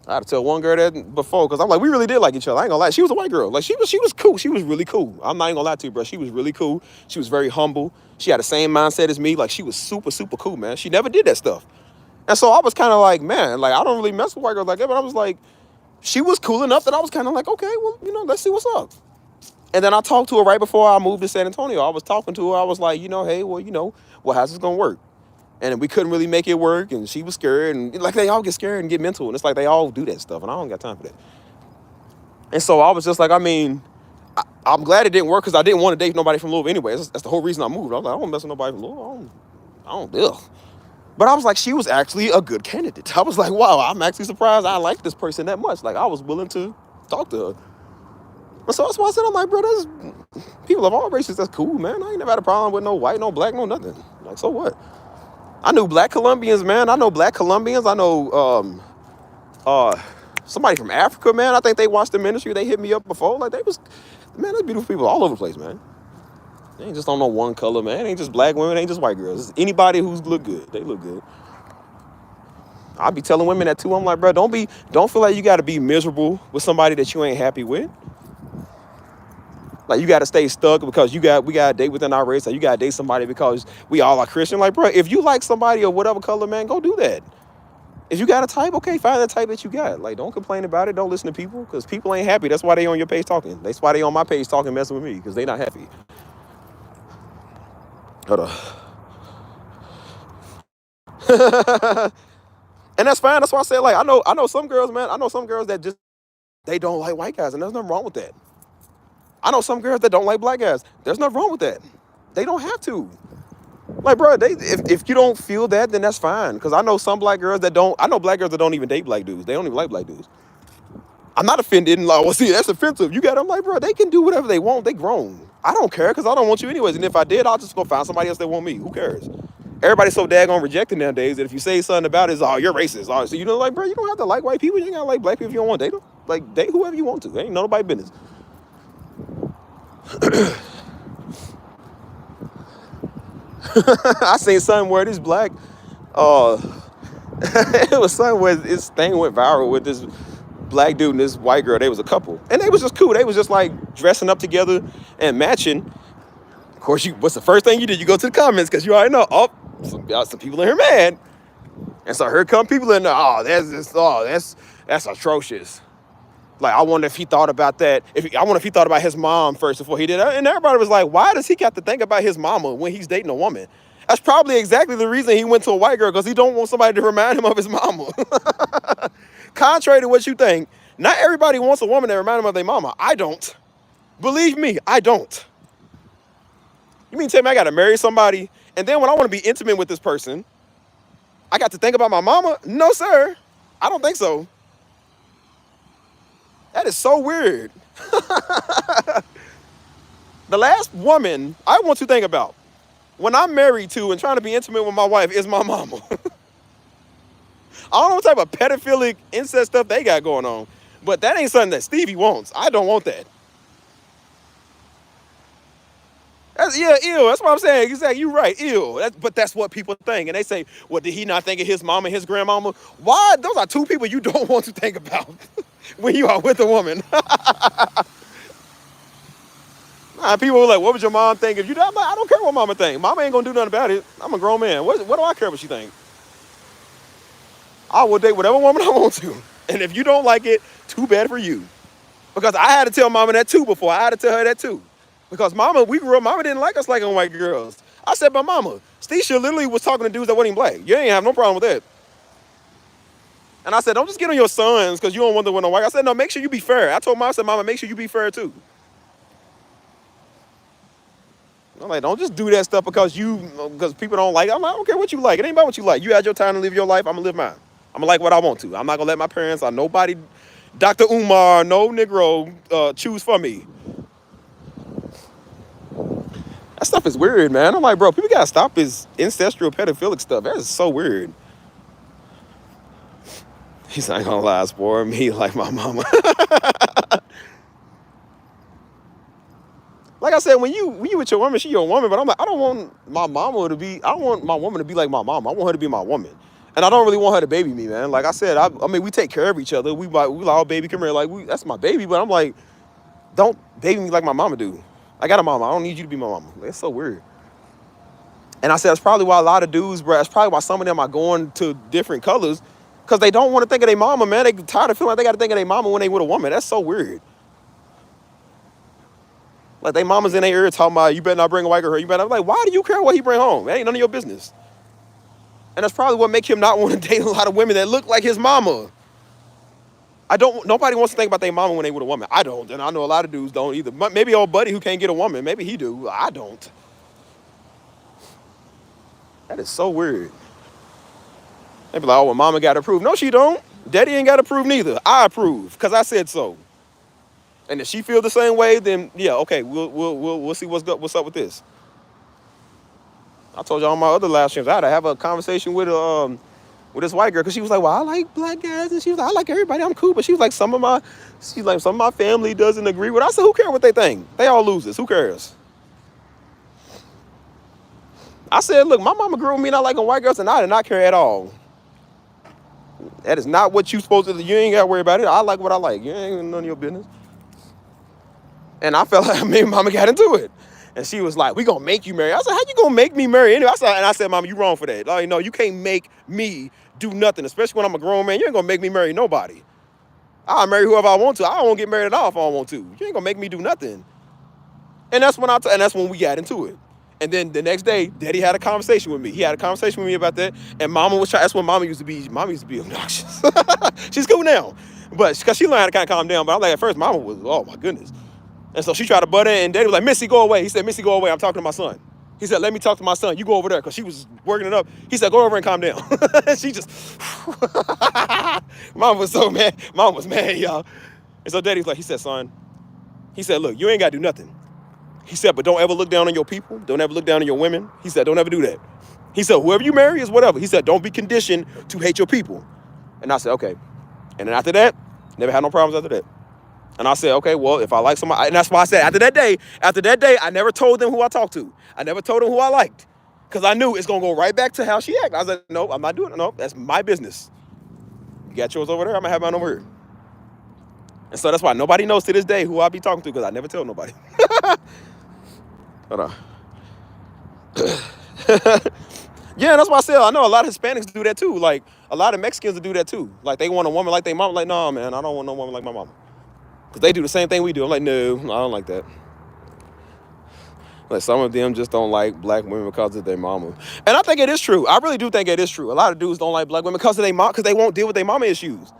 [SPEAKER 1] I had to tell one girl that before because I'm like, we really did like each other. I ain't gonna lie. She was a white girl. Like, she was cool. She was really cool. I'm not even gonna lie to you, bro. She was really cool. She was very humble. She had the same mindset as me. Like, she was super, super cool, man. She never did that stuff. And so I was kind of like, man, like, I don't really mess with white girls like that. But I was like, she was cool enough that I was kind of like, okay, well, let's see what's up. And then I talked to her right before I moved to San Antonio. I was talking to her. I was like, hey, well, how's this going to work? And we couldn't really make it work. And she was scared. And like, they all get scared and get mental. And it's like they all do that stuff. And I don't got time for that. And so I was just like, I mean, I'm glad it didn't work because I didn't want to date nobody from Louisville anyway. That's the whole reason I moved. I was like, I don't mess with nobody from Louisville. I don't deal. But I was like, she was actually a good candidate. I was like, wow, I'm actually surprised I like this person that much. Like, I was willing to talk to her. And so that's why I said, I'm like, bro, there's people of all races, that's cool, man. I ain't never had a problem with no white, no black, no nothing. Like, so what? I knew black Colombians, man. I know black Colombians. I know somebody from Africa, man. I think they watched the ministry. They hit me up before. Like, there's beautiful people all over the place, man. They ain't just on no one color, man. It ain't just black women. It ain't just white girls. It's anybody who's look good. They look good. I be telling women that too. I'm like, bro, don't feel like you got to be miserable with somebody that you ain't happy with. Like, you got to stay stuck because we got to date within our race. Or you got to date somebody because we all are Christian. Like, bro, if you like somebody of whatever color, man, go do that. If you got a type, okay, find the type that you got. Like, don't complain about it. Don't listen to people because people ain't happy. That's why they on your page talking. That's why they on my page talking, messing with me because they not happy. Hold on. And that's fine. That's why I said, like, I know some girls, man. I know some girls that just, they don't like white guys, and there's nothing wrong with that. I know some girls that don't like black guys. There's nothing wrong with that. They don't have to. Like, bro, if you don't feel that, then that's fine. Because I know some black girls that don't, I know black girls that don't even date black dudes. They don't even like black dudes. I'm not offended. And like, well, see, that's offensive. You got them, like, bro, they can do whatever they want. They grown. I don't care because I don't want you anyways. And if I did, I'll just go find somebody else that want me. Who cares? Everybody's so daggone rejected nowadays that if you say something about it, it's, oh, you're racist. Oh, so you know, like, bro, you don't have to like white people. You ain't got to like black people if you don't want to date them. Like, date whoever you want to. Ain't nobody business. I seen something where this black, it was something where this thing went viral with this black dude and this white girl. They was a couple, and they was just cool. They was just like dressing up together and matching. Of course, what's the first thing you did? You go to the comments because you already know. Oh, some people in here mad, and so here come people in there. Oh, that's atrocious. Like, I wonder if he thought about that. I wonder if he thought about his mom first before he did it. And everybody was like, why does he got to think about his mama when he's dating a woman? That's probably exactly the reason he went to a white girl, because he don't want somebody to remind him of his mama. Contrary to what you think, not everybody wants a woman that remind them of their mama. I don't. Believe me, I don't. You mean tell me I got to marry somebody, and then when I want to be intimate with this person, I got to think about my mama? No, sir. I don't think so. That is so weird. The last woman I want to think about when I'm married to and trying to be intimate with my wife is my mama. I don't know what type of pedophilic incest stuff they got going on, but that ain't something that Stevie wants. I don't want that. Yeah, ew. That's what I'm saying. Exactly. You're right. Ew. But that's what people think. And they say, well, did he not think of his mama and his grandmama? Why? Those are two people you don't want to think about when you are with a woman. People were like, what would your mom think if you died? I'm like, I don't care what mama think. Mama ain't going to do nothing about it. I'm a grown man. What do I care what she think? I will date whatever woman I want to. And if you don't like it, too bad for you. Because I had to tell mama that too before. I had to tell her that too. Because mama, we grew up, mama didn't like us liking white girls. I said, but mama, Steisha literally was talking to dudes that wasn't even black. You ain't have no problem with that. And I said, don't just get on your sons because you don't want them with no white. I said, no, make sure you be fair. I told mama, I said, mama, make sure you be fair too. I'm like, don't just do that stuff because people don't like it. I'm like, I don't care what you like. It ain't about what you like. You had your time to live your life. I'm going to live mine. I'm going to like what I want to. I'm not going to let my parents or nobody, Dr. Umar, no Negro, choose for me. That stuff is weird, man. I'm like, bro, people gotta stop this ancestral pedophilic stuff. That is so weird. He's not gonna lie, for me like my mama. Like I said, when you with your woman, she your woman. But I'm like, I don't want my woman to be like my mama. I want her to be my woman, and I don't really want her to baby me, man. Like I said, I mean, we take care of each other. We like, oh, baby, come here. Like, that's my baby. But I'm like, don't baby me like my mama do. I got a mama. I don't need you to be my mama. That's so weird. And I said, that's probably why a lot of dudes, bro, that's probably why some of them are going to different colors, because they don't want to think of their mama, man. They tired of feeling like they got to think of their mama when they with a woman. That's so weird. Like, they mamas in their ear talking about, you better not bring a white girl. You better. I'm like, why do you care what he bring home? That ain't none of your business. And that's probably what makes him not want to date a lot of women that look like his mama. Nobody wants to think about their mama when they with a woman. I don't, and I know a lot of dudes don't either. Maybe old buddy who can't get a woman, maybe he do. I don't. That is so weird. They be like, oh, well, mama got to approve. No, she don't. Daddy ain't got to approve neither. I approve, because I said so. And if she feel the same way, then yeah, okay, we'll see what's up with this. I told y'all on my other live streams, I had to have a conversation with this white girl, because she was like, well, I like black guys, and she was like, I like everybody, I'm cool, but she was like, some of my family doesn't agree with it. I said, who cares what they think? They all losers. Who cares? I said, look, my mama grew up with me not liking white girls, and I did not care at all. That is not what you supposed to do. You ain't got to worry about it. I like what I like. You ain't none of your business. And I felt like me and mama got into it. And she was like, we gonna make you marry. I said, how you gonna make me marry anyway? I said, mama, you wrong for that. Like, no, you can't make me do nothing, especially when I'm a grown man. You ain't gonna make me marry nobody. I'll marry whoever I want to. I don't want to get married at all if I don't want to. You ain't gonna make me do nothing. And that's when we got into it. And then the next day, Daddy had a conversation with me. He had a conversation with me about that. And Mama was trying. That's when Mama used to be. Mama used to be obnoxious. She's cool now, but because she learned how to kind of calm down. But I'm like, at first, Mama was, oh my goodness. And so she tried to butt in, and Daddy was like, Missy, go away. He said, Missy, go away. I'm talking to my son. He said, let me talk to my son. You go over there, because she was working it up. He said, go over and calm down. She just, Mama was so mad. Mama was mad, y'all. And so Daddy was like, he said, son, he said, look, you ain't got to do nothing. He said, but don't ever look down on your people. Don't ever look down on your women. He said, don't ever do that. He said, whoever you marry is whatever. He said, don't be conditioned to hate your people. And I said, okay. And then after that, never had no problems after that. And I said, okay, well, if I like somebody, and that's why I said after that day, I never told them who I talked to. I never told them who I liked. Because I knew it's going to go right back to how she acted. I said, no, I'm not doing it. No, that's my business. You got yours over there, I'm going to have mine over here. And so that's why nobody knows to this day who I be talking to, because I never tell nobody. Hold on. Yeah, that's why I said I know a lot of Hispanics do that too. Like, a lot of Mexicans do that too. Like, they want a woman like their mom. Like, no, man, I don't want no woman like my mama. Because they do the same thing we do. I'm like, no, I don't like that. Like, some of them just don't like black women because of their mama. And I think it is true. I really do think it is true. A lot of dudes don't like black women because of their mom, because they won't deal with their mama issues.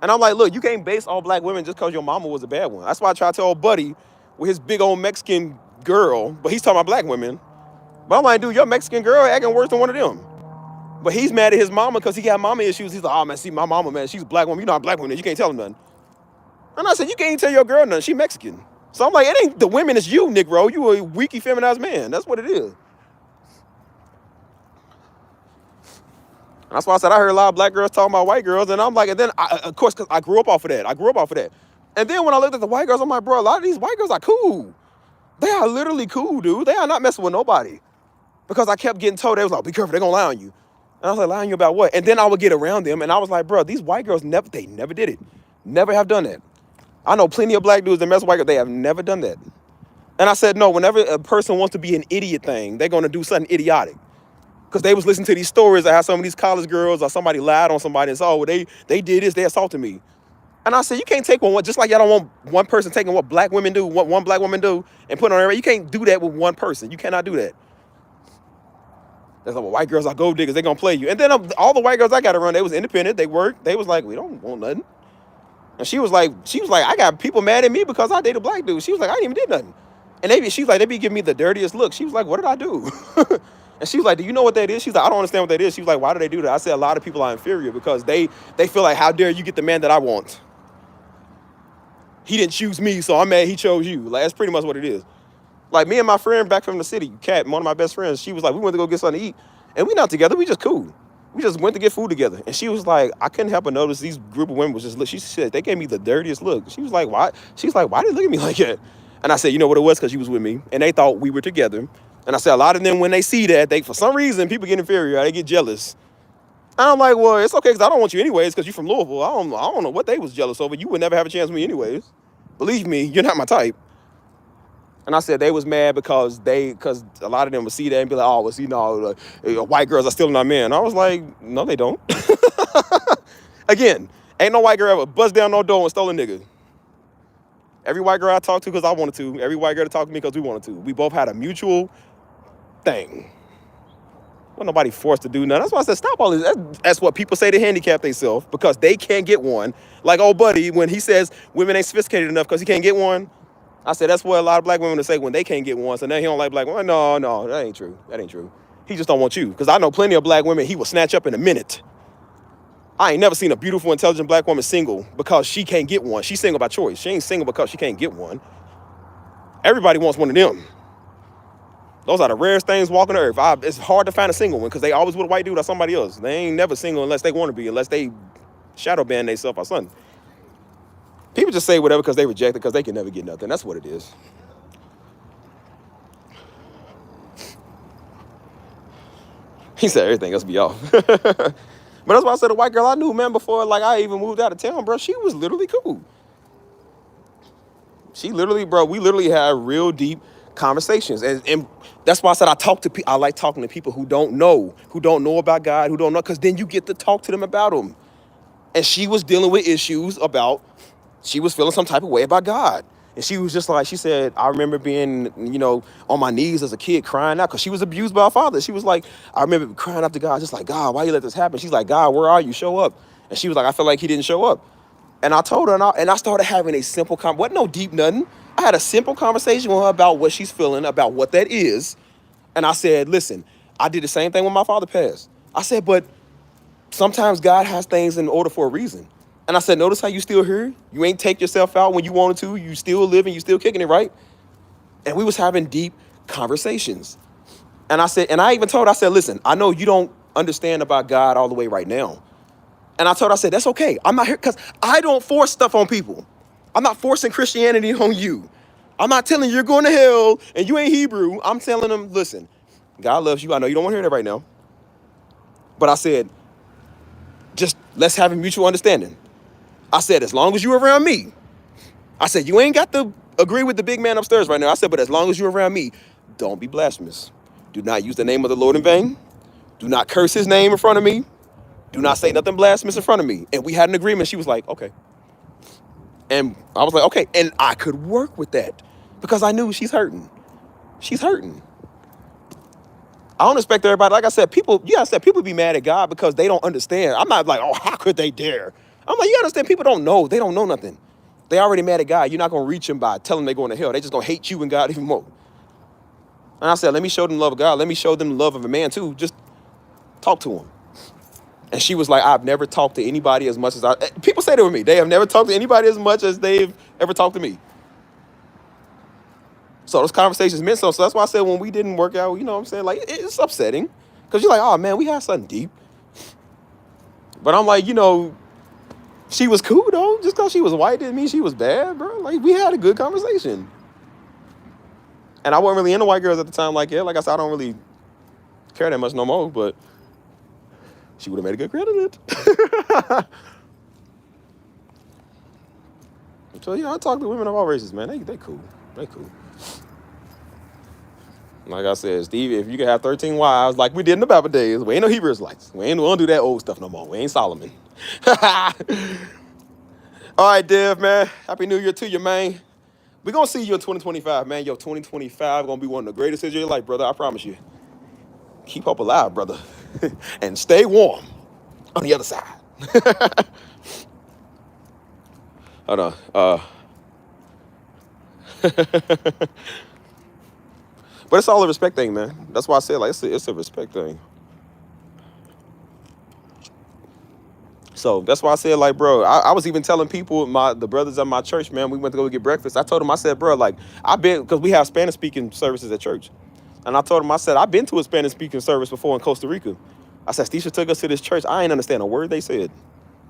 [SPEAKER 1] And I'm like, look, you can't base all black women just because your mama was a bad one. That's why I try to tell old buddy with his big old Mexican girl, but he's talking about black women. But I'm like, dude, your Mexican girl acting worse than one of them. But he's mad at his mama because he got mama issues. He's like, oh, man, see, my mama, man, she's a black woman. You're not a black woman. You can't tell him nothing. And I said, you can't even tell your girl nothing. She Mexican. So I'm like, it ain't the women, it's you, Negro. You a weak, feminized man. That's what it is. That's why I said I heard a lot of black girls talking about white girls. And I'm like, and then, of course, because I grew up off of that. And then when I looked at the white girls, I'm like, bro, a lot of these white girls are cool. They are literally cool, dude. They are not messing with nobody. Because I kept getting told, they was like, be careful, they're going to lie on you. And I was like, lie on you about what? And then I would get around them, and I was like, bro, these white girls, never did it. Never have done that. I know plenty of black dudes that mess with white girls, they have never done that. And I said, no, whenever a person wants to be an idiot thing, they're going to do something idiotic. Because they was listening to these stories of how some of these college girls or somebody lied on somebody and said, oh, well, they did this, they assaulted me. And I said, you can't take one, just like y'all don't want one person taking what black women do, what one black woman do, and put it on everybody. You can't do that with one person. You cannot do that. That's like, well, white girls are gold diggers. They're going to play you. And then all the white girls I got around, they was independent. They worked. They was like, we don't want nothing. And she was like, I got people mad at me because I dated a black dude. She was like, I didn't even did nothing. And she was like, they be giving me the dirtiest look. She was like, what did I do? And she was like, do you know what that is? She's like, I don't understand what that is. She was like, why do they do that? I said, a lot of people are inferior because they feel like, how dare you get the man that I want? He didn't choose me, so I'm mad he chose you. Like, that's pretty much what it is. Like, me and my friend back from the city, Kat, one of my best friends, she was like, we went to go get something to eat. And we not together, we just cool. We just went to get food together. And she was like, I couldn't help but notice these group of women was just, she said, they gave me the dirtiest look. She was like, why? She's like, why did they look at me like that? And I said, you know what it was? Because she was with me. And they thought we were together. And I said, a lot of them, when they see that, for some reason, people get inferior. They get jealous. And I'm like, well, it's okay because I don't want you anyways because you're from Louisville. I don't know what they was jealous over. You would never have a chance with me anyways. Believe me, you're not my type. And I said they was mad because a lot of them would see that and be like, oh, well, see, no, white girls are stealing our men. I was like, no, they don't. Again, ain't no white girl ever bust down no door and stole a nigga. Every white girl I talked to because I wanted to. Every white girl to talk to me because we wanted to. We both had a mutual thing. Wasn't nobody forced to do nothing. That's why I said stop all this. That's what people say to handicap themselves because they can't get one. Like old buddy, when he says women ain't sophisticated enough because he can't get one, I said that's what a lot of black women will say when they can't get one. So now he don't like black women. No, that ain't true. That ain't true. He just don't want you. Because I know plenty of black women he will snatch up in a minute. I ain't never seen a beautiful, intelligent black woman single because she can't get one. She's single by choice. She ain't single because she can't get one. Everybody wants one of them. Those are the rarest things walking the earth. It's hard to find a single one because they always with a white dude or somebody else. They ain't never single unless they want to be, unless they shadow ban themselves or something. People just say whatever because they reject it because they can never get nothing. That's what it is. He said everything else be off. But that's why I said the white girl I knew, man, before like I even moved out of town, bro, she was literally cool. She literally, bro, we literally had real deep conversations. And that's why I said I like talking to people who don't know about God, who don't know, because then you get to talk to them about him. And she was dealing with issues she was feeling some type of way about God. And she was just like, she said, I remember being, on my knees as a kid crying out because she was abused by her father. She was like, I remember crying out to God, just like, God, why you let this happen? She's like, God, where are you? Show up. And she was like, I feel like he didn't show up. And I told her, and I started having a simple wasn't no deep nothing. I had a simple conversation with her about what she's feeling, about what that is. And I said, listen, I did the same thing when my father passed. I said, but sometimes God has things in order for a reason. And I said, notice how you still here? You ain't take yourself out when you wanted to. You still living, you still kicking it, right? And we was having deep conversations. And I said, and I even told her, I said, listen, I know you don't understand about God all the way right now. And I told her, I said, that's okay. I'm not here because I don't force stuff on people. I'm not forcing Christianity on you. I'm not telling you you're going to hell and you ain't Hebrew. I'm telling them, listen, God loves you. I know you don't want to hear that right now. But I said, just let's have a mutual understanding. I said, as long as you're around me, I said, you ain't got to agree with the big man upstairs right now. I said, but as long as you're around me, don't be blasphemous. Do not use the name of the Lord in vain. Do not curse his name in front of me. Do not say nothing blasphemous in front of me. And we had an agreement. She was like, okay. And I was like, okay. And I could work with that because I knew she's hurting. She's hurting. I don't expect everybody, like I said, people be mad at God because they don't understand. I'm not like, oh, how could they dare? I'm like, you understand, people don't know. They don't know nothing. They already mad at God. You're not going to reach them by telling them they're going to hell. They just going to hate you and God even more. And I said, let me show them the love of God. Let me show them the love of a man too. Just talk to him. And she was like, I've never talked to anybody as much as people say that with me. They have never talked to anybody as much as they've ever talked to me. So those conversations meant something. So that's why I said when we didn't work out, you know what I'm saying? Like, it's upsetting. Because you're like, oh, man, we had something deep. But I'm like, you know, she was cool, though. Just because she was white didn't mean she was bad, bro. Like, we had a good conversation. And I wasn't really into white girls at the time like that. Like I said, I don't really care that much no more. But she would have made a good candidate. So, you know, I talk to women of all races, man. They cool. They cool. Like I said, Steve, if you could have 13 wives like we did in the Bible days, we ain't no Hebrew Israelites. We don't do that old stuff no more. We ain't Solomon. All right, Dev, man. Happy New Year to you, man. We're going to see you in 2025, man. Yo, 2025 going to be one of the greatest years of your life, brother. I promise you. Keep hope alive, brother. And stay warm on the other side. Hold on. But it's all a respect thing, man. That's why I said, like, it's a respect thing. So that's why I said, like, bro, I was even telling people, the brothers at my church, man, we went to go get breakfast. I told them, I said, bro, like, because we have Spanish-speaking services at church. And I told them, I said, I've been to a Spanish-speaking service before in Costa Rica. I said, Stisha took us to this church. I ain't understand a word they said.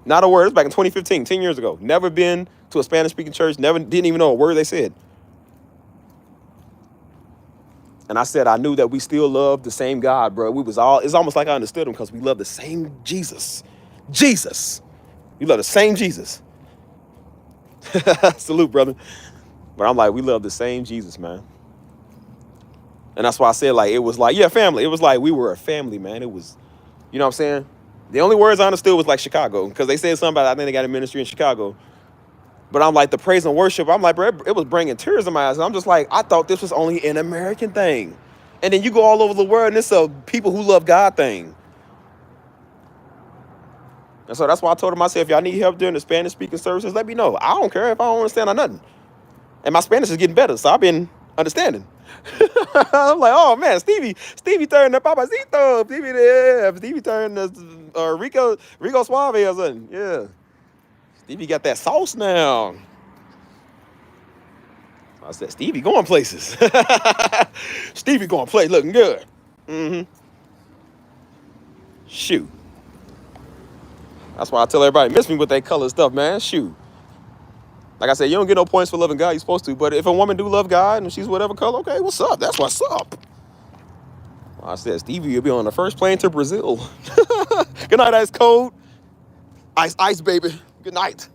[SPEAKER 1] Not a word. It was back in 2015, 10 years ago. Never been to a Spanish-speaking church. Didn't even know a word they said. And I said, I knew that we still loved the same God, bro. It's almost like I understood him because we love the same Jesus. We love the same Jesus. Salute, brother. But I'm like, we love the same Jesus, man. And that's why I said, like, it was like, yeah, family. It was like we were a family, man. It was, you know what I'm saying? The only words I understood was like Chicago because they said something about, I think they got a ministry in Chicago. But I'm like, the praise and worship, I'm like, bro, it was bringing tears in my eyes. And I'm just like, I thought this was only an American thing. And then you go all over the world and it's a people who love God thing. And so that's why I told him, I said, if y'all need help during the Spanish-speaking services, let me know. I don't care if I don't understand or nothing. And my Spanish is getting better, so I've been understanding. I'm like, oh, man, Stevie turned the Papacito. Stevie turned the Rico Suave or something. Yeah. Stevie got that sauce now. I said, Stevie going places. Stevie going places, looking good. Mm-hmm. Shoot. That's why I tell everybody, miss me with that color stuff, man. Shoot. Like I said, you don't get no points for loving God. You're supposed to. But if a woman do love God and she's whatever color, okay, what's up? That's what's up. I said, Stevie, you'll be on the first plane to Brazil. Good night, ice cold. Ice, baby. Good night.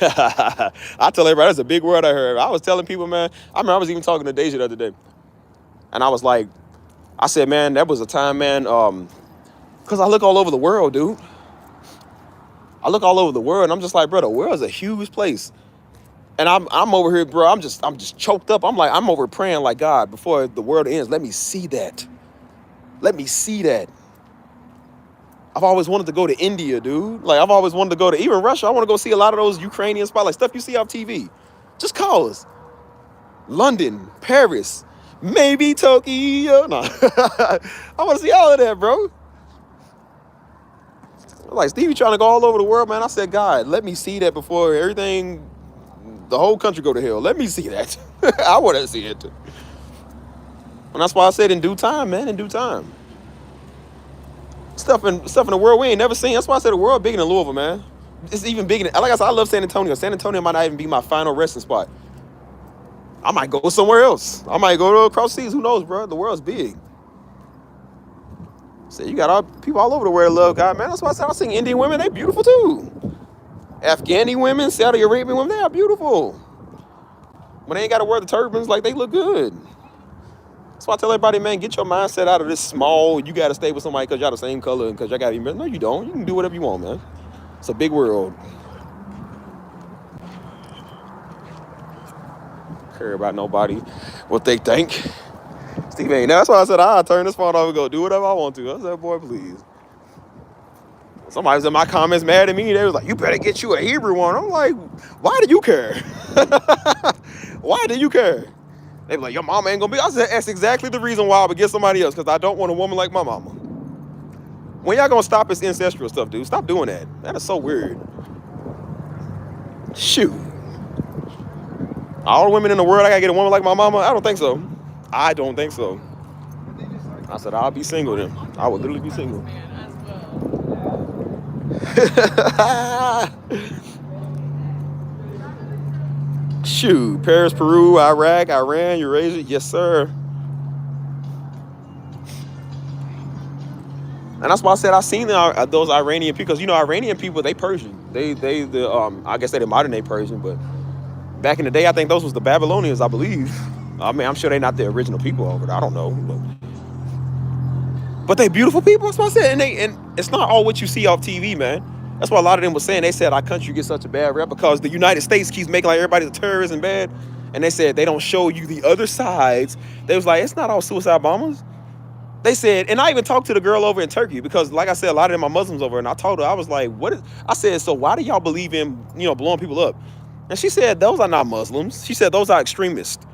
[SPEAKER 1] I tell everybody, that's a big word I heard. I was telling people, man, I remember I was even talking to Deja the other day. And I was like, I said, man, that was a time, man, because I look all over the world, dude. I look all over the world, and I'm just like, bro, the world's a huge place. And I'm over here, bro, I'm just choked up. I'm over praying like, God, before the world ends, let me see that. Let me see that. I've always wanted to go to India, dude. Like, I've always wanted to go to even Russia. I want to go see a lot of those Ukrainian spots, like stuff you see on TV. Just call us. London, Paris, maybe Tokyo. No. I want to see all of that, bro. Like, Stevie trying to go all over the world, man. I said, God, let me see that before everything the whole country go to hell. Let me see that. I want to see it. And that's why I said in due time, man, in due time. Stuff in the world we ain't never seen. That's why I said the world bigger than Louisville, man. It's even bigger than, like I said, I love San Antonio. San Antonio might not even be my final resting spot. I might go somewhere else. I might go to across seas. Who knows, bro? The world's big. So you got people all over the world love God, man. That's why I said I sing Indian women. They beautiful too. Afghani women, Saudi Arabian women, they are beautiful. When they ain't got to wear the turbans, like they look good. That's why I tell everybody, man, get your mindset out of this small, you got to stay with somebody because y'all the same color and because y'all got to be married. No, you don't. You can do whatever you want, man. It's a big world. Care about nobody, what they think. Steve ain't. That's why I said I'll turn this phone off and go do whatever I want to. I said, boy, please. Somebody was in my comments mad at me. They was like, you better get you a Hebrew one. I'm like, why do you care? Why do you care? They be like, your mama ain't gonna be. I said, that's exactly the reason why I would get somebody else, because I don't want a woman like my mama. When y'all gonna stop this ancestral stuff, dude? Stop doing that. That is so weird. Shoot. All the women in the world, I gotta get a woman like my mama? I don't think so. I don't think so. I said, I'll be single then. I would literally be single. Shoot, Paris, Peru, Iraq, Iran, Eurasia, yes sir. And that's why I said I seen those Iranian people, because you know Iranian people, they Persian. I guess they're the modern day Persian, but back in the day, I think those was the Babylonians, I believe. I mean, I'm sure they're not the original people over there. I don't know, but they beautiful people. That's what I said, and it's not all what you see off TV, man. That's why a lot of them was saying, they said our country gets such a bad rep because the United States keeps making like everybody's a terrorist and bad. And they said they don't show you the other sides. They was like, it's not all suicide bombers. They said, and I even talked to the girl over in Turkey because, like I said, a lot of them are Muslims over, and I told her, I was like, I said, so why do y'all believe in, blowing people up? And she said, those are not Muslims. She said, those are extremists.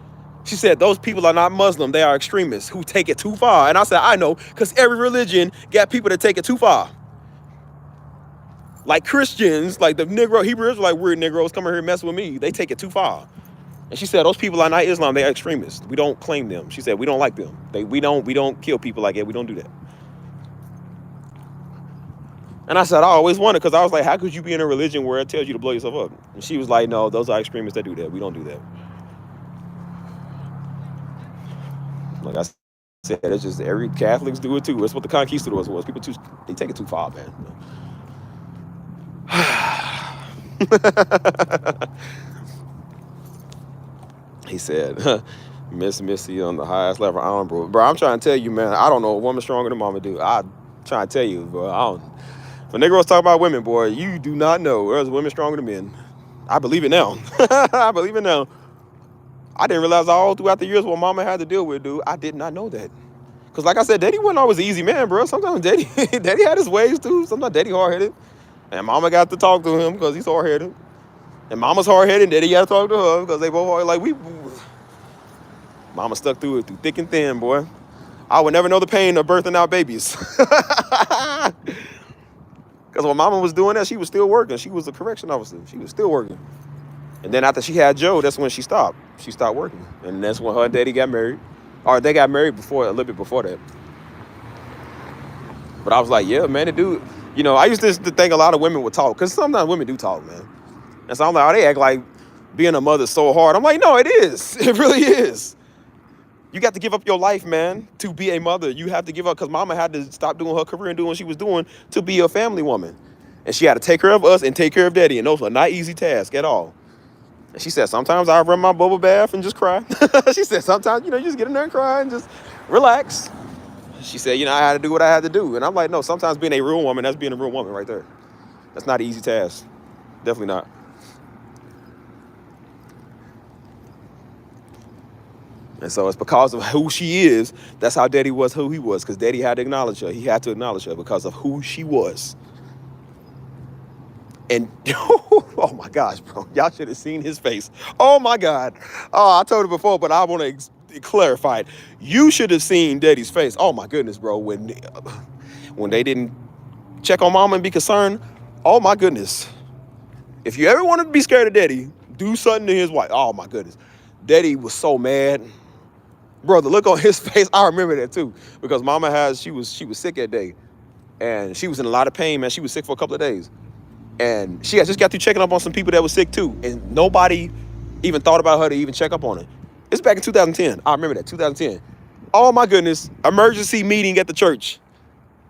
[SPEAKER 1] She said, those people are not Muslim. They are extremists who take it too far. And I said, I know, because every religion got people that take it too far. Like Christians, like the Negro, Hebrew Israelite weird Negroes coming here messing with me. They take it too far. And she said, those people are not Islam. They are extremists. We don't claim them. She said, we don't like them. We don't kill people like that. We don't do that. And I said, I always wondered, because I was like, how could you be in a religion where it tells you to blow yourself up? And she was like, no, those are extremists that do that. We don't do that. Like I said, it's just every Catholics do it too. That's what the conquistadors was. People they take it too far, man. He said, Miss Missy on the highest level honor, bro. Bro, I'm trying to tell you, man, I don't know a woman stronger than mama do. I'm trying to tell you, bro. I don't. When Negroes talk about women, boy, you do not know. There's women stronger than men. I believe it now. I believe it now. I didn't realize all throughout the years what mama had to deal with, dude. I did not know that. Because like I said, Daddy wasn't always an easy man, bro. Sometimes Daddy had his ways, too. Sometimes Daddy hard-headed. And mama got to talk to him because he's hard-headed. And mama's hard-headed, and Daddy got to talk to her because they both hard. Like, mama stuck through it, through thick and thin, boy. I would never know the pain of birthing out babies. Because when mama was doing that, she was still working. She was a correction officer. She was still working. And then after she had Joe, that's when she stopped. She stopped working. And that's when her and Daddy got married. Or they got married a little bit before that. But I was like, yeah, man, the dude. I used to think a lot of women would talk. Because sometimes women do talk, man. And so I'm like, oh, they act like being a mother's so hard. I'm like, no, it is. It really is. You got to give up your life, man, to be a mother. You have to give up, because mama had to stop doing her career and doing what she was doing to be a family woman. And she had to take care of us and take care of Daddy. And those are not easy tasks at all. And she said, sometimes I run my bubble bath and just cry. She said, sometimes, you just get in there and cry and just relax. She said, I had to do what I had to do. And I'm like, no, sometimes being a real woman, that's being a real woman right there. That's not an easy task. Definitely not. And so it's because of who she is. That's how Daddy was who he was, because Daddy had to acknowledge her. He had to acknowledge her because of who she was. And, oh my gosh, bro, y'all should have seen his face. Oh my God. Oh, I told it before, but I want to clarify it. You should have seen Daddy's face. Oh my goodness, bro. When they didn't check on mama and be concerned, oh my goodness. If you ever want to be scared of Daddy, do something to his wife. Oh my goodness. Daddy was so mad. Bro, the look on his face, I remember that too. Because mama she was sick that day. And she was in a lot of pain, man. She was sick for a couple of days. And she had just got through checking up on some people that were sick too. And nobody even thought about her to even check up on her. It's back in 2010. I remember that, 2010. Oh my goodness, emergency meeting at the church.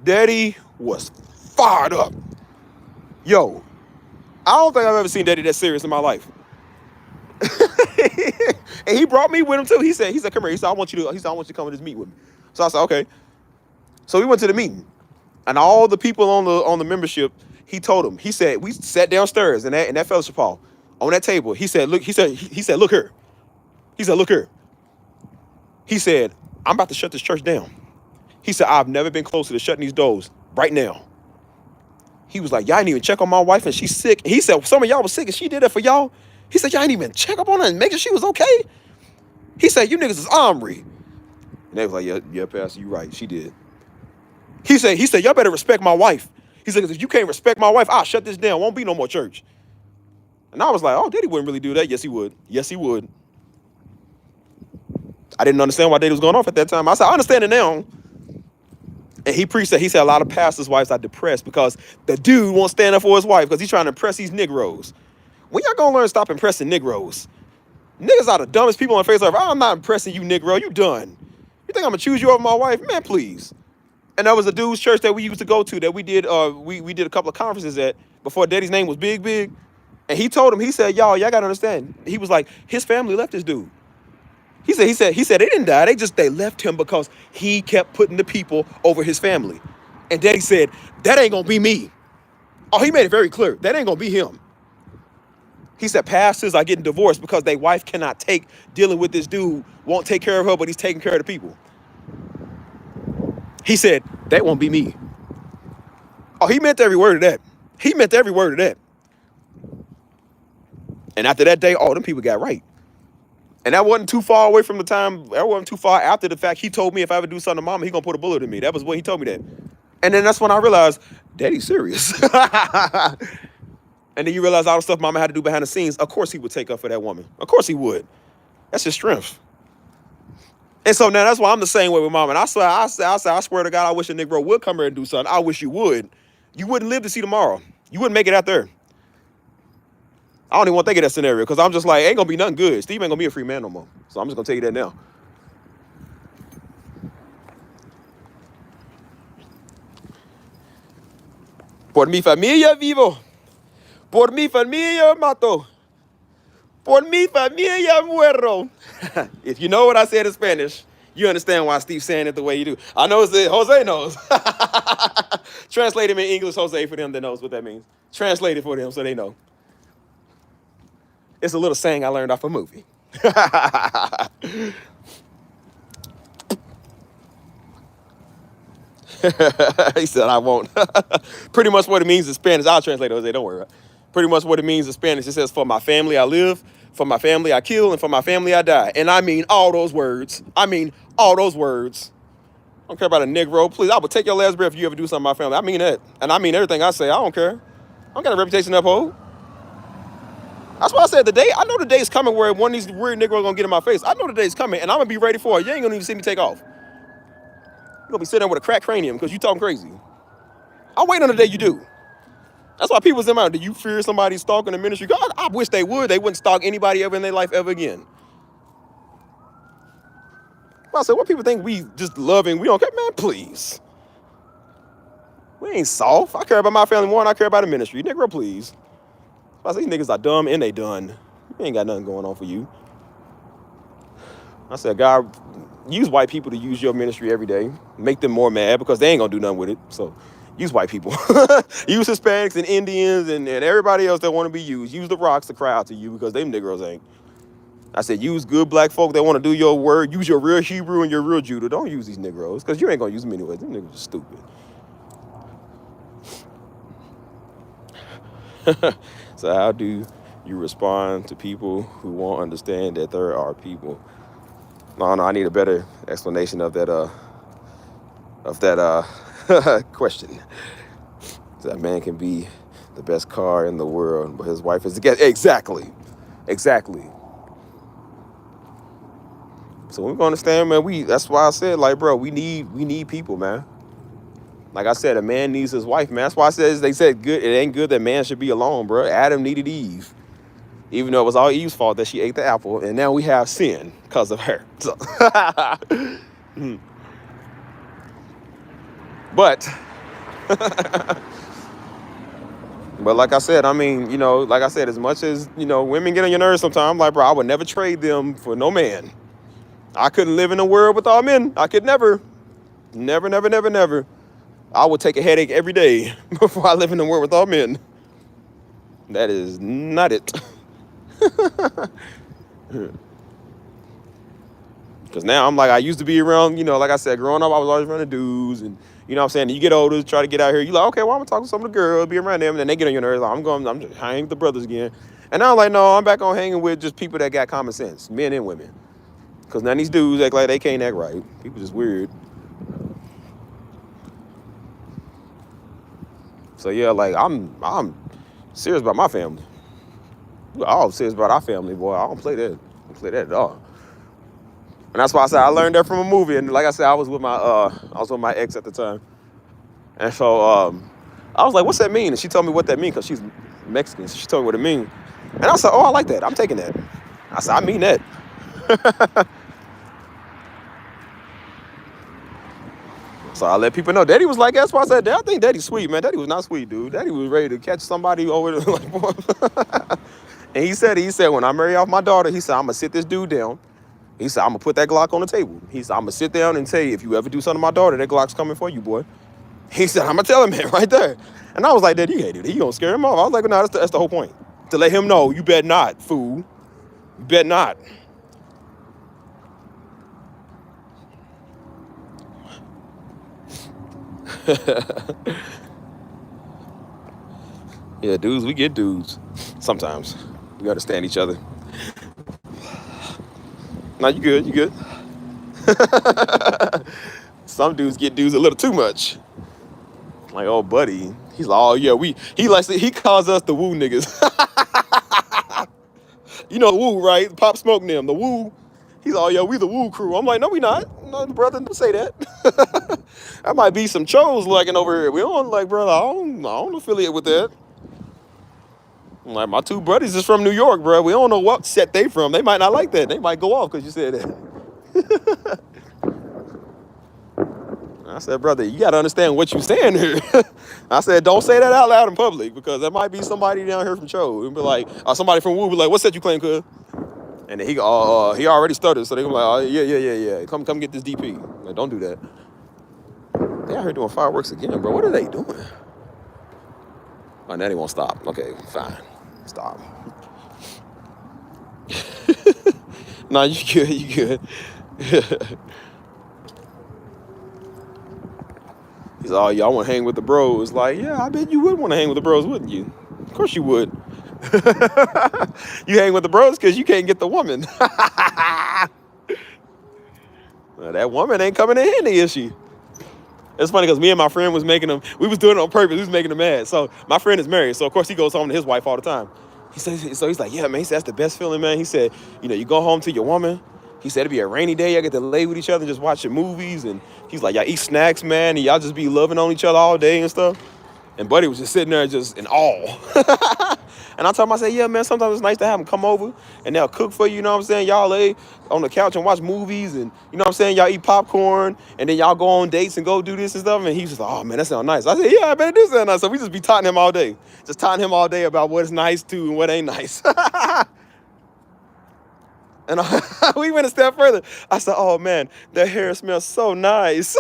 [SPEAKER 1] Daddy was fired up. Yo, I don't think I've ever seen Daddy that serious in my life. And he brought me with him too. He said, come here. He said, I want you to come and just meet with me. So I said, okay. So we went to the meeting. And all the people on the membership, he told them, he said, we sat downstairs in that fellowship hall on that table. He said, look, he said, look here. He said, look here. He said, I'm about to shut this church down. He said, I've never been closer to shutting these doors right now. He was like, y'all didn't even check on my wife and she's sick. He said, some of y'all was sick and she did that for y'all. He said, y'all didn't even check up on her and make sure she was okay. He said, you niggas is ornery. And they was like, yeah, Pastor, you right. She did. He said, y'all better respect my wife. He said, if you can't respect my wife, I'll shut this down. Won't be no more church. And I was like, oh, Daddy wouldn't really do that. Yes, he would. Yes, he would. I didn't understand why Daddy was going off at that time. I said, I understand it now. And he preached that. He said a lot of pastors' wives are depressed because the dude won't stand up for his wife because he's trying to impress these Negroes. When y'all gonna learn to stop impressing Negroes? Niggas are the dumbest people on the face of earth. I'm not impressing you, Negro. You done. You think I'm gonna choose you over my wife? Man, please. And that was a dude's church that we used to go to that we did we did a couple of conferences at before Daddy's name was Big. And he told him, he said, y'all gotta understand. He was like, his family left this dude. He said they didn't die. They left him because he kept putting the people over his family. And Daddy said, that ain't gonna be me. Oh, he made it very clear. That ain't gonna be him. He said pastors are getting divorced because their wife cannot take dealing with this dude, won't take care of her, but he's taking care of the people. He said, that won't be me. Oh, he meant every word of that. He meant every word of that. And after that day, all them people got right. And that wasn't too far away from the time, that wasn't too far after the fact he told me if I ever do something to mama, he gonna put a bullet in me. That was when he told me that. And then that's when I realized, Daddy's serious. And then you realize all the stuff mama had to do behind the scenes. Of course he would take up for that woman. Of course he would. That's his strength. And so now that's why I'm the same way with mama. And I swear to God, I wish a Negro would come here and do something. I wish you would. You wouldn't live to see tomorrow. You wouldn't make it out there. I don't even want to think of that scenario because I'm just like, ain't gonna be nothing good. Steve ain't gonna be a free man no more. So I'm just gonna tell you that now. Por mi familia vivo. Por mi familia mato. Por mi familia muero. If you know what I said in Spanish, you understand why Steve's saying it the way you do. I know Jose knows. Translate him in English, Jose, for them that knows what that means. Translate it for them so they know. It's a little saying I learned off a movie. He said, I won't. Pretty much what it means in Spanish. I'll translate it, Jose, don't worry. Pretty much what it means in Spanish. It says, for my family I live, for my family I kill, and for my family I die. And I mean all those words. I mean all those words. I don't care about a Negro. Please, I would take your last breath if you ever do something to my family. I mean that. And I mean everything I say. I don't care. I don't got a reputation to uphold. That's why I said I know the day's coming where one of these weird Negroes gonna get in my face. I know the day's coming, and I'm gonna be ready for it. You ain't gonna even see me take off. You're gonna be sitting there with a cracked cranium because you talking crazy. I'll wait on the day you do. That's why people say, man, do you fear somebody stalking the ministry? God, I wish they would. They wouldn't stalk anybody ever in their life ever again. I said, what people think we just loving, we don't care? Man, please. We ain't soft. I care about my family more than I care about the ministry. Negro, please. I say, these niggas are dumb and they done. You ain't got nothing going on for you. I said, God, use white people to use your ministry every day. Make them more mad because they ain't gonna do nothing with it. So use white people. Use Hispanics and Indians and everybody else that want to be used. Use the rocks to cry out to you because them Negroes ain't. I said, use good black folk that want to do your word. Use your real Hebrew and your real Judah. Don't use these Negroes because you ain't gonna use them anyway. Them niggas are stupid. So how do you respond to people who won't understand that there are people? No, I need a better explanation of that question. So that man can be the best car in the world, but his wife is the guest. Exactly. Exactly. So we're gonna understand, man. That's why I said, like, bro, we need people, man. Like I said, a man needs his wife, man. That's why I said they said good. It ain't good that man should be alone, bro. Adam needed Eve, even though it was all Eve's fault that she ate the apple, and now we have sin because of her. So, but like I said, I mean, like I said, as much as women get on your nerves sometimes, I'm like, bro, I would never trade them for no man. I couldn't live in a world with all men. I could never, never, never, never, never. I would take a headache every day before I live in a world with all men. That is not it. Because now I'm like, I used to be around, like I said, growing up, I was always around the dudes. And, you know what I'm saying? You get older, try to get out here. You're like, okay, well, I'm going to talk to some of the girls, be around them. And then they get on your nerves. Like, I'm just hanging with the brothers again. And I'm like, no, I'm back on hanging with just people that got common sense, men and women. Because now these dudes act like they can't act right. People just weird. So, yeah, like, I'm serious about my family. We're all serious about our family, boy. I don't play that. I don't play that at all. And that's why I said I learned that from a movie. And like I said, I was with my ex at the time. And so I was like, what's that mean? And she told me what that means because she's Mexican. So she told me what it means. And I said, oh, I like that. I'm taking that. I said, I mean that. So I let people know. Daddy was like, that's why I said, I think Daddy's sweet, man. Daddy was not sweet, dude. Daddy was ready to catch somebody over there. Like, and he said, when I marry off my daughter, he said, I'm going to sit this dude down. He said, I'm going to put that Glock on the table. He said, I'm going to sit down and tell you, if you ever do something to my daughter, that Glock's coming for you, boy. He said, I'm going to tell him that right there. And I was like, Daddy, you hated it. He going to scare him off. I was like, no, that's the whole point. To let him know, you bet not, fool. You bet not. Yeah, dudes, we get dudes. Sometimes. We understand each other. No, you good, you good. Some dudes get dudes a little too much. Like, oh, buddy. He's like, oh, yeah, he calls us the woo niggas. You know the woo, right? Pop Smoke and them, the woo. He's like, oh, yeah, we the woo crew. I'm like, no, we not. No, brother, don't say that. That might be some chos lurking over here. We don't, like, brother, I don't affiliate with that. Like, my two buddies is from New York, bro. We don't know what set they from. They might not like that. They might go off because you said that. I said, brother, you got to understand what you're saying here. I said, don't say that out loud in public because there might be somebody down here from Cho. It'll be like, somebody from Woo be like, what set you claim, cuz? And then he already started. So they go like, oh, yeah. Come get this DP. Like, don't do that. They out here doing fireworks again, bro. What are they doing? Oh, now they won't stop. Okay, fine. Stop. Nah, you good. He's like, oh, y'all want to hang with the bros. Like, yeah, I bet you would want to hang with the bros, wouldn't you? Of course you would. You hang with the bros because you can't get the woman. Well, that woman ain't coming in handy, is she? It's funny because me and my friend was making him, we was doing it on purpose. We was making him mad. So my friend is married. So, of course, he goes home to his wife all the time. He's like, yeah, man. He said, that's the best feeling, man. He said, you go home to your woman. He said, it'd be a rainy day. Y'all get to lay with each other and just watching movies. And he's like, y'all eat snacks, man. And y'all just be loving on each other all day and stuff. And Buddy was just sitting there just in awe. And I told him, I said, yeah, man, sometimes it's nice to have them come over and they'll cook for you, you know what I'm saying? Y'all lay on the couch and watch movies and, you know what I'm saying? Y'all eat popcorn and then y'all go on dates and go do this and stuff. And he's just like, oh, man, that sounds nice. I said, yeah, I bet it do sound nice. So we just be taunting him all day. Just taunting him all day about what is nice too and what ain't nice. And we went a step further. I said, oh, man, that hair smells so nice.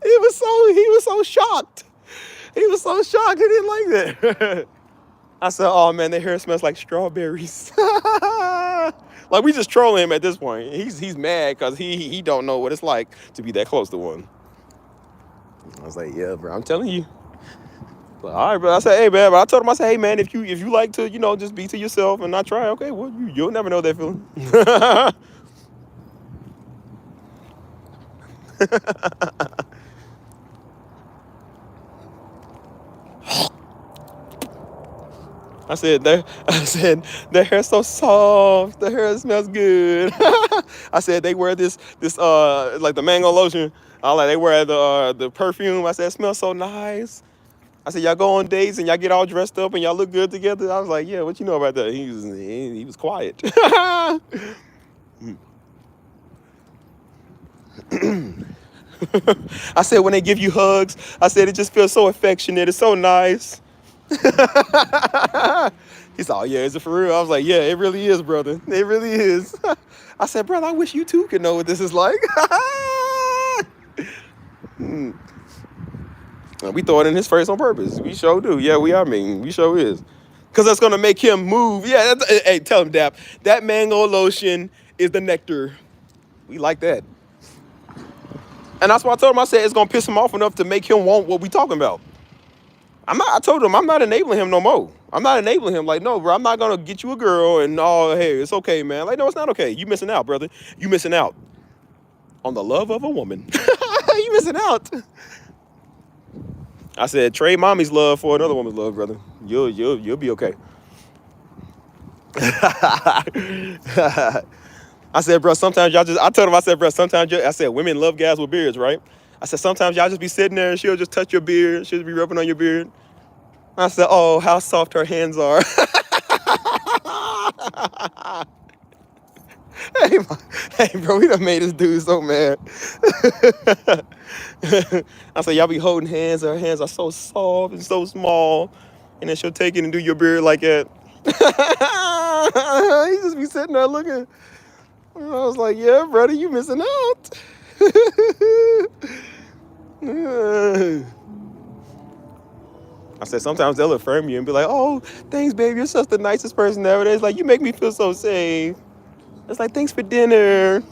[SPEAKER 1] He was so shocked. He was so shocked. He didn't like that. I said, oh, man, that hair smells like strawberries. Like, we just trolling him at this point. He's mad because he don't know what it's like to be that close to one. I was like, yeah, bro, I'm telling you. But, all right, bro. I said, hey, man. But I told him, I said, hey, man, if you like to, just be to yourself and not try, okay, well, you'll never know that feeling. I said, their hair's so soft. The hair smells good. I said, they wear this like the mango lotion. I like, they wear the perfume. I said, it smells so nice. I said, y'all go on dates and y'all get all dressed up and y'all look good together. I was like, yeah, what you know about that? He was quiet. I said, when they give you hugs, I said, it just feels so affectionate. It's so nice. He said, oh, yeah, is it for real? I was like, yeah, it really is, brother. It really is. I said, brother, I wish you too could know what this is like. We throw it in his face on purpose. We sure do. Yeah, we sure is. Because that's going to make him move. Yeah, hey, tell him, Dap. That mango lotion is the nectar. We like that. And that's why I told him, I said, it's going to piss him off enough to make him want what we talking about. I told him, I'm not enabling him no more. I'm not enabling him. Like, no, bro, I'm not going to get you a girl and, oh, hey, it's okay, man. Like, no, it's not okay. You missing out, brother. You missing out on the love of a woman. You missing out. I said, trade mommy's love for another woman's love, brother. You'll be okay. I said, bro, sometimes y'all just, I told him, I said, bro, sometimes, I said, women love guys with beards, right? I said, sometimes y'all just be sitting there and she'll just touch your beard. She'll just be rubbing on your beard. I said, oh, how soft her hands are. Hey, bro, we done made this dude so mad. I said, y'all be holding hands. Her hands are so soft and so small. And then she'll take it and do your beard like that. He just be sitting there looking. I was like, yeah, brother, you missing out. I said, sometimes they'll affirm you and be like, oh, thanks, baby. You're such the nicest person ever. It's like, you make me feel so safe. It's like, thanks for dinner.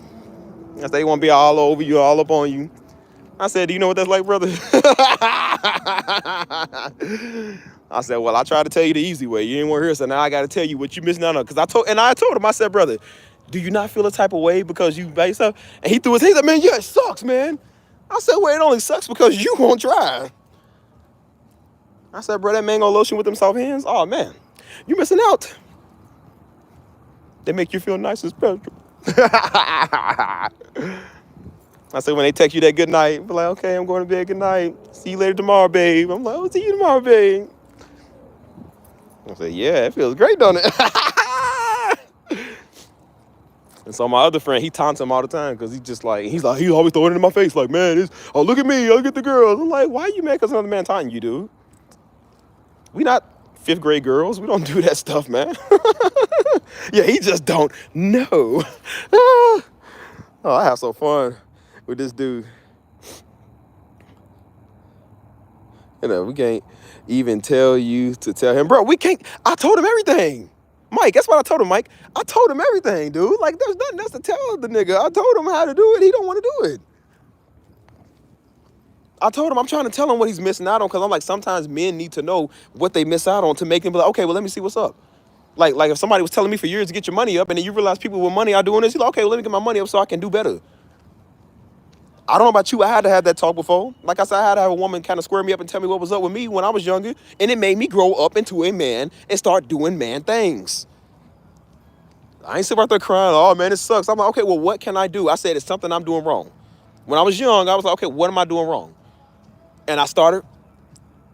[SPEAKER 1] I said, they want to be all over you, all up on you. I said, do you know what that's like, brother? I said, well, I tried to tell you the easy way. You didn't want to hear, so now I got to tell you what you missing out on. Because I told him, I said, brother, do you not feel a type of way because you by yourself? And he threw his hands up, man, yeah, it sucks, man. I said, well, it only sucks because you won't try. I said, bro, that mango lotion with them soft hands, oh, man, you missing out. They make you feel nice and special. I said, when they text you that good night, be like, okay, I'm going to bed, good night. See you later tomorrow, babe. I'm like, oh, see you tomorrow, babe. I said, yeah, it feels great, don't it? And so my other friend, he taunts him all the time because he always throwing it in my face like, man, oh, look at me, look at the girls. I'm like, why are you mad because another man taunting you, dude? We not 5th grade girls. We don't do that stuff, man. Yeah, he just don't know. Oh, I have so fun with this dude. You know, we can't even tell you to tell him, bro, we can't. I told him everything. Mike, that's what I told him, Mike. I told him everything, dude. Like, there's nothing else to tell the nigga. I told him how to do it. He don't want to do it. I told him I'm trying to tell him what he's missing out on because I'm like, sometimes men need to know what they miss out on to make them be like, okay, well, let me see what's up. Like if somebody was telling me for years to get your money up and then you realize people with money are doing this, you're like, okay, well, let me get my money up so I can do better. I don't know about you. I had to have that talk before. Like I said, I had to have a woman kind of square me up and tell me what was up with me when I was younger. And it made me grow up into a man and start doing man things. I ain't sitting right there crying, oh, man, it sucks. I'm like, okay, well, what can I do? I said, it's something I'm doing wrong. When I was young, I was like, okay, what am I doing wrong? And I started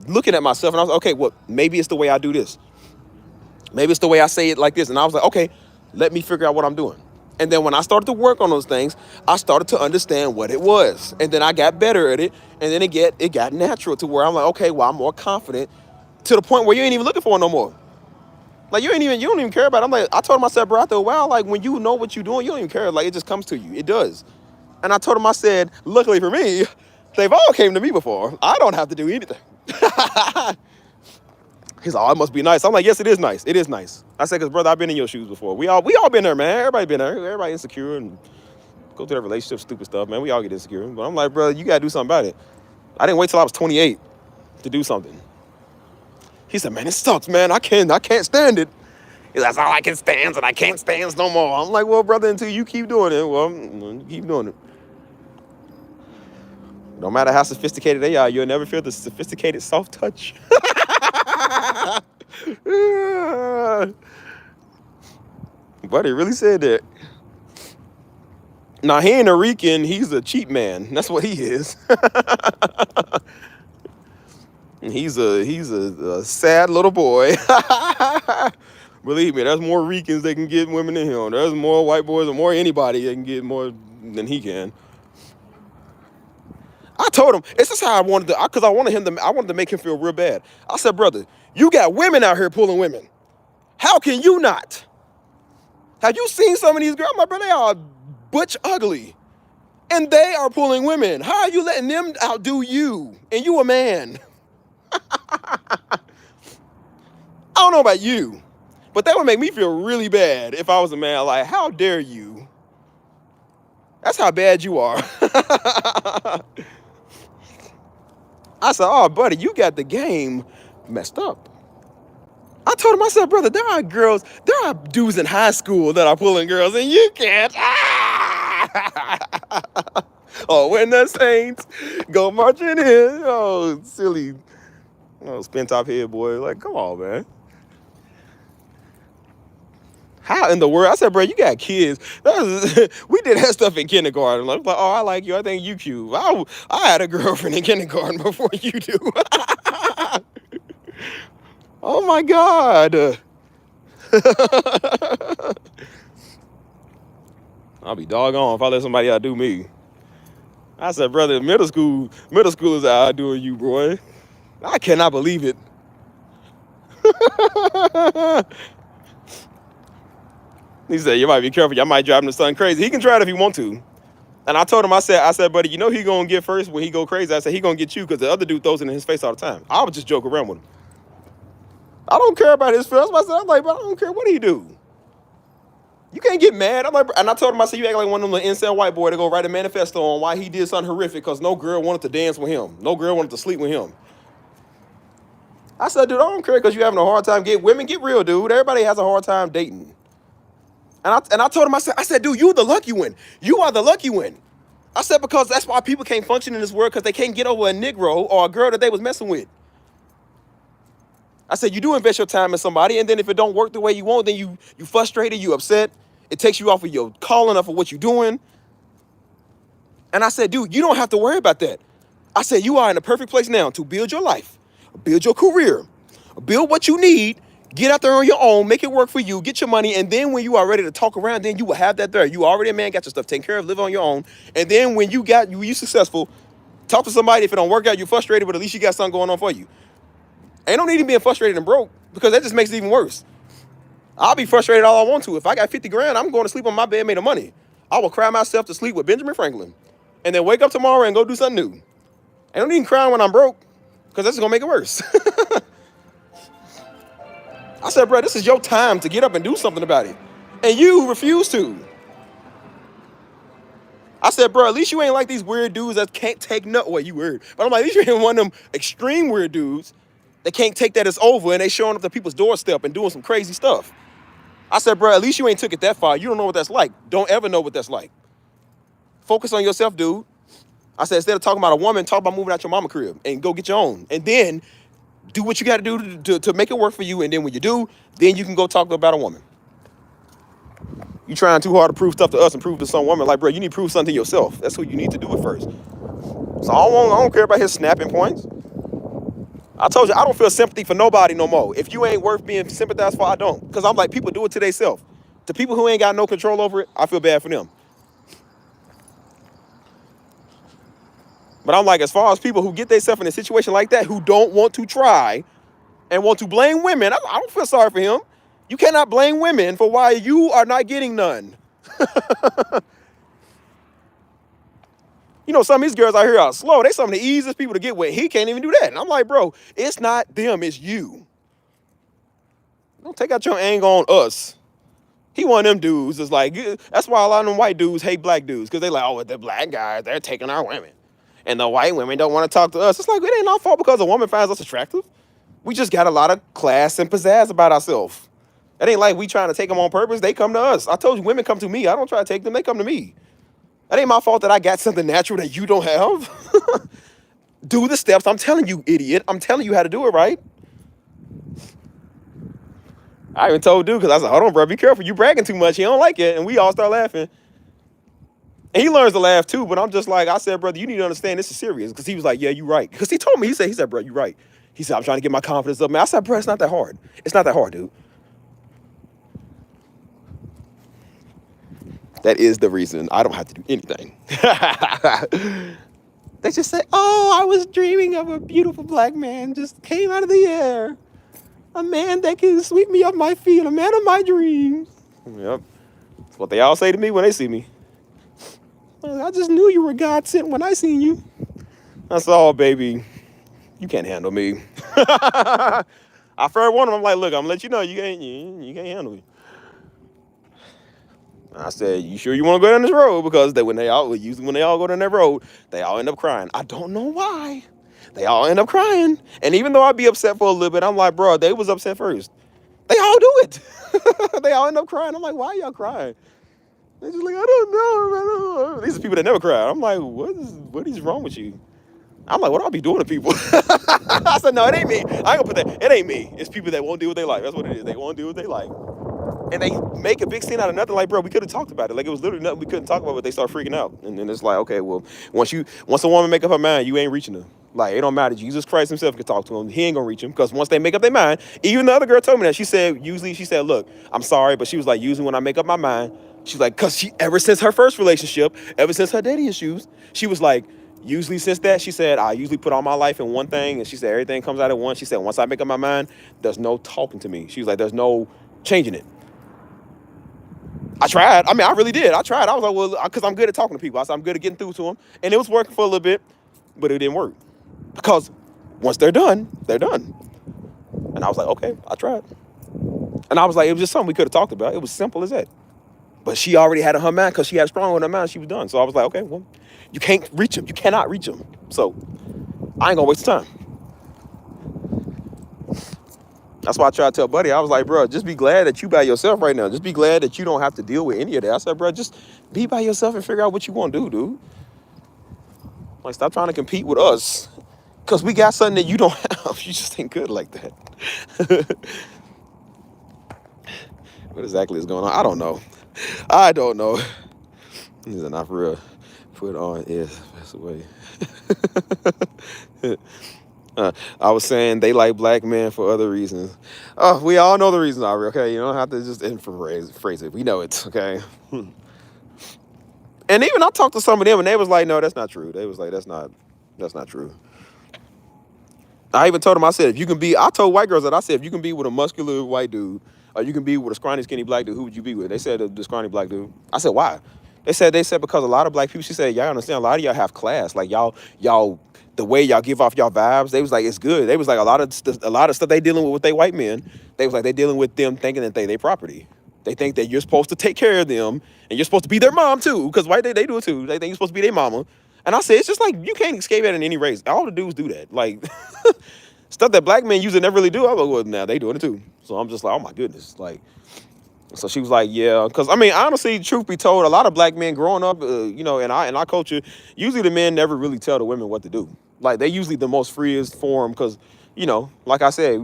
[SPEAKER 1] looking at myself and I was like, okay, well, maybe it's the way I do this. Maybe it's the way I say it like this. And I was like, okay, let me figure out what I'm doing. And then when I started to work on those things, I started to understand what it was. And then I got better at it. And then it got natural to where I'm like, okay, well, I'm more confident to the point where you ain't even looking for it no more. Like, you don't even care about it. I'm like, I told myself, bro, after a while, like, when you know what you're doing, you don't even care. Like, it just comes to you. It does. And I told him, I said, luckily for me, they've all came to me before. I don't have to do anything. He's like, oh, it must be nice. I'm like, yes, it is nice. It is nice. I said, because, brother, I've been in your shoes before. We all been there, man. Everybody been there. Everybody insecure and go through that relationship, stupid stuff, man. We all get insecure. But I'm like, brother, you got to do something about it. I didn't wait till I was 28 to do something. He said, man, it sucks, man. I can't stand it. He's like, that's all I can stand, and I can't stand no more. I'm like, well, brother, until you keep doing it, well, you keep doing it. No matter how sophisticated they are, you'll never feel the sophisticated soft touch. Buddy really said that. Now, he ain't a Rican. He's a cheap man. That's what he is. He's a sad little boy. Believe me, there's more Ricans that can get women than him. There's more white boys or more anybody that can get more than he can. I told him, it's just how I wanted to, because I wanted to make him feel real bad. I said, brother, you got women out here pulling women. How can you not? Have you seen some of these girls? My brother, they are butch ugly. And they are pulling women. How are you letting them outdo you? And you a man. I don't know about you, but that would make me feel really bad if I was a man. Like, how dare you? That's how bad you are. I said, oh, buddy, you got the game messed up. I told him, I said, brother, there are dudes in high school that are pulling girls, and you can't. Oh, when the Saints go marching in. Oh, silly. Oh, spin top head boy. Like, come on, man. How in the world? I said, bro, you got kids. We did that stuff in kindergarten. Like, oh, I like you. I think you cute. I had a girlfriend in kindergarten before you do. Oh, my God. I'll be doggone if I let somebody outdo me. I said, brother, middle school is outdoing you, boy. I cannot believe it. He said, you might be careful. Y'all might drive the son crazy. He can try it if he want to. And I told him, I said, buddy, you know he gonna get first when he go crazy. I said, he gonna get you because the other dude throws it in his face all the time. I would just joke around with him. I don't care about his feelings. I'm like, but I don't care what he do. You can't get mad. I'm like, and I told him, I said, you act like one of them little incel white boy to go write a manifesto on why he did something horrific because no girl wanted to dance with him. No girl wanted to sleep with him. I said, dude, I don't care because you're having a hard time. Women, get real, dude. Everybody has a hard time dating. And I told him, I said, dude, you the lucky one. You are the lucky one. I said, because that's why people can't function in this world, because they can't get over a Negro or a girl that they was messing with. I said, you do invest your time in somebody, and then if it don't work the way you want, then you frustrated, you upset. It takes you off of your calling, off of what you're doing. And I said, dude, you don't have to worry about that. I said, you are in a perfect place now to build your life, build your career, build what you need. Get out there on your own, make it work for you, get your money, and then when you are ready to talk around, then you will have that there. You already a man, got your stuff taken care of, live on your own. And then when you successful, talk to somebody. If it don't work out, you're frustrated, but at least you got something going on for you. Ain't no need in being frustrated and broke, because that just makes it even worse. I'll be frustrated all I want to. If I got 50 grand, I'm going to sleep on my bed made of money. I will cry myself to sleep with Benjamin Franklin, and then wake up tomorrow and go do something new. Ain't no need in crying when I'm broke, because that's going to make it worse. I said, bro, this is your time to get up and do something about it. And you refuse to. I said, bro, at least you ain't like these weird dudes that can't take nothing. Well, you weird. But I'm like, at least you ain't one of them extreme weird dudes that can't take that it's over and they showing up to people's doorstep and doing some crazy stuff. I said, bro, at least you ain't took it that far. You don't know what that's like. Don't ever know what that's like. Focus on yourself, dude. I said, instead of talking about a woman, talk about moving out your mama crib and go get your own. And then do what you got to do to make it work for you. And then when you do, then you can go talk about a woman. You trying too hard to prove stuff to us and prove to some woman. Like, bro, you need to prove something to yourself. That's who you need to do it first. So I don't care about his snapping points. I told you, I don't feel sympathy for nobody no more. If you ain't worth being sympathized for, I don't. Because I'm like, people do it to themselves. To people who ain't got no control over it, I feel bad for them. But I'm like, as far as people who get themselves in a situation like that, who don't want to try and want to blame women, I don't feel sorry for him. You cannot blame women for why you are not getting none. You know, some of these girls out here are slow. They some of the easiest people to get with. He can't even do that. And I'm like, bro, it's not them, it's you. Don't take out your anger on us. He one of them dudes that's like, that's why a lot of them white dudes hate black dudes, because they like, oh, the black guys, they're taking our women. And the white women don't want to talk to us. It's like, it ain't our fault because a woman finds us attractive. We just got a lot of class and pizzazz about ourselves. It ain't like we trying to take them on purpose. They come to us. I told you, women come to me. I don't try to take them. They come to me. That ain't my fault that I got something natural that you don't have. Do the steps. I'm telling you, idiot. I'm telling you how to do it right. I even told dude, because I said, hold on, bro, be careful. You bragging too much. He don't like it. And we all start laughing. And he learns to laugh too, but I'm just like, I said, brother, you need to understand this is serious. Because he was like, yeah, you right. Because he told me, he said, bro, you right. He said, I'm trying to get my confidence up, man. I said, bro, it's not that hard. It's not that hard, dude. That is the reason I don't have to do anything. They just say, oh, I was dreaming of a beautiful black man just came out of the air. A man that can sweep me off my feet, a man of my dreams. Yep. That's what they all say to me when they see me. I just knew you were God sent when I seen you. I said, oh, baby, you can't handle me. I first warned him, I'm like, look, I'm gonna let you know you can't handle me. I said, you sure you want to go down this road? Because when they all go down that road, they all end up crying. I don't know why. They all end up crying. And even though I'd be upset for a little bit, I'm like, bro, they was upset first. They all do it. They all end up crying. I'm like, why are y'all crying? They're just like, I don't know. These are people that never cry. I'm like, what is wrong with you? I'm like, what do I be doing to people? I said, no, it ain't me. I ain't gonna put that. It ain't me. It's people that won't do what they like. That's what it is. They won't do what they like. And they make a big scene out of nothing. Like, bro, we could have talked about it. Like, it was literally nothing we couldn't talk about, but they start freaking out. And then it's like, okay, well, once a woman make up her mind, you ain't reaching her. Like, it don't matter. Jesus Christ himself can talk to him. He ain't gonna reach him, because once they make up their mind, even the other girl told me that. She said, look, I'm sorry, but she was like, usually when I make up my mind, she's like, because ever since her first relationship, ever since her daddy issues, she was like, usually since that, she said, I usually put all my life in one thing. And she said, everything comes out at once. She said, once I make up my mind, there's no talking to me. She was like, there's no changing it. I tried. I mean, I really did. I tried. I was like, well, because I'm good at talking to people. I said, I'm good at getting through to them. And it was working for a little bit, but it didn't work. Because once they're done, they're done. And I was like, okay, I tried. And I was like, it was just something we could have talked about. It was simple as that. But she already had in her mind, because she had a strong one in her mind, she was done. So I was like, okay, well, you can't reach him. You cannot reach him. So I ain't gonna waste time. That's why I tried to tell Buddy, I was like, bro, just be glad that you by yourself right now. Just be glad that you don't have to deal with any of that. I said, bro, just be by yourself and figure out what you want to do, dude. Like, stop trying to compete with us, because we got something that you don't have. You just ain't good like that. What exactly is going on? I don't know. These are not for real. Put on is the way. I was saying they like black men for other reasons. Oh, we all know the reason, Ari, okay? You don't have to just phrase it. We know it, okay? And even I talked to some of them, and they was like, no, that's not true. They was like, that's not true. I even told them, I said, I told white girls that, I said, if you can be with a muscular white dude, or you can be with a scrawny, skinny black dude, who would you be with? They said the scrawny black dude. I said, why? They said because a lot of black people, she said, y'all understand, a lot of y'all have class. Like, y'all, the way y'all give off y'all vibes, they was like, it's good. They was like, a lot of stuff they dealing with they white men, they was like, they dealing with them thinking that they property. They think that you're supposed to take care of them, and you're supposed to be their mom too, because white they do it too. They think you're supposed to be their mama. And I said, it's just like, you can't escape that in any race. All the dudes do that. Like, stuff that black men usually never really do. I'm like, well, now they doing it too. So I'm just like, oh my goodness. Like, so she was like, yeah, because I mean, honestly, truth be told, a lot of black men growing up, in our culture, usually the men never really tell the women what to do. Like, they usually the most freest form, because, like I said, a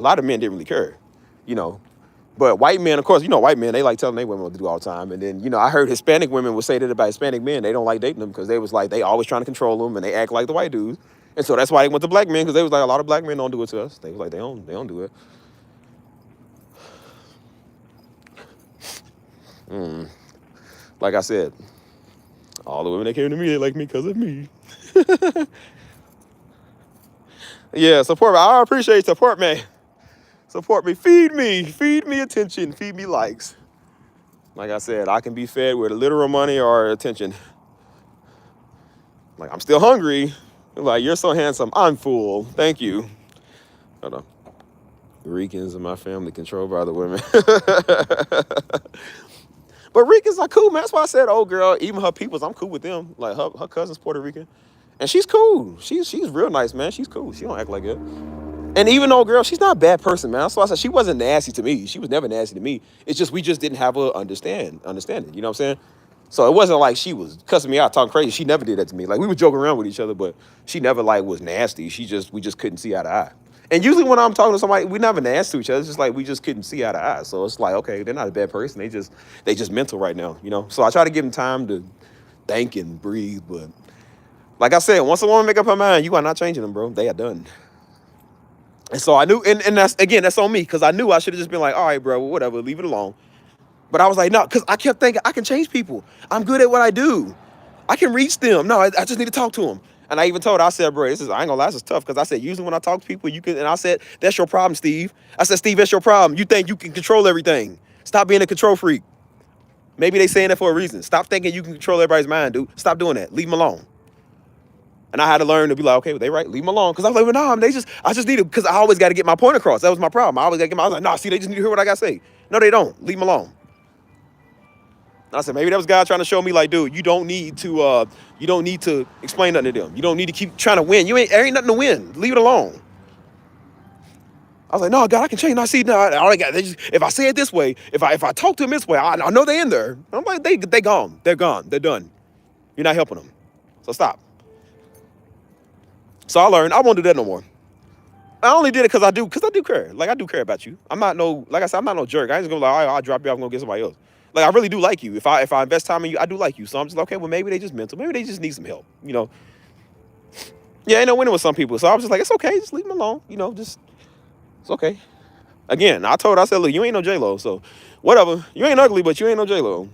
[SPEAKER 1] lot of men didn't really care, But white men, of course, white men, they like telling their women what to do all the time. And then, I heard Hispanic women would say that about Hispanic men. They don't like dating them because they was like, they always trying to control them, and they act like the white dudes. And so that's why they went to black men, because they was like, a lot of black men don't do it to us. They was like, they don't do it. Like I said, all the women that came to me, they like me because of me. Yeah, support me. I appreciate support, man. Support me. Feed me attention. Feed me likes. Like I said, I can be fed with literal money or attention. Like, I'm still hungry. Like, you're so handsome. I'm full. Thank you. Hold on. Ricans in my family controlled by the women. But Ricans are cool, man. That's why I said, oh, girl, even her peoples, I'm cool with them. Like, her cousin's Puerto Rican. And she's cool. She's real nice, man. She's cool. She don't act like it. And even though, girl, she's not a bad person, man. That's why I said she wasn't nasty to me. She was never nasty to me. It's just we just didn't have a understanding. You know what I'm saying? So it wasn't like she was cussing me out, talking crazy. She never did that to me. Like, we would joke around with each other, but she never, like, was nasty. We just couldn't see eye to eye.
[SPEAKER 2] And usually when I'm talking to somebody, we never nasty to each other. It's just like we just couldn't see eye to eye. So it's like, okay, they're not a bad person. They just mental right now, you know. So I try to give them time to think and breathe. But like I said, once a woman make up her mind, you are not changing them, bro. They are done. And so I knew, and that's on me, because I knew I should have just been like, all right, bro, whatever, leave it alone. But I was like, no, because I kept thinking I can change people. I'm good at what I do. I can reach them. No, I just need to talk to them. And I even told her, I said, bro, I ain't gonna lie, this is tough. Because I said, usually when I talk to people, you can, and I said, that's your problem, Steve. I said, Steve, that's your problem. You think you can control everything. Stop being a control freak. Maybe they saying that for a reason. Stop thinking you can control everybody's mind, dude. Stop doing that. Leave them alone. And I had to learn to be like, okay, well, they right, leave them alone. Because I was like, well, no, I just need to, because I always got to get my point across. That was my problem. I was like, nah, see, they just need to hear what I got to say. No, they don't. Leave them alone. And I said, maybe that was God trying to show me, like, dude, you don't need to explain nothing to them. You don't need to keep trying to win. There ain't nothing to win. Leave it alone. I was like, no, God, I can change. No, see, no, I got. If I say it this way, if I talk to them this way, I know they're in there. I'm like, they gone. They're gone. They're done. You're not helping them. So stop. So I learned I won't do that no more. I only did it because I do care. Like, I do care about you. I'm not like I said, I'm not no jerk. I ain't just gonna be like, all right, I'll drop you off and go get somebody else. Like, I really do like you. If I invest time in you, I do like you. So I'm just like, okay, well, maybe they just mental. Maybe they just need some help, you know. Yeah, ain't no winning with some people. So I was just like, it's okay, just leave them alone. You know, it's okay. Again, I said, look, you ain't no J-Lo, so whatever. You ain't ugly, but you ain't no J-Lo.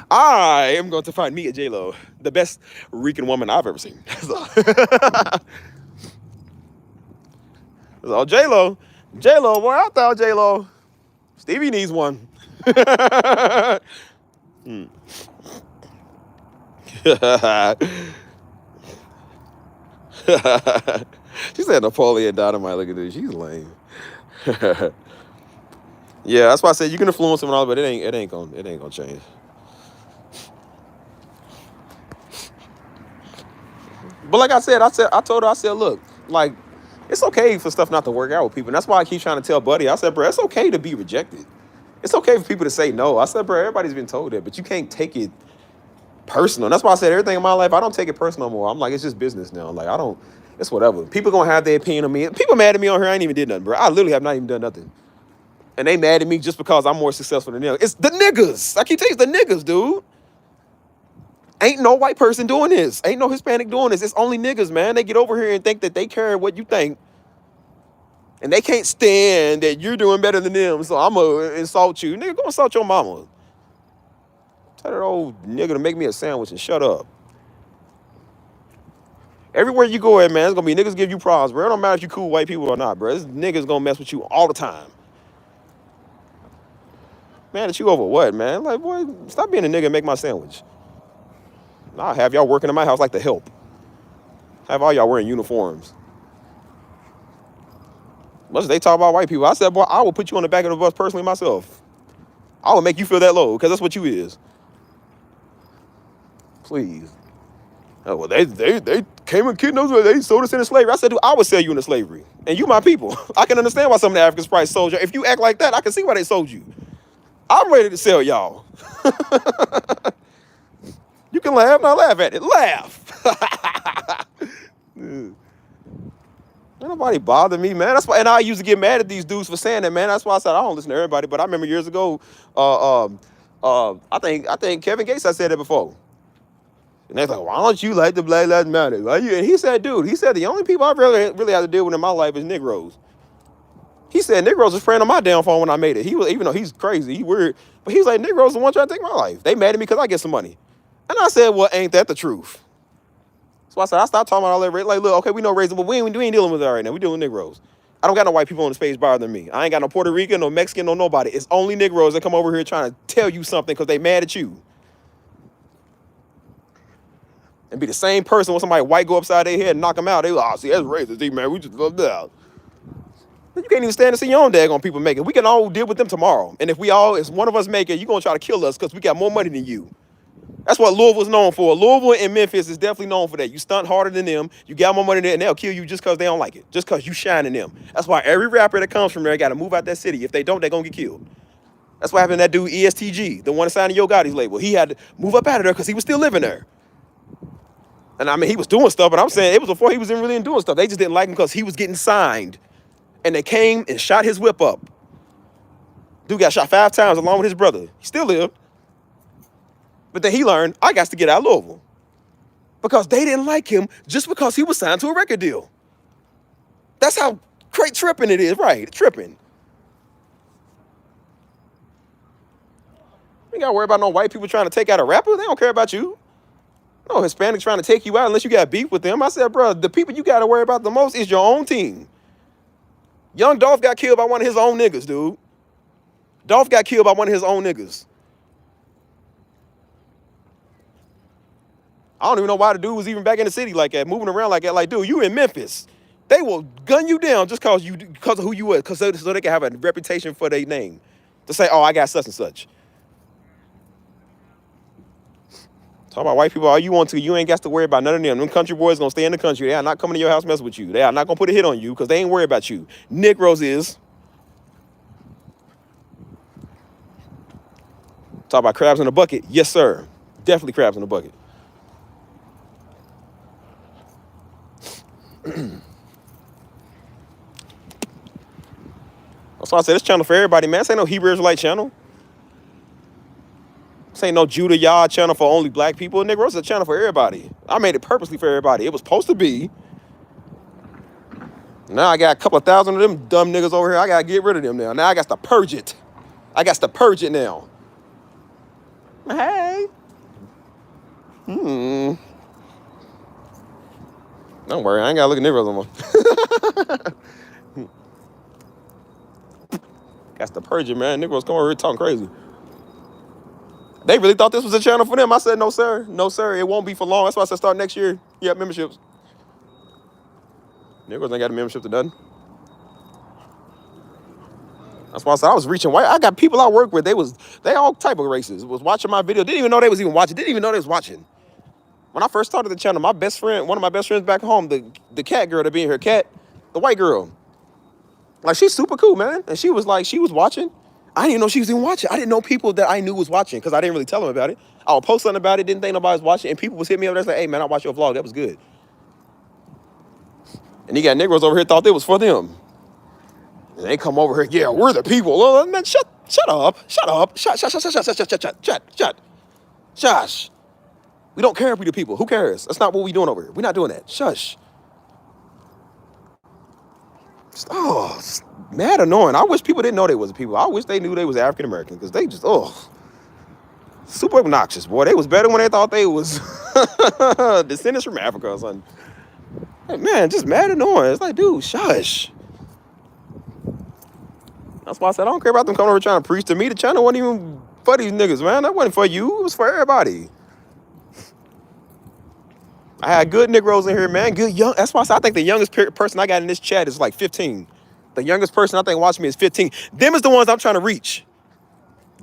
[SPEAKER 2] I am going to find me a J-Lo, the best Rican woman I've ever seen. So J-Lo, boy, I thought J-Lo. Stevie needs one. She said Napoleon Dynamite. Look at this. She's lame. Yeah, that's why I said you can influence them and all, but it ain't gonna change. But like I told her, I said, look, like, it's okay for stuff not to work out with people. And that's why I keep trying to tell Buddy. I said, bro, it's okay to be rejected. It's okay for people to say no. I said, bro, everybody's been told that, but you can't take it personal. That's why I said everything in my life, I don't take it personal more. I'm like, it's just business now. Like, it's whatever. People gonna have their opinion on me. People mad at me on here, I ain't even did nothing, bro. I literally have not even done nothing. And they mad at me just because I'm more successful than them. It's the niggas. I keep telling you, it's the niggas, dude. Ain't no white person doing this. Ain't no Hispanic doing this. It's only niggas, man. They get over here and think that they care what you think. And they can't stand that you're doing better than them, so I'm going to insult you. Nigga, go insult your mama. Tell that old nigga to make me a sandwich and shut up. Everywhere you go at, man, it's going to be niggas give you problems, bro. It don't matter if you cool white people or not, bro. This niggas going to mess with you all the time. Man, at you over what, man? Like, boy, stop being a nigga and make my sandwich. I'll have y'all working in my house like the help. Have all y'all wearing uniforms. Much as they talk about white people, I said, boy, I will put you on the back of the bus personally myself. I will make you feel that low, because that's what you is. Please. Oh, well, they came and kidnapped us. They sold us into slavery. I said, dude, I would sell you into slavery. And you my people. I can understand why some of the Africans probably sold you. If you act like that, I can see why they sold you. I'm ready to sell y'all. You can laugh, now laugh at it. Laugh. Ain't nobody bother me, man. That's why, and I used to get mad at these dudes for saying that, man. That's why I said I don't listen to everybody. But I remember years ago, I think Kevin Gates, I said that before. And they're like, why don't you like the Black Lives Matter? And he said, dude, the only people I really had to deal with in my life is Negroes. He said Negroes was praying on my downfall when I made it. Even though he's crazy, he weird, but he's like, Negroes the one trying to take my life. They mad at me because I get some money. And I said, well, ain't that the truth? So I said, I stopped talking about all that. Like, look, okay, we know racism, but we ain't dealing with that right now. We dealing with Negroes. I don't got no white people on the space bothering me. I ain't got no Puerto Rican, no Mexican, no nobody. It's only Negroes that come over here trying to tell you something because they mad at you. And be the same person when somebody white go upside their head and knock them out. They like, oh, see, that's racist. See, man, we just love that. You can't even stand to see your own daggone people make it. We can all deal with them tomorrow. And if one of us make it, you're going to try to kill us because we got more money than you. That's what Louisville's known for. Louisville and Memphis is definitely known for that. You stunt harder than them. You got more money than them, and they'll kill you just because they don't like it. Just because you shining them. That's why every rapper that comes from there got to move out that city. If they don't, they're going to get killed. That's what happened to that dude, ESTG, the one signing Yo Gotti's label. He had to move up out of there because he was still living there. And I mean, he was doing stuff, but I'm saying it was before he was really doing stuff. They just didn't like him because he was getting signed.
[SPEAKER 1] And they came and shot his whip up. Dude got shot 5 times along with his brother. He still lived. But then he learned, I got to get out of Louisville. Because they didn't like him just because he was signed to a record deal. That's how great tripping it is, right? Tripping. You ain't got to worry about no white people trying to take out a rapper. They don't care about you. No Hispanics trying to take you out unless you got beef with them. I said, bro, the people you got to worry about the most is your own team. Young Dolph got killed by one of his own niggas, dude. Dolph got killed by one of his own niggas. I don't even know why the dude was even back in the city like that, moving around like that. Like, dude, you in Memphis. They will gun you down just because of who you were, so they can have a reputation for their name. To say, oh, I got such and such. Talk about white people all you want to. You ain't got to worry about none of them. Them country boys gonna stay in the country. They are not coming to your house mess with you. They are not gonna put a hit on you because they ain't worried about you. Negroes is. Talk about crabs in a bucket. Yes, sir. Definitely crabs in a bucket. That's why I said this channel for everybody, man. This ain't no Hebrew Israelite channel. This ain't no Judah Yah channel for only black people. Nigga, it's a channel for everybody. I made it purposely for everybody. It was supposed to be. Now I got a couple of thousand of them dumb niggas over here. I gotta get rid of them now. Now I got to purge it. I got to purge it now. Hey. Don't worry, I ain't gotta look at niggas no more. Got to purge it, man. Niggas come over here talking crazy. They really thought this was a channel for them. I said, no, sir. No, sir. It won't be for long. That's why I said start next year. Yeah, memberships. Niggas ain't got a membership to done. That's why I said I was reaching white. I got people I work with. They all type of races. Was watching my video. Didn't even know they was even watching. Didn't even know they was watching. When I first started the channel, my best friend, one of my best friends back home, the cat girl that being her cat, the white girl. Like, she's super cool, man. And she was watching. I didn't even know she was even watching. I didn't know people that I knew was watching because I didn't really tell them about it. I would post something about it, didn't think nobody was watching, and people was hitting me up there like, hey, man, I watched your vlog. That was good. And you got Negroes over here thought it was for them. And they come over here, yeah, we're the people. Oh, man, shut up. Shush. We don't care if we the people. Who cares? That's not what we doing over here. We're not doing that. Shush. It's mad annoying. I wish people didn't know they was people. I wish they knew they was African American because they just, super obnoxious, boy. They was better when they thought they was descendants from Africa or something. Hey, man, just mad annoying. It's like, dude, shush. That's why I said I don't care about them coming over trying to preach to me. The channel wasn't even for these niggas, man. That wasn't for you. It was for everybody. I had good Negroes in here, man. Good young. That's why I think the youngest person I got in this chat is like 15. The youngest person I think watching me is 15. Them is the ones I'm trying to reach.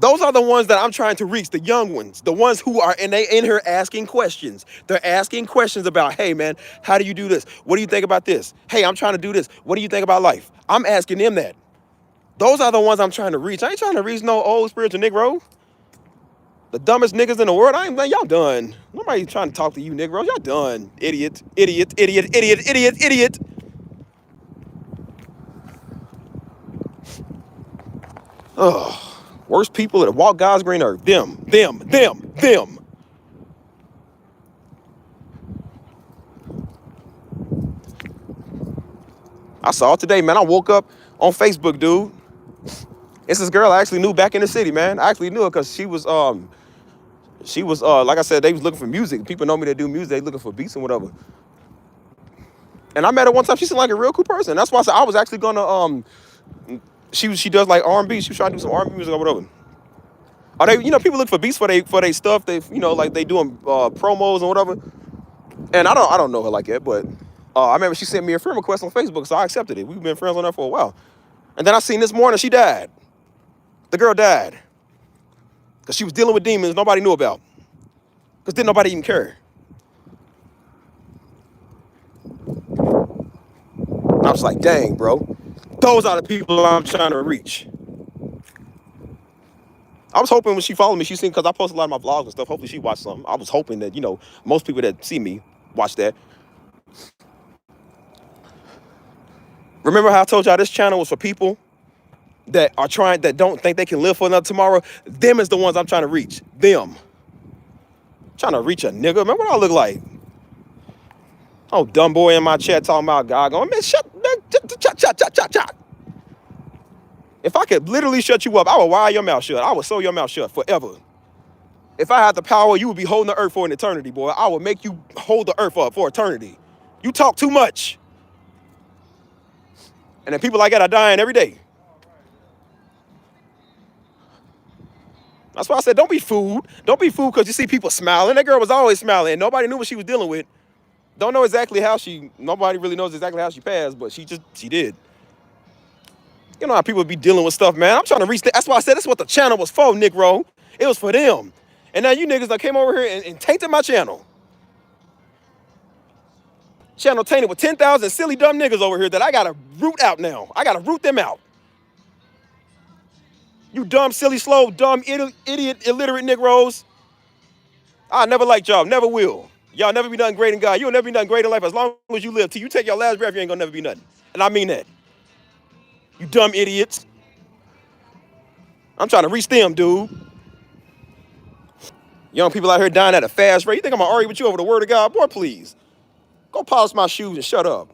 [SPEAKER 1] Those are the ones that I'm trying to reach, the young ones, the ones who are, and they in here asking questions. They're asking questions about, hey, man, how do you do this? What do you think about this? Hey, I'm trying to do this. What do you think about life? I'm asking them that. Those are the ones I'm trying to reach. I ain't trying to reach no old spiritual Negro. The dumbest niggas in the world. I ain't like, y'all done. Nobody trying to talk to you Negroes. Y'all done. Idiot. Ugh. Worst people that walk God's green earth. Them. I saw it today, man. I woke up on Facebook, dude. It's this girl I actually knew back in the city, man. I actually knew her because she was like I said, they was looking for music. People know me that do music. They looking for beats and whatever. And I met her one time. She seemed like a real cool person. That's why I said I was actually gonna she does like R&B. She was trying to do some R&B music or whatever. Are they, people look for beats for they stuff. They, like they doing promos and whatever. And I don't know her like that, but I remember she sent me a friend request on Facebook, so I accepted it. We've been friends on there for a while. And then I seen this morning she died. The girl died because she was dealing with demons nobody knew about. Because didn't nobody even care. I was like, dang, bro. Those are the people I'm trying to reach. I was hoping when she followed me, she seen, because I post a lot of my vlogs and stuff. Hopefully she watched something. I was hoping that, most people that see me watch that. Remember how I told y'all this channel was for people that don't think they can live for another tomorrow? Them is the ones I'm trying to reach. Them. Trying to reach a nigga. Remember what I look like? Oh, dumb boy in my chat talking about God going, man, shut. If I could literally shut you up, I would wire your mouth shut. I would sew your mouth shut forever. If I had the power, you would be holding the earth for an eternity, boy. I would make you hold the earth up for eternity. You talk too much. And then people like that are dying every day. That's why I said, don't be fooled. Don't be fooled because you see people smiling. That girl was always smiling, and nobody knew what she was dealing with. Don't know exactly how nobody really knows exactly how she passed, but she did. You know how people be dealing with stuff, man. I'm trying to reach that's why I said that's what the channel was for, Negro. It was for them. And now you niggas that came over here and tainted my channel. Channel tainted with 10,000 silly dumb niggas over here that I gotta root out now. I gotta root them out. You dumb, silly, slow, dumb, idiot, illiterate Negroes. I never liked y'all, never will. Y'all never be nothing great in God. You'll never be nothing great in life as long as you live. Till you take your last breath, you ain't gonna never be nothing. And I mean that. You dumb idiots. I'm trying to reach them, dude. Young people out here dying at a fast rate. You think I'm gonna argue with you over the word of God? Boy, please. Go polish my shoes and shut up.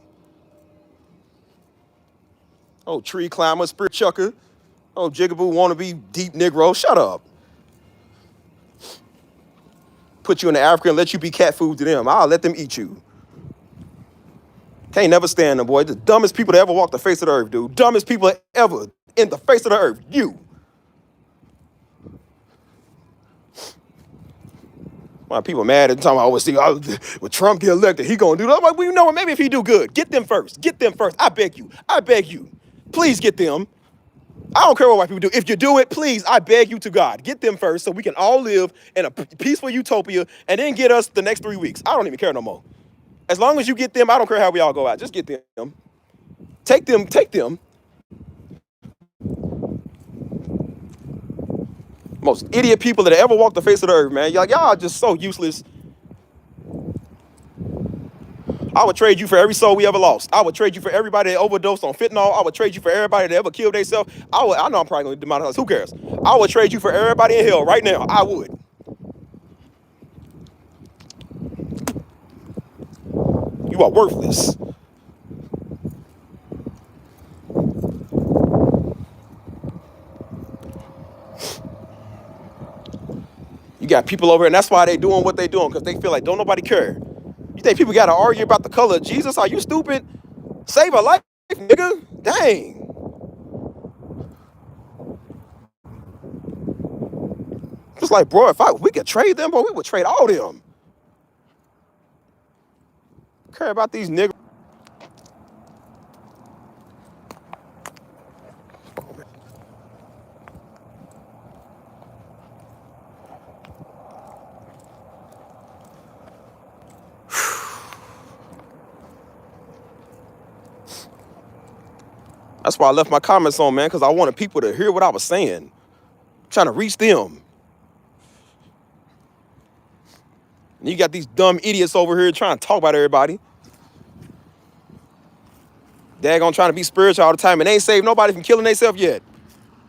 [SPEAKER 1] Oh, tree climber, spirit chucker. Oh, jigaboo wannabe deep Negro. Shut up. Put you in the Africa and let you be cat food to them. I'll let them eat you. Can't never stand them, boy. The dumbest people that ever walked the face of the earth, dude. Dumbest people ever in the face of the earth. You. Why people mad at the time I always see, oh, when Trump get elected, he gonna do that. I'm like, well, you know what? Maybe if he do good, get them first. Get them first. I beg you. I beg you. Please get them. I don't care what white people do. If you do it, please, I beg you to God, get them first so we can all live in a peaceful utopia and then get us the next 3 weeks. I don't even care no more. As long as you get them, I don't care how we all go out. Just get them. Take them. Take them. Most idiot people that ever walked the face of the earth, man. Y'all are just so useless. I would trade you for every soul we ever lost. I would trade you for everybody that overdosed on fentanyl. I would trade you for everybody that ever killed themselves. I know I'm probably going to demonetize. Who cares? I would trade you for everybody in hell right now. I would. You are worthless. You got people over here, and that's why they doing what they doing, because they feel like don't nobody care. You think people got to argue about the color of Jesus? Are you stupid? Save a life, nigga. Dang. Just like, bro, if we could trade them, bro, we would trade all them. Care about these niggas. That's why I left my comments on, man, because I wanted people to hear what I was saying. I'm trying to reach them. And you got these dumb idiots over here trying to talk about everybody. Daggone trying to be spiritual all the time, and they ain't saved nobody from killing themselves yet.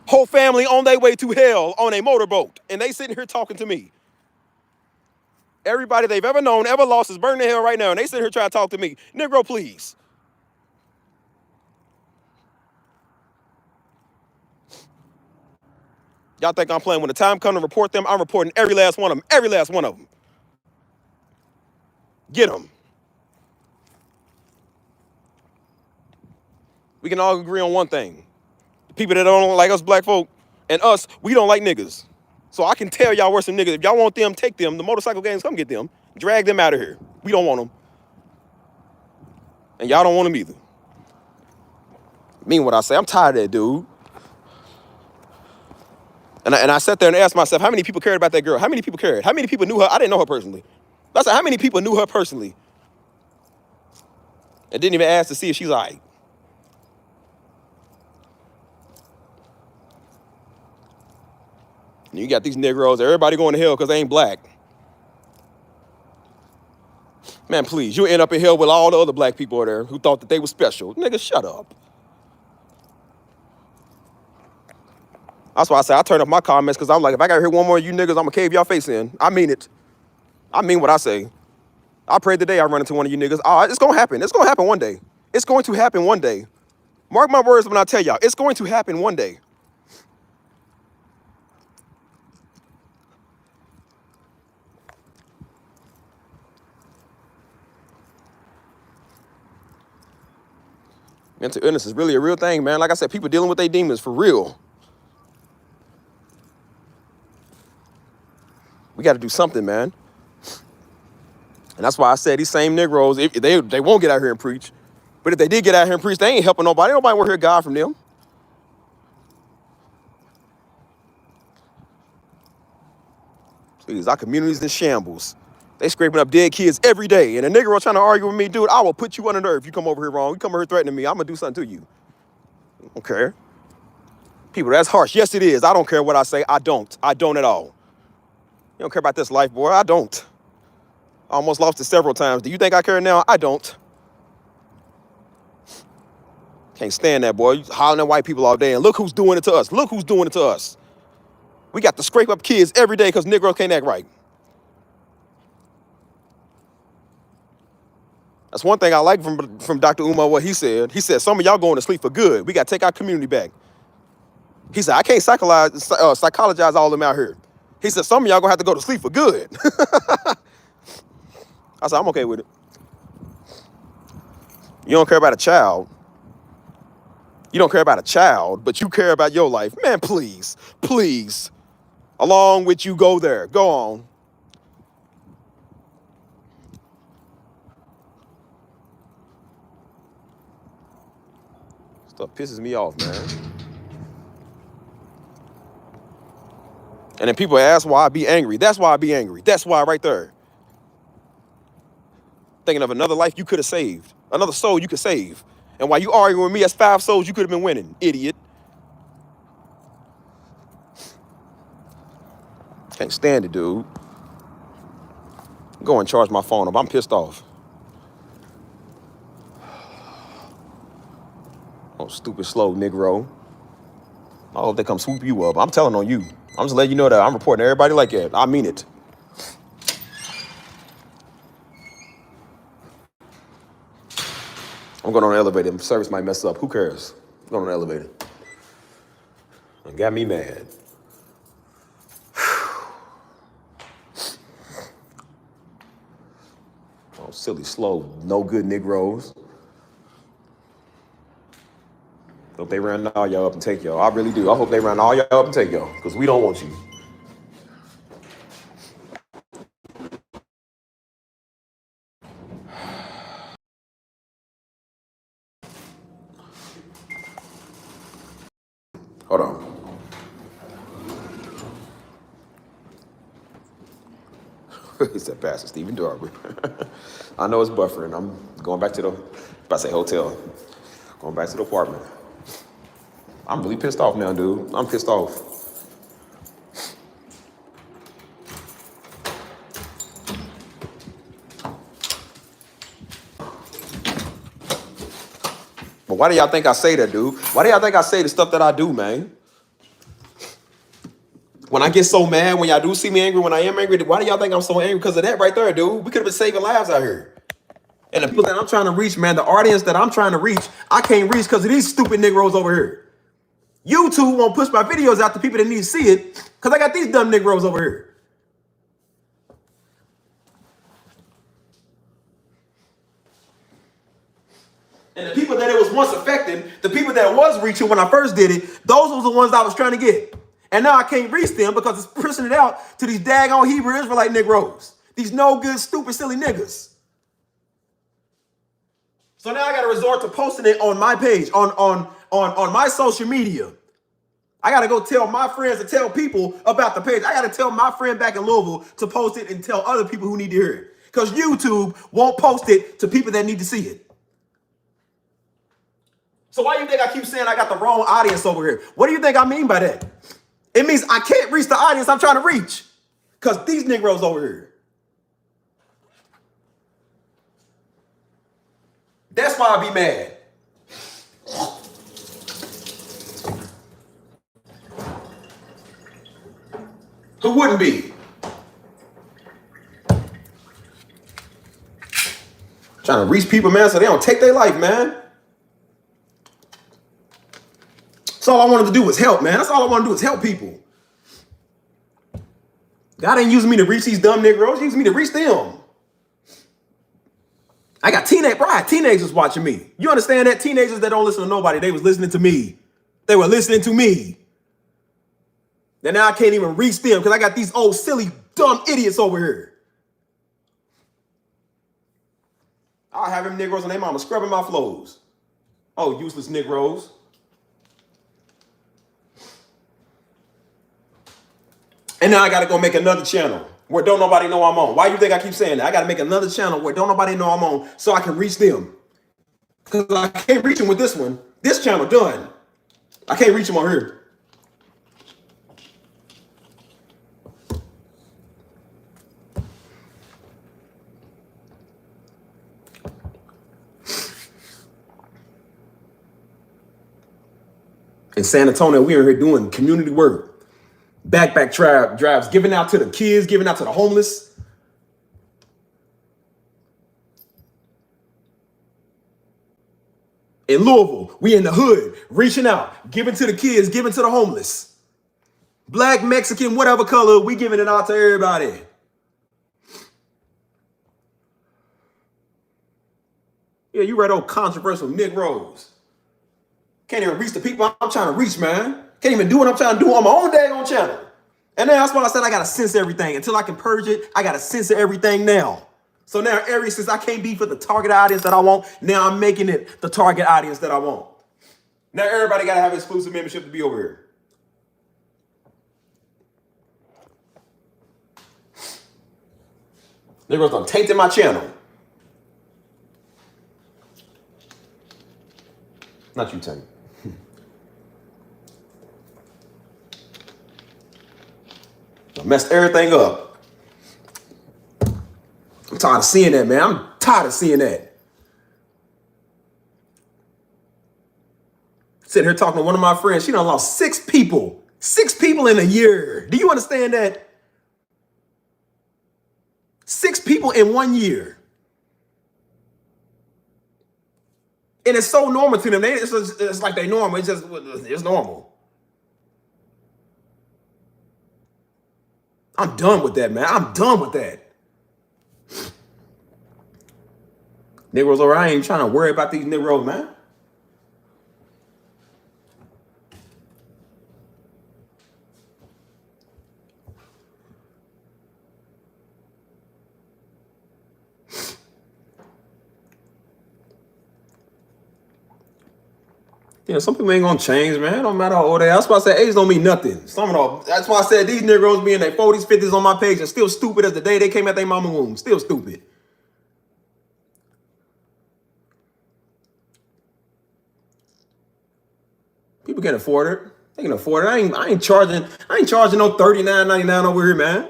[SPEAKER 1] Whole family on their way to hell on a motorboat, and they sitting here talking to me. Everybody they've ever known, ever lost is burning in hell right now, and they sitting here trying to talk to me. Negro, please. Y'all think I'm playing? When the time comes to report them, I'm reporting every last one of them. Every last one of them. Get them. We can all agree on one thing. The people that don't like us black folk and us, we don't like niggas. So I can tell y'all where some niggas. If y'all want them, take them. The motorcycle gangs, come get them. Drag them out of here. We don't want them. And y'all don't want them either. Mean what I say. I'm tired of that, dude. And I sat there and asked myself, how many people cared about that girl? How many people cared? How many people knew her? I didn't know her personally. I said, how many people knew her personally? And didn't even ask to see if she's all right. And you got these Negroes, everybody going to hell because they ain't black. Man, please, you end up in hell with all the other black people there who thought that they were special. Nigga, shut up. That's why I say I turn off my comments because I'm like, if I got to hear one more of you niggas, I'm going to cave y'all face in. I mean it. I mean what I say. I pray the day I run into one of you niggas. It's going to happen. It's going to happen one day. It's going to happen one day. Mark my words when I tell y'all, it's going to happen one day. Mental illness is really a real thing, man. Like I said, people dealing with their demons for real. We got to do something, man. And that's why I said these same Negroes, they won't get out here and preach. But if they did get out here and preach, they ain't helping nobody. Nobody want to hear God from them. Please, our community's in shambles. They scraping up dead kids every day. And a Negro trying to argue with me, dude, I will put you under the earth if you come over here wrong. You come over here threatening me, I'm going to do something to you. I don't care. People, that's harsh. Yes, it is. I don't care what I say. I don't. I don't at all. You don't care about this life, boy. I don't. I almost lost it several times. Do you think I care now? I don't. Can't stand that, boy. You hollering at white people all day, and look who's doing it to us. Look who's doing it to us. We got to scrape up kids every day because Negroes can't act right. That's one thing I like from Dr. Umar, what he said. He said, some of y'all going to sleep for good. We got to take our community back. He said, I can't psychologize all of them out here. He said, some of y'all going to have to go to sleep for good. I said, I'm okay with it. You don't care about a child. You don't care about a child, but you care about your life. Man, please, please. Along with you, go there. Go on. Stuff pisses me off, man. And then people ask why I be angry. That's why I be angry. That's why right there. Thinking of another life you could have saved. Another soul you could save. And while you arguing with me, that's 5 souls you could have been winning, idiot. Can't stand it, dude. Go and charge my phone up. I'm pissed off. Oh, stupid, slow Negro. I hope they come swoop you up. I'm telling on you. I'm just letting you know that I'm reporting everybody like that. I mean it. I'm going on the elevator. Service might mess up. Who cares? I'm going on the elevator. It got me mad. Oh, silly, slow, no good Negroes. Hope they ran all y'all up and take y'all. I really do. I hope they ran all y'all up and take y'all, because we don't want you. Hold on. He said, Pastor Stephen Darby. I know it's buffering. I'm going back to hotel. Going back to the apartment. I'm really pissed off now, dude. I'm pissed off. But why do y'all think I say that, dude? Why do y'all think I say the stuff that I do, man? When I get so mad, when y'all do see me angry, when I am angry, why do y'all think I'm so angry? Because of that right there, dude. We could have been saving lives out here. And the people that I'm trying to reach, man, the audience that I'm trying to reach, I can't reach because of these stupid Negroes over here. YouTube won't push my videos out to people that need to see it because I got these dumb Negroes over here. And the people that it was once affecting, the people that was reaching when I first did it, those were the ones I was trying to get. And now I can't reach them because it's pushing it out to these daggone Hebrew Israelite Negroes. These no good, stupid, silly niggas. So now I got to resort to posting it on my page, on my social media. I got to go tell my friends to tell people about the page. I got to tell my friend back in Louisville to post it and tell other people who need to hear it. Because YouTube won't post it to people that need to see it. So why do you think I keep saying I got the wrong audience over here? What do you think I mean by that? It means I can't reach the audience I'm trying to reach. Because these Negroes over here. That's why I be mad.
[SPEAKER 2] Who wouldn't be? Trying to reach people, man, so they don't take their life, man. That's all I wanted to do was help, man. That's all I want to do is help people. God ain't using me to reach these dumb Negroes. He's using me to reach them. I got teenagers watching me. You understand that? Teenagers that don't listen to nobody, they was listening to me. They were listening to me. And now I can't even reach them because I got these old, silly, dumb idiots over here. I'll have them Negroes and their mama scrubbing my flows. Oh, useless Negroes. And now I got to go make another channel where don't nobody know I'm on. Why you think I keep saying that? I got to make another channel where don't nobody know I'm on so I can reach them. Because I can't reach them with this one. This channel done. I can't reach them on here. In San Antonio, we are here doing community work. Backpack drives, giving out to the kids, giving out to the homeless. In Louisville, we in the hood, reaching out, giving to the kids, giving to the homeless. Black, Mexican, whatever color, we giving it out to everybody. Yeah, you read old controversial Negroes. Can't even reach the people I'm trying to reach, man. Can't even do what I'm trying to do on my own daggone channel. And then that's why I said I got to censor everything. Until I can purge it, I got to censor everything now. So now, since I can't be for the target audience that I want, now I'm making it the target audience that I want. Now everybody got to have exclusive membership to be over here. Negroes done tainted my channel. Not you, Tank. Messed everything up. I'm tired of seeing that, man. I'm tired of seeing that. Sitting here talking to one of my friends. She done lost 6 people. 6 people in a year. Do you understand that? 6 people in 1 year. And it's so normal to them. It's like they normal. It's normal. I'm done with that, man. I'm done with that. Negroes over, I ain't trying to worry about these Negroes, man. You know, some people ain't gonna change, man. It don't matter how old they are. That's why I said age don't mean nothing. That's why I said these Negroes be in their 40s, 50s on my page and still stupid as the day they came out their mama womb. Still stupid. People can afford it. They can afford it. I ain't charging no $39.99 over here, man.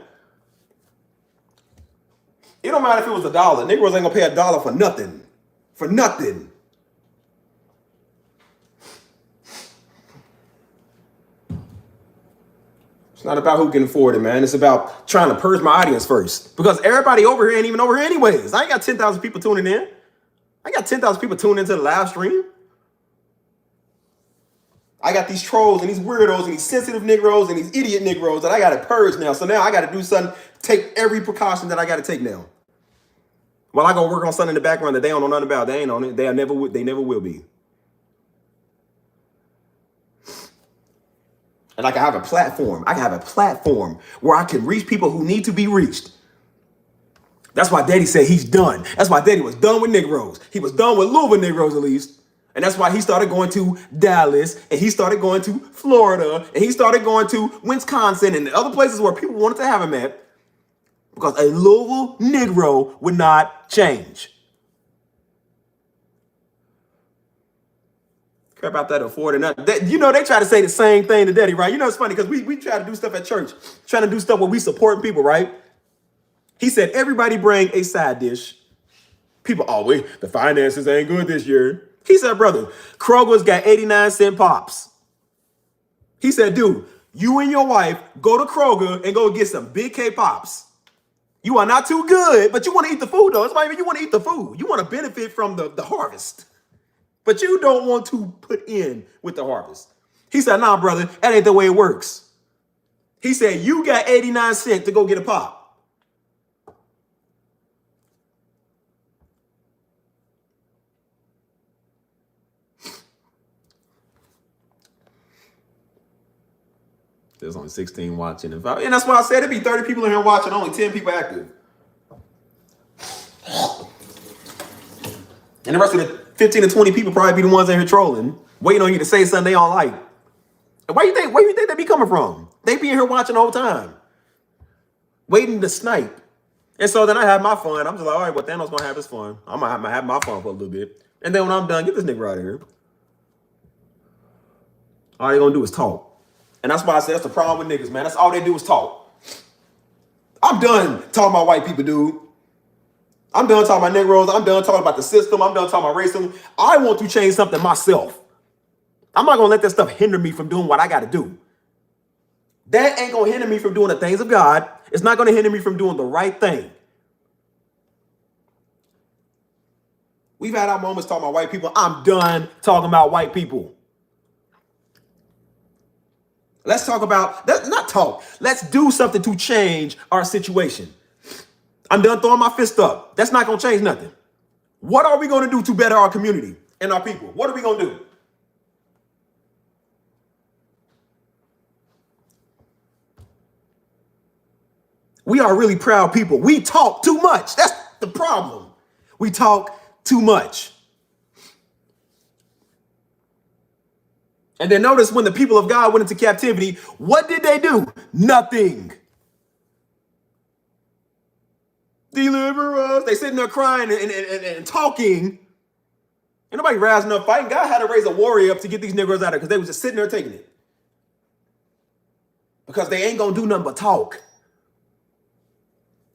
[SPEAKER 2] It don't matter if it was $1. Negroes ain't gonna pay $1 for nothing. For nothing. It's not about who can afford it, man. It's about trying to purge my audience first. Because everybody over here ain't even over here anyways. I ain't got 10,000 people tuning in. I got 10,000 people tuning into the live stream. I got these trolls and these weirdos and these sensitive Negroes and these idiot Negroes that I got to purge now. So now I got to do something, take every precaution that I got to take now. While I go work on something in the background that they don't know nothing about. They ain't on it. They never will be. And I can have a platform. I can have a platform where I can reach people who need to be reached. That's why Daddy said he's done. That's why Daddy was done with Negroes. He was done with Louisville Negroes, at least. And that's why he started going to Dallas, and he started going to Florida, and he started going to Wisconsin and other places where people wanted to have him at, because a Louisville Negro would not change. Care about that afford or not. You know, they try to say the same thing to Daddy, right? You know, it's funny because we try to do stuff at church, trying to do stuff where we supporting people, right? He said, everybody bring a side dish. People, the finances ain't good this year. He said, brother, Kroger's got 89-cent pops. He said, dude, You and your wife go to Kroger and go get some Big K Pops. You are not too good, but you want to eat the food, though. It's not even you want to eat the food. You want to benefit from the harvest. But you don't want to put in with the harvest. He said, nah, brother, that ain't the way it works. He said, you got 89 cents to go get a pop. There's only 16 watching. And that's why I said it'd be 30 people in here watching, only 10 people active. And the rest of the 15 to 20 people probably be the ones in here trolling, waiting on you to say something they don't like. And where you think they be coming from? They be in here watching the whole time, waiting to snipe. And so then I have my fun. I'm just like, all right, well, Thanos gonna have his fun. I'm gonna have my fun for a little bit. And then when I'm done, get this nigga out of here. All they gonna do is talk. And that's why I said that's the problem with niggas, man. That's all they do is talk. I'm done talking about white people, dude. I'm done talking about Negroes. I'm done talking about the system. I'm done talking about racism. I want to change something myself. I'm not going to let that stuff hinder me from doing what I got to do. That ain't going to hinder me from doing the things of God. It's not going to hinder me from doing the right thing. We've had our moments talking about white people. I'm done talking about white people. Let's talk about, not talk. Let's do something to change our situation. I'm done throwing my fist up. That's not going to change nothing. What are we going to do to better our community and our people? What are we going to do? We are really proud people. We talk too much. That's the problem. We talk too much. And then notice when the people of God went into captivity, what did they do? Nothing. Deliver us. They sitting there crying and talking. Ain't nobody rising up fighting. God had to raise a warrior up to get these Negroes out of there because they was just sitting there taking it. Because they ain't going to do nothing but talk.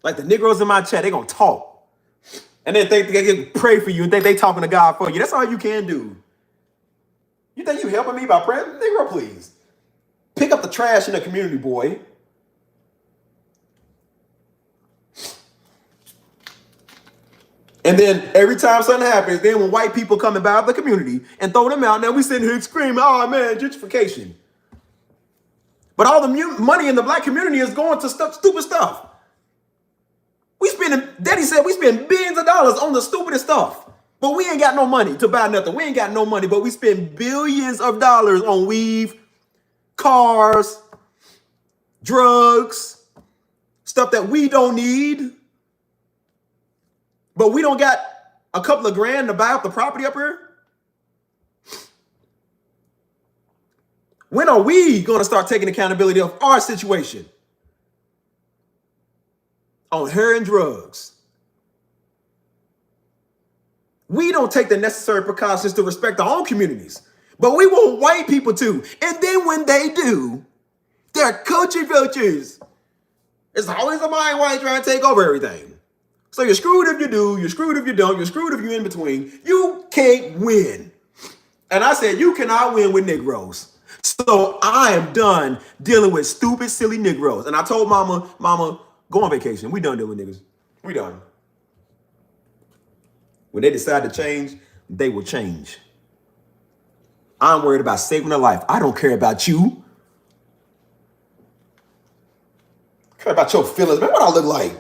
[SPEAKER 2] Like the Negroes in my chat, they going to talk. And then think they can pray for you and think they talking to God for you. That's all you can do. You think you helping me by praying? Negro, please. Pick up the trash in the community, boy. And then every time something happens, then when white people come about the community and throw them out, now we sitting here screaming, oh man, gentrification. But all the money in the black community is going to stupid stuff. Daddy said we spend billions of dollars on the stupidest stuff. But we ain't got no money to buy nothing. We ain't got no money, but we spend billions of dollars on weave, cars, drugs, stuff that we don't need. But we don't got a couple of grand to buy up the property up here. When are we going to start taking accountability of our situation? On hair and drugs. We don't take the necessary precautions to respect our own communities, but we want white people to. And then when they do, they're culture vultures. It's always a mind white trying to take over everything. So you're screwed if you do, you're screwed if you don't, you're screwed if you're in between. You can't win. And I said, you cannot win with Negroes. So I am done dealing with stupid, silly Negroes. And I told mama, go on vacation. We done dealing with niggas. We done. When they decide to change, they will change. I'm worried about saving their life. I don't care about you. I care about your feelings. Man, what I look like?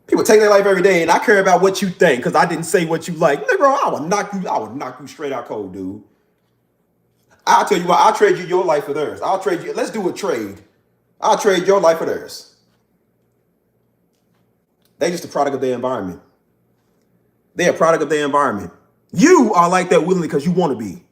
[SPEAKER 2] People take their life every day, and I care about what you think because I didn't say what you like. Nigga, I would knock you straight out cold, dude. I'll tell you what, I'll trade you your life for theirs. I'll trade you, let's do a trade. I'll trade your life for theirs. They just a product of their environment. They're a product of their environment. You are like that willingly because you want to be.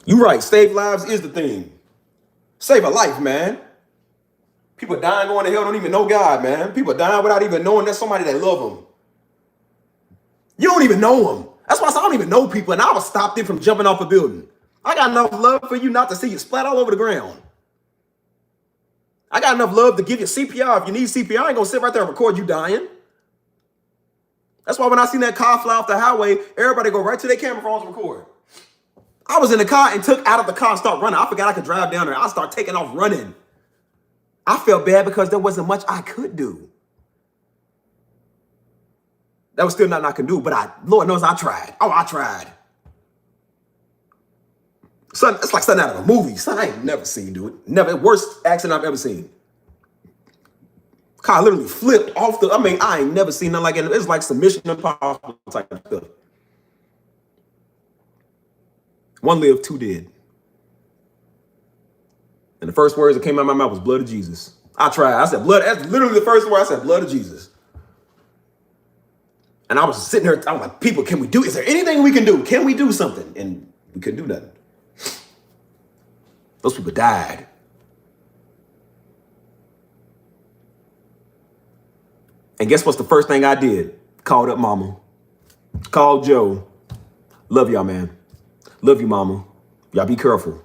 [SPEAKER 2] You're right. Save lives is the thing. Save a life, man. People dying going to hell don't even know God, man. People dying without even knowing there's somebody that love them. You don't even know them. That's why I don't even know people, and I would stop them from jumping off a building. I got enough love for you not to see you splat all over the ground. I got enough love to give you CPR. If you need CPR, I ain't gonna sit right there and record you dying. That's why when I seen that car fly off the highway, everybody go right to their camera phones and record. I was in the car and took out of the car and start running. I forgot I could drive down there. I start taking off running. I felt bad because there wasn't much I could do. That was still nothing I could do, but Lord knows I tried. Oh, I tried. Son, it's like something out of a movie. Son, I ain't never seen do it. Never. Worst accident I've ever seen. Car literally flipped off the. I ain't never seen nothing like it. It's like some Mission Impossible type of stuff. One lived, two dead. And the first words that came out of my mouth was blood of Jesus. I tried. I said blood. That's literally the first word I said, blood of Jesus. And I was sitting there. I was like, people, can we do? Is there anything we can do? Can we do something? And we couldn't do nothing. Those people died. And guess what's the first thing I did? Called up mama. Called Joe. Love y'all, man. Love you, mama. Y'all be careful.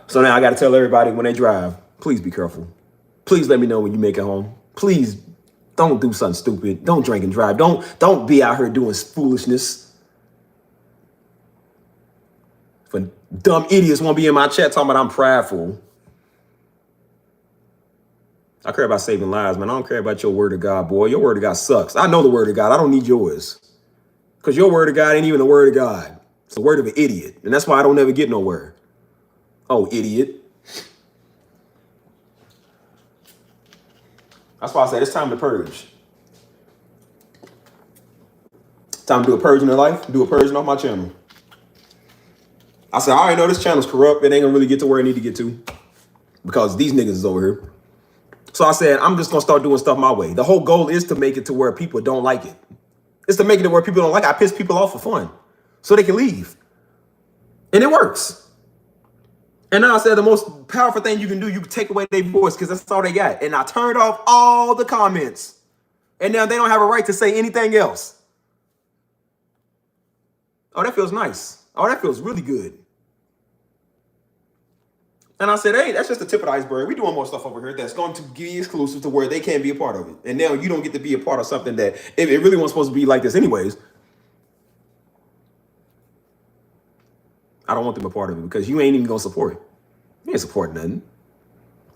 [SPEAKER 2] So now I got to tell everybody when they drive, please be careful. Please let me know when you make it home. Please don't do something stupid. Don't drink and drive. Don't be out here doing foolishness. For dumb idiots won't be in my chat talking about I'm prideful. I care about saving lives, man. I don't care about your word of God, boy. Your word of God sucks. I know the word of God. I don't need yours. Because your word of God ain't even the word of God. It's the word of an idiot. And that's why I don't ever get nowhere. Oh, idiot. That's why I said it's time to purge. Time to do a purging of life, do a purging off my channel. I said, I already know this channel's corrupt. It ain't gonna really get to where it need to get to because these niggas is over here. So I said, I'm just gonna start doing stuff my way. The whole goal is to make it to where people don't like it. It's to make it to where people don't like it. I piss people off for fun so they can leave. And it works. And now I said the most powerful thing you can do, you can take away their voice because that's all they got. And I turned off all the comments. And now they don't have a right to say anything else. Oh, that feels nice. Oh, that feels really good. And I said, hey, that's just the tip of the iceberg. We're doing more stuff over here that's going to be exclusive to where they can't be a part of it. And now you don't get to be a part of something that it really wasn't supposed to be like this anyways. I don't want them a part of it because you ain't even going to support it. You ain't supporting nothing.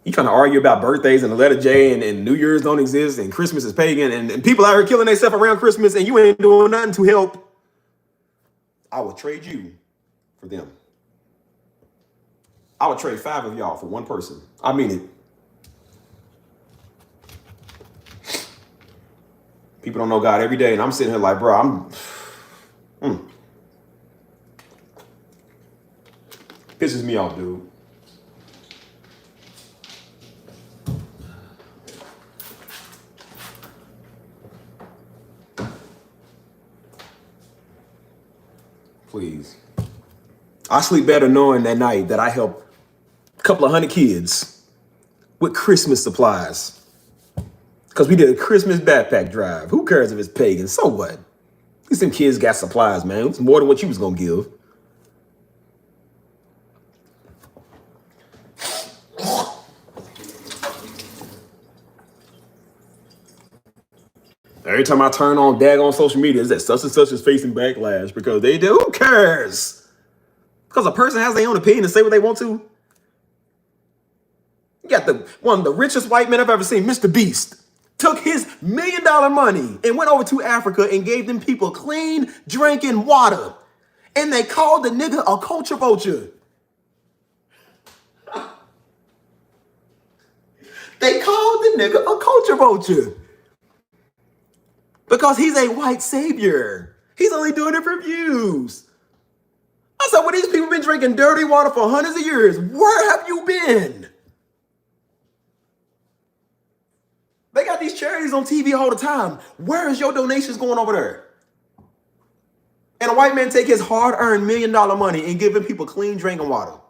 [SPEAKER 2] You trying to argue about birthdays and the letter J and New Year's don't exist and Christmas is pagan and people out here killing themselves around Christmas and you ain't doing nothing to help. I would trade you for them. I would trade 5 of y'all for one person. I mean it. People don't know God every day, and I'm sitting here like, bro, pisses me off, dude. Please. I sleep better knowing that night that I helped a couple of 100 kids with Christmas supplies. Because we did a Christmas backpack drive. Who cares if it's pagan? So what? At least them kids got supplies, man. It's more than what you was going to give. Every time I turn on daggone social media, it's that such and such is facing backlash because they do. Who cares? Because a person has their own opinion and say what they want to. You got one of the richest white men I've ever seen, Mr. Beast, took his $1 million money and went over to Africa and gave them people clean drinking water. And they called the nigga a culture vulture. They called the nigga a culture vulture. Because he's a white savior. He's only doing it for views. I said, well, these people been drinking dirty water for hundreds of years. Where have you been? They got these charities on TV all the time. Where is your donations going over there? And a white man take his hard-earned $1 million money and giving people clean drinking water.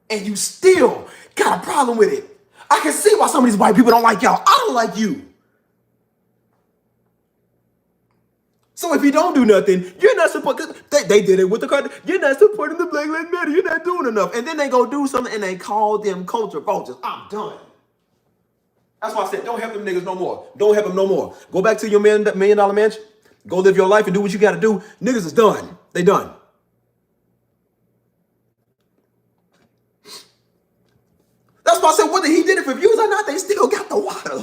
[SPEAKER 2] And you still got a problem with it. I can see why some of these white people don't like y'all. I don't like you. So if you don't do nothing, you're not supporting. They did it with the card. You're not supporting the Black Lives Matter. You're not doing enough. And then they go do something and they call them culture vultures. I'm done. That's why I said, don't help them niggas no more. Don't help them no more. Go back to your $1 million mansion. Go live your life and do what you got to do. Niggas is done. They done. That's why I said, whether he did it for views or not, they still got the water.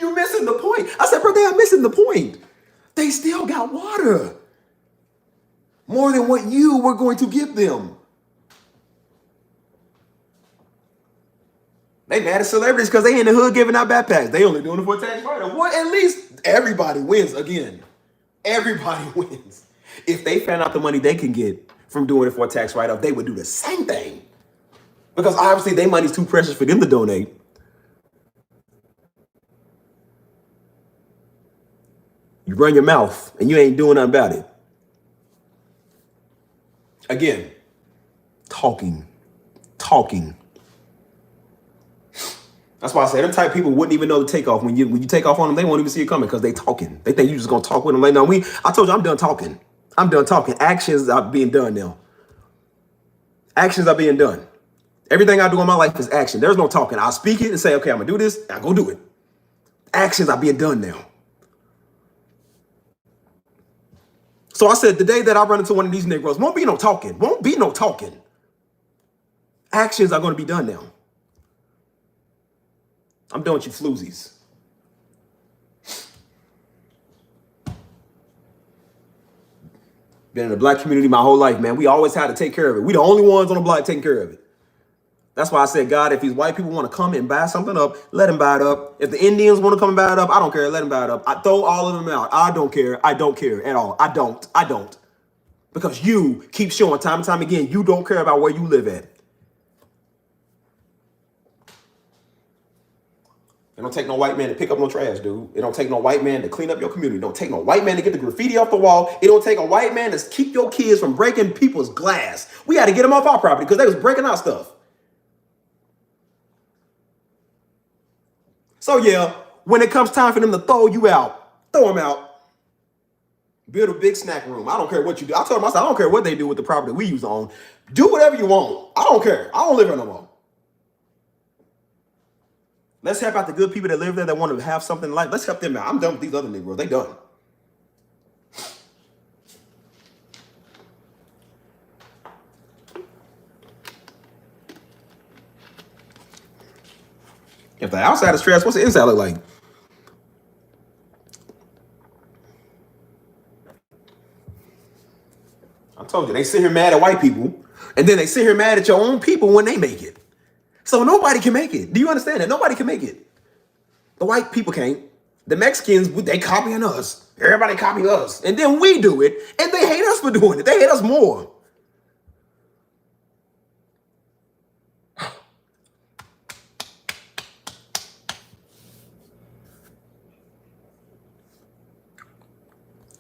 [SPEAKER 2] You're missing the point. I said, bro, they are missing the point. They still got water. More than what you were going to give them. They mad at celebrities because they in the hood giving out backpacks. They only doing it for a tax write-off. What? At least everybody wins again. Everybody wins. If they found out the money they can get from doing it for a tax write-off, they would do the same thing. Because obviously their money's too precious for them to donate. You run your mouth and you ain't doing nothing about it. Again, talking. That's why I say them type of people wouldn't even know the takeoff. When you take off on them, they won't even see it coming because they talking. They think you just gonna talk with them. Like, no, I told you I'm done talking. I'm done talking. Actions are being done now. Actions are being done. Everything I do in my life is action. There's no talking. I'll speak it and say, okay, I'm gonna do this, and I go do it. Actions are being done now. So I said, the day that I run into one of these Negroes, won't be no talking. Won't be no talking. Actions are gonna be done now. I'm done with you floozies. Been in the black community my whole life, man. We always had to take care of it. We the only ones on the block taking care of it. That's why I said, God, if these white people want to come and buy something up, let them buy it up. If the Indians want to come and buy it up, I don't care. Let them buy it up. I throw all of them out. I don't care. I don't care at all. I don't. Because you keep showing time and time again, you don't care about where you live at. It don't take no white man to pick up no trash, dude. It don't take no white man to clean up your community. It don't take no white man to get the graffiti off the wall. It don't take a white man to keep your kids from breaking people's glass. We had to get them off our property because they was breaking our stuff. So yeah, when it comes time for them to throw you out, throw them out. Build a big snack room. I don't care what you do. I told them, I said, I don't care what they do with the property we use on. Do whatever you want. I don't care. I don't live here no more. Let's help out the good people that live there that want to have something like. Let's help them out. I'm done with these other Negroes. They done. If the outside is trash, what's the inside look like? I told you, they sit here mad at white people, and then they sit here mad at your own people when they make it. So nobody can make it. Do you understand that? Nobody can make it. The white people can't. The Mexicans, they copying us. Everybody copy us. And then we do it, and they hate us for doing it. They hate us more.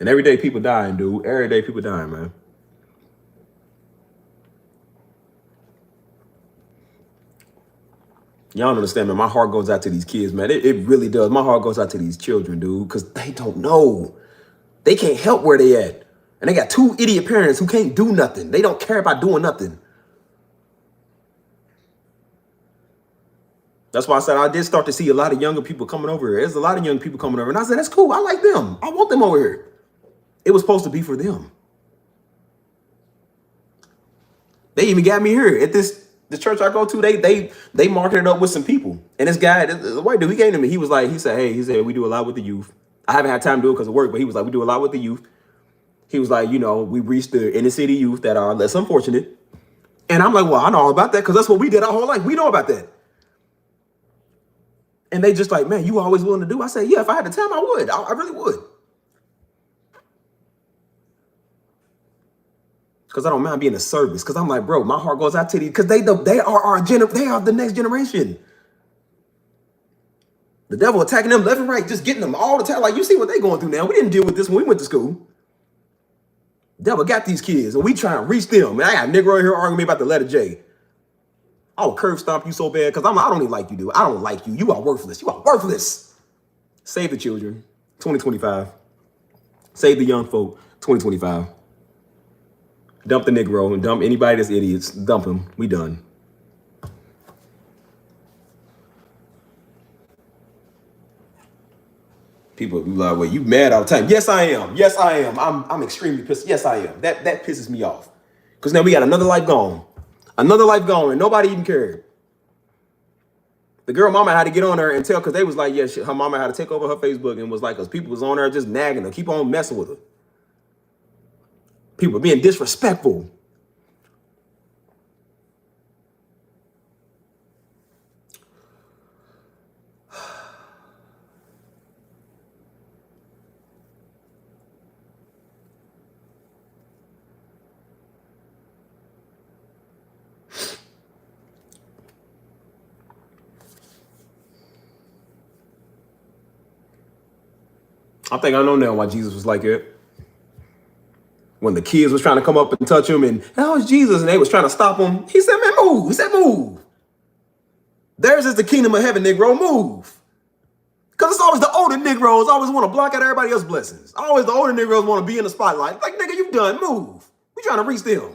[SPEAKER 2] And every day people dying, dude. Every day people dying, man. Y'all don't understand, man. My heart goes out to these kids, man. It really does. My heart goes out to these children, dude, because they don't know. They can't help where they at. And they got two idiot parents who can't do nothing. They don't care about doing nothing. That's why I said I did start to see a lot of younger people coming over here. There's a lot of young people coming over. And I said, that's cool. I like them. I want them over here. It was supposed to be for them. They even got me here at the church I go to. They marketed up with some people. And this guy, the white dude, he came to me. He said, we do a lot with the youth. I haven't had time to do it because of work, but he was like, we do a lot with the youth. He was like, we reach the inner city youth that are less unfortunate. And I'm like, well, I know all about that because that's what we did our whole life. We know about that. And they just like, man, you always willing to do? I said, yeah, if I had the time, I would. I really would. Because I don't mind being a service. Because I'm like, bro, my heart goes out to these. Because they are the next generation. The devil attacking them left and right, just getting them all the time. Like, you see what they going through now. We didn't deal with this when we went to school. The devil got these kids, and we trying to reach them. And I got a Negro in here arguing me about the letter J. I'll curb stomp you so bad because I don't even like you, dude. I don't like you. You are worthless. You are worthless. Save the children. 2025. Save the young folk. 2025. Dump the Negro and dump anybody that's idiots. Dump him. We done. People be like, well, you mad all the time. Yes, I am. Yes, I am. I'm extremely pissed. Yes, I am. That pisses me off. Because now we got another life gone. Another life gone and nobody even cared. The girl mama had to get on her and tell, because they was like, yeah, her mama had to take over her Facebook and was like, because people was on her just nagging her, keep on messing with her. People being disrespectful. I think I know now why Jesus was like it. When the kids was trying to come up and touch him and, that was Jesus, and they was trying to stop him, he said, man, move. He said, move. Theirs is the kingdom of heaven, Negro, move. Because it's always the older Negroes always want to block out everybody else's blessings. Always the older Negroes want to be in the spotlight. Like, nigga, you done, move. We trying to reach them.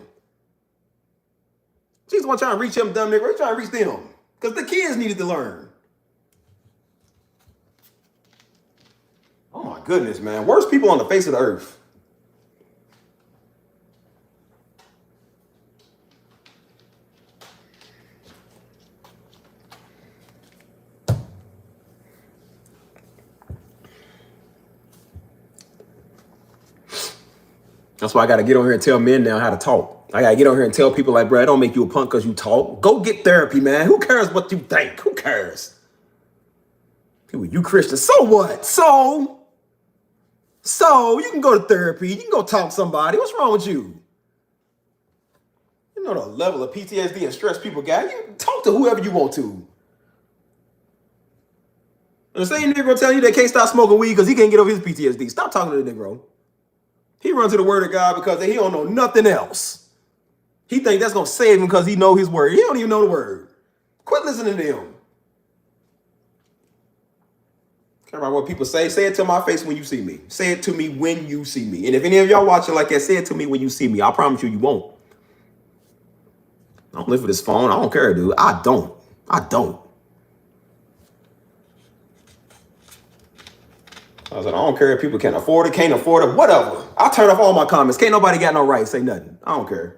[SPEAKER 2] Jesus wasn't trying to reach them, dumb nigga. We trying to reach them. Because the kids needed to learn. Oh my goodness, man. Worst people on the face of the earth. That's why I got to get on here and tell men now how to talk. I got to get on here and tell people like, bro, it don't make you a punk because you talk. Go get therapy, man. Who cares what you think? Who cares? People, you Christian. So what? So you can go to therapy. You can go talk to somebody. What's wrong with you? You know the level of PTSD and stress people got. You can talk to whoever you want to. And the same Negro telling you they can't stop smoking weed because he can't get over his PTSD. Stop talking to the Negro. He runs to the word of God because he don't know nothing else. He think that's going to save him because he know his word. He don't even know the word. Quit listening to him. Care about what people say. Say it to my face when you see me. Say it to me when you see me. And if any of y'all watching like that, say it to me when you see me. I promise you, you won't. I don't live for this phone. I don't care, dude. I don't. I said, I don't care if people can afford it, can't afford it, whatever. I turn off all my comments. Can't nobody got no right to say nothing. I don't care.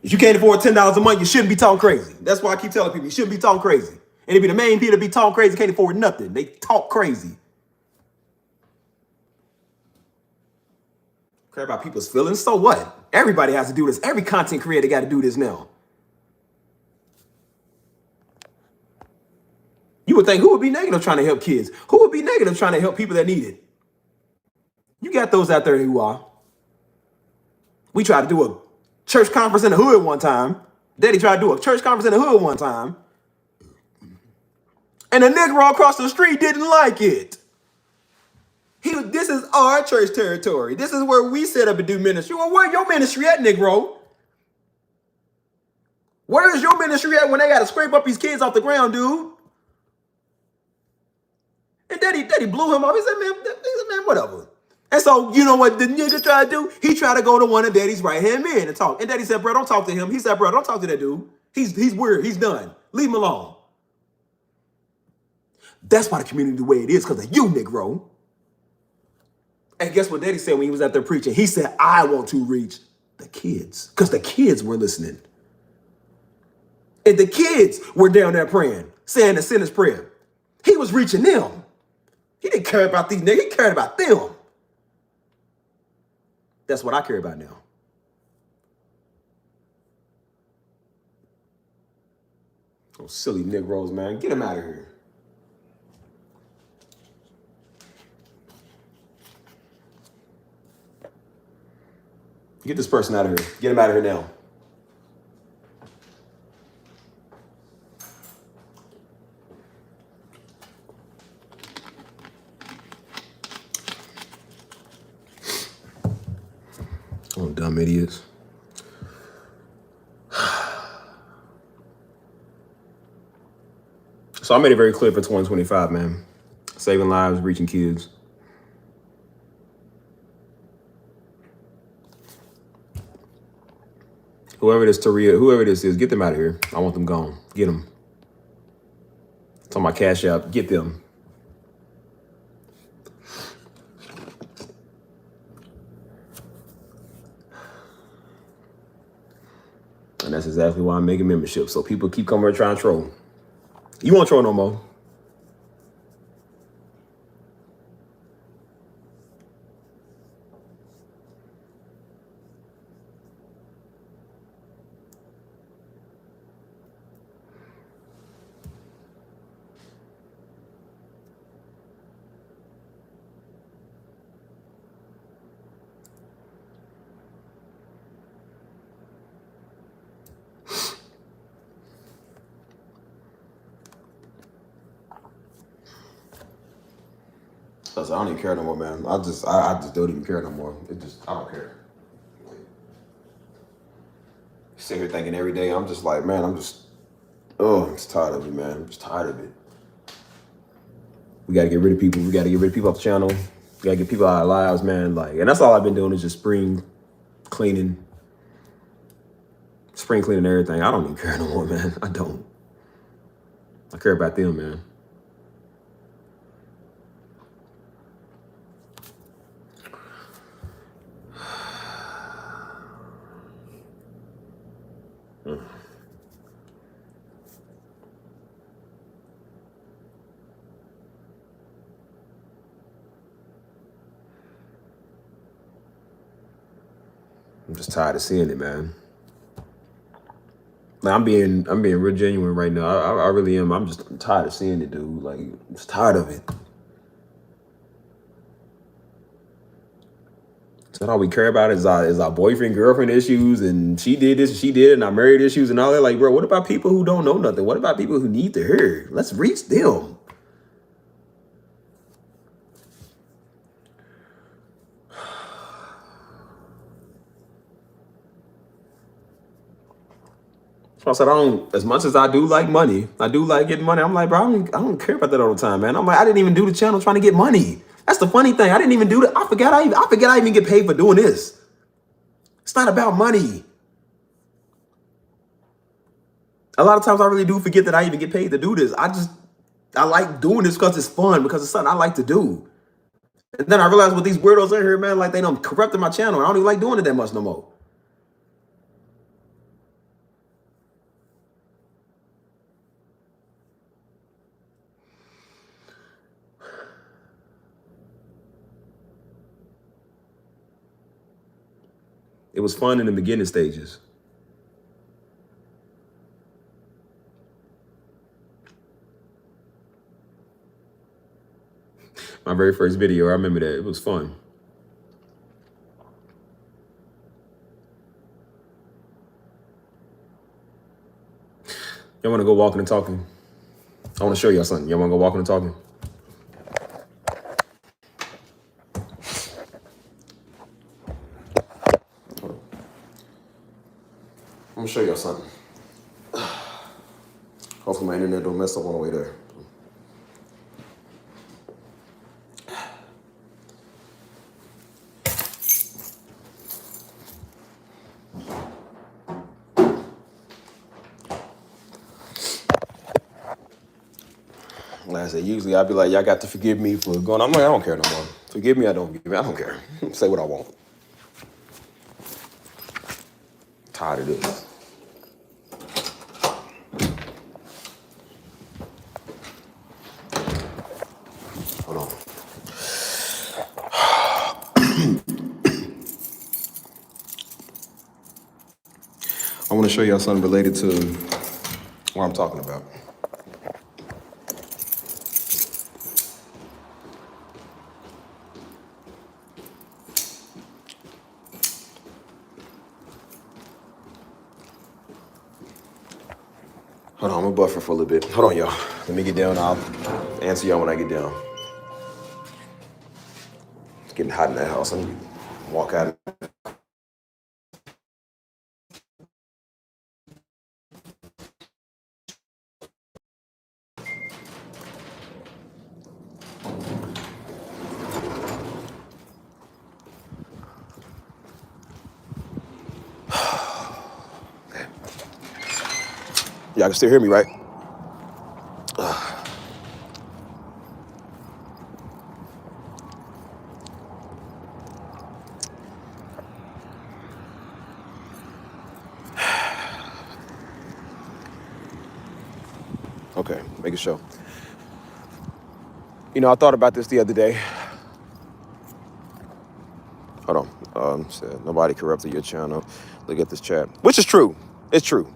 [SPEAKER 2] If you can't afford $10 a month, you shouldn't be talking crazy. That's why I keep telling people you shouldn't be talking crazy. And it be the main people that be talking crazy, can't afford nothing. They talk crazy. Care about people's feelings? So what? Everybody has to do this. Every content creator got to do this now. You would think, who would be negative trying to help kids? Who would be negative trying to help people that need it? You got those out there who are. We tried to do a church conference in the hood one time. Daddy tried to do a church conference in the hood one time. And the Negro across the street didn't like it. This is our church territory. This is where we set up and do ministry. Well, where your ministry at, Negro? Where is your ministry at when they got to scrape up these kids off the ground, dude? And Daddy blew him off. He said, man, whatever. And so, you know what the nigga tried to do? He tried to go to one of Daddy's right-hand men and talk. And Daddy said, bro, don't talk to him. He said, bro, don't talk to that dude. He's weird. He's done. Leave him alone. That's why the community the way it is, because of you, Negro. And guess what Daddy said when he was out there preaching? He said, I want to reach the kids, because the kids were listening. And the kids were down there praying, saying the sinner's prayer. He was reaching them. He didn't care about these niggas. He cared about them. That's what I care about now. Those silly Negroes, man. Get them out of here. Get this person out of here. Get him out of here now. Oh, dumb idiots. So I made it very clear for 2025, man. saving lives, reaching kids. Whoever this Taria, whoever this is, get them out of here. I want them gone. Get them. It's on my Cash App. Get them. And that's exactly why I'm making memberships. So people keep coming here trying to troll. You won't troll no more. I don't even care no more, man. I just don't even care no more. I don't care. Sit here thinking every day, I'm just like, man, I'm just tired of it, man. I'm just tired of it. We gotta get rid of people. We gotta get rid of people off the channel. We gotta get people out of our lives, man. Like, and that's all I've been doing is just spring cleaning everything. I don't even care no more, man. I don't. I care about them, man. I'm just tired of seeing it, man. Like, I'm being real genuine right now. I really am. I'm tired of seeing it, dude. Like, I'm just tired of it. So all we care about is our boyfriend, girlfriend issues, and she did this, and she did it, and our married issues and all that. Like, bro, what about people who don't know nothing? What about people who need to hear? Let's reach them. So I said, as much as I do like money, I do like getting money. I'm like, bro, I don't care about that all the time, man. I'm like, I didn't even do the channel trying to get money. That's the funny thing. I didn't even do that. I forget I even get paid for doing this. It's not about money. A lot of times I really do forget that I even get paid to do this. I like doing this because it's fun, because it's something I like to do. And then I realized with these weirdos in here, man, like they done corrupted my channel. I don't even like doing it that much no more. It was fun in the beginning stages. My very first video, I remember that. It was fun. Y'all want to go walking and talking? I want to show y'all something. Y'all want to go walking and talking? I'm going to show y'all something. Hopefully my internet don't mess up on the way there. Like I said, usually I'd be like, y'all got to forgive me for going. I'm like, I don't care no more. Forgive me, I don't forgive me. I don't care. Say what I want. Tired of this. Hold on. I want to show y'all something related to what I'm talking about. Hold on, I'm gonna buffer for a little bit. Hold on, y'all. Let me get down. I'll answer y'all when I get down. It's getting hot in that house. I'm gonna walk out.
[SPEAKER 1] Y'all can still hear me, right? Okay, making sure. You know, I thought about this the other day. Hold on. Said nobody corrupted your channel. Look at this chat, which is true. It's true.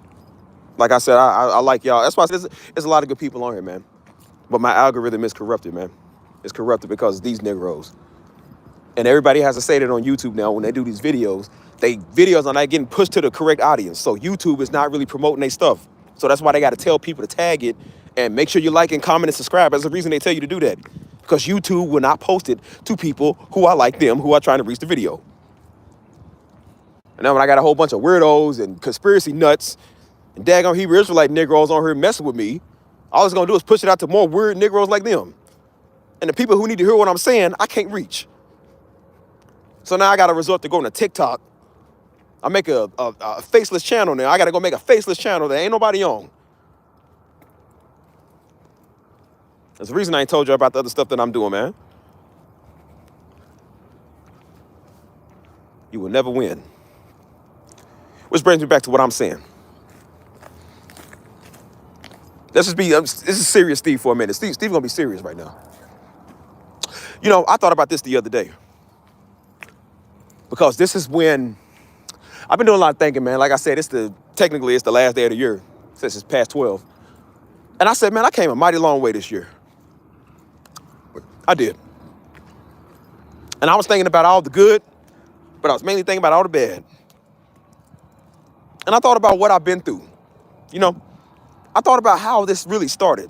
[SPEAKER 1] Like I said, I like y'all. That's why there's a lot of good people on here, man. But my algorithm is corrupted, man. It's corrupted because of these Negroes. And everybody has to say that on YouTube now when they do these videos. Videos are not getting pushed to the correct audience. So YouTube is not really promoting their stuff. So that's why they got to tell people to tag it and make sure you like and comment and subscribe. That's the reason they tell you to do that. Because YouTube will not post it to people who are like them, who are trying to reach the video. And then when I got a whole bunch of weirdos and conspiracy nuts and daggone Hebrew Israelite Negroes on here messing with me, all it's going to do is push it out to more weird Negroes like them. And the people who need to hear what I'm saying, I can't reach. So now I got to resort to going to TikTok. I make a faceless channel now. I got to go make a faceless channel that ain't nobody on. That's the reason I ain't told you about the other stuff that I'm doing, man. You will never win. Which brings me back to what I'm saying. Let's just be, this is serious Steve for a minute. Steve gonna be serious right now. You know, I thought about this the other day. Because this is when, I've been doing a lot of thinking, man. Like I said, technically it's the last day of the year, since it's past 12. And I said, man, I came a mighty long way this year. I did. And I was thinking about all the good, but I was mainly thinking about all the bad. And I thought about what I've been through. You know, I thought about how this really started.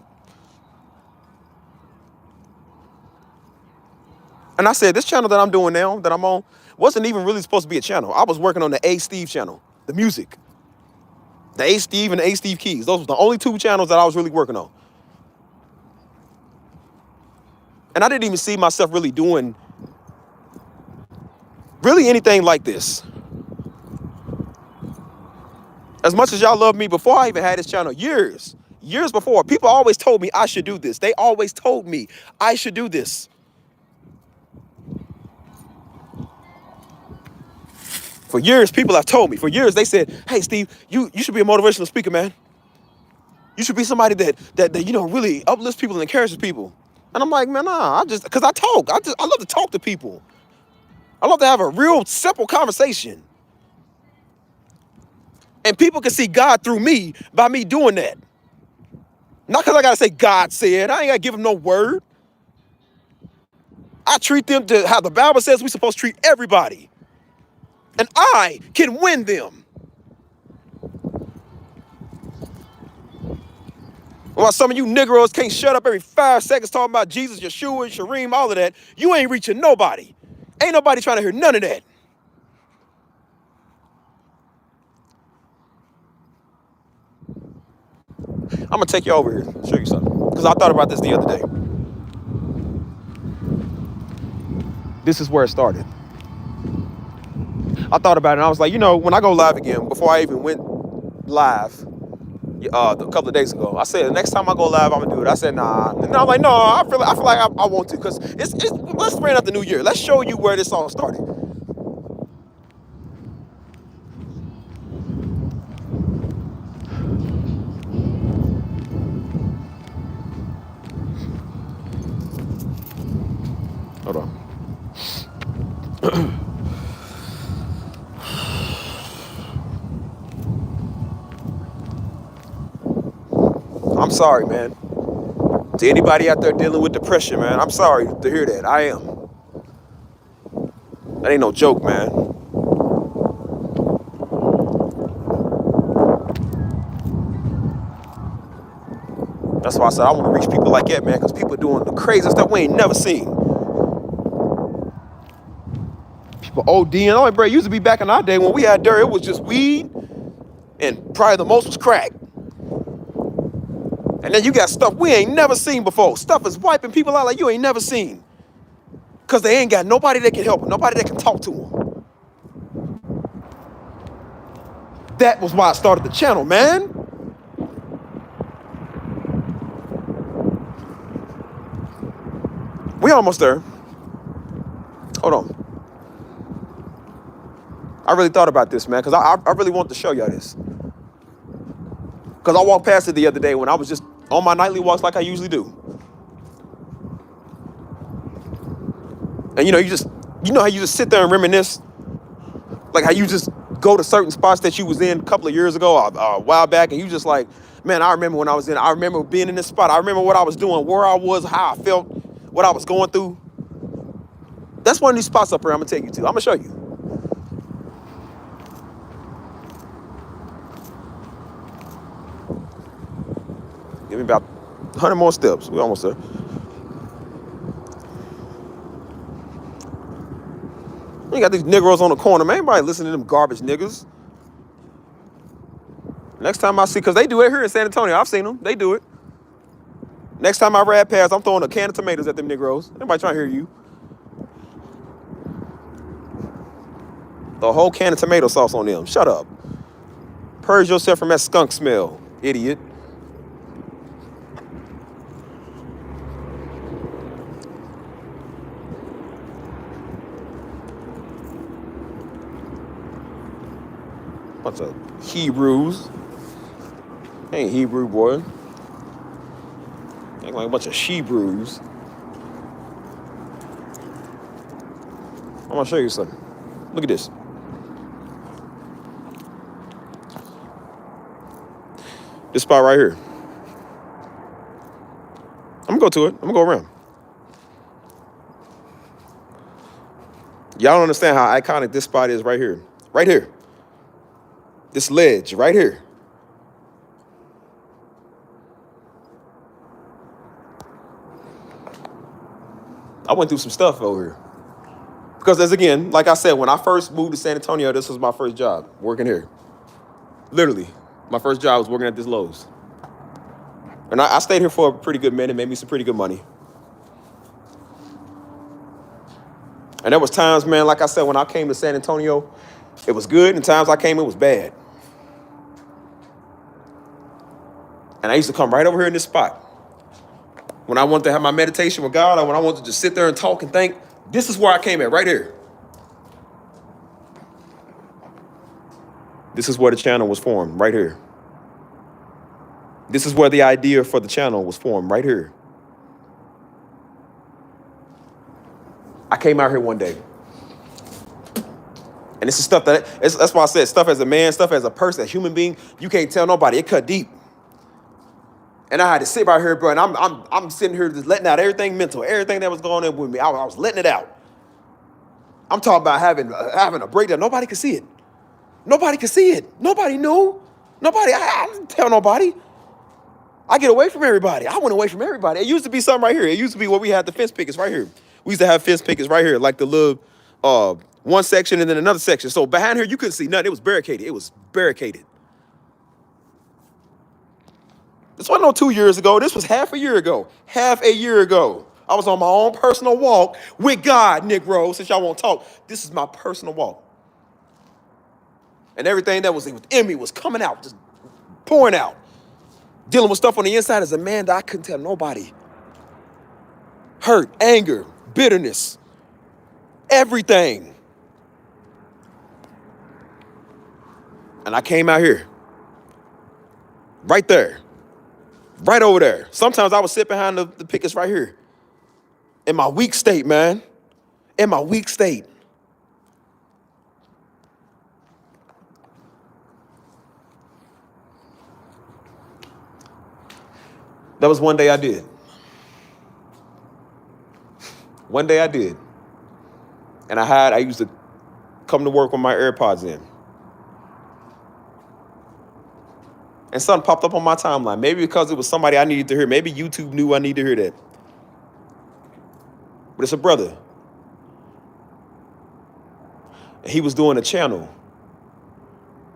[SPEAKER 1] And I said, this channel that I'm doing now, that I'm on, wasn't even really supposed to be a channel. I was working on the A Steve channel, the music. The A Steve and the A Steve Keys. Those were the only two channels that I was really working on. And I didn't even see myself really doing anything like this. As much as y'all love me, before I even had this channel, years before, people always told me I should do this. They always told me I should do this. For years, people have told me. For years, they said, hey, Steve, you should be a motivational speaker, man. You should be somebody that you know, really uplifts people and encourages people. And I'm like, man, nah, because I talk. I love to talk to people. I love to have a real simple conversation. And people can see God through me by me doing that. Not because I got to say God said. I ain't got to give them no word. I treat them to how the Bible says we're supposed to treat everybody. And I can win them. While some of you Negroes can't shut up every 5 seconds talking about Jesus, Yeshua, Shareem, all of that, you ain't reaching nobody. Ain't nobody trying to hear none of that. I'm going to take you over here and show you something. Because I thought about this the other day. This is where it started. I thought about it and I was like, you know, when I go live again, before I even went live a couple of days ago, I said, the next time I go live, I'm going to do it. I said, nah. And I'm like, no, I feel like I want to, because let's bring out the new year. Let's show you where this all started. Hold on. I'm sorry, man. To anybody out there dealing with depression, man, I'm sorry to hear that. I am. That ain't no joke, man. That's why I said I want to reach people like that, man, because people are doing the craziest stuff we ain't never seen. People ODing. Oh, bro, it used to be back in our day when we had dirt, it was just weed, and probably the most was crack. And then you got stuff we ain't never seen before. Stuff is wiping people out like you ain't never seen. Because they ain't got nobody that can help them, nobody that can talk to them. That was why I started the channel, man. We almost there. Hold on. I really thought about this, man, because I really want to show y'all this. Because I walked past it the other day when I was just on my nightly walks like I usually do. And you know how you just sit there and reminisce? Like how you just go to certain spots that you was in a couple of years ago, a while back, and you just like, man, I remember when I was in, I remember being in this spot. I remember what I was doing, where I was, how I felt, what I was going through. That's one of these spots up here I'm gonna take you to. I'm gonna show you. Give me about 100 more steps. We almost there. You got these Negroes on the corner, man. Anybody listen to them garbage niggas? Next time I see, because they do it here in San Antonio. I've seen them. They do it. Next time I ride past, I'm throwing a can of tomatoes at them Negroes. Anybody trying to hear you? The whole can of tomato sauce on them. Shut up. Purge yourself from that skunk smell, idiot. Bunch of Hebrews. Ain't Hebrew, boy. Ain't like a bunch of Shebrews. I'm gonna show you something. Look at this. This spot right here. I'm gonna go to it. I'm gonna go around. Y'all don't understand how iconic this spot is right here. Right here. This ledge right here. I went through some stuff over here. Because as again, like I said, when I first moved to San Antonio, this was my first job, working here. Literally, my first job was working at this Lowe's. And I stayed here for a pretty good minute, made me some pretty good money. And there was times, man, like I said, when I came to San Antonio, it was good, and times I came, it was bad. And I used to come right over here in this spot. When I wanted to have my meditation with God, or when I wanted to just sit there and talk and think, this is where I came at, right here. This is where the channel was formed, right here. This is where the idea for the channel was formed, right here. I came out here one day. And this is stuff that's why I said stuff as a man, stuff as a person, a human being, you can't tell nobody. It cut deep. And I had to sit right here, bro, and I'm sitting here just letting out everything mental, everything that was going on with me. I was letting it out. I'm talking about having a breakdown. Nobody could see it. Nobody could see it. Nobody knew. Nobody, I didn't tell nobody. I get away from everybody. I went away from everybody. It used to be something right here. It used to be where we had the fence pickets right here. We used to have fence pickets right here, like the little one section and then another section. So behind here, you couldn't see nothing. It was barricaded. It was barricaded. This wasn't no 2 years ago. This was half a year ago. Half a year ago. I was on my own personal walk with God, Nick Rose, since y'all won't talk. This is my personal walk. And everything that was within me was coming out, just pouring out. Dealing with stuff on the inside as a man that I couldn't tell nobody. Hurt, anger, bitterness, everything. And I came out here. Right there. Right over there. Sometimes I would sit behind the pickets right here. In my weak state, man. In my weak state. That was one day I did. One day I did. And I used to come to work with my AirPods in. And something popped up on my timeline. Maybe because it was somebody I needed to hear. Maybe YouTube knew I needed to hear that. But it's a brother. He was doing a channel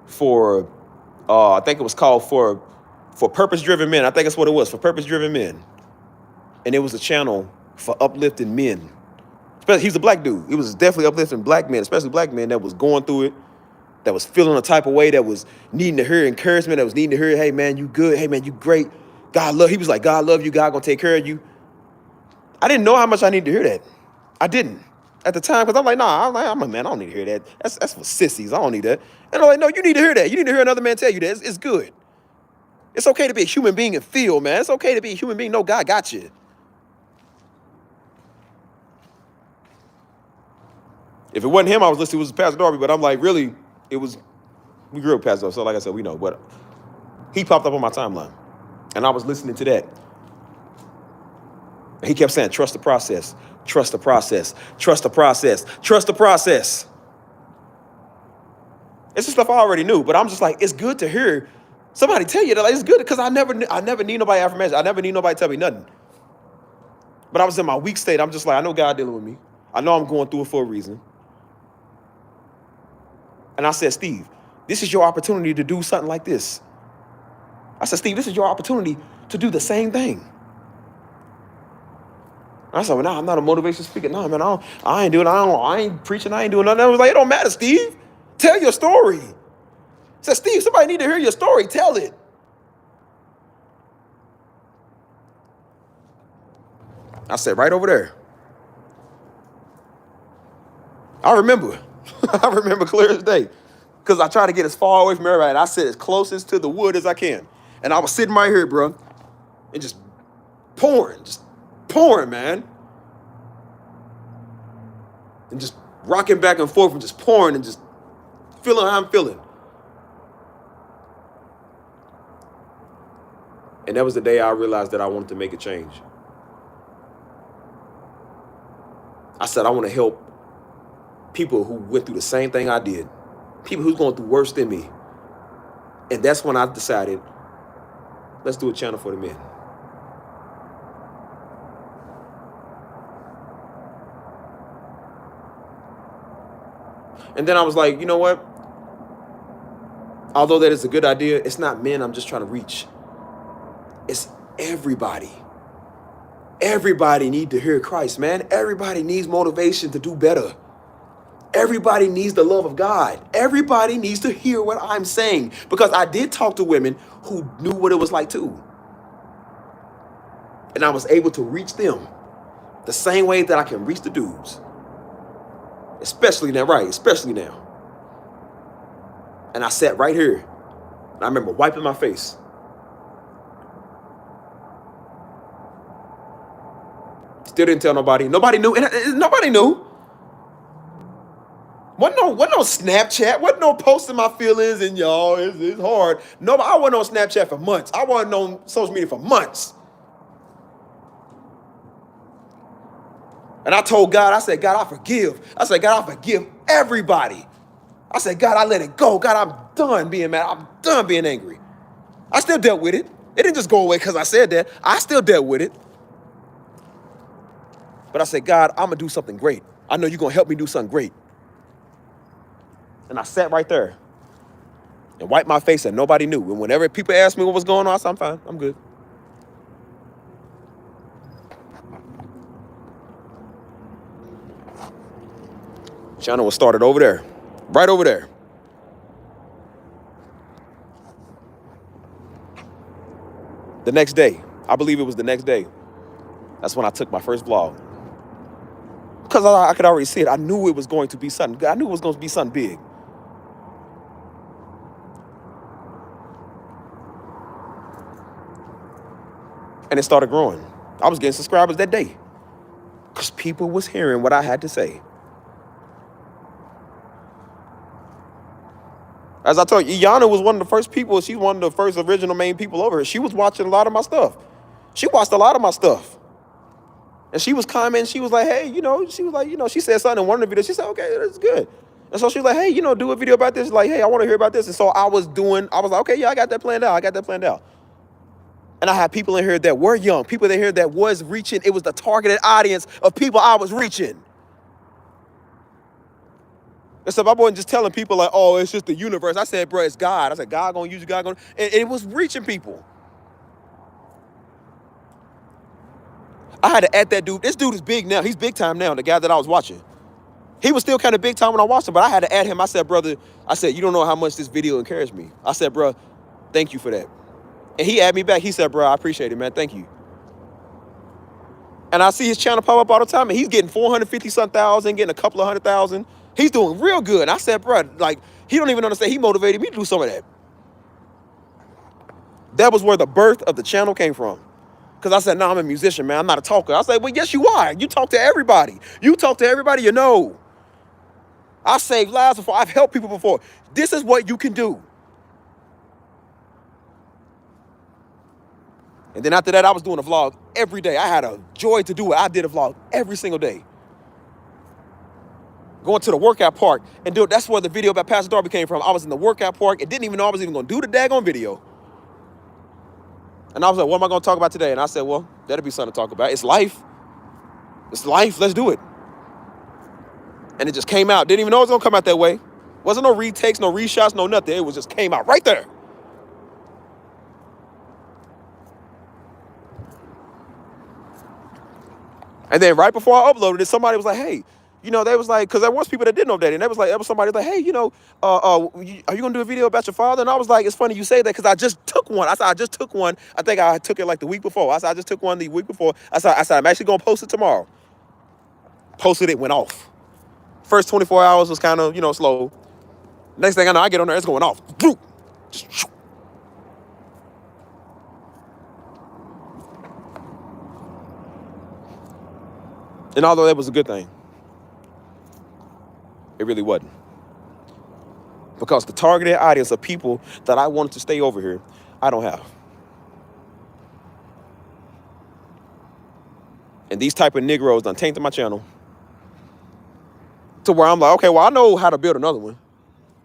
[SPEAKER 1] for, I think it was called for purpose-driven men. I think that's what it was, for purpose-driven men. And it was a channel for uplifting men. He's a black dude. It was definitely uplifting black men, especially black men that was going through it, that was feeling a type of way, that was needing to hear encouragement, that was needing to hear, hey, man, you good. Hey, man, you great. God love. He was like, God love you. God gonna take care of you. I didn't know how much I needed to hear that. I didn't at the time because I'm like, nah, I'm a man. I don't need to hear that. That's for sissies. I don't need that. And I'm like, no, you need to hear that. You need to hear another man tell you that. It's good. It's okay to be a human being and feel, man. It's okay to be a human being. No, God got you. If it wasn't him, I was listening, it was Pastor Darby, but I'm like, really, it was, we grew up Pastor Darby, so like I said, we know, but he popped up on my timeline, and I was listening to that. And he kept saying, trust the process, trust the process, trust the process, trust the process. It's just stuff I already knew, but I'm just like, it's good to hear somebody tell you that. Like, it's good, because I never need nobody affirmation. I never need nobody to tell me nothing. But I was in my weak state. I'm just like, I know God dealing with me. I know I'm going through it for a reason. And I said, Steve, this is your opportunity to do something like this. I said, Steve, this is your opportunity to do the same thing. And I said, well, nah, I'm not a motivation speaker. Nah, man, I ain't doing, I ain't preaching, I ain't doing nothing. I was like, it don't matter, Steve. Tell your story. I said, Steve, somebody need to hear your story. Tell it. I said, right over there. I remember. I remember clear as day. Because I try to get as far away from everybody. And I sit as closest to the wood as I can. And I was sitting right here, bro. And just pouring, man. And just rocking back and forth and just pouring and just feeling how I'm feeling. And that was the day I realized that I wanted to make a change. I said, I want to help people who went through the same thing I did. People who's going through worse than me. And that's when I decided, let's do a channel for the men. And then I was like, you know what? Although that is a good idea, it's not men I'm just trying to reach. It's everybody. Everybody needs to hear Christ, man. Everybody needs motivation to do better. Everybody needs the love of God. Everybody needs to hear what I'm saying. Because I did talk to women who knew what it was like too. And I was able to reach them the same way that I can reach the dudes. Especially now, right? Especially now. And I sat right here. And I remember wiping my face. Still didn't tell nobody. Nobody knew. And nobody knew. Wasn't no Snapchat. Wasn't no posting my feelings and y'all, it's hard. No, I wasn't on Snapchat for months. I wasn't on social media for months. And I told God, I said, God, I forgive. I said, God, I forgive everybody. I said, God, I let it go. God, I'm done being mad. I'm done being angry. I still dealt with it. It didn't just go away because I said that. I still dealt with it. But I said, God, I'm going to do something great. I know you're going to help me do something great. And I sat right there and wiped my face and nobody knew. And whenever people asked me what was going on, I said, I'm fine. I'm good. Channel was started over there. Right over there. The next day. I believe it was the next day. That's when I took my first vlog. Because I could already see it. I knew it was going to be something. I knew it was going to be something big. And it started growing. I was getting subscribers that day. Because people was hearing what I had to say. As I told you, Iyanna was one of the first people. She's one of the first original main people over here. She was watching a lot of my stuff. She watched a lot of my stuff. And she was commenting. She was like, hey, she was like, she said something in one of the videos. She said, okay, that's good. And so she was like, hey, do a video about this. Like, hey, I want to hear about this. And so I was like, okay, yeah, I got that planned out. And I had people in here that were young, people in here that was reaching. It was the targeted audience of people I was reaching. And so I wasn't just telling people like, oh, it's just the universe. I said, bro, it's God. I said, God gonna use you, God gonna, and it was reaching people. I had to add that dude. This dude is big now. He's big time now, the guy that I was watching. He was still kind of big time when I watched him, but I had to add him. I said, brother, you don't know how much this video encouraged me. I said, bro, thank you for that. And he added me back. He said, bro, I appreciate it, man. Thank you. And I see his channel pop up all the time, and he's getting 450-something, getting a couple of 100,000. He's doing real good. And I said, bro, like, he don't even understand. He motivated me to do some of that. That was where the birth of the channel came from. Because I said, no, I'm a musician, man. I'm not a talker. I said, well, yes, you are. You talk to everybody. You talk to everybody you know. I've saved lives before. I've helped people before. This is what you can do. And then after that, I was doing a vlog every day. I had a joy to do it. I did a vlog every single day. Going to the workout park and do it. That's where the video about Pastor Darby came from. I was in the workout park and didn't even know I was even going to do the daggone video. And I was like, what am I going to talk about today? And I said, well, that'll be something to talk about. It's life. It's life. Let's do it. And it just came out. Didn't even know it was going to come out that way. Wasn't no retakes, no reshots, no nothing. It was just came out right there. And then right before I uploaded it, somebody was like, hey, you know, they was like, because there was people that didn't know that. And they was like, there was somebody like, hey, you know, are you going to do a video about your father? And I was like, it's funny you say that because I just took one. I said, I just took one. I think I took it like the week before. I said, I just took one the week before. I said, I'm actually going to post it tomorrow. Posted it, went off. First 24 hours was kind of, you know, slow. Next thing I know, I get on there, it's going off. Just, and although that was a good thing, it really wasn't. Because the targeted audience of people that I wanted to stay over here, I don't have. And these type of Negroes done tainted my channel to where I'm like, okay, well, I know how to build another one.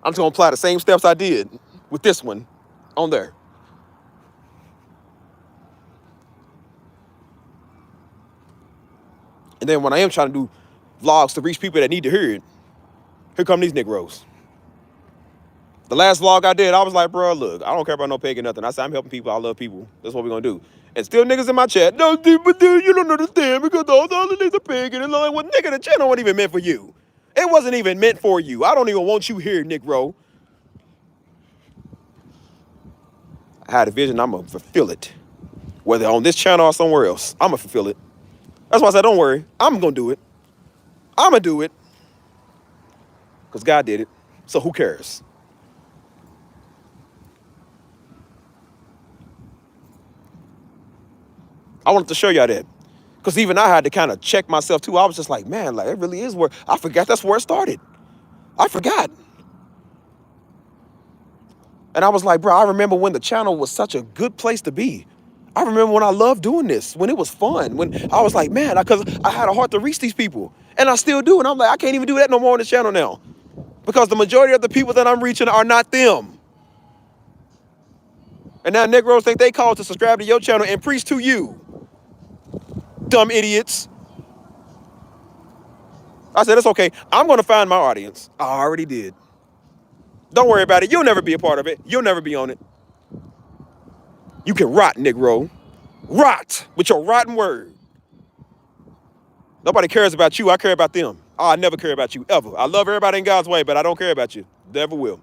[SPEAKER 1] I'm just going to apply the same steps I did with this one on there. And then when I am trying to do vlogs to reach people that need to hear it, here come these Negroes. The last vlog I did, I was like, bro, look, I don't care about no pig or nothing. I said, I'm helping people. I love people. That's what we're going to do. And still niggas in my chat, no, but dude, you don't understand because all the other niggas are pig. And it's like, well, nigga, the channel wasn't even meant for you. It wasn't even meant for you. I don't even want you here, Negro. I had a vision. I'm going to fulfill it. Whether on this channel or somewhere else, I'm going to fulfill it. That's why I said, don't worry. I'm going to do it. I'm going to do it. Because God did it. So who cares? I wanted to show y'all that. Because even I had to kind of check myself too. I was just like, man, like it really is where, I forgot that's where it started. I forgot. And I was like, bro, I remember when the channel was such a good place to be. I remember when I loved doing this, when it was fun, when I was like, man, because I had a heart to reach these people. And I still do. And I'm like, I can't even do that no more on this channel now. Because the majority of the people that I'm reaching are not them. And now Negroes think they called to subscribe to your channel and preach to you. Dumb idiots. I said, it's okay. I'm going to find my audience. I already did. Don't worry about it. You'll never be a part of it. You'll never be on it. You can rot, Negro. Rot with your rotten word. Nobody cares about you. I care about them. I never care about you, ever. I love everybody in God's way, but I don't care about you. Never will.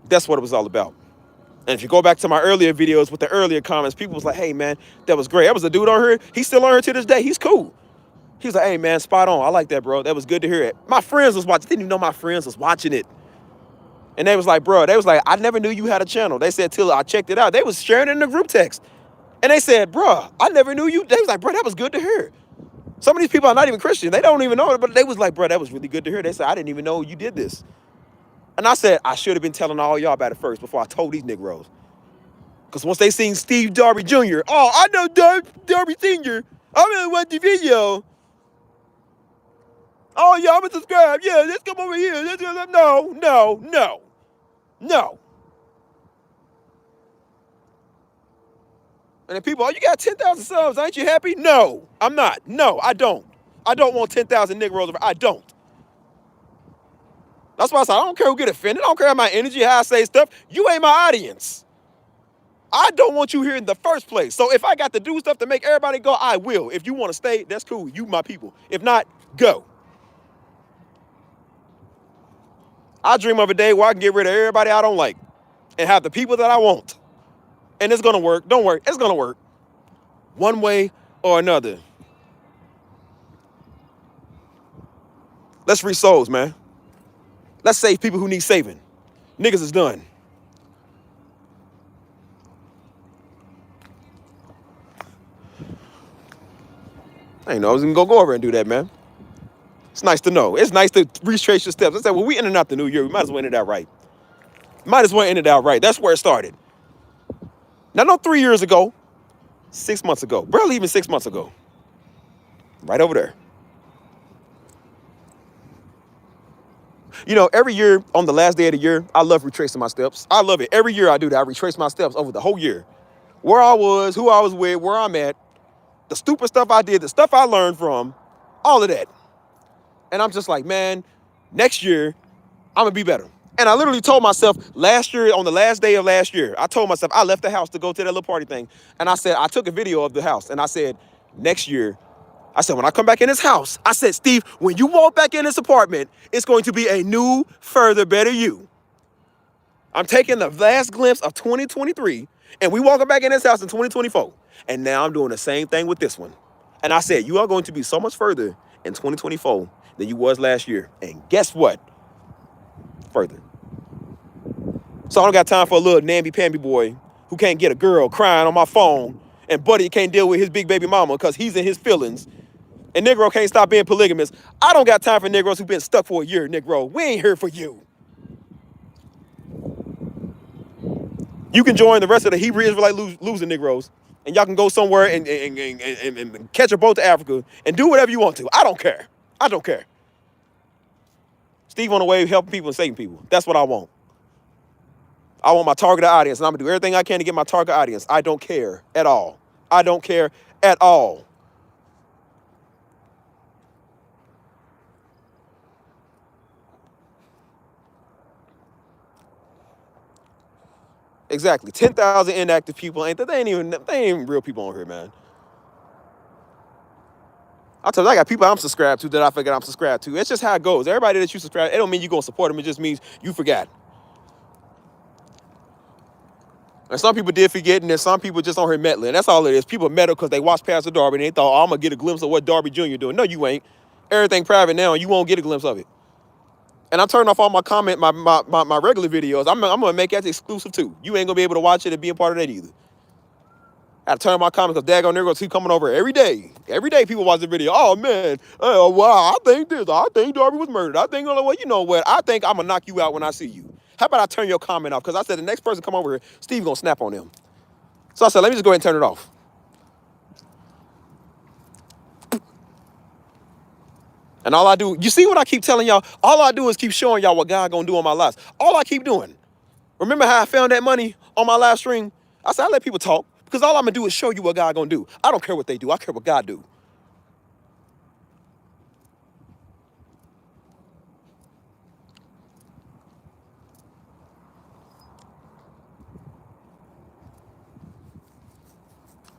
[SPEAKER 1] That's what it was all about. And if you go back to my earlier videos with the earlier comments, people was like, hey, man, that was great. That was a dude on here. He's still on here to this day. He's cool. He was like, hey, man, spot on. I like that, bro. That was good to hear it. My friends was watching. Didn't even know my friends was watching it. And they was like, bro, they was like, I never knew you had a channel. They said, till I checked it out. They was sharing it in the group text. And they said, bro, I never knew you. They was like, bro, that was good to hear. Some of these people are not even Christian. They don't even know it, but they was like, bro, that was really good to hear. They said, I didn't even know you did this. And I said, I should have been telling all y'all about it first before I told these Negroes. Because once they seen Steve Darby Jr., oh, I know Darby Sr. I really want the video. Oh, yeah, I'm going to subscribe. Yeah, let's come over here. No. And then people, oh, you got 10,000 subs. Ain't you happy? No, I'm not. No, I don't. I don't want 10,000 Negroes. I don't. That's why I said, I don't care who get offended. I don't care how my energy, how I say stuff. You ain't my audience. I don't want you here in the first place. So if I got to do stuff to make everybody go, I will. If you want to stay, that's cool. You my people. If not, go. I dream of a day where I can get rid of everybody I don't like and have the people that I want. And it's going to work. Don't worry. It's going to work. one way or another. Let's reach souls, man. Let's save people who need saving. Niggas is done. I ain't know I was gonna go over and do that, man. It's nice to know. It's nice to retrace your steps. I said, well, we ended out the new year. We might as well end it out right. Might as well end it out right. That's where it started. Now, not 3 years ago, 6 months ago, barely even 6 months ago. Right over there. You know, every year on the last day of the year, I love retracing my steps. I love it. Every year I do that. I retrace my steps over the whole year. Where I was, who I was with, where I'm at, the stupid stuff I did, the stuff I learned from, all of that. And I'm just like, man, next year, I'm going to be better. And I literally told myself last year, on the last day of last year, I told myself, I left the house to go to that little party thing. And I said, I took a video of the house. And I said, next year, I said, when I come back in this house, I said, Steve, when you walk back in this apartment, it's going to be a new, further, better you. I'm taking the last glimpse of 2023, and we walking back in this house in 2024. And now I'm doing the same thing with this one. And I said, you are going to be so much further in 2024 than you was last year. And guess what? Further. So I don't got time for a little namby-pamby boy who can't get a girl crying on my phone, and Buddy can't deal with his big baby mama because he's in his feelings, and Negro can't stop being polygamous. I don't got time for Negroes who've been stuck for a year, Negro. We ain't here for you. You can join the rest of the Hebrew Israelite losing Negroes, and y'all can go somewhere and catch a boat to Africa and do whatever you want to. I don't care. I don't care. Steve on the way helping people and saving people. That's what I want. I want my targeted audience, and I'm going to do everything I can to get my target audience. I don't care at all. I don't care at all. Exactly. 10,000 inactive people. They ain't even real people on here, man. I tell you, I got people I'm subscribed to that I forget I'm subscribed to. It's just how it goes. Everybody that you subscribe, it don't mean you're going to support them. It just means you forgot. And some people did forget, and then some people just on here meddling. That's all it is. People meddle because they watched Pastor Darby, and they thought, oh, I'm going to get a glimpse of what Darby Jr. doing. No, you ain't. Everything private now, and you won't get a glimpse of it. And I turned off all my my regular videos. I'm going to make that exclusive, too. You ain't going to be able to watch it and be a part of that either. I had to turn on my comments because daggone Negroes keep coming over every day. Every day people watch the video. Oh, man. Wow, I think this. I think Darby was murdered. I think, well, you know what? I think I'm going to knock you out when I see you. How about I turn your comment off? Because I said the next person come over here, Steve going to snap on them. So I said, let me just go ahead and turn it off. And all I do, you see what I keep telling y'all? All I do is keep showing y'all what God going to do on my lives. All I keep doing. Remember how I found that money on my live stream? I said, I let people talk. Because all I'm going to do is show you what God going to do. I don't care what they do. I care what God do.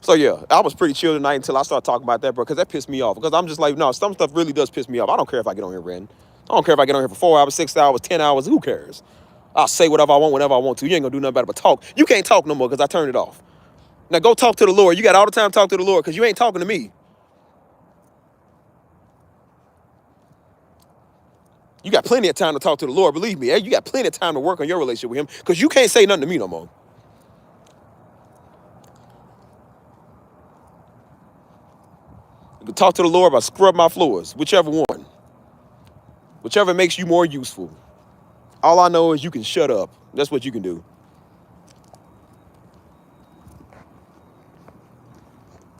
[SPEAKER 1] So, yeah, I was pretty chill tonight until I started talking about that, bro, because that pissed me off. Because I'm just like, no, some stuff really does piss me off. I don't care if I get on here ranting. I don't care if I get on here for 4 hours, 6 hours, 10 hours. Who cares? I'll say whatever I want whenever I want to. You ain't going to do nothing about it but talk. You can't talk no more because I turned it off. Now, go talk to the Lord. You got all the time to talk to the Lord because you ain't talking to me. You got plenty of time to talk to the Lord. Believe me, you got plenty of time to work on your relationship with him because you can't say nothing to me no more. You can talk to the Lord about scrub my floors, whichever one. Whichever makes you more useful. All I know is you can shut up. That's what you can do.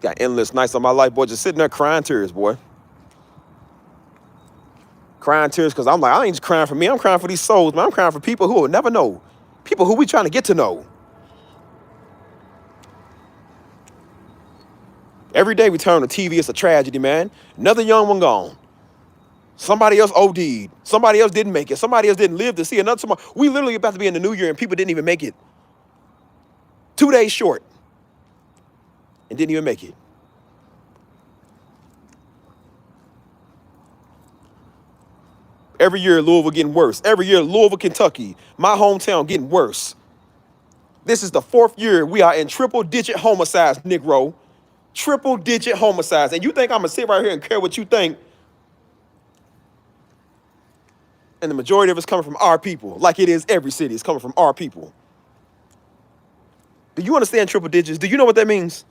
[SPEAKER 1] Got endless nights of my life, boy, just sitting there crying tears, boy. Crying tears because I'm like, I ain't just crying for me. I'm crying for these souls, man. I'm crying for people who will never know. People who we trying to get to know. Every day we turn on the TV, it's a tragedy, man. Another young one gone. Somebody else OD'd. Somebody else didn't make it. Somebody else didn't live to see another tomorrow. We literally about to be in the new year and people didn't even make it. 2 days short. And didn't even make it. Every year Louisville getting worse. Every year Louisville, Kentucky, my hometown, getting worse. This is the 4th year we are in triple-digit homicides, Negro. Triple-digit homicides. And you think I'm going to sit right here and care what you think? And the majority of it's coming from our people, like it is every city. It's coming from our people. Do you understand triple digits? Do you know what that means?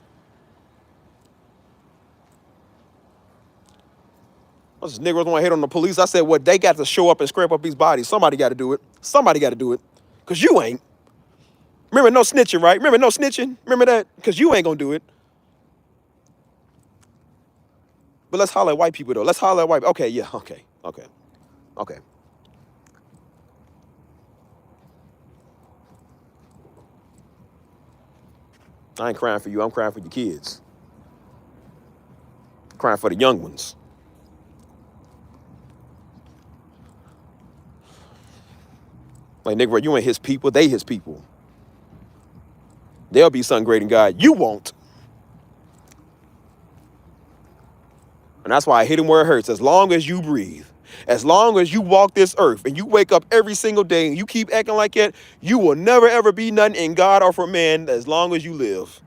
[SPEAKER 1] Those niggas want to hate on the police. I said, well, they got to show up and scrape up these bodies. Somebody got to do it. Somebody got to do it. Because you ain't. Remember no snitching, right? Remember no snitching? Remember that? Because you ain't going to do it. But let's holler at white people, though. Let's holler at white people. Okay, yeah, okay. I ain't crying for you. I'm crying for your kids. I'm crying for the young ones. Like, nigga, you ain't his people. They his people. They'll be something great in God. You won't. And that's why I hit him where it hurts. As long as you breathe, as long as you walk this earth and you wake up every single day and you keep acting like it, you will never, ever be nothing in God or for man as long as you live.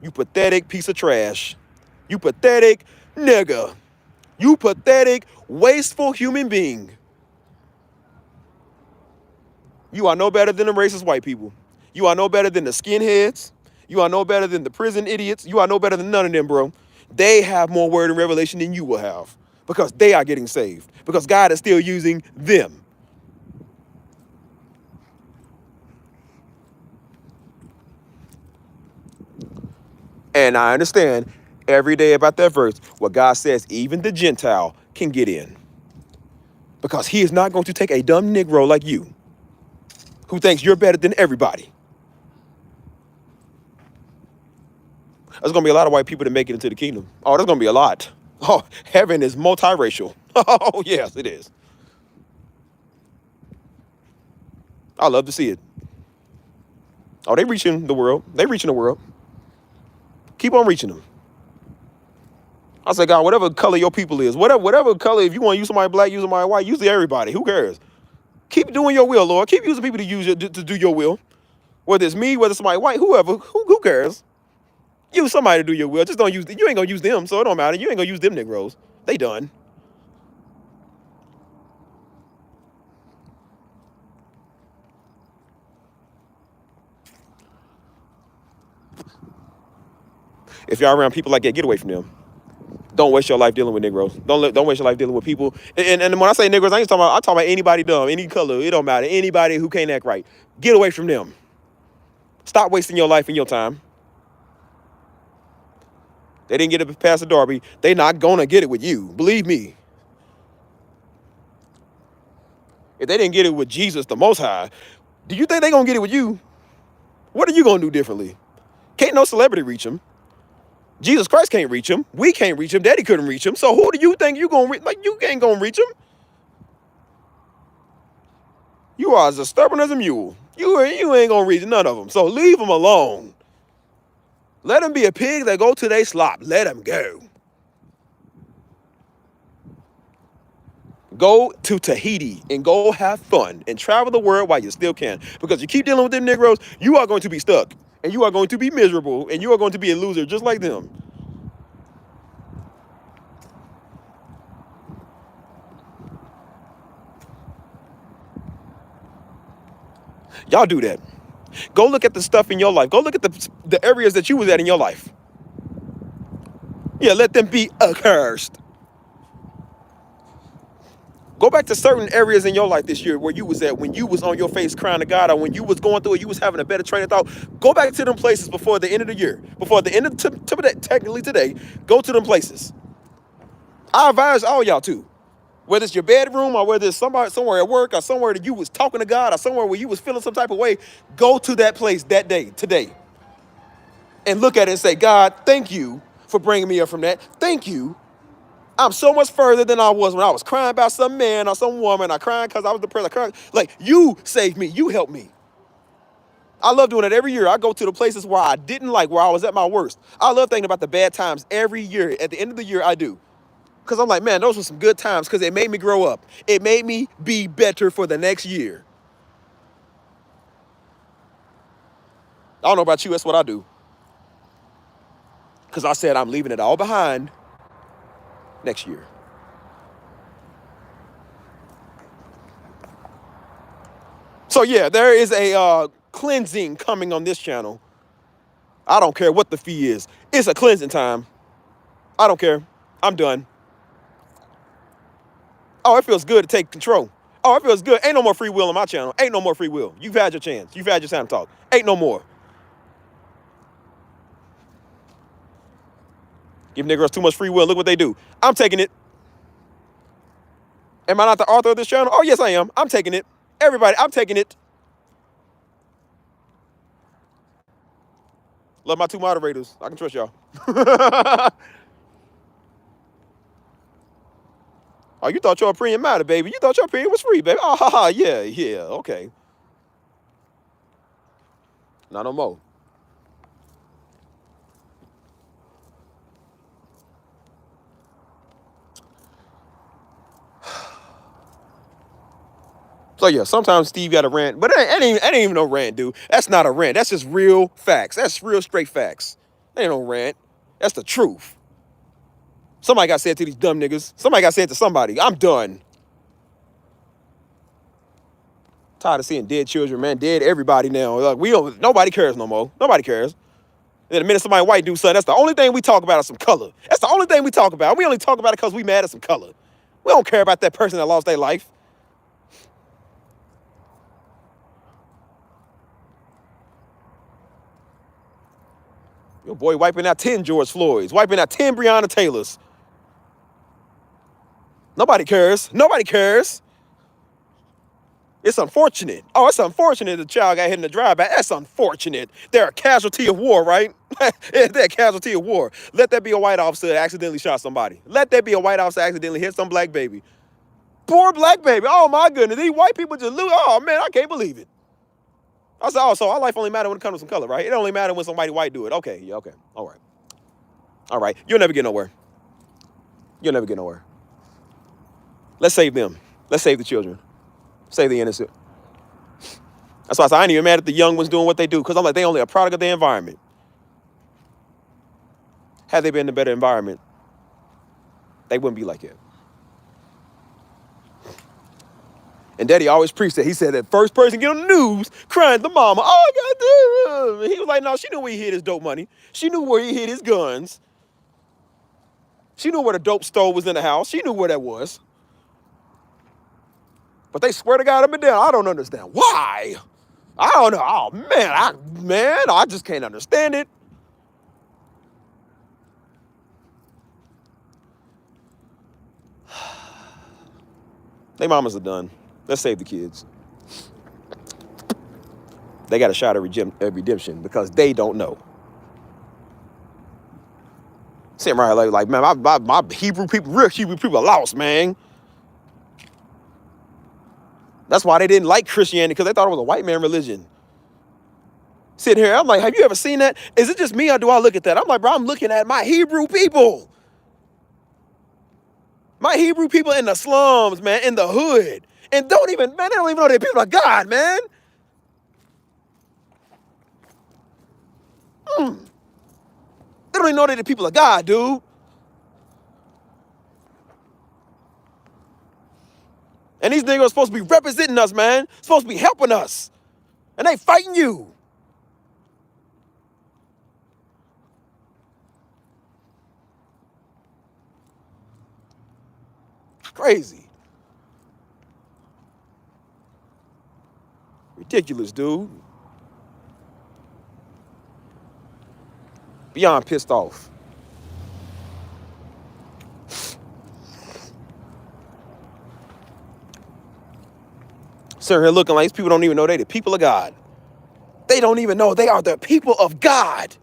[SPEAKER 1] You pathetic piece of trash. You pathetic nigga. You pathetic, wasteful human being. You are no better than the racist white people. You are no better than the skinheads. You are no better than the prison idiots. You are no better than none of them, bro. They have more word and revelation than you will have because they are getting saved, because God is still using them. And I understand every day about that verse where God says even the Gentile can get in, because he is not going to take a dumb Negro like you who thinks you're better than everybody. There's going to be a lot of white people that make it into the kingdom. Oh, there's going to be a lot. Oh, heaven is multiracial. Oh, yes, it is. I love to see it. Oh, they reaching the world. They reaching the world. Keep on reaching them. I say, God, whatever color your people is, whatever color, if you want to use somebody black, use somebody white, use everybody. Who cares? Keep doing your will, Lord. Keep using people to do your will. Whether it's me, whether it's somebody white, whoever, who cares? Use somebody to do your will. Just don't use, you ain't gonna use them, so it don't matter. You ain't gonna use them Negroes. They done. If y'all around people like that, get away from them. Don't waste your life dealing with Negroes. Don't waste your life dealing with people. And when I say Negroes, I'm talking about anybody dumb, any color. It don't matter. Anybody who can't act right. Get away from them. Stop wasting your life and your time. They didn't get it past the Darby. They not gonna get it with you. Believe me. If they didn't get it with Jesus, the Most High, do you think they gonna get it with you? What are you gonna do differently? Can't no celebrity reach him. Jesus Christ can't reach him. We can't reach him. Daddy couldn't reach him. So who do you think you gonna reach? Like, you ain't gonna reach him. You are as stubborn as a mule. You ain't gonna reach none of them. So leave them alone. Let them be a pig that go to they slop. Let them go. Go to Tahiti and go have fun and travel the world while you still can. Because you keep dealing with them Negroes, you are going to be stuck. And you are going to be miserable. And you are going to be a loser just like them. Y'all do that. Go look at the stuff in your life. Go look at the areas that you was at in your life. Yeah, let them be accursed. Go back to certain areas in your life this year where you was at when you was on your face crying to God, or when you was going through it, you was having a better train of thought. Go back to them places before the end of the year. Before the end of technically today, go to them places. I advise all y'all to. Whether it's your bedroom or whether it's somewhere at work or somewhere that you was talking to God or somewhere where you was feeling some type of way, go to that place that day, today. And look at it and say, God, thank you for bringing me up from that. Thank you. I'm so much further than I was when I was crying about some man or some woman. I cried because I was depressed. I cried. Like, you saved me. You helped me. I love doing it every year. I go to the places where I didn't like, where I was at my worst. I love thinking about the bad times every year. At the end of the year, I do. Because I'm like, man, those were some good times because it made me grow up. It made me be better for the next year. I don't know about you. That's what I do. Because I said I'm leaving it all behind next year. So yeah, there is a cleansing coming on this channel. I don't care what the fee is. It's a cleansing time. I don't care. I'm done. Oh, it feels good to take control. Oh, it feels good. Ain't no more free will on my channel. Ain't no more free will. You've had your chance. You've had your time to talk. Ain't no more. Give niggas too much free will. Look what they do. I'm taking it. Am I not the author of this channel? Oh, yes, I am. I'm taking it. Everybody, I'm taking it. Love my 2 moderators. I can trust y'all. Oh, you thought your opinion mattered, baby. You thought your opinion was free, baby. Oh, haha, yeah, okay. Not no more. So yeah, sometimes Steve got a rant, but it ain't even no rant, dude. That's not a rant. That's just real facts. That's real straight facts. That ain't no rant. That's the truth. Somebody got said to these dumb niggas. Somebody got said to somebody. I'm done. Tired of seeing dead children, man. Dead everybody now. Like nobody cares no more. Nobody cares. And then the minute somebody white do something, that's the only thing we talk about is some color. That's the only thing we talk about. We only talk about it because we mad at some color. We don't care about that person that lost their life. Your boy wiping out 10 George Floyds, wiping out 10 Breonna Taylors. Nobody cares. Nobody cares. It's unfortunate. Oh, it's unfortunate the child got hit in the drive-by. That's unfortunate. They're a casualty of war, right? They're a casualty of war. Let that be a white officer that accidentally shot somebody. Let that be a white officer that accidentally hit some black baby. Poor black baby. Oh, my goodness. These white people just lose. Oh, man, I can't believe it. I said, oh, so our life only matter when it comes to some color, right? It only matter when somebody white do it. Okay, yeah, okay. All right. All right. You'll never get nowhere. You'll never get nowhere. Let's save them. Let's save the children. Save the innocent. That's why I said I ain't even mad at the young ones doing what they do, because I'm like, they only a product of their environment. Had they been in a better environment, they wouldn't be like it. And Daddy always preached that. He said that first person get on the news crying to mama, oh, God damn. He was like, no, she knew where he hid his dope money. She knew where he hid his guns. She knew where the dope stove was in the house. She knew where that was. But they swear to God up and down. I don't understand why. I don't know. Oh, man, I just can't understand it. They mamas are done. Let's save the kids. They got a shot at redemption because they don't know. Sitting right like man, my Hebrew people, real Hebrew people are lost, man. That's why they didn't like Christianity, because they thought it was a white man religion. Sitting here, I'm like, have you ever seen that? Is it just me or do I look at that? I'm like, bro, I'm looking at my Hebrew people. My Hebrew people in the slums, man, in the hood. And they don't even know they're people of God, man. They don't even know they're the people of God, dude. And these niggas are supposed to be representing us, man. Supposed to be helping us. And they fighting you. Crazy. Ridiculous, dude. Beyond pissed off. Sitting here looking like these people don't even know they the people of God. They don't even know they are the people of God.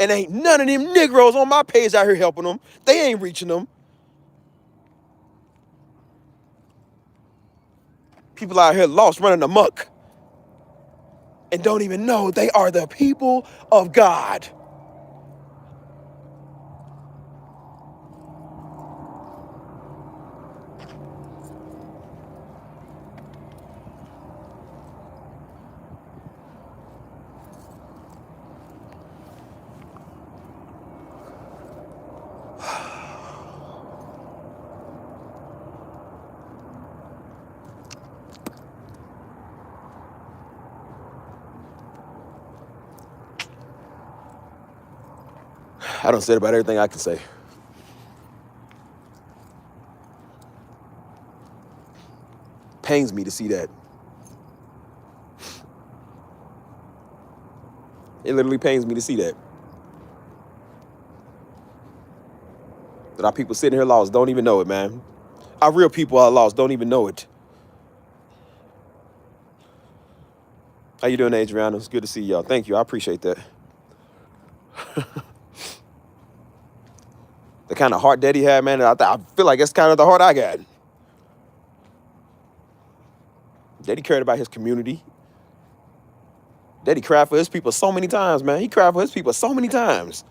[SPEAKER 1] And ain't none of them Negroes on my page out here helping them. They ain't reaching them. People out here lost, running amok. And don't even know they are the people of God. I done said about everything I can say. Pains me to see that. It literally pains me to see that. That our people sitting here lost don't even know it, man. Our real people are lost, don't even know it. How you doing, Adriana? It's good to see y'all. Thank you. I appreciate that. The kind of heart that he had, man, I feel like that's kind of the heart I got. Daddy cared about his community. Daddy cried for his people so many times, man. He cried for his people so many times.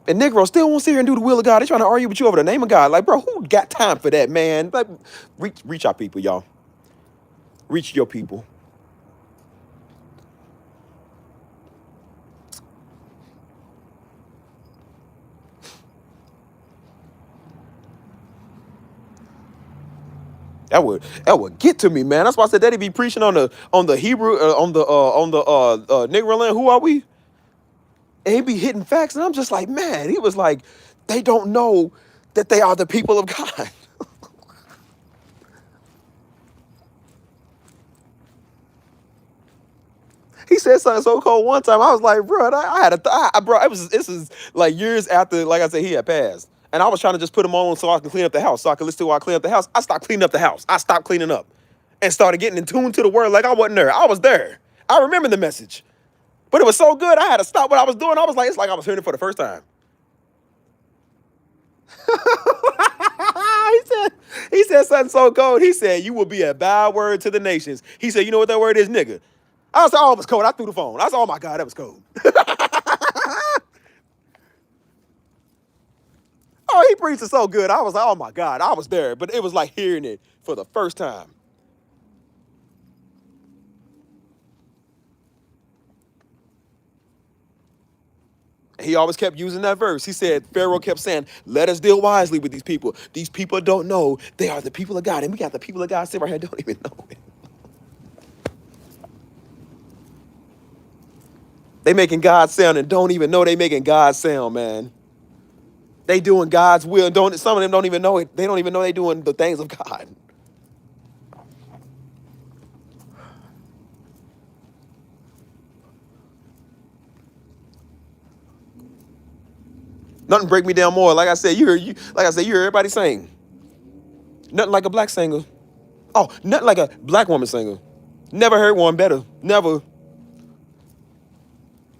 [SPEAKER 1] And Negro still won't sit here and do the will of God. They trying to argue with you over the name of God. Like, bro, who got time for that, man? Like, reach our people, y'all. Reach your people. That would get to me, man. That's why I said Daddy be preaching on the Hebrew on the Negro land. Who are we? And he be hitting facts, and I'm just like, man. He was like, they don't know that they are the people of God. He said something so cold one time. I was like, bro, this is like years after, like I said, he had passed. And I was trying to just put him on so I can clean up the house, so I can listen to while I clean up the house. I stopped cleaning up the house. I stopped cleaning up and started getting in tune to the word like I wasn't there. I was there. I remember the message. But it was so good, I had to stop what I was doing. I was like, it's like I was hearing it for the first time. he said something so cold. He said, you will be a bad word to the nations. He said, you know what that word is, nigga? I was like, oh, it was cold. I threw the phone. I was like, oh my God, that was cold. Oh, he preached it so good. I was like, oh my God, I was there. But it was like hearing it for the first time. He always kept using that verse. He said, Pharaoh kept saying, let us deal wisely with these people. These people don't know they are the people of God. And we got the people of God sitting right here, don't even know it. They making God sound and don't even know they making God sound, man. They doing God's will. Some of them don't even know it. They don't even know they doing the things of God. Nothing break me down more. Like I said, you hear everybody sing. Nothing like a black singer. Oh, nothing like a black woman singer. Never heard one better. Never.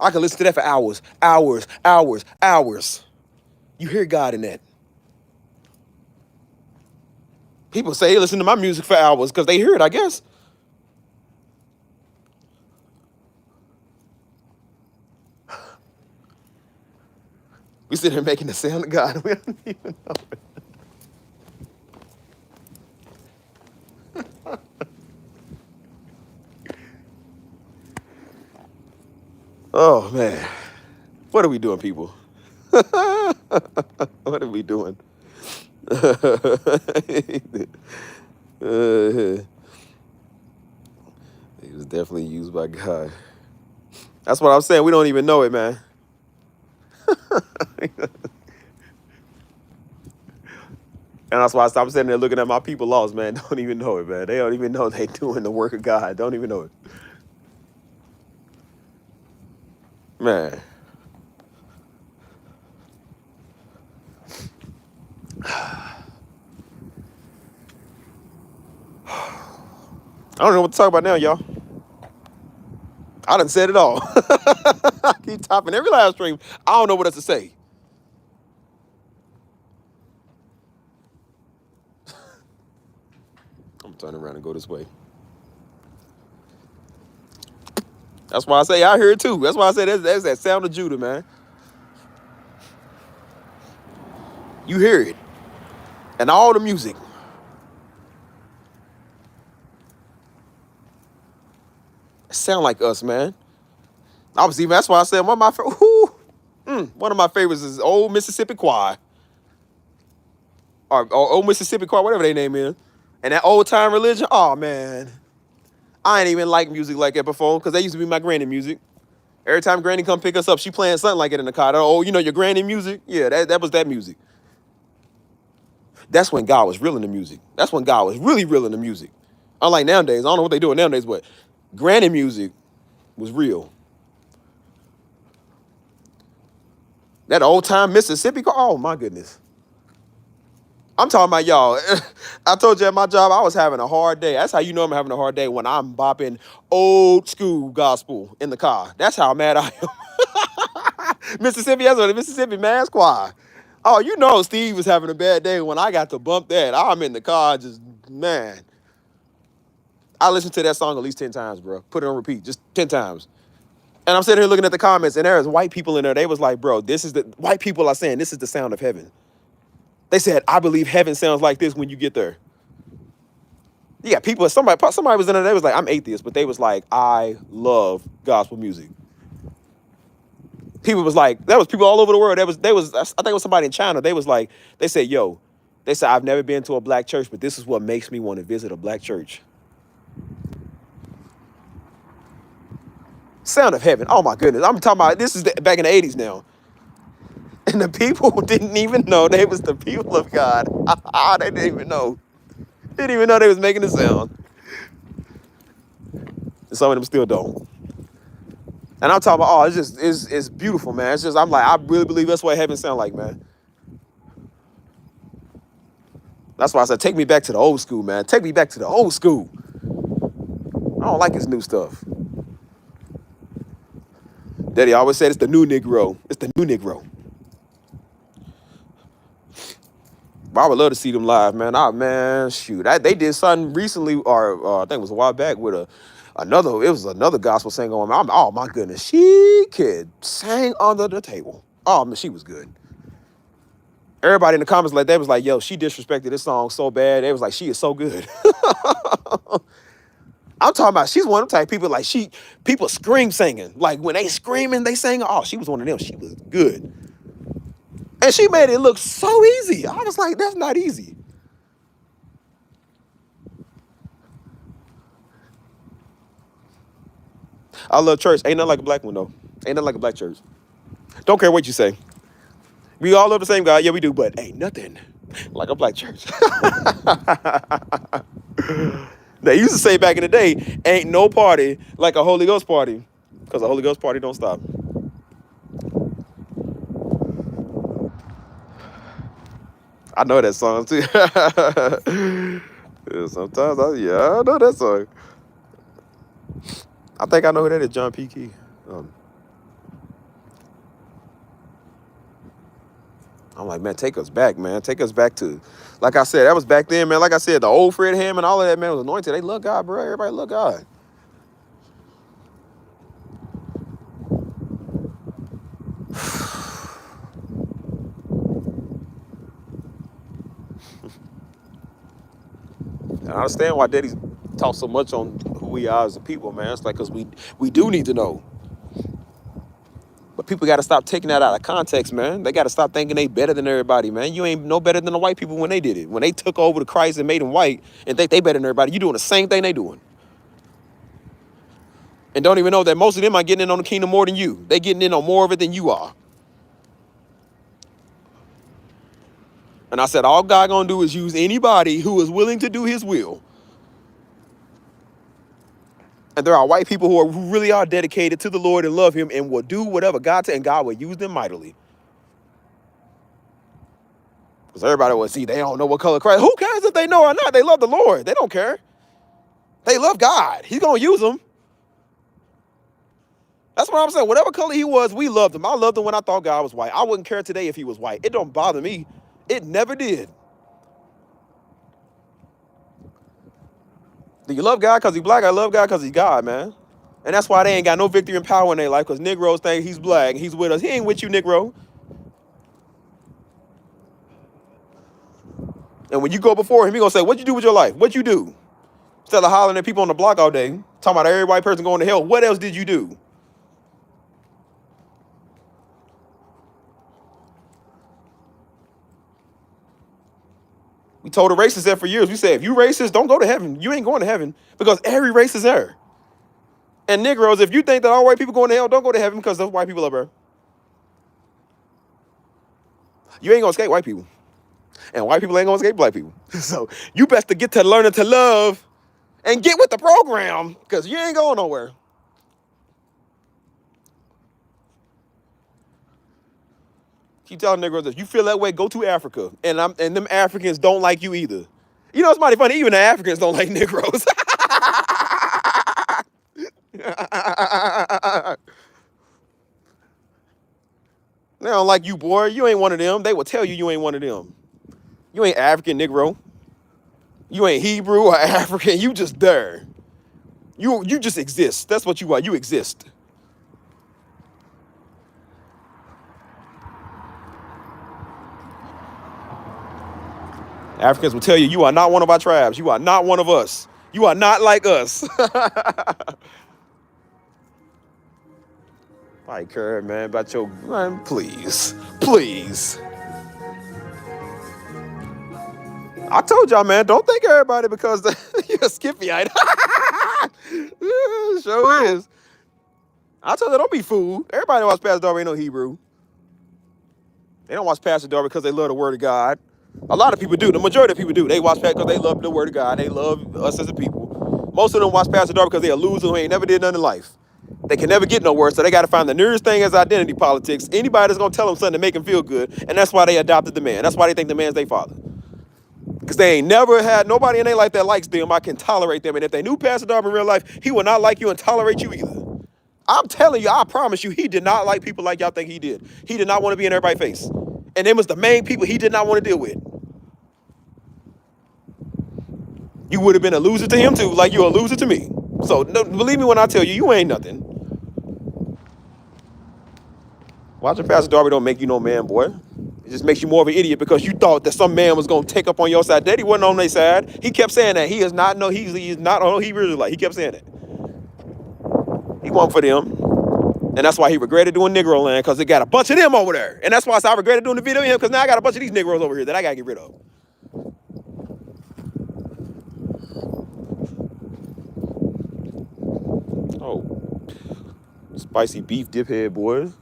[SPEAKER 1] I could listen to that for hours, hours, hours, hours. You hear God in that. People say, hey, listen to my music for hours because they hear it, I guess. We sit here making the sound of God. We don't even know it. Oh, man. What are we doing, people? What are we doing? He was definitely used by God. That's what I'm saying. We don't even know it, man. And that's why I stopped sitting there looking at my people lost, man. Don't even know it, man. They don't even know they doing the work of God. Don't even know it. Man. I don't know what to talk about now, y'all. I done said it all. I keep topping every live stream. I don't know what else to say. I'm turning around and go this way. That's why I say I hear it too. That's why I say that's that sound of Judah, man. You hear it. And all the music. It sound like us, man. That's why I said one of my favorites is Old Mississippi Choir. Or Old Mississippi Choir, whatever their name is. And that old time religion, oh man. I ain't even like music like that before because that used to be my granny music. Every time Granny come pick us up, she playing something like it in the car. Oh, you know your granny music? Yeah, that was that music. That's when God was real in the music. That's when God was really real in the music. Unlike nowadays, I don't know what they doing nowadays, but granny music was real. That old time Mississippi car, oh my goodness. I'm talking about y'all. I told you at my job I was having a hard day. That's how you know I'm having a hard day, when I'm bopping old school gospel in the car. That's how mad I am. Mississippi, that's what the Mississippi Mass Choir. Oh, you know Steve was having a bad day when I got to bump that. I'm in the car just, man. I listened to that song at least 10 times, bro. Put it on repeat, just 10 times. And I'm sitting here looking at the comments, and there's white people in there. They was like, bro, this is the, white people are saying this is the sound of heaven. They said, I believe heaven sounds like this when you get there. Yeah, people, somebody was in there, they was like, I'm atheist, but they was like, I love gospel music. People was like, that was people all over the world. I think it was somebody in China. They was like, they said, yo, they said, I've never been to a black church, but this is what makes me want to visit a black church. Sound of heaven. Oh my goodness. I'm talking about, this is back in the 80s now. And the people didn't even know they was the people of God. They didn't even know. They didn't even know they was making the sound. And some of them still don't. And I'm talking about, it's beautiful, man. It's just, I'm like, I really believe that's what heaven sound like, man. That's why I said, take me back to the old school, man. Take me back to the old school. I don't like this new stuff. Daddy always said it's the new Negro. It's the new Negro. But I would love to see them live, man. Man, shoot. They did something recently, or I think it was a while back, with another gospel singer on. Oh my goodness, she could sing under the table. Oh man, she was good. Everybody in the comments, like, they was like, yo, she disrespected this song so bad. They was like, she is so good. I'm talking about, she's one of them type of people, like, people scream singing. Like, when they screaming, they sing. Oh, she was one of them. She was good. And she made it look so easy. I was like, that's not easy. I love church. Ain't nothing like a black one, though. Ain't nothing like a black church. Don't care what you say. We all love the same God. Yeah, we do. But ain't nothing like a black church. They used to say back in the day, ain't no party like a Holy Ghost party. Because a Holy Ghost party don't stop. I know that song, too. Yeah, sometimes, I know that song. I think I know who that is, John P. Key. I'm like, man, take us back, man. Take us back to, like I said, that was back then, man. Like I said, the old Fred Hammond and all of that, man, was anointed. They love God, bro. Everybody love God. And I understand why Daddy talks so much on who we are as a people, man. It's like, because we do need to know. But people got to stop taking that out of context, man. They got to stop thinking they better than everybody, man. You ain't no better than the white people when they did it. When they took over to Christ and made them white and think they better than everybody, you doing the same thing they doing. And don't even know that most of them are getting in on the kingdom more than you. They getting in on more of it than you are. And I said, all God gonna do is use anybody who is willing to do his will. And there are white people who really are dedicated to the Lord and love him and will do whatever God said, and God will use them mightily. Because everybody will see, they don't know what color Christ. Who cares if they know or not? They love the Lord. They don't care. They love God. He's going to use them. That's what I'm saying. Whatever color he was, we loved him. I loved him when I thought God was white. I wouldn't care today if he was white. It don't bother me. It never did. Do you love God because he's black? I love God because he's God, man. And that's why they ain't got no victory and power in their life, because Negroes think he's black and he's with us. He ain't with you, Negro. And when you go before him, he gonna say, what'd you do with your life? What'd you do? Instead of hollering at people on the block all day, talking about every white person going to hell, what else did you do? We told the racists that for years. We said, if you racist, don't go to heaven. You ain't going to heaven, because every race is there. And Negroes, if you think that all white people going to hell, don't go to heaven because those white people up there. You ain't gonna escape white people. And white people ain't gonna escape black people. So you best to get to learning to love and get with the program because you ain't going nowhere. Keep telling Negroes, if you feel that way, go to Africa. And them Africans don't like you either. You know, it's mighty funny. Even the Africans don't like Negroes. They don't like you, boy. You ain't one of them. They will tell you ain't one of them. You ain't African, Negro. You ain't Hebrew or African. You just there. You just exist. That's what you are. You exist. Africans will tell you, you are not one of our tribes. You are not one of us. You are not like us. I care, man, about your, man, please. Please. I told y'all, man, don't think everybody because you're a Skippyite. Sure is. I told you, don't be fooled. Everybody watch Pastor Darby ain't no Hebrew. They don't watch Pastor Darby because they love the Word of God. A lot of people do. The majority of people do. They watch Pastor because they love the Word of God. They love us as a people. Most of them watch Pastor Darby because they're a loser who ain't never did nothing in life. They can never get nowhere, so they got to find the nearest thing as identity politics. Anybody that's going to tell them something to make them feel good, and that's why they adopted the man. That's why they think the man's their father. Because they ain't never had nobody in their life that likes them. I can tolerate them. And if they knew Pastor Darby in real life, he would not like you and tolerate you either. I'm telling you, I promise you, he did not like people like y'all think he did. He did not want to be in everybody's face. And them was the main people he did not want to deal with. You would have been a loser to him too, like you're a loser to me. So no, believe me when I tell you, you ain't nothing. Watching Pastor Darby don't make you no man, boy. It just makes you more of an idiot because you thought that some man was gonna take up on your side. Daddy wasn't on their side. He kept saying that. He is not he's not on Hebrew Israelite. He kept saying that. He wasn't for them. And that's why he regretted doing Negro Land, because it got a bunch of them over there. And that's why I regretted doing the video with him, because now I got a bunch of these Negroes over here that I gotta get rid of. Oh, spicy beef dip head, boys.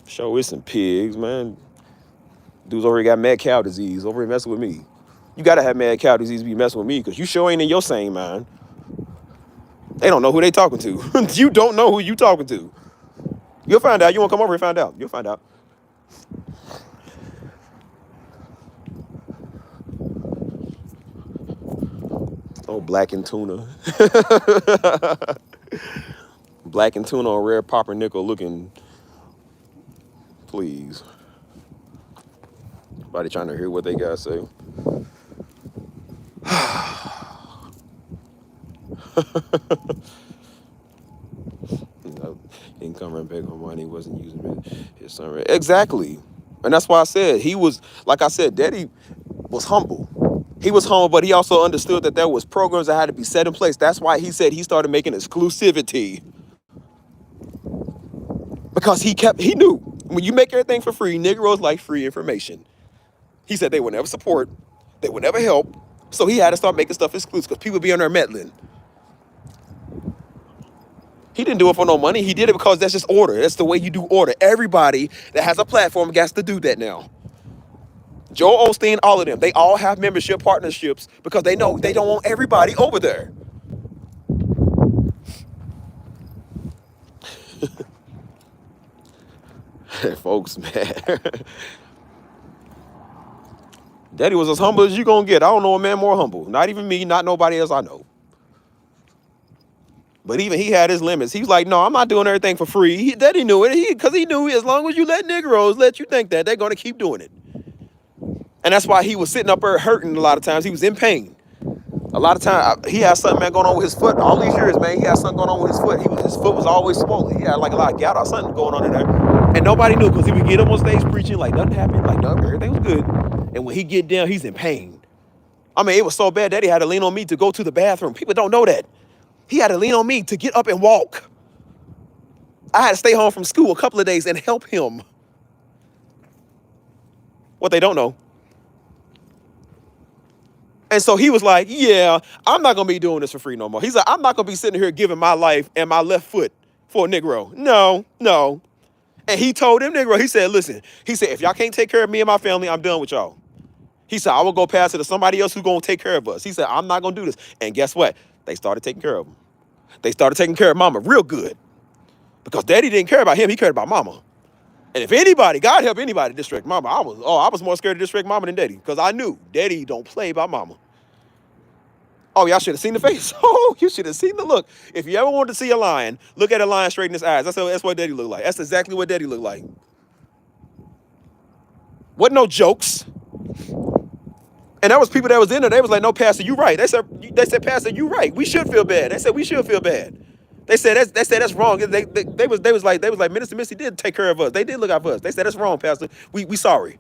[SPEAKER 1] Show it's some pigs, man. Dudes already got mad cow disease over here messing with me. You gotta have mad cow disease to be messing with me, because you sure ain't in your same mind. They don't know who they talking to. You don't know who you talking to. You'll find out. You want to come over and find out. You'll find out. Oh, blackened tuna. Blackened tuna on rare popper nickel looking. Please. Everybody trying to hear what they gotta say. No, he didn't come right back home when he wasn't using his son. Exactly. And that's why I said he was, like I said, Daddy was humble. He was humble, but he also understood that there was programs that had to be set in place. That's why he said he started making exclusivity. Because he knew when you make everything for free, Negroes like free information. He said they would never support, they would never help. So he had to start making stuff exclusive because people be on there meddling. He didn't do it for no money. He did it because that's just order. That's the way you do order. Everybody that has a platform has to do that now. Joel Osteen, all of them, they all have membership partnerships because they know they don't want everybody over there. Folks, man. Daddy was as humble as you gonna get. I don't know a man more humble. Not even me, not nobody else I know. But even he had his limits. He was like, no, I'm not doing everything for free. Daddy knew it. Because he knew as long as you let Negroes let you think that, they're going to keep doing it. And that's why he was sitting up there hurting a lot of times. He was in pain. A lot of times, he had something, man, going on with his foot. All these years, man, he had something going on with his foot. His foot was always swollen. He had like a lot of gout or something going on in there. And nobody knew because he would get up on stage preaching like nothing happened, like nothing, everything was good. And when he get down, he's in pain. I mean, it was so bad that he had to lean on me to go to the bathroom. People don't know that. He had to lean on me to get up and walk. I had to stay home from school a couple of days and help him. What they don't know. And so he was like, yeah, I'm not going to be doing this for free no more. He's like, I'm not going to be sitting here giving my life and my left foot for a Negro. No, no. And he told them Negro, he said, listen, he said, if y'all can't take care of me and my family, I'm done with y'all. He said, I will go pass it to somebody else who's going to take care of us. He said, I'm not going to do this. And guess what? They started taking care of him. They started taking care of mama real good. Because daddy didn't care about him. He cared about mama. And if anybody, God help anybody disrespect mama, I was more scared to disrespect mama than daddy. Because I knew daddy don't play about mama. Oh, y'all should have seen the face. Oh, you should have seen the look. If you ever wanted to see a lion, look at a lion straight in his eyes. That's what daddy looked like. That's exactly what daddy looked like. Wasn't no jokes. And there was people that was in there. They was like, "No, Pastor, you right." They said, "Pastor, you right. We should feel bad." They said, "We should feel bad." They said that's wrong. They was like Minister Missy did take care of us. They did look out for us. They said that's wrong, Pastor. We sorry.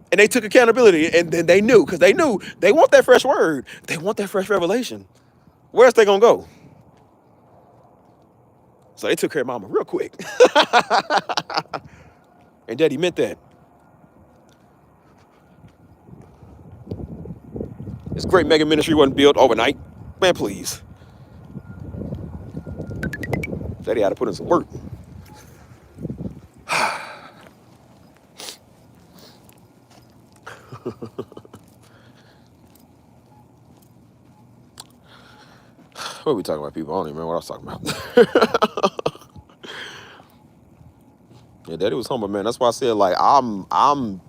[SPEAKER 1] And they took accountability, and then they knew, because they knew they want that fresh word. They want that fresh revelation. Where's they gonna go? So they took care of mama real quick. And daddy meant that. This great mega ministry wasn't built overnight. Man, please. Daddy had to put in some work. What are we talking about, people? I don't even remember what I was talking about. Yeah, daddy was humble, man. That's why I said, like, I'm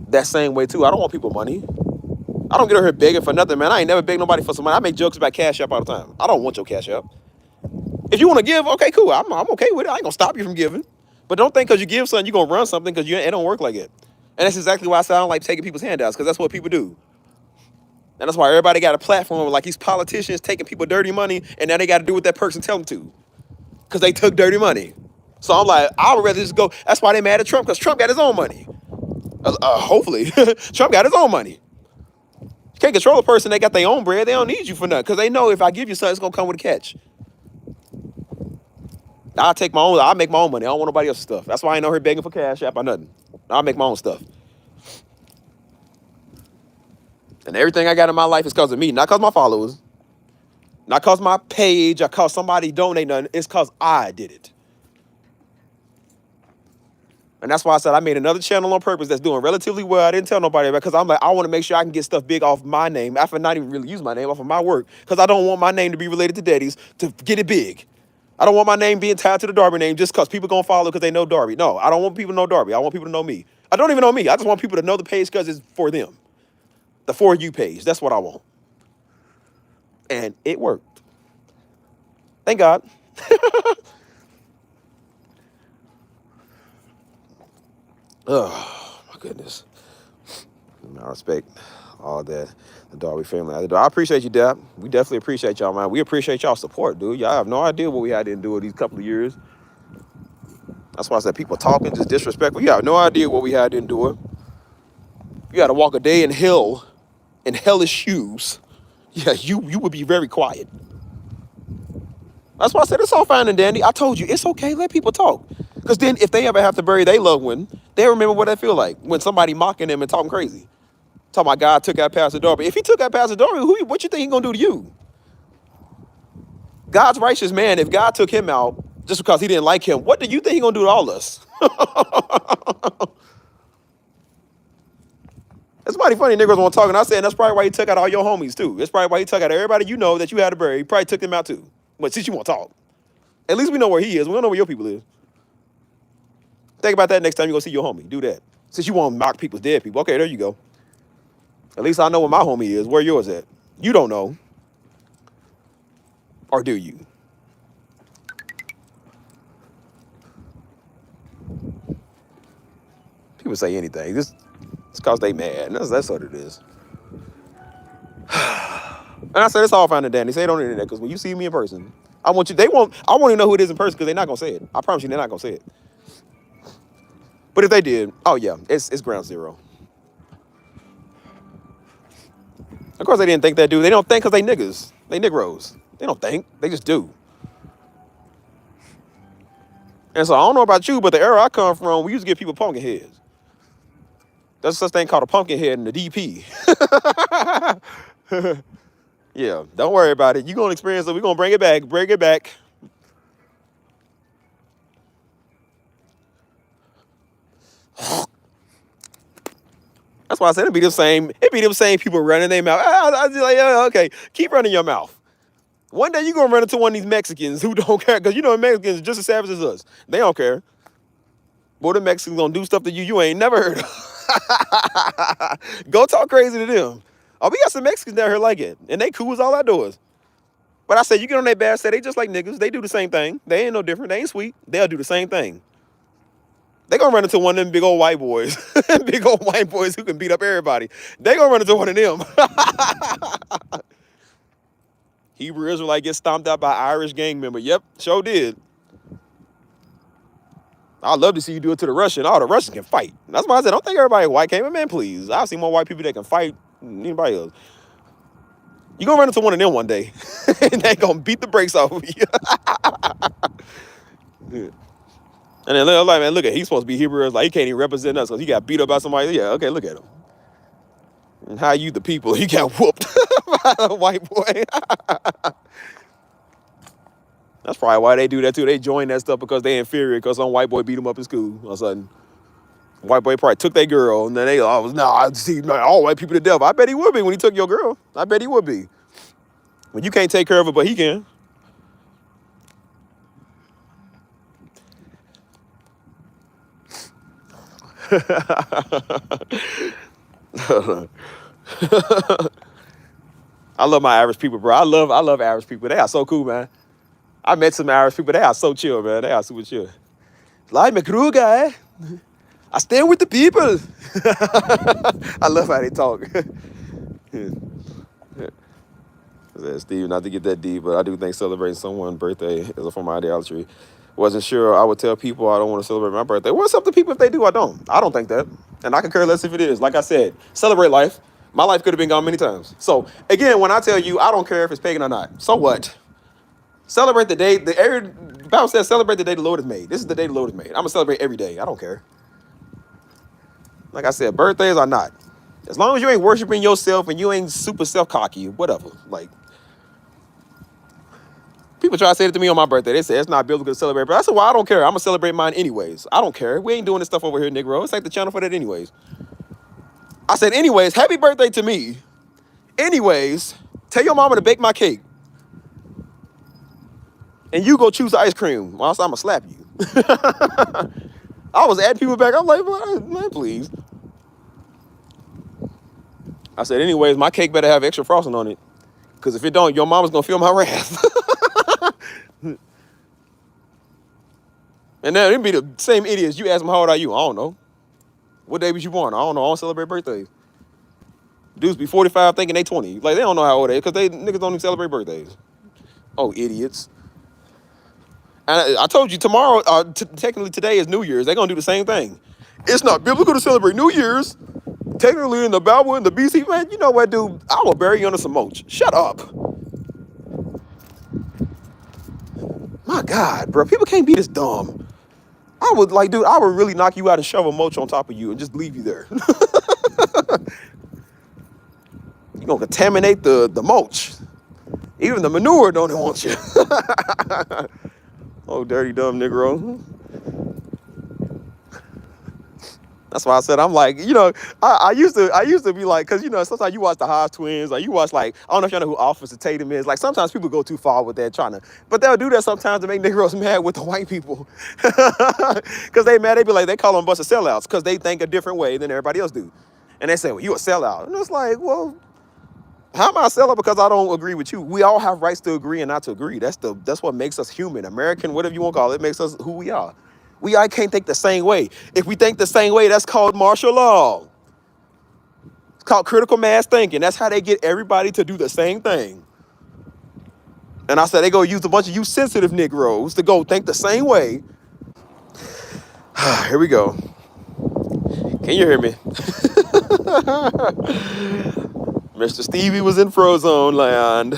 [SPEAKER 1] that same way too. I don't want people money. I don't get over here begging for nothing, man. I ain't never begged nobody for some money. I make jokes about Cash App all the time. I don't want your Cash App. If you want to give, okay, cool. I'm okay with it. I ain't gonna stop you from giving. But don't think because you give something, you're gonna run something, because it don't work like it. And that's exactly why I say I don't like taking people's handouts, because that's what people do. And that's why everybody got a platform like these politicians taking people dirty money, and now they got to do what that person tell them to, because they took dirty money. So I'm like, I would rather just go. That's why they mad at Trump, because Trump got his own money. Hopefully, Trump got his own money. You can't control a person. They got their own bread. They don't need you for nothing, because they know if I give you something, it's gonna come with a catch. I'll make my own money. I don't want nobody else's stuff. That's why I ain't out here begging for Cash App or nothing. I'll make my own stuff. And everything I got in my life is because of me, not because my followers, not because my page, or because somebody donate nothing. It's because I did it. And that's why I said I made another channel on purpose that's doing relatively well. I didn't tell nobody about it, because I'm like, I want to make sure I can get stuff big off my name. After not even really use my name, off of my work. Because I don't want my name to be related to Daddy's to get it big. I don't want my name being tied to the Darby name just because people going to follow because they know Darby. No, I don't want people to know Darby. I want people to know me. I don't even know me. I just want people to know the page because it's for them. The For You page. That's what I want. And it worked. Thank God. Oh, my goodness. I respect all that, the Darby family. I appreciate you, Dad. We definitely appreciate y'all, man. We appreciate y'all support, dude. Y'all have no idea what we had to endure these couple of years. That's why I said people talking, just disrespectful. You have no idea what we had to endure. You had to walk a day in hell, in hellish shoes. Yeah, you would be very quiet. That's why I said it's all fine and dandy. I told you, it's okay. Let people talk. Because then if they ever have to bury their loved one, they remember what that feel like when somebody mocking them and talking crazy. Talking about God took out Pastor Darby. If he took out Pastor Darby, what you think he gonna do to you? God's righteous man, if God took him out just because he didn't like him, what do you think he gonna do to all us? It's mighty funny niggas want to talk, and I said that's probably why he took out all your homies too. That's probably why he took out everybody you know that you had to bury. He probably took them out too. But since you want to talk, at least we know where he is. We don't know where your people is. Think about that next time you go see your homie. Do that. Since you want to mock people's dead people. Okay, there you go. At least I know where my homie is. Where yours at? You don't know. Or do you? People say anything. It's because they mad. That's what it is. And I said it's all fine and dandy. Say it on the internet, because when you see me in person, I want you to know who it is in person, because they're not gonna say it. I promise you they're not gonna say it. But if they did, oh yeah, it's ground zero. Of course they didn't think that, dude. They don't think because they niggas. They Negroes. They don't think. They just do. And so I don't know about you, but the era I come from, we used to give people pumpkin heads. There's such thing called a pumpkin head in the DP. Yeah, don't worry about it. You're going to experience it. We're going to bring it back. Bring it back. That's why I said it'd be the same. It'd be them same people running their mouth. I was like, yeah, okay, keep running your mouth. One day you're going to run into one of these Mexicans who don't care. Because you know Mexicans are just as savage as us. They don't care. Boy, the Mexicans going to do stuff to you ain't never heard of. Go talk crazy to them. Oh, we got some Mexicans down here like it. And they cool as all outdoors. But I said, you get on their bad side, they just like niggas. They do the same thing. They ain't no different. They ain't sweet. They'll do the same thing. They gonna run into one of them big old white boys. Big old white boys who can beat up everybody. They gonna run into one of them. Hebrew Israelite gets stomped out by Irish gang member. Yep, sure did. I'd love to see you do it to the Russian. All the Russians can fight. That's why I said, don't think everybody white came. Man, please. I've seen more white people that can fight than anybody else. You gonna run into one of them one day. And they gonna beat the brakes off of you. Yeah. And then like, man, look at, he's supposed to be Hebrew. Like, he can't even represent us because he got beat up by somebody. Yeah, okay, look at him. And how you the people, he got whooped by a white boy. That's probably why they do that too. They join that stuff because they inferior because some white boy beat them up in school. All of a sudden, white boy probably took their girl and then they all was, I see all white people to death. I bet he would be when he took your girl. I bet he would be. When you can't take care of her, but he can. I love my Irish people, bro. I love Irish people. They are so cool, man. I met some Irish people. They are so chill, man. They are super chill. Like my crew guy. I stand with the people. I love how they talk. Steve, not to get that deep, but I do think celebrating someone's birthday is a form of idolatry. Wasn't sure I would tell people I don't want to celebrate my birthday. What's up to people if they do? I don't think that. And I can care less if it is. Like I said, celebrate life. My life could have been gone many times. So again, when I tell you, I don't care if it's pagan or not. So what? Celebrate the day. The Bible says celebrate the day the Lord has made. This is the day the Lord has made. I'm going to celebrate every day. I don't care. Like I said, birthdays are not. As long as you ain't worshiping yourself and you ain't super self-cocky, whatever. Like, people try to say it to me on my birthday. They say it's not biblical to celebrate. But I said, well, I don't care. I'm going to celebrate mine anyways. I don't care. We ain't doing this stuff over here, Negro. It's like the channel for that anyways. I said, anyways, happy birthday to me. Anyways, tell your mama to bake my cake. And you go choose ice cream. Or else I'm going to slap you. I was adding people back. I'm like, man, please. I said, anyways, my cake better have extra frosting on it. Because if it don't, your mama's going to feel my wrath. And then it'd be the same idiots. You ask them, how old are you? I don't know. What day was you born? I don't know. I don't celebrate birthdays. Dudes be 45 thinking they 20. Like, they don't know how old they are because they niggas don't even celebrate birthdays. Oh, idiots. And I told you tomorrow, technically today is New Year's. They're going to do the same thing. It's not biblical to celebrate New Year's. Technically in the Bible, in the BC, man, you know what, dude? I will bury you under some mulch. Shut up. My God, bro. People can't be this dumb. I would really knock you out and shovel mulch on top of you and just leave you there. You're going to contaminate the mulch. Even the manure don't want you. Oh, dirty, dumb Negro. That's why I said, I'm like, you know, I used to be like, because, you know, sometimes you watch the Hodge twins, or you watch, like, I don't know if y'all know who Officer Tatum is. Like, sometimes people go too far with that but they'll do that sometimes to make Negroes mad with the white people. Because they mad, they be like, they call them a bunch of sellouts because they think a different way than everybody else do. And they say, well, you a sellout. And it's like, well, how am I a sellout because I don't agree with you? We all have rights to agree and not to agree. That's what makes us human, American, whatever you want to call it. It makes us who we are. We all can't think the same way. If we think the same way, that's called martial law. It's called critical mass thinking. That's how they get everybody to do the same thing. And I said they go use a bunch of you sensitive Negroes to go think the same way. Here we go. Can you hear me? Mr. Stevie was in Frozone land.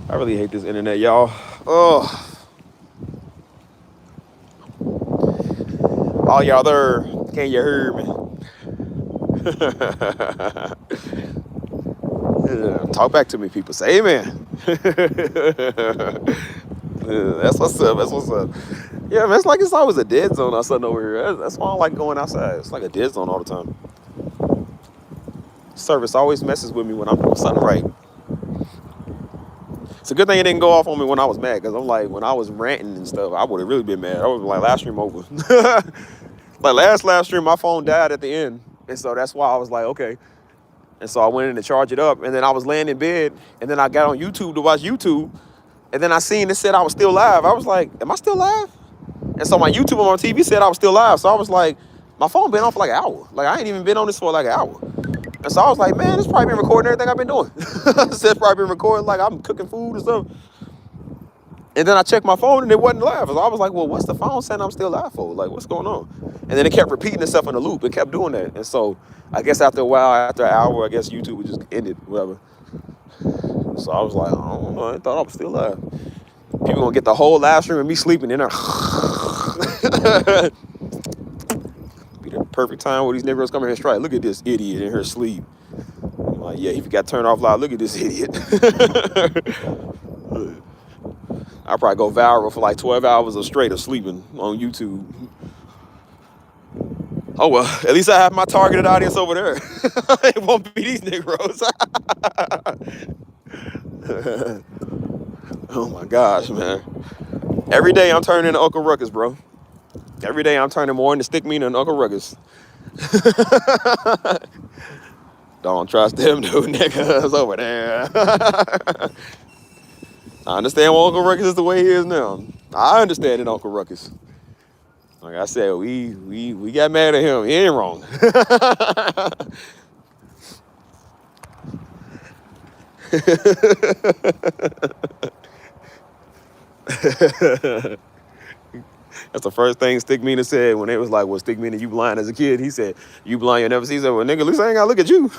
[SPEAKER 1] I really hate this internet, y'all. Oh, y'all there. Can Can you hear me? Talk back to me, people. Say amen. That's what's up. That's what's up. Yeah, man, it's like it's always a dead zone or something over here. That's why I like going outside. It's like a dead zone all the time. Service always messes with me when I'm doing something right. It's a good thing it didn't go off on me when I was mad, because I'm like, when I was ranting and stuff, I would have really been mad. I would have been like, last stream over. Like last stream, my phone died at the end. And so that's why I was like, okay. And so I went in to charge it up, and then I was laying in bed, and then I got on YouTube to watch YouTube, and then I seen it said I was still live. I was like, am I still live? And so my YouTube on my TV said I was still live. So I was like, my phone been on for like an hour. Like, I ain't even been on this for like an hour. And so I was like, man, it's probably been recording everything I've been doing. It's probably been recording, like I'm cooking food and stuff. And then I checked my phone and it wasn't live. So I was like, well, what's the phone saying I'm still live for? Like, what's going on? And then it kept repeating itself in a loop. It kept doing that. And so I guess after a while, after an hour, I guess YouTube would just end it, whatever. So I was like, I don't know. I thought I was still live. People gonna get the whole live stream of me sleeping in there. Be the perfect time where these niggas come here and strike. Look at this idiot in her sleep. I'm like, yeah, he forgot to turn off live. Look at this idiot. I'll probably go viral for like 12 hours of straight of sleeping on YouTube. Oh well, at least I have my targeted audience over there. It won't be these Negroes. Oh my gosh, man. Every day I'm turning into Uncle Ruckus, bro. Every day I'm turning more into Stick Me than Uncle Ruckus. Don't trust them new niggas over there. I understand why Uncle Ruckus is the way he is now. I understand it, Uncle Ruckus. Like I said, we got mad at him. He ain't wrong. That's the first thing Stick Meaner said when it was like, well, Stick Meaner, you blind as a kid. He said, you blind, you never see. He said, well, nigga, at least I ain't gotta look at you.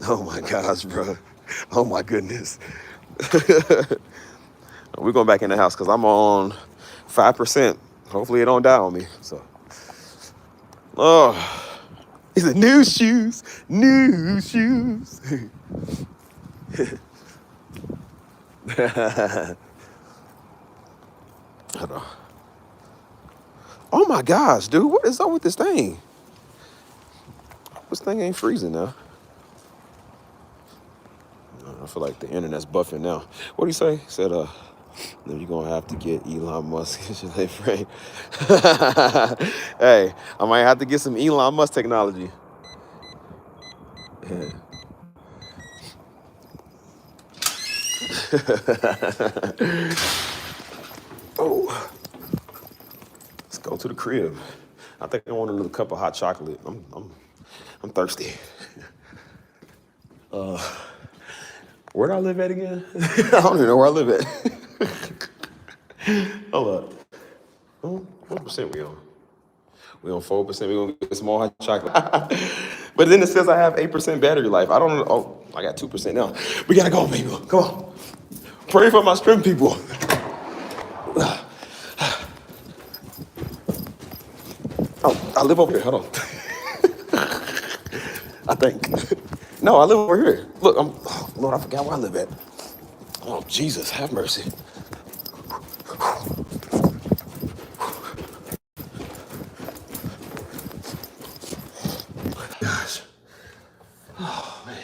[SPEAKER 1] Oh my gosh, bro. Oh my goodness. We're going back in the house because I'm on 5%. Hopefully it don't die on me. So, oh, he said, new shoes, new shoes. Oh my gosh, dude, what is up with this thing? This thing ain't freezing now. I feel like the internet's buffing now. What do you say? He said, then you're gonna have to get Elon Musk. Hey, I might have to get some Elon Musk technology. Yeah. Oh, let's go to the crib. I think I want another cup of hot chocolate. I'm thirsty. Where do I live at again? I don't even know where I live at. Hold up. What percent we on? We on 4%. We gonna get some more hot chocolate. But then it says I have 8% battery life. I don't know. Oh, I got 2% now. We gotta go, people. Come on. Pray for my strength, people. Oh, I live over here. Hold on. I think. No, I live over here. Look, oh, Lord, I forgot where I live at. Oh, Jesus, have mercy. Gosh. Oh, man.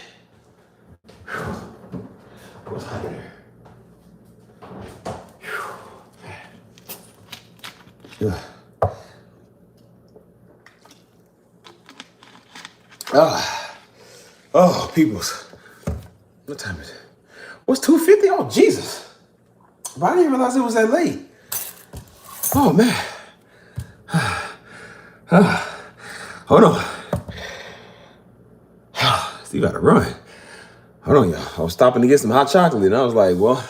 [SPEAKER 1] What's happening here? Yeah. Oh, peoples. What time is it? What's 2:50? Oh, Jesus. But I didn't realize it was that late. Oh, man. Hold on. Still gotta run. Hold on, y'all. I was stopping to get some hot chocolate, and I was like, well,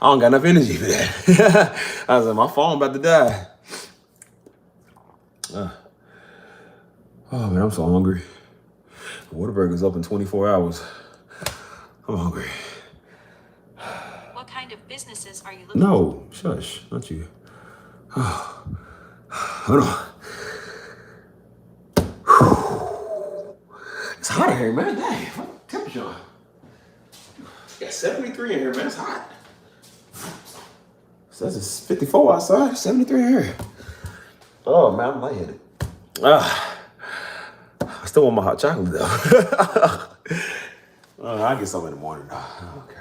[SPEAKER 1] I don't got enough energy for that. I was like, my phone about to die. Oh, man, I'm so hungry. Whataburger's up in 24 hours. I'm hungry.
[SPEAKER 3] What kind of businesses are you looking for?
[SPEAKER 2] No, shush, not you. Hold on. It's hot in here, man. Dang, what temperature? Got 73 in here, man. It's hot. Says it's 54 outside, 73 in here. Oh, man, I'm lightheaded. I still want my hot chocolate, though. I'll get some in the morning, though. I don't care.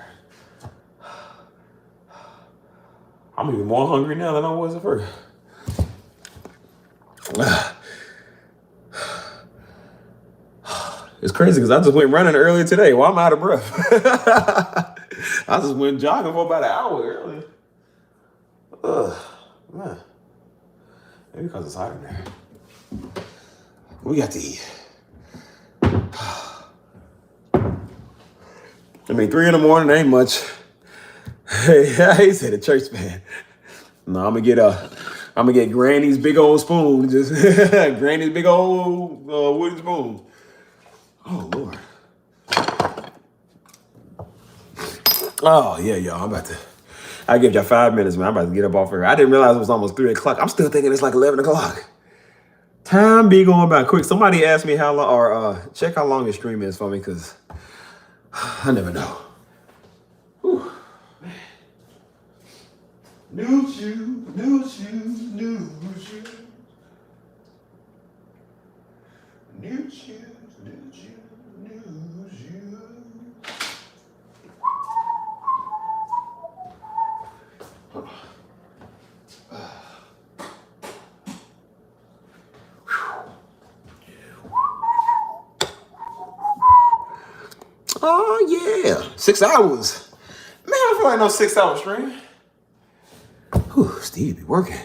[SPEAKER 2] I'm even more hungry now than I was at first. It's crazy because I just went running earlier today. Well, I'm out of breath. I just went jogging for about an hour earlier. Man. Maybe because it's hot in there. We got to eat. I mean, 3 in the morning ain't much. Hey, he said a church man. No, I'm gonna get Granny's big old spoon. Just Granny's big old wooden spoon. Oh Lord. Oh yeah, y'all. I give y'all 5 minutes, man. I'm about to get up off here. I didn't realize it was almost 3 o'clock. I'm still thinking it's like 11 o'clock. Time be going by quick. Somebody asked me how long, or check how long the stream is for me, because I never know. Whew, man. New shoes, new shoes, new shoes. New shoes, new shoes, new shoes. Oh yeah, 6 hours. Man, I feel like no 6 hour stream. Whew, Steve be working.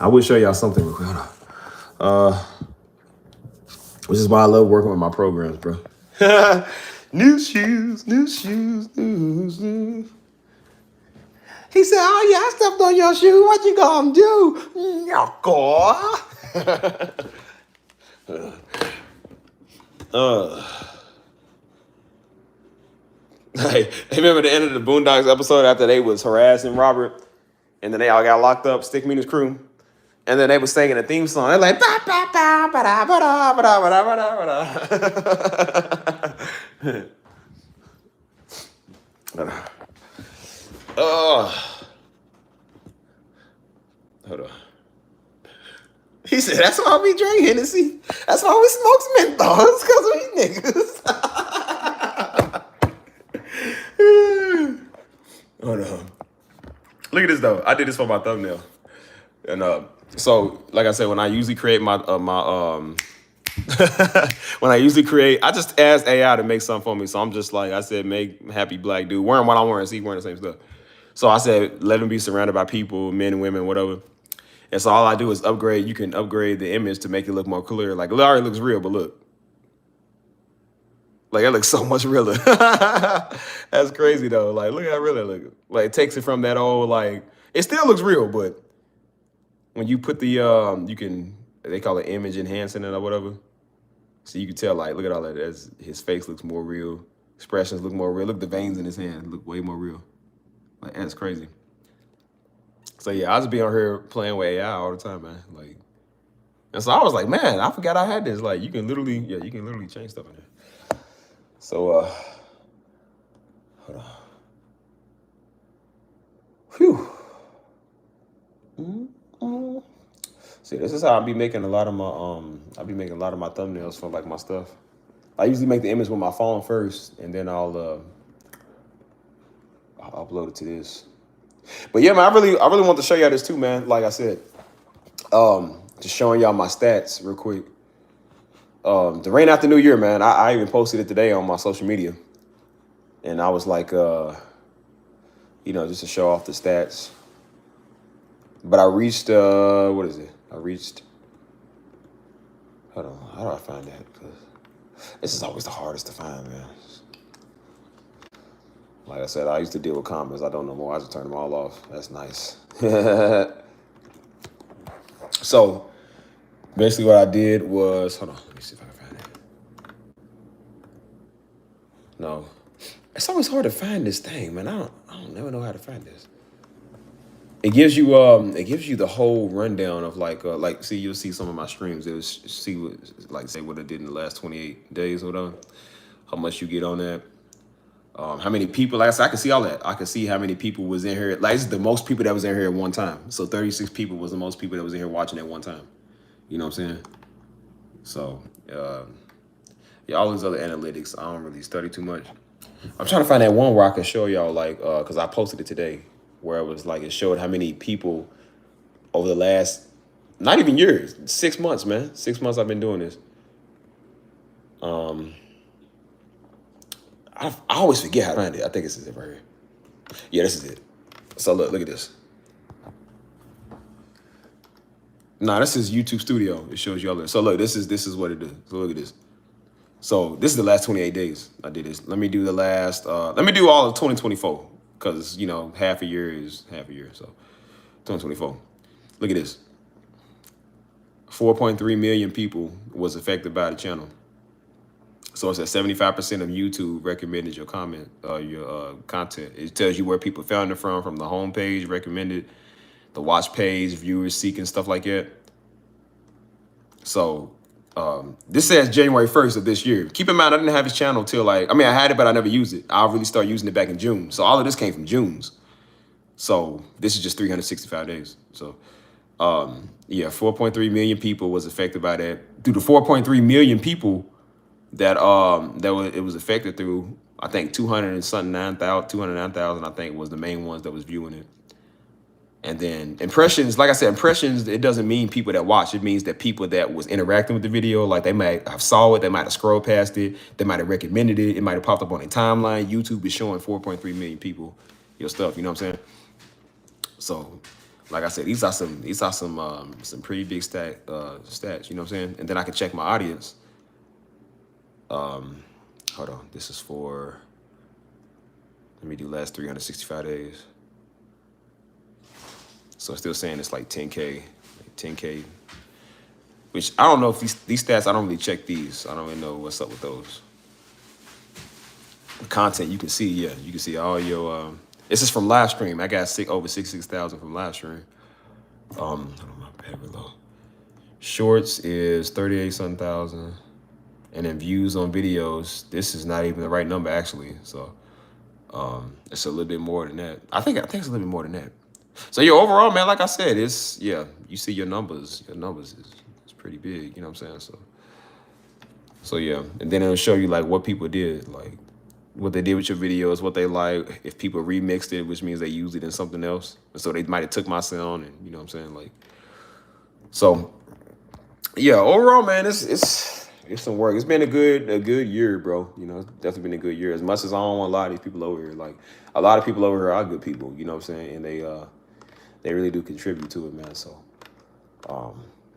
[SPEAKER 2] I will show y'all something real quick. Hold on. Which is why I love working with my programs, bro. New shoes, new shoes, new shoes. He said, "Oh yeah, I stepped on your shoe. What you gonna do, Hey, remember the end of the Boondocks episode after they was harassing Robert, and then they all got locked up, Stick Meaning's crew, and then they was singing a theme song. They're like, ba ba ba ba da ba da ba da ba da ba da ba da. Hold on. He said, "That's why we drink Hennessy. That's why we smoke menthols, because we niggas." Hold on. Look at this though. I did this for my thumbnail, and so like I said, when I usually create my when I usually create, I just ask AI to make something for me. So I'm just like, I said, make happy black dude wearing what I'm wearing. See, wearing the same stuff. So I said, let him be surrounded by people, men and women, whatever. And so all I do is upgrade. You can upgrade the image to make it look more clear. Like it already looks real, but look. Like it looks so much realer. That's crazy though. Like look how real it looks. Like it takes it from that old like it still looks real, but when you put the they call it image enhancing it or whatever. So you can tell like look at all that. His face looks more real. Expressions look more real. Look the veins in his hand look way more real. Like that's crazy. So yeah, I just be on here playing with AI all the time, man. Like, and so I was like, man, I forgot I had this. Like, you can literally change stuff in there. So, hold on. Whew. Mm-hmm. See, this is how I be making a lot of my thumbnails for like my stuff. I usually make the image with my phone first, and then I'll upload it to this. But yeah, man, I really want to show y'all this too, man. Like I said, just showing y'all my stats real quick. The rain after New Year, man. I even posted it today on my social media, and I was like, just to show off the stats. But I reached, what is it? Hold on, how do I find that? Because this is always the hardest to find, man. Like I said, I used to deal with comments. I don't know more. I just turn them all off. That's nice. So basically what I did was, hold on, let me see if I can find it. No, it's always hard to find this thing, man. I don't never know how to find this. it gives you the whole rundown of like see, you'll see some of my streams. It'll see what, like, say what I did in the last 28 days or whatever, how much you get on that. How many people? Like I said, I can see all that. I can see how many people was in here. Like, it's the most people that was in here at one time. So 36 people was the most people that was in here watching at one time. You know what I'm saying? So yeah, all these other analytics, I don't really study too much. I'm trying to find that one where I can show y'all, like, because I posted it today, where it was like, it showed how many people over the last, not even years, 6 months, man. 6 months I've been doing this. I always forget how to find it. I think this is it right here. Yeah, this is it. So look at this. Nah, this is YouTube Studio. It shows you all this. So look, this is what it does. So look at this. So this is the last 28 days I did this. Let me do the last, let me do all of 2024, because, you know, half a year is half a year. So 2024. Look at this. 4.3 million people was affected by the channel. So it's at 75% of YouTube recommended your comment, your content. It tells you where people found it from the homepage, recommended, the watch page, viewers seeking, stuff like that. So this says January 1st of this year. Keep in mind, I didn't have his channel till like, I mean, I had it, but I never used it. I really started using it back in June. So all of this came from June's. So this is just 365 days. So yeah, 4.3 million people was affected by that. Through the 4.3 million people that it was affected through, I think 209,000, I think, was the main ones that was viewing it. And then impressions, like I said, impressions, it doesn't mean people that watch. It means that people that was interacting with the video, like they might have saw it, they might have scrolled past it, they might have recommended it, it might have popped up on their timeline. YouTube is showing 4.3 million people your stuff, you know what I'm saying? So, like I said, these are some pretty big stats, you know what I'm saying? And then I can check my audience. Hold on, this is for, let me do last 365 days. So it's still saying it's like 10K, which I don't know if these stats, I don't really check these. I don't really know what's up with those. The content you can see, yeah, you can see all your, this is from Livestream. I got over 66,000 from Livestream. Hold on, my bad below. Shorts is 38-something thousand. And then views on videos, this is not even the right number actually. So it's a little bit more than that. I think it's a little bit more than that. So yeah, overall, man, like I said, it's, yeah, you see your numbers is pretty big, you know what I'm saying? So yeah, and then it'll show you like what people did, like what they did with your videos, what they like, if people remixed it, which means they used it in something else. And so they might have took my sound, and you know what I'm saying? Like, so yeah, overall, man, it's some work. It's been a good year, bro. You know, it's definitely been a good year. As much as I don't want to lie to these people over here, like a lot of people over here are good people, you know what I'm saying? And they really do contribute to it, man. So,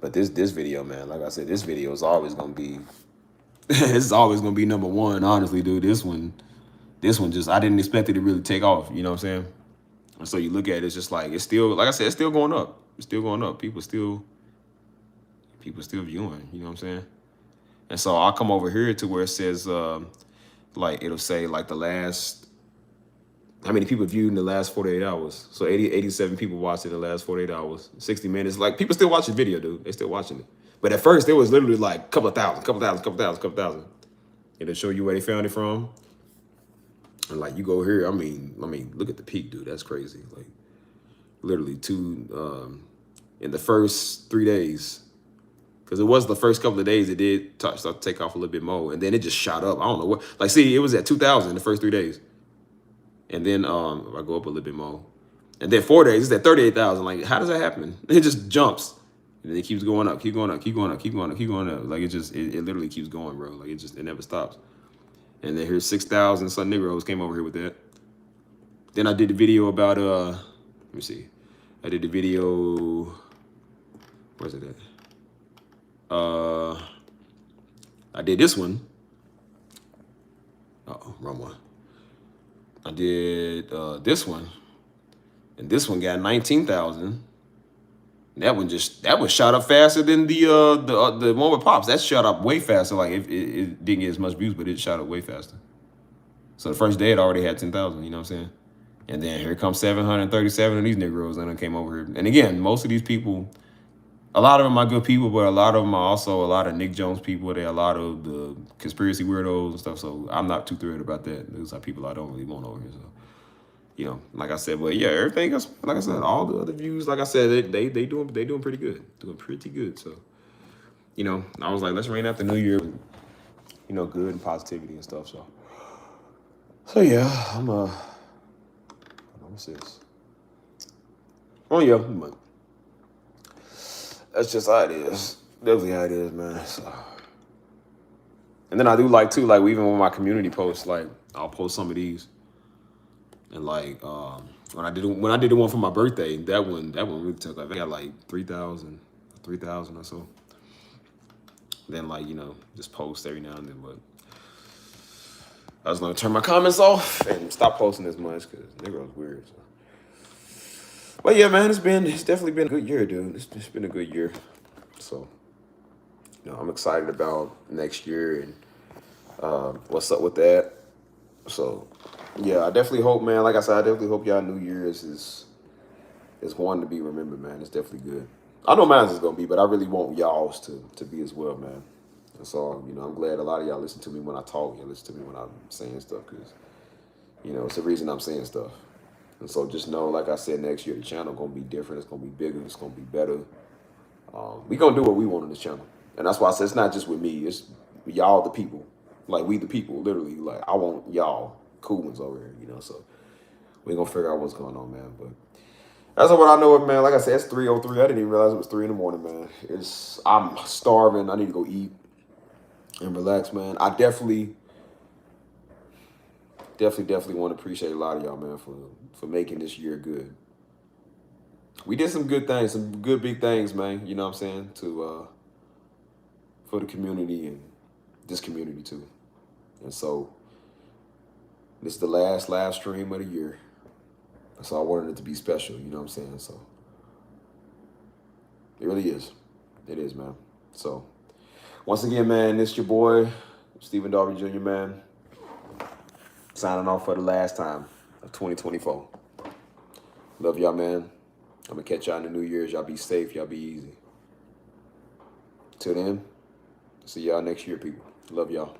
[SPEAKER 2] but this video, man, like I said, this video is always gonna be, this is always gonna be number one, honestly, dude. This one just, I didn't expect it to really take off, you know what I'm saying? And so you look at it, it's just like, it's still, like I said, it's still going up. It's still going up. People still viewing, you know what I'm saying? And so I'll come over here to where it says, like, it'll say like the last, how many people viewed in the last 48 hours. So 87 people watched it in the last 48 hours, 60 minutes. Like, people still watch the video, dude. They still watching it. But at first, it was literally like a couple thousand. It'll show you where they found it from. And like, you go here, I mean, look at the peak, dude. That's crazy. Like, literally in the first 3 days, because it was the first couple of days, it did start to take off a little bit more. And then it just shot up. I don't know what. Like, see, it was at 2,000 the first 3 days. And then if I go up a little bit more. And then 4 days, it's at 38,000. Like, how does that happen? It just jumps. And then it keeps going up, keep going up. Like, it literally keeps going, bro. Like, it never stops. And then here's 6,000 some Negroes came over here with that. Then I did the video about, let me see. I did the video, where's it at? I did this one. Uh-oh, wrong one. I did this one, and this one got 19,000. That one shot up faster than the one with Pops. That shot up way faster. Like, it didn't get as much views, but it shot up way faster. So the first day it already had 10,000. You know what I'm saying? And then here comes 737 of these Negroes that came over here. And again, most of these people, a lot of them are good people, but a lot of them are also a lot of Nick Jones people. They're a lot of the conspiracy weirdos and stuff. So I'm not too thrilled about that. Those are people I don't really want over here. So, you know, like I said, but yeah, everything else, like I said, all the other views, like I said, they doing pretty good. Doing pretty good. So, you know, I was like, let's rain out the new year with, you know, good and positivity and stuff. So yeah, what's this? Oh yeah, but that's just how it is. Definitely how it is, man. So. And then I do like too, like even with my community posts, like I'll post some of these, and like when I did the one for my birthday, that one really took like I got like 3,000 or so. Then like you know just post every now and then, but I was gonna turn my comments off and stop posting as much because Negro's weird. So. But yeah, man, it's definitely been a good year, dude. It's been a good year. So, you know, I'm excited about next year and what's up with that. So, yeah, I definitely hope, man. Like I said, I definitely hope y'all New Year's is one to be remembered, man. It's definitely good. I know mine is gonna be, but I really want y'all's to be as well, man. And so, you know, I'm glad a lot of y'all listen to me when I talk. You listen to me when I'm saying stuff, because, you know, it's the reason I'm saying stuff. And so just know, like I said, next year the channel gonna be different. It's gonna be bigger. It's gonna be better. We gonna do what we want on this channel, and that's why I said it's not just with me. It's y'all, the people. Like we, the people, literally. Like I want y'all, cool ones over here. You know, so we gonna figure out what's going on, man. But that's what I know, man. Like I said, it's 3:03. I didn't even realize it was 3 in the morning, man. I'm starving. I need to go eat and relax, man. I definitely want to appreciate a lot of y'all, man, for making this year good. We did some good things, some good big things, man. You know what I'm saying? For the community and this community too. And so this is the last live stream of the year. So I wanted it to be special, you know what I'm saying? So it really is. It is, man. So once again, man, this your boy, Stephen Darby Jr., man. Signing off for the last time of 2024. Love y'all, man. I'm going to catch y'all in the New Year's. Y'all be safe. Y'all be easy. Till then, see y'all next year, people. Love y'all.